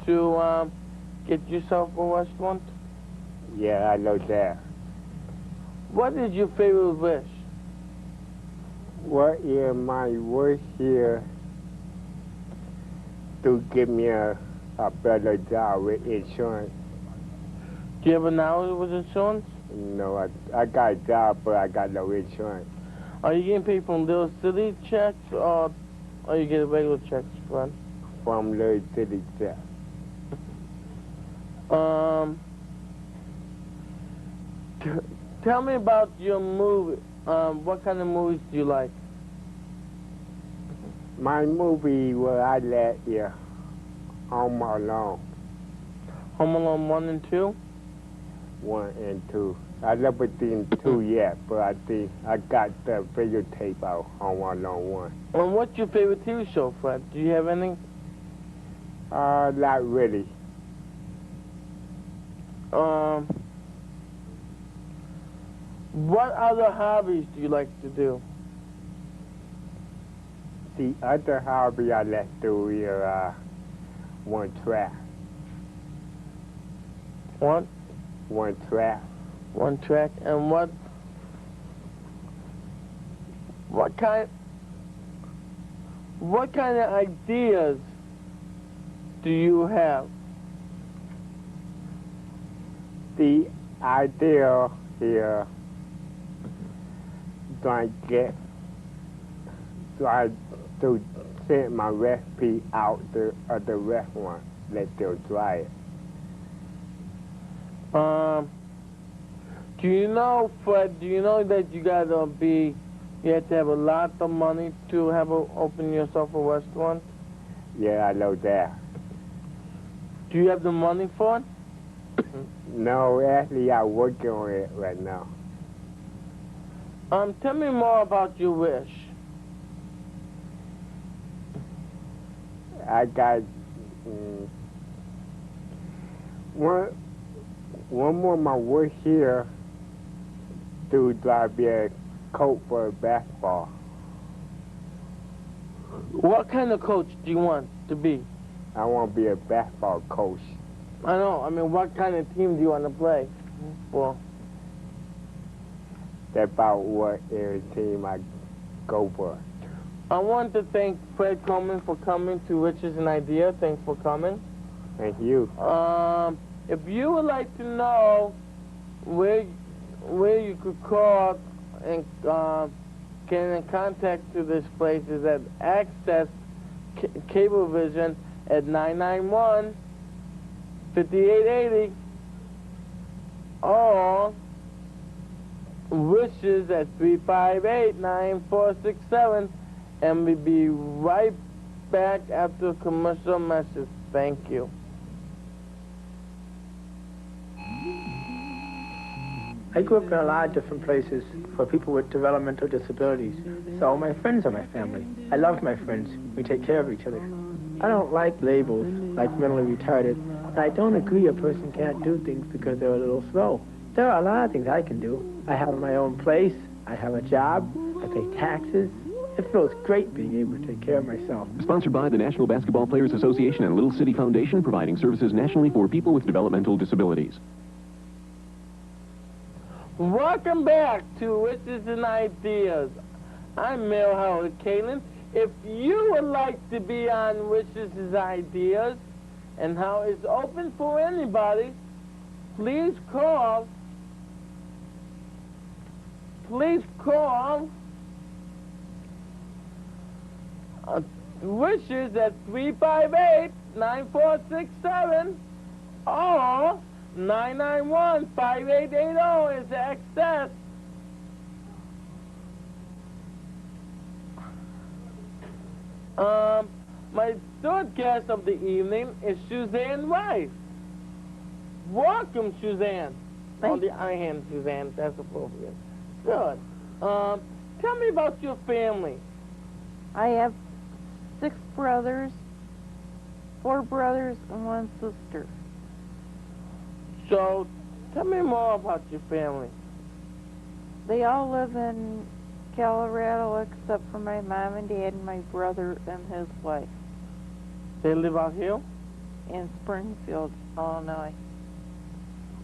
to get yourself a restaurant? Yeah, I know that. What is your favorite wish? What is my wish here to give me a better job with insurance? Do you have an hour with insurance? No, I got a job, but I got no insurance. Are you getting paid from Little City checks, or are you getting regular checks, friend? From Little City checks. Tell me about your movie. What kind of movies do you like? My movie where I let you Home Alone. Home Alone 1 and 2? 1 and 2. I never seen 2 yet, but I think I got the videotape out Home Alone 1. And what's your favorite TV show, Fred? Do you have any? Not really. What other hobbies do you like to do? The other hobby I like to do is one track. What? One track. One track. And what kind of ideas do you have? The idea here try to send my recipe out to other restaurants, let them try it. Do you know, Fred, do you know that you have to have a lot of money to open yourself a restaurant? Yeah, I know that. Do you have the money for it? No, actually, I'm working on it right now. Tell me more about your wish. I got one more my wish here to be a coach for basketball. What kind of coach do you want to be? I want to be a basketball coach. I know. I mean, what kind of team do you want to play for? That's about what every team I go for. I want to thank Fred Coleman for coming to Riches and Idea. Thanks for coming. Thank you. If you would like to know where you could call and get in contact to this place, is at Access Cablevision at 991-5880 or Wishes at 358-9467, and we'll be right back after a commercial message. Thank you. I grew up in a lot of different places for people with developmental disabilities. So my friends are my family. I love my friends. We take care of each other. I don't like labels like mentally retarded. And I don't agree a person can't do things because they're a little slow. There are a lot of things I can do. I have my own place. I have a job. I pay taxes. It feels great being able to take care of myself. Sponsored by the National Basketball Players Association and Little City Foundation, providing services nationally for people with developmental disabilities. Welcome back to Wishes and Ideas. I'm Mayor Howard Kalin. If you would like to be on Wishes and Ideas, and how it's open for anybody, please call. Wishes at 358-9467 or 991-5880 is the excess. My third guest of the evening is Suzanne Rice. Welcome, Suzanne. On the other hand, Suzanne, that's appropriate. Good. Tell me about your family. I have 6 brothers, 4 brothers, and 1 sister. So, tell me more about your family. They all live in Colorado except for my mom and dad and my brother and his wife. They live out here? In Springfield, Illinois.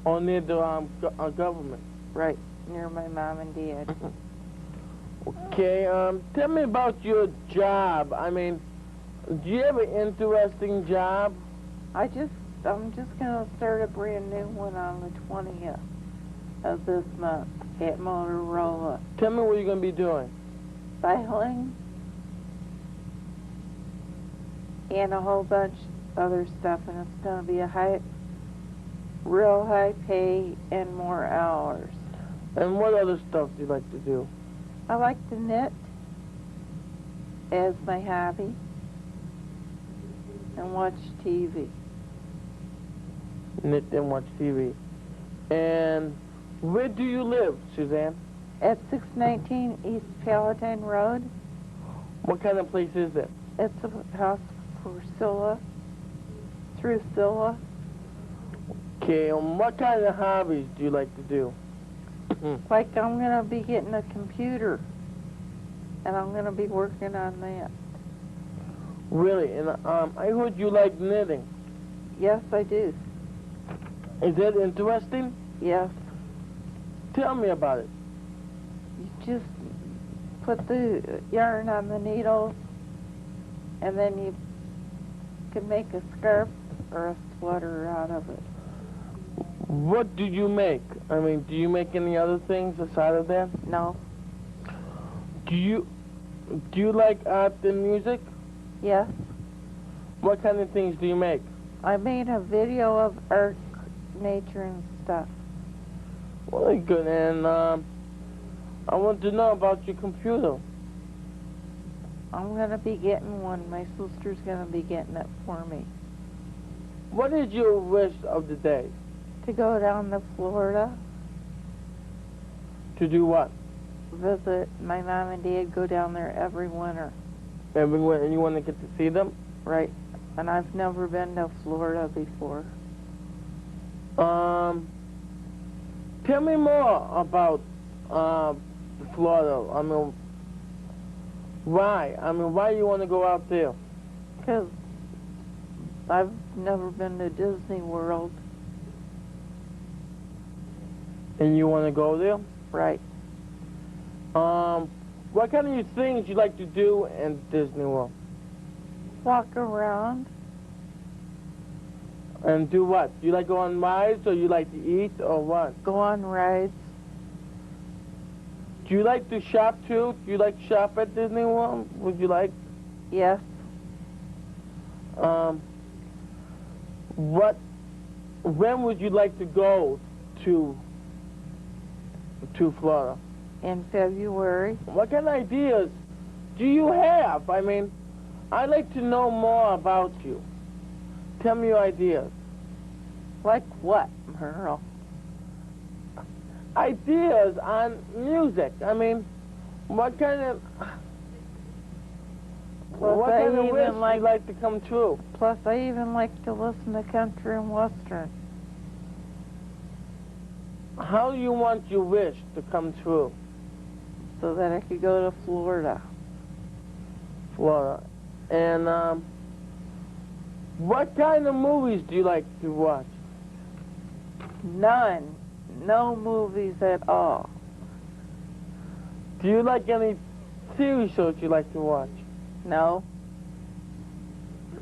Or near the government? Right, near my mom and dad. Okay, tell me about your job. I mean, do you have an interesting job? I'm just gonna start a brand new one on the 20th of this month at Motorola. Tell me what you're gonna be doing. Filing and a whole bunch other stuff, and it's gonna be a real high pay and more hours. And what other stuff do you like to do? I like to knit as my hobby and watch TV. Knit and watch TV. And where do you live, Suzanne? At 619 East Palatine Road. What kind of place is it? It's a house for Scylla, through Scylla. Okay, and what kind of hobbies do you like to do? Like I'm going to be getting a computer, and I'm going to be working on that. Really? And I heard you like knitting. Yes, I do. Is that interesting? Yes. Tell me about it. You just put the yarn on the needles, and then you can make a scarf or a sweater out of it. What do you make? I mean, do you make any other things aside of that? No. Do you like art and music? Yes. What kind of things do you make? I made a video of art, nature, and stuff. Really good. And I want to know about your computer. I'm going to be getting one. My sister's going to be getting it for me. What is your wish of the day? To go down to Florida. To do what? Visit my mom and dad, go down there every winter. Every winter, and you want to get to see them? Right. And I've never been to Florida before. Tell me more about Florida. I mean, why? I mean, why you want to go out there? Because I've never been to Disney World. And you want to go there? Right. What kind of things you like to do in Disney World? Walk around. And do what? You like go on rides, or you like to eat, or what? Go on rides. Do you like to shop too? Do you like to shop at Disney World? Would you like? Yes. When would you like to go to Florida? In February. What kind of ideas do you have? I mean, I'd like to know more about you. Tell me your ideas. Like what, Merle? ideas on music. I mean, what kind of wish would you like to come true? Plus, I even like to listen to country and western. How do you want your wish to come true? So that I could go to Florida. Florida. And what kind of movies do you like to watch? None. No movies at all. Do you like any TV shows you like to watch? No.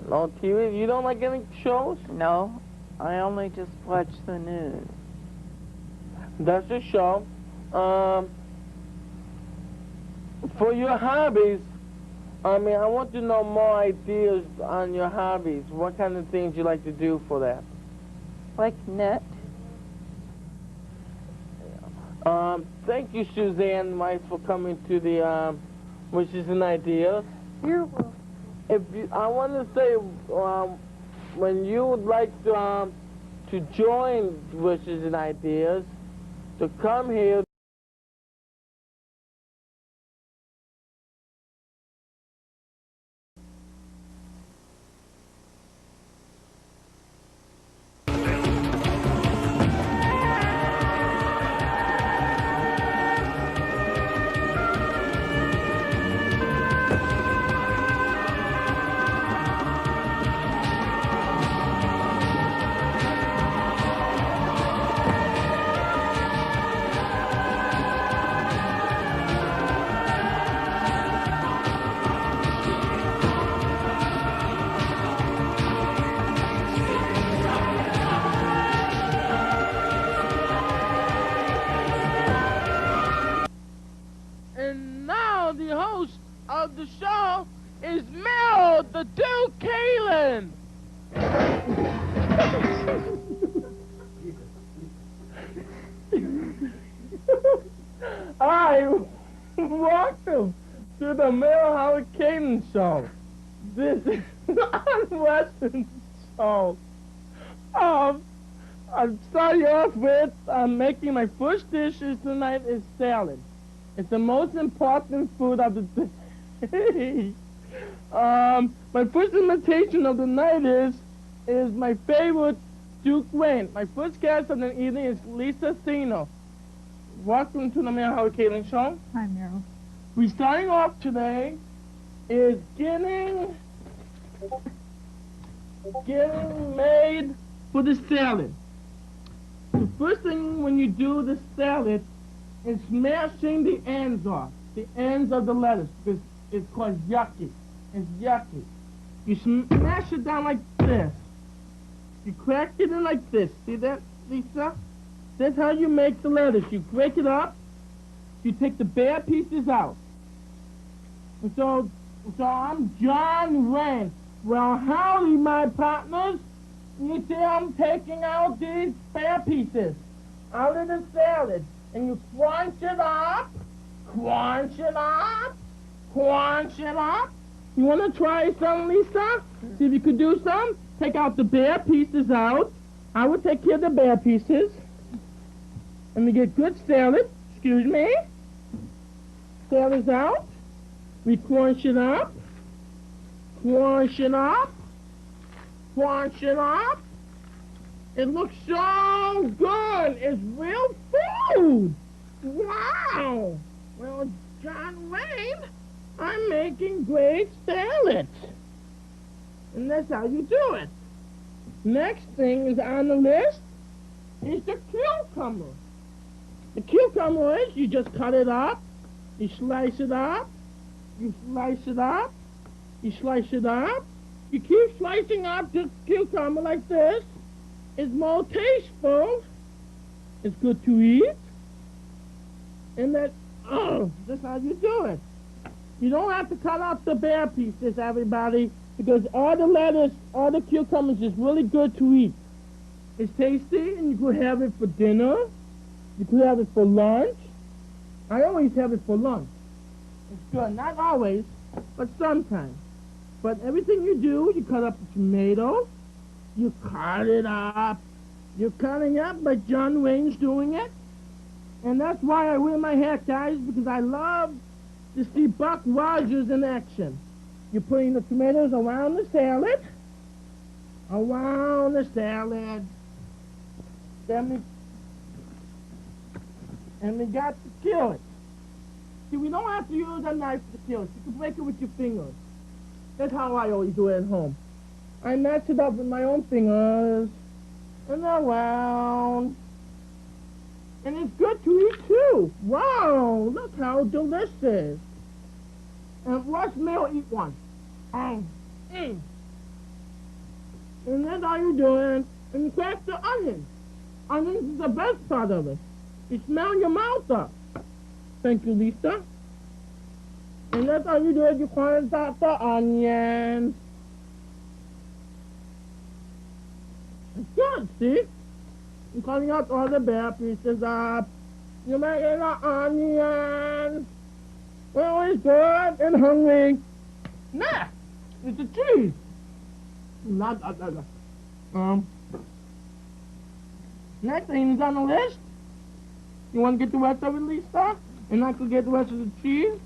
No TV? You don't like any shows? No. I only just watch the news. That's a show. For your hobbies, I mean, I want to know more ideas on your hobbies. What kind of things you like to do for that? Like knit. Thank you, Suzanne Weiss, for coming to the Wishes and Ideas. You're welcome. I want to say, when you would like to join Wishes and Ideas, to come here. Of the show is Mel the Duke Kalin. Hi, welcome to the Mel Howard Kalin Show. This is a Western show. I'll start you off with making my first dishes tonight is salad. It's the most important food of the day. My first imitation of the night is my favorite Duke Wayne. My first guest of the evening is Lisa Sino. Welcome to the Mel Howard Kalin Show. Hi, Meryl. We're starting off today is getting made for the salad. The first thing when you do the salad is smashing the ends off, the ends of the lettuce, because it's called yucky. It's yucky. You smash it down like this. You crack it in like this. See that, Lisa? That's how you make the lettuce. You break it up. You take the bare pieces out. And so I'm John Wayne. Well, howdy, my partners. You see I'm taking out these bare pieces out of the salad. And you crunch it up. Crunch it up. Crunch it up. You want to try some, Lisa? See if you could do some? Take out the bare pieces out. I will take care of the bare pieces. Let me get good salad. Excuse me. Salad's out. We crunch it up. Crunch it up. Crunch it up. It looks so good. It's real food. Wow. Well, John Wayne, I'm making great salads. And that's how you do it. Next thing is on the list is the cucumber. The cucumber is you just cut it up, you slice it up, you slice it up, you slice it up. You keep slicing up the cucumber like this. It's more tasteful. It's good to eat. And that's how you do it. You don't have to cut out the bare pieces, everybody, because all the lettuce, all the cucumbers is really good to eat. It's tasty, and you could have it for dinner. You could have it for lunch. I always have it for lunch. It's good. Not always, but sometimes. But everything you do, you cut up the tomato. You cut it up. You're cutting up like John Wayne's doing it. And that's why I wear my hat, guys, because I love to see Buck Rogers in action. You're putting the tomatoes around the salad. Around the salad. And we got to kill it. See, we don't have to use a knife to kill it. You can break it with your fingers. That's how I always do it at home. I match it up with my own fingers. And around. And it's good to eat too. Wow, look how delicious. And watch Mel eat one. And that's how you're doing. And you crack the onions. Onions is the best part of it. You smell your mouth up. Thank you, Lisa. And that's how you do it. You crank out the onions. It's good, see? You're cutting out all the bare pieces up. You're making the onions. We're always good and hungry. Nah, it's a cheese. Next thing is on the list. You want to get the rest of it, Lisa? And I could get the rest of the cheese.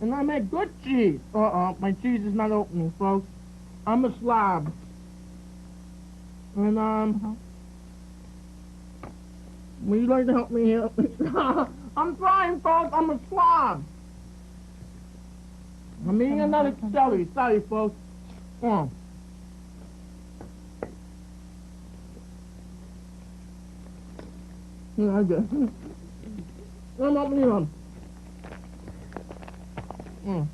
And I make good cheese. My cheese is not opening, folks. I'm a slob. And, would you like to help me here? I'm trying, folks. I'm a slob. I'm eating another celery. Sorry, folks. Come on. Yeah, I guess. I'm opening them.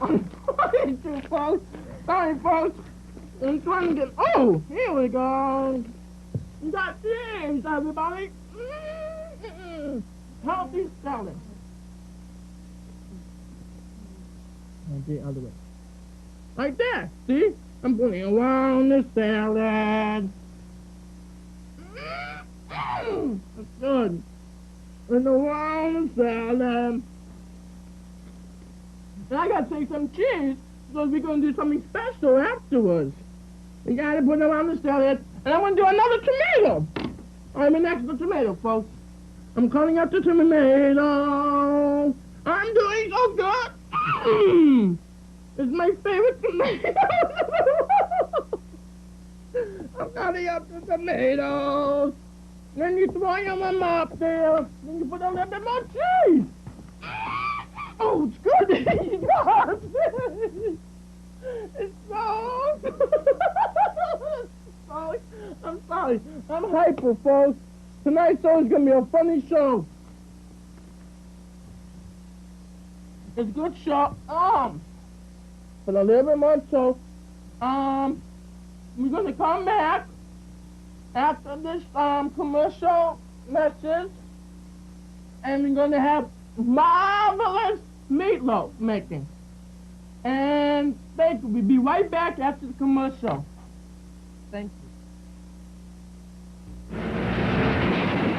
I'm trying to, folks. Sorry, folks. I'm trying to get... Oh, here we go. You got cheese, everybody. Healthy salad. The other way. Like that. See? I'm putting around the salad. That's good. And around the salad. And I gotta take some cheese because we're gonna do something special afterwards. We gotta put it around the salad. And I'm gonna do another tomato. I'm an extra tomato, folks. I'm cutting up the tomato. I'm doing so good. It's my favorite tomato. I'm cutting up the tomatoes. Then you throw them up there. Then you put a little bit more cheese. Oh, it's good. It's so good. I'm sorry. I'm hyper, folks. Tonight's show is going to be a funny show. It's a good show. But a little bit more so. We're going to come back after this commercial message. And we're going to have marvelous meatloaf making. And thank you. We'll be right back after the commercial. Thank you.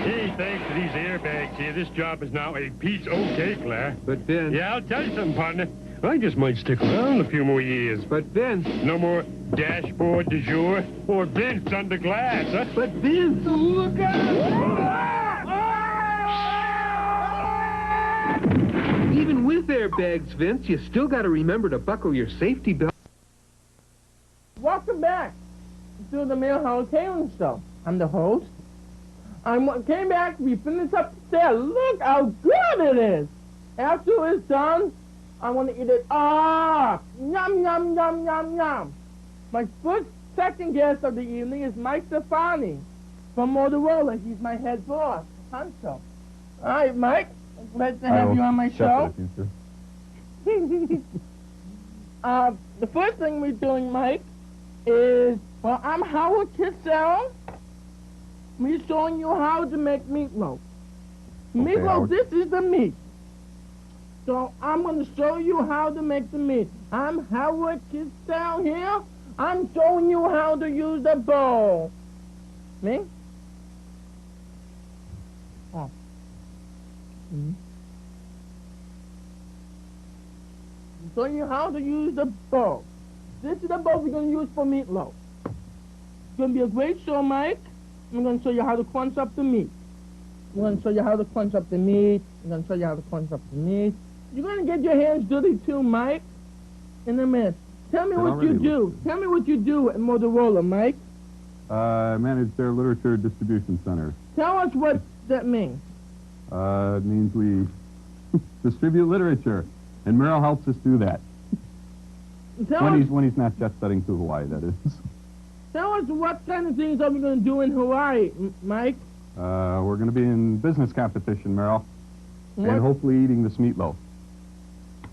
Hey, thanks to these airbags here, this job is now a piece okay, Claire. But Ben... Yeah, I'll tell you something, partner. I just might stick around a few more years. But Ben... No more dashboard du jour or Vince under glass, huh? But Vince... Look out! Even with airbags, Vince, you still got to remember to buckle your safety belt. Welcome back to the Mail Howard Kalin Show. I'm the host. I came back, we finished up the salad. Look how good it is. After it's done, I want to eat it up. Yum, yum, yum, yum, yum. My second guest of the evening is Mike Stefani from Motorola. He's my head boss, Honcho. All right, Mike. Glad to have you on my show. The first thing we're doing, Mike, is, well, I'm Howard Kissel. We're showing you how to make meatloaf. Okay, Meatloaf, Howard. this is the meat. So I'm going to show you how to make the meat. I'm Howard Kissel here. I'm showing you how to use the bowl. Me? Oh. Mm-hmm. I'm showing you how to use the bowl. This is the bowl we're going to use for meatloaf. It's going to be a great show, Mike. I'm going to show you how to crunch up the meat. We're going to show you how to crunch up the meat. We're going to show you how to crunch up the meat. You're going to get your hands dirty too, Mike, in a minute. Tell me what you do. Tell me what you do at Motorola, Mike. I manage their literature distribution center. Tell us what that means. It means we distribute literature, and Merrill helps us do that. When he's not jet setting to Hawaii, that is. Tell us what kind of things are we going to do in Hawaii, Mike? We're going to be in business competition, Merrill, and hopefully eating this meatloaf.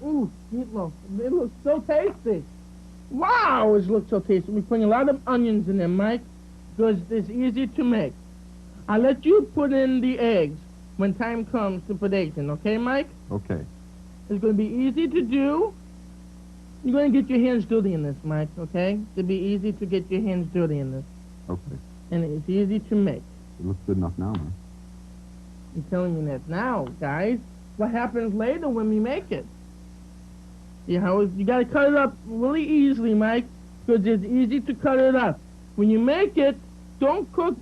Ooh, meatloaf. It looks so tasty. Wow, it looks so tasty. We're putting a lot of onions in there, Mike, because it's easy to make. I'll let you put in the eggs when time comes to put eggs in, okay, Mike? Okay. It's going to be easy to do. You're going to get your hands dirty in this, Mike, okay? It'll be easy to get your hands dirty in this. Okay. And it's easy to make. It looks good enough now, man. I'm telling you that now, guys. What happens later when we make it? You got to cut it up really easily, Mike, because it's easy to cut it up. When you make it, don't cook.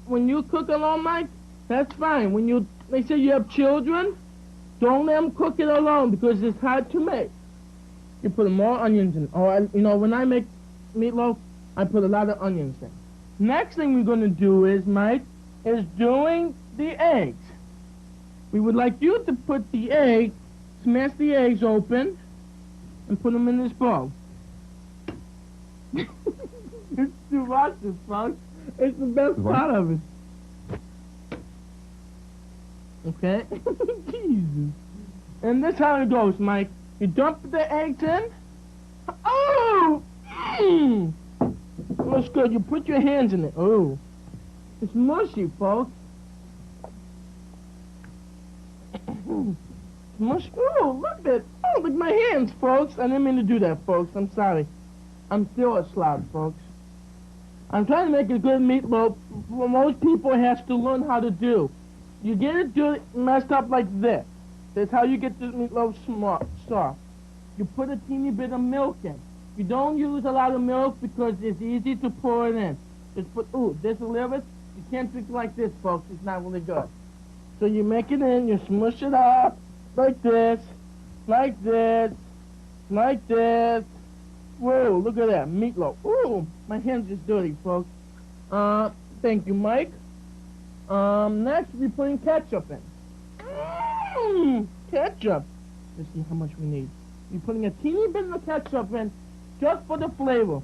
When you cook alone, Mike, that's fine. When they say you have children, don't let them cook it alone because it's hard to make. You put more onions in. Or, when I make meatloaf, I put a lot of onions in. Next thing we're going to do is, Mike, is doing the eggs. We would like you to put the egg, smash the eggs open, and put them in this bowl. It's too much, folks. It's the best part of it. Okay? Jesus. And this is how it goes, Mike. You dump the eggs in. Oh! Looks good. You put your hands in it. Oh. It's mushy, folks. Mushy. Oh, look at it. Oh, look at my hands, folks. I didn't mean to do that, folks. I'm sorry. I'm still a slob, folks. I'm trying to make a good meatloaf. What most people have to learn how to do. You get it messed up like this. That's how you get the meatloaf soft. You put a teeny bit of milk in. You don't use a lot of milk because it's easy to pour it in. Just put, this a little bit. You can't drink it like this, folks. It's not really good. So you make it in, you smush it up like this, like this, like this. Whoa, look at that, meatloaf. Ooh, my hands is dirty, folks. Thank you, Mike. Next, we're putting ketchup in. Ketchup. Let's see how much we need. We're putting a teeny bit of ketchup in just for the flavor.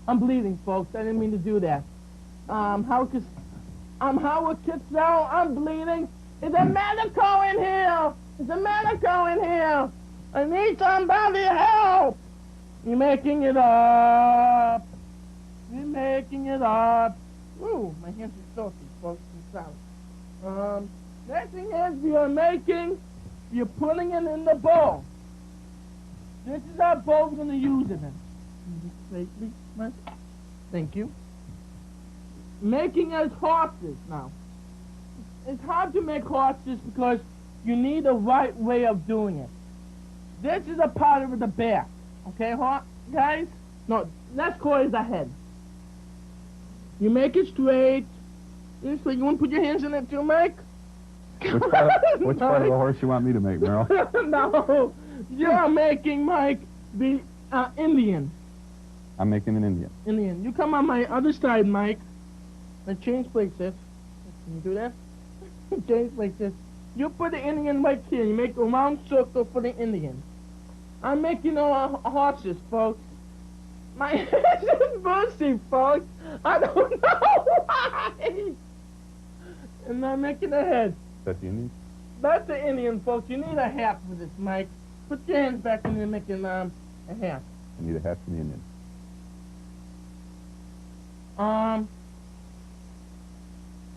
I'm bleeding, folks. I didn't mean to do that. I'm Howard Kitzel. I'm bleeding. There's a medico in here. There's a medico in here. I need somebody help. You're making it up. You're making it up. Ooh, my hands are filthy, folks. I'm sorry. Next thing is you're putting it in the bowl. This is our bowl we're going to use it in. Thank you. Making as horses now. It's hard to make horses because you need a right way of doing it. This is a part of the back. Okay, guys? No, let's call it the head. You make it straight. You want to put your hands in it too, Mike? Which part of the horse you want me to make, Merrill? No, you're making, Mike, the Indian. I'm making an Indian. Indian. You come on my other side, Mike. Let's change places. Can you do that? Change places. You put the Indian right here. You make a round circle for the Indian. I'm making horses, folks. My head is bushy, folks. I don't know why. And I'm making a head. That's the Indian? That's the Indian, folks. You need a hat for this, Mike. Put your hands back and you're making a hat. I need a hat for the Indian.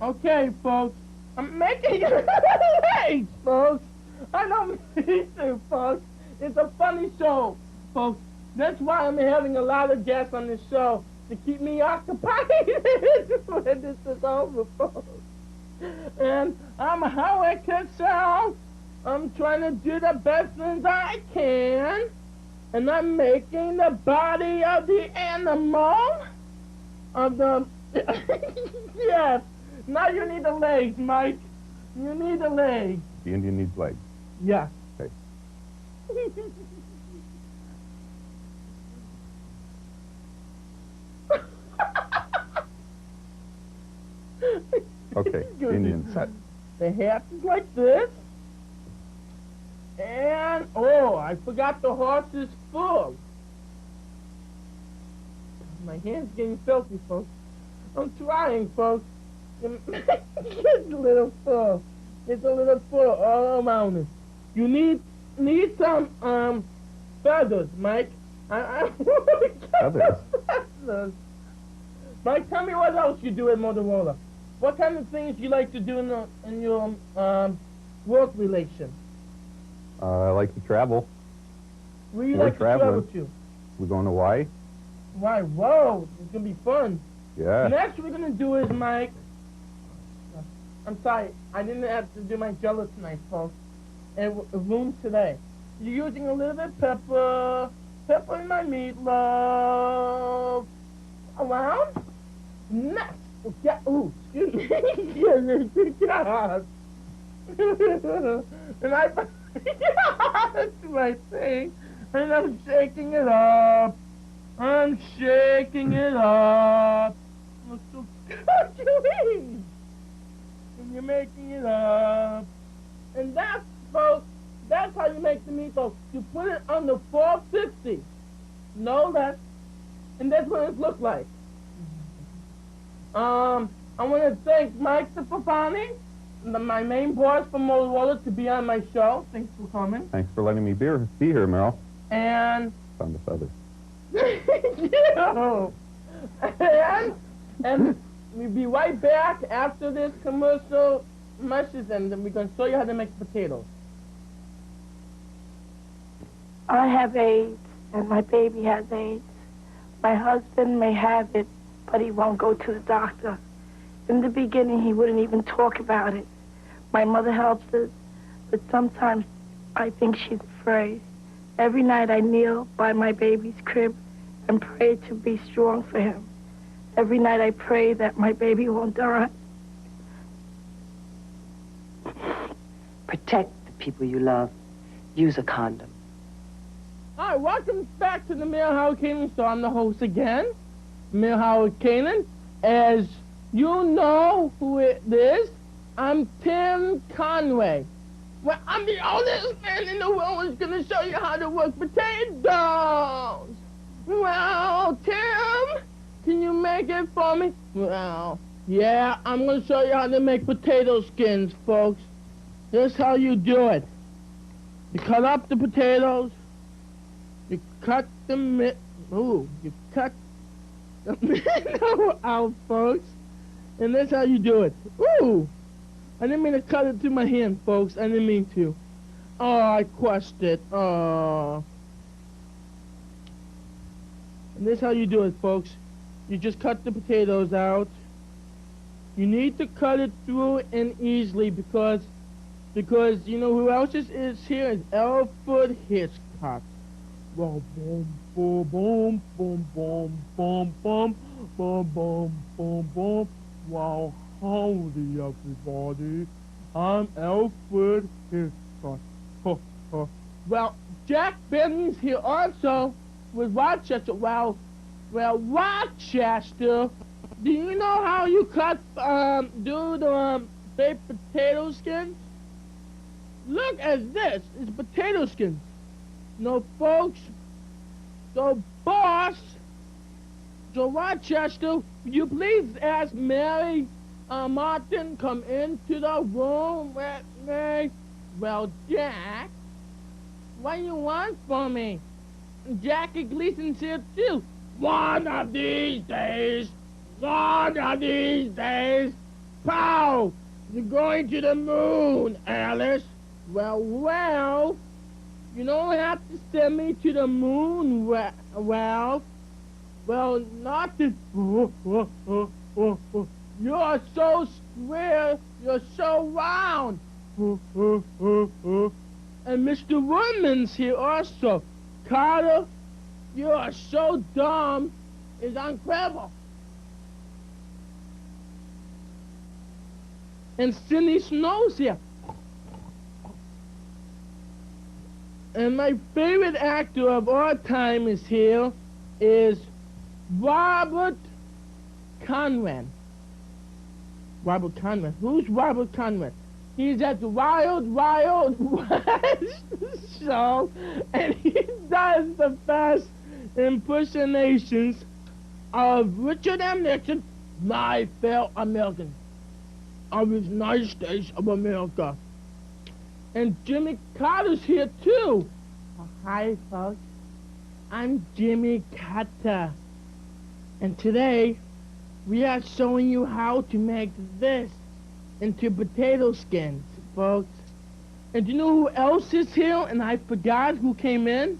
Okay, folks. I'm making legs, folks. I don't mean to, folks. It's a funny show, folks. That's why I'm having a lot of guests on this show to keep me occupied when this is over, folks. And I'm Howard Kitzel. I'm trying to do the best things I can. And I'm making the body of the animal. Yes. Now you need the legs, Mike. You need a leg. The Indian needs legs. Yeah. Okay. Okay, Indian set. The hat is like this. And, oh, I forgot the horse is full. My hand's getting filthy, folks. I'm trying, folks. It's a little full. It's a little full all around it. You need some feathers, Mike. Feathers? Mike, tell me what else you do at Motorola. What kind of things you like to do in your work relation? I like to travel. Where you We're like to travel traveling. to? We're going to Hawaii. Why? Whoa, it's gonna be fun. Yeah. Next, we're gonna do is Mike. I'm sorry, I didn't have to do my jello tonight, folks. It room today. You're using a little bit of pepper in my meatloaf. Around? Next. Yeah, ooh, excuse me. Good job. And that's my thing. And I'm shaking it up. I'm shaking it up. Look so good. And you're making it up. And that's, folks, that's how you make the meatloaf. You put it on the 450. No less. And that's what it looks like. I want to thank Mike Stefani, my main boss from Motorola, to be on my show. Thanks for coming. Thanks for letting me be here, Merrill. And Found the feather. and we'll be right back after this commercial message, and then we're going to show you how to make potatoes. I have AIDS, and my baby has AIDS. My husband may have it, but he won't go to the doctor. In the beginning, he wouldn't even talk about it. My mother helps us, but sometimes I think she's afraid. Every night I kneel by my baby's crib and pray to be strong for him. Every night I pray that my baby won't die. Protect the people you love. Use a condom. All right, welcome back to the Mayor Howard Kanan Show. I'm the host again, Mayor Howard Kanan. As you know who it is, I'm Tim Conway. Well, I'm the oldest man in the world who's going to show you how to work potatoes. Well, Tim, can you make it for me? Well, yeah, I'm going to show you how to make potato skins, folks. Here's how you do it. You cut up the potatoes. You cut the middle out, folks. And that's how you do it. Ooh! I didn't mean to cut it through my hand, folks. I didn't mean to. Oh, I crushed it. Oh. And that's how you do it, folks. You just cut the potatoes out. You need to cut it through and easily because you know who else is here is Alfred Hitchcock. Well, boom, boom, boom, boom, boom, boom, boom, boom, boom, boom, boom. Wow, howdy, everybody. I'm Alfred Hitchcock. Well, Jack Benny's here also with Rochester. Well, Rochester, do you know how you do the baked potato skins? Look at this. It's potato skins. No, folks. So, boss, so Rochester, will you please ask Mary Martin come into the room with me? Well, Jack, what do you want from me? Jackie Gleason's here too. One of these days, pow! You're going to the moon, Alice. Well, you don't have to send me to the moon, Ralph. Well, not this. You're so square, you're so round. And Mr. Woodman's here also. Carter, you are so dumb, it's incredible. And Cindy Snow's here. And my favorite actor of all time is here, is Robert Conrad. Robert Conrad. Who's Robert Conrad? He's at the Wild Wild West show, and he does the best impersonations of Richard M. Nixon, my fellow American, of the United States of America. And Jimmy Carter's here too. Oh, hi, folks. I'm Jimmy Carter. And today, we are showing you how to make this into potato skins, folks. And do you know who else is here? And I forgot who came in.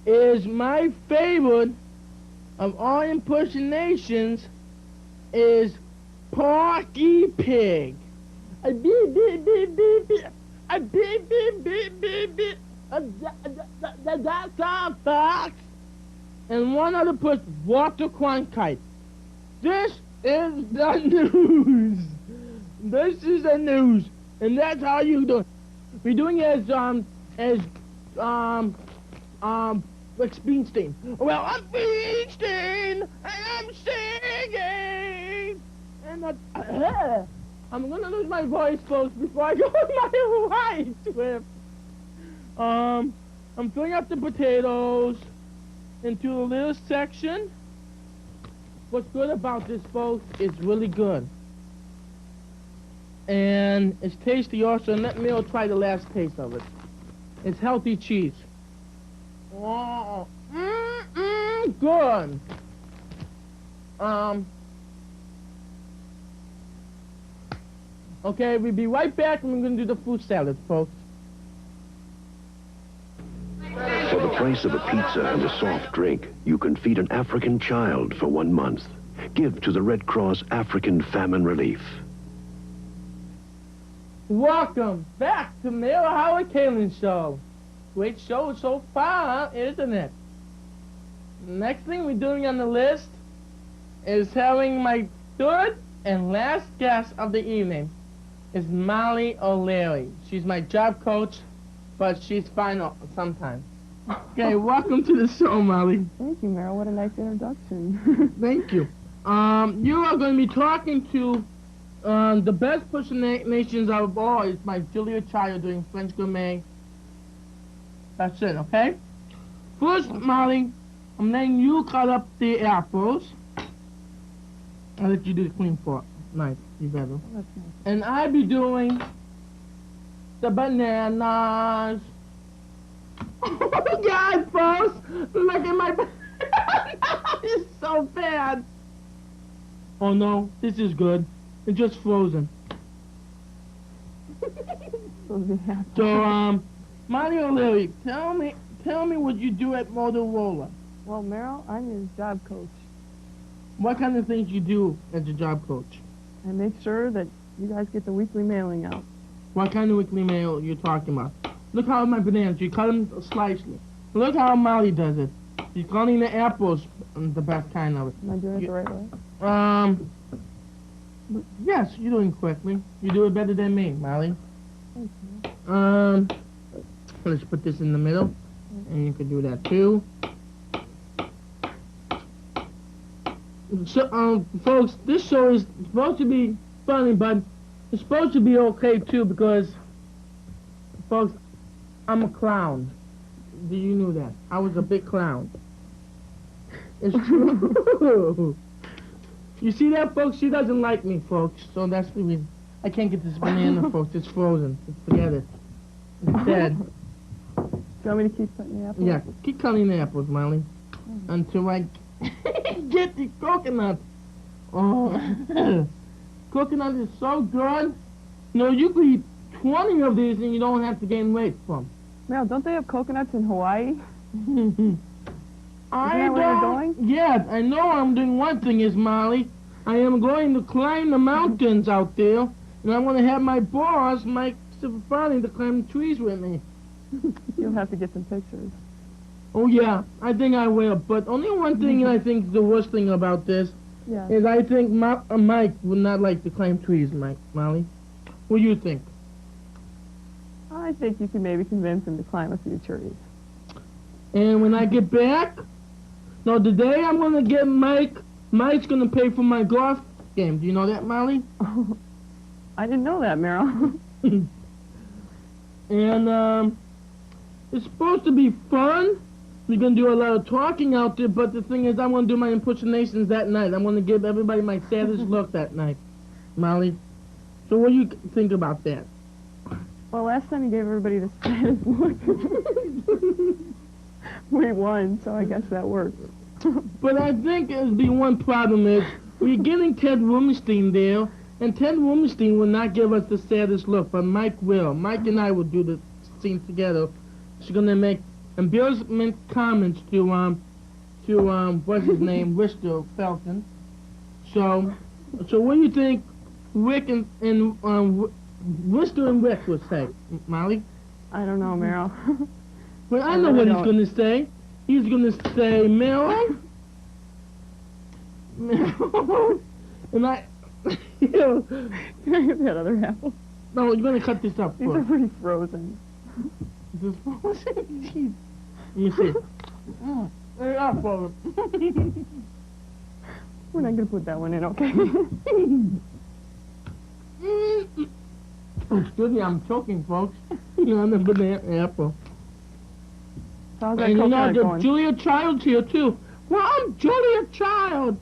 Is my favorite of all impersonations is Porky Pig. A beep beep beep beep beep. A beep beep beep beep beep. That's our fox. And one other person, Walter Cronkite. This is the news. This is the news, and that's how you do it. We're doing it as like Springsteen. Well, I'm Springsteen, and I'm singing, and I'm gonna lose my voice, folks, before I go with my white whip. I'm filling up the potatoes into a little section. What's good about this, folks, it's really good. And it's tasty also, and let me try the last taste of it. It's healthy cheese. Oh, good. Okay, we'll be right back, and we're going to do the fruit salad, folks. For the price of a pizza and a soft drink, you can feed an African child for 1 month. Give to the Red Cross African Famine Relief. Welcome back to Mayor Howard Kalin Show. Great show so far, isn't it? Next thing we're doing on the list is having my third and last guest of the evening is Molly O'Leary. She's my job coach, but she's fine sometimes. Okay, welcome to the show, Molly. Thank you, Meryl. What a nice introduction. Thank you. You are going to be talking to the best impersonations of all is my Julia Child doing French Gourmet. That's it, okay? First, Molly, I'm letting you cut up the apples. I'll let you do the clean part. Nice, you better. That's nice. And I'll be doing the bananas. Oh, God, folks! Look at my it's so bad. Oh, no, this is good. It's just frozen. So, Molly O'Leary, tell me what you do at Motorola. Well, Meryl, I'm your job coach. What kind of things you do as a job coach? I make sure that you guys get the weekly mailing out. What kind of weekly mail are you talking about? Look how my bananas, you cut them slightly. Look how Molly does it. She's cutting the apples, the best kind of it. Am I doing it the right way? Yes, you're doing quickly. You do it better than me, Molly. Thank you. Let's put this in the middle, and you can do that too. So, folks, this show is supposed to be funny, but it's supposed to be okay too because, folks, I'm a clown. Do you know that? I was a big clown. It's true. You see that, folks? She doesn't like me, folks. So that's the reason. I can't get this banana, folks. It's frozen. Forget it. It's dead. Do you want me to keep cutting the apples? Yeah, keep cutting the apples, Molly. Until I get the coconut. Oh, coconut is so good. No, you could eat 20 of these and you don't have to gain weight from. Mel, don't they have coconuts in Hawaii? I Isn't that where you're going? Yeah, I know I'm doing one thing is, Molly. I am going to climb the mountains out there, and I'm going to have my boss, Mike Cipriani, to climb the trees with me. You'll have to get some pictures. Oh, yeah, I think I will. But only one thing I think is the worst thing about this Yeah. is I think Mike would not like to climb trees, Molly. What do you think? I think you can maybe convince him to climb a few trees. And when I get back, no, today I'm gonna get Mike. Mike's gonna pay for my golf game. Do you know that, Molly? I didn't know that, Meryl. And it's supposed to be fun. We're gonna do a lot of talking out there, but the thing is, I want to do my impersonations that night. I want to give everybody my saddest look that night, Molly. So what do you think about that? Well, last time you gave everybody the saddest look, we won, so I guess that works. But I think the one problem is we're getting Ted Rumenstein there, and Ted Rumenstein will not give us the saddest look, but Mike will. Mike and I will do the scene together. She's gonna make embarrassment comments to what's his name, Wister Falcon. So what do you think Rick and Wister and Rick would say, Molly? I don't know, Meryl. Well, I know what he's gonna say. He's gonna say, Meryl, and I. Can I get that other apple? No, you're gonna cut this up. These are pretty frozen. Is this frozen? Jeez. Let me see. They are frozen. We're not gonna put that one in, okay? Excuse me, I'm choking, folks. On the banana apple. How's that and you know, coconut the going? Julia Child's here, too. Well, I'm Julia Child.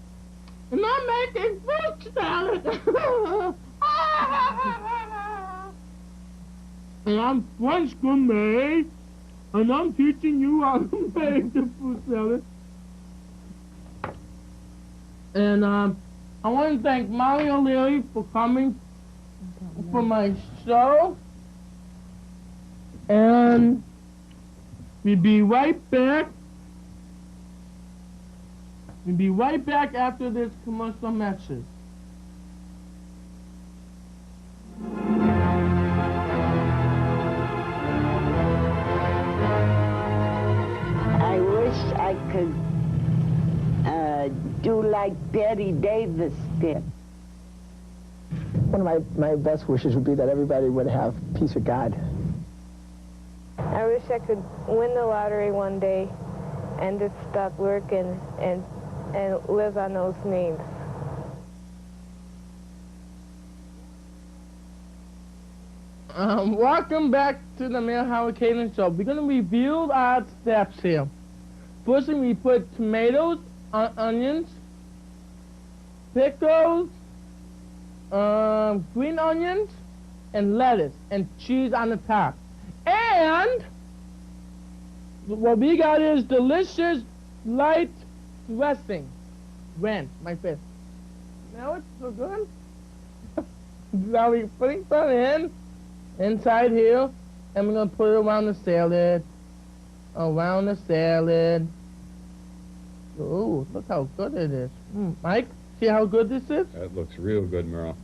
And I'm making fruit salad. And I'm French gourmet. And I'm teaching you how to make the fruit salad. And I want to thank Molly O'Leary for coming for my show. And we'll be right back. We'll be right back after this commercial message. I wish I could do like Betty Davis did. One of my best wishes would be that everybody would have peace with God. I wish I could win the lottery one day and just stop working and live on those names. Welcome back to the Mayor Howard Catering Show. We're going to review our steps here. First thing, we put tomatoes, onions, pickles, green onions, and lettuce, and cheese on the top. And what we got is delicious light dressing. When? My fist. Now it's so good. Now we're putting some inside here, and we're going to put it around the salad. Around the salad. Ooh, look how good it is. Mike, see how good this is? That looks real good, Merle.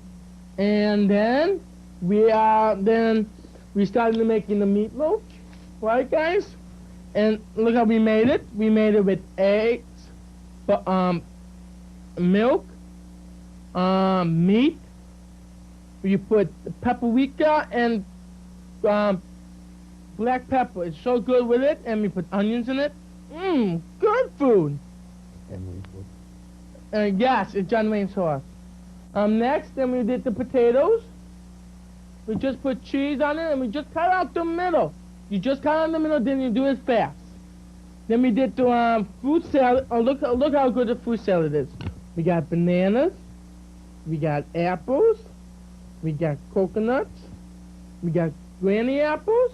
And then we started making the meatloaf, right, guys? And look how we made it. We made it with eggs, milk, meat. You put paprika and black pepper. It's so good with it, and we put onions in it. Good food. Yes, it's John Wayne sauce. Next, then we did the potatoes. We just put cheese on it, and we just cut out the middle. You just cut out the middle, then you do it fast. Then we did the fruit salad. Oh, look how good the fruit salad is. We got bananas. We got apples. We got coconuts. We got granny apples,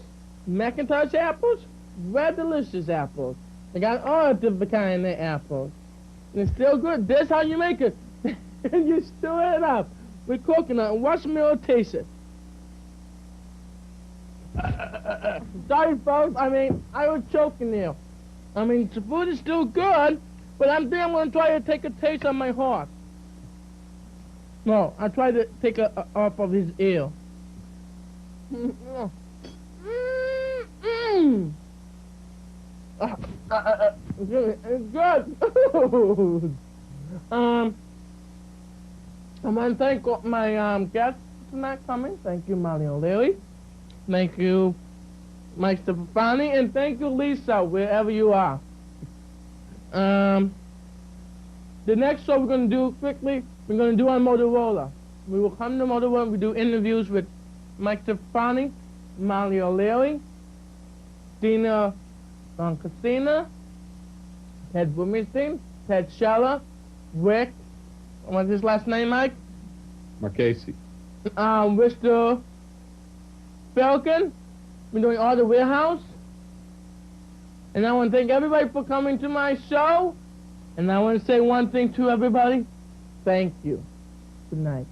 McIntosh apples, red delicious apples. I got all different kind of apples. And it's still good. That's how you make it. And you stir it up with coconut and watch me taste it. Sorry, folks. I was choking there. The food is still good, but I'm going to try to take a taste of my horse. No, I tried to take it off of his ear. It's good. I want to thank my guests for not coming. Thank you, Molly O'Leary. Thank you, Mike Stefani, and thank you, Lisa, wherever you are. The next show we're going to do quickly, we're going to do on Motorola. We will come to Motorola and we do interviews with Mike Stefani, Molly O'Leary, Dina Casina, Ted Blumenstein, Ted Scheller, Rick, what's his last name, Mike? Marchesi. Mr. Falcon. We're doing all the warehouse. And I want to thank everybody for coming to my show. And I want to say one thing to everybody. Thank you. Good night.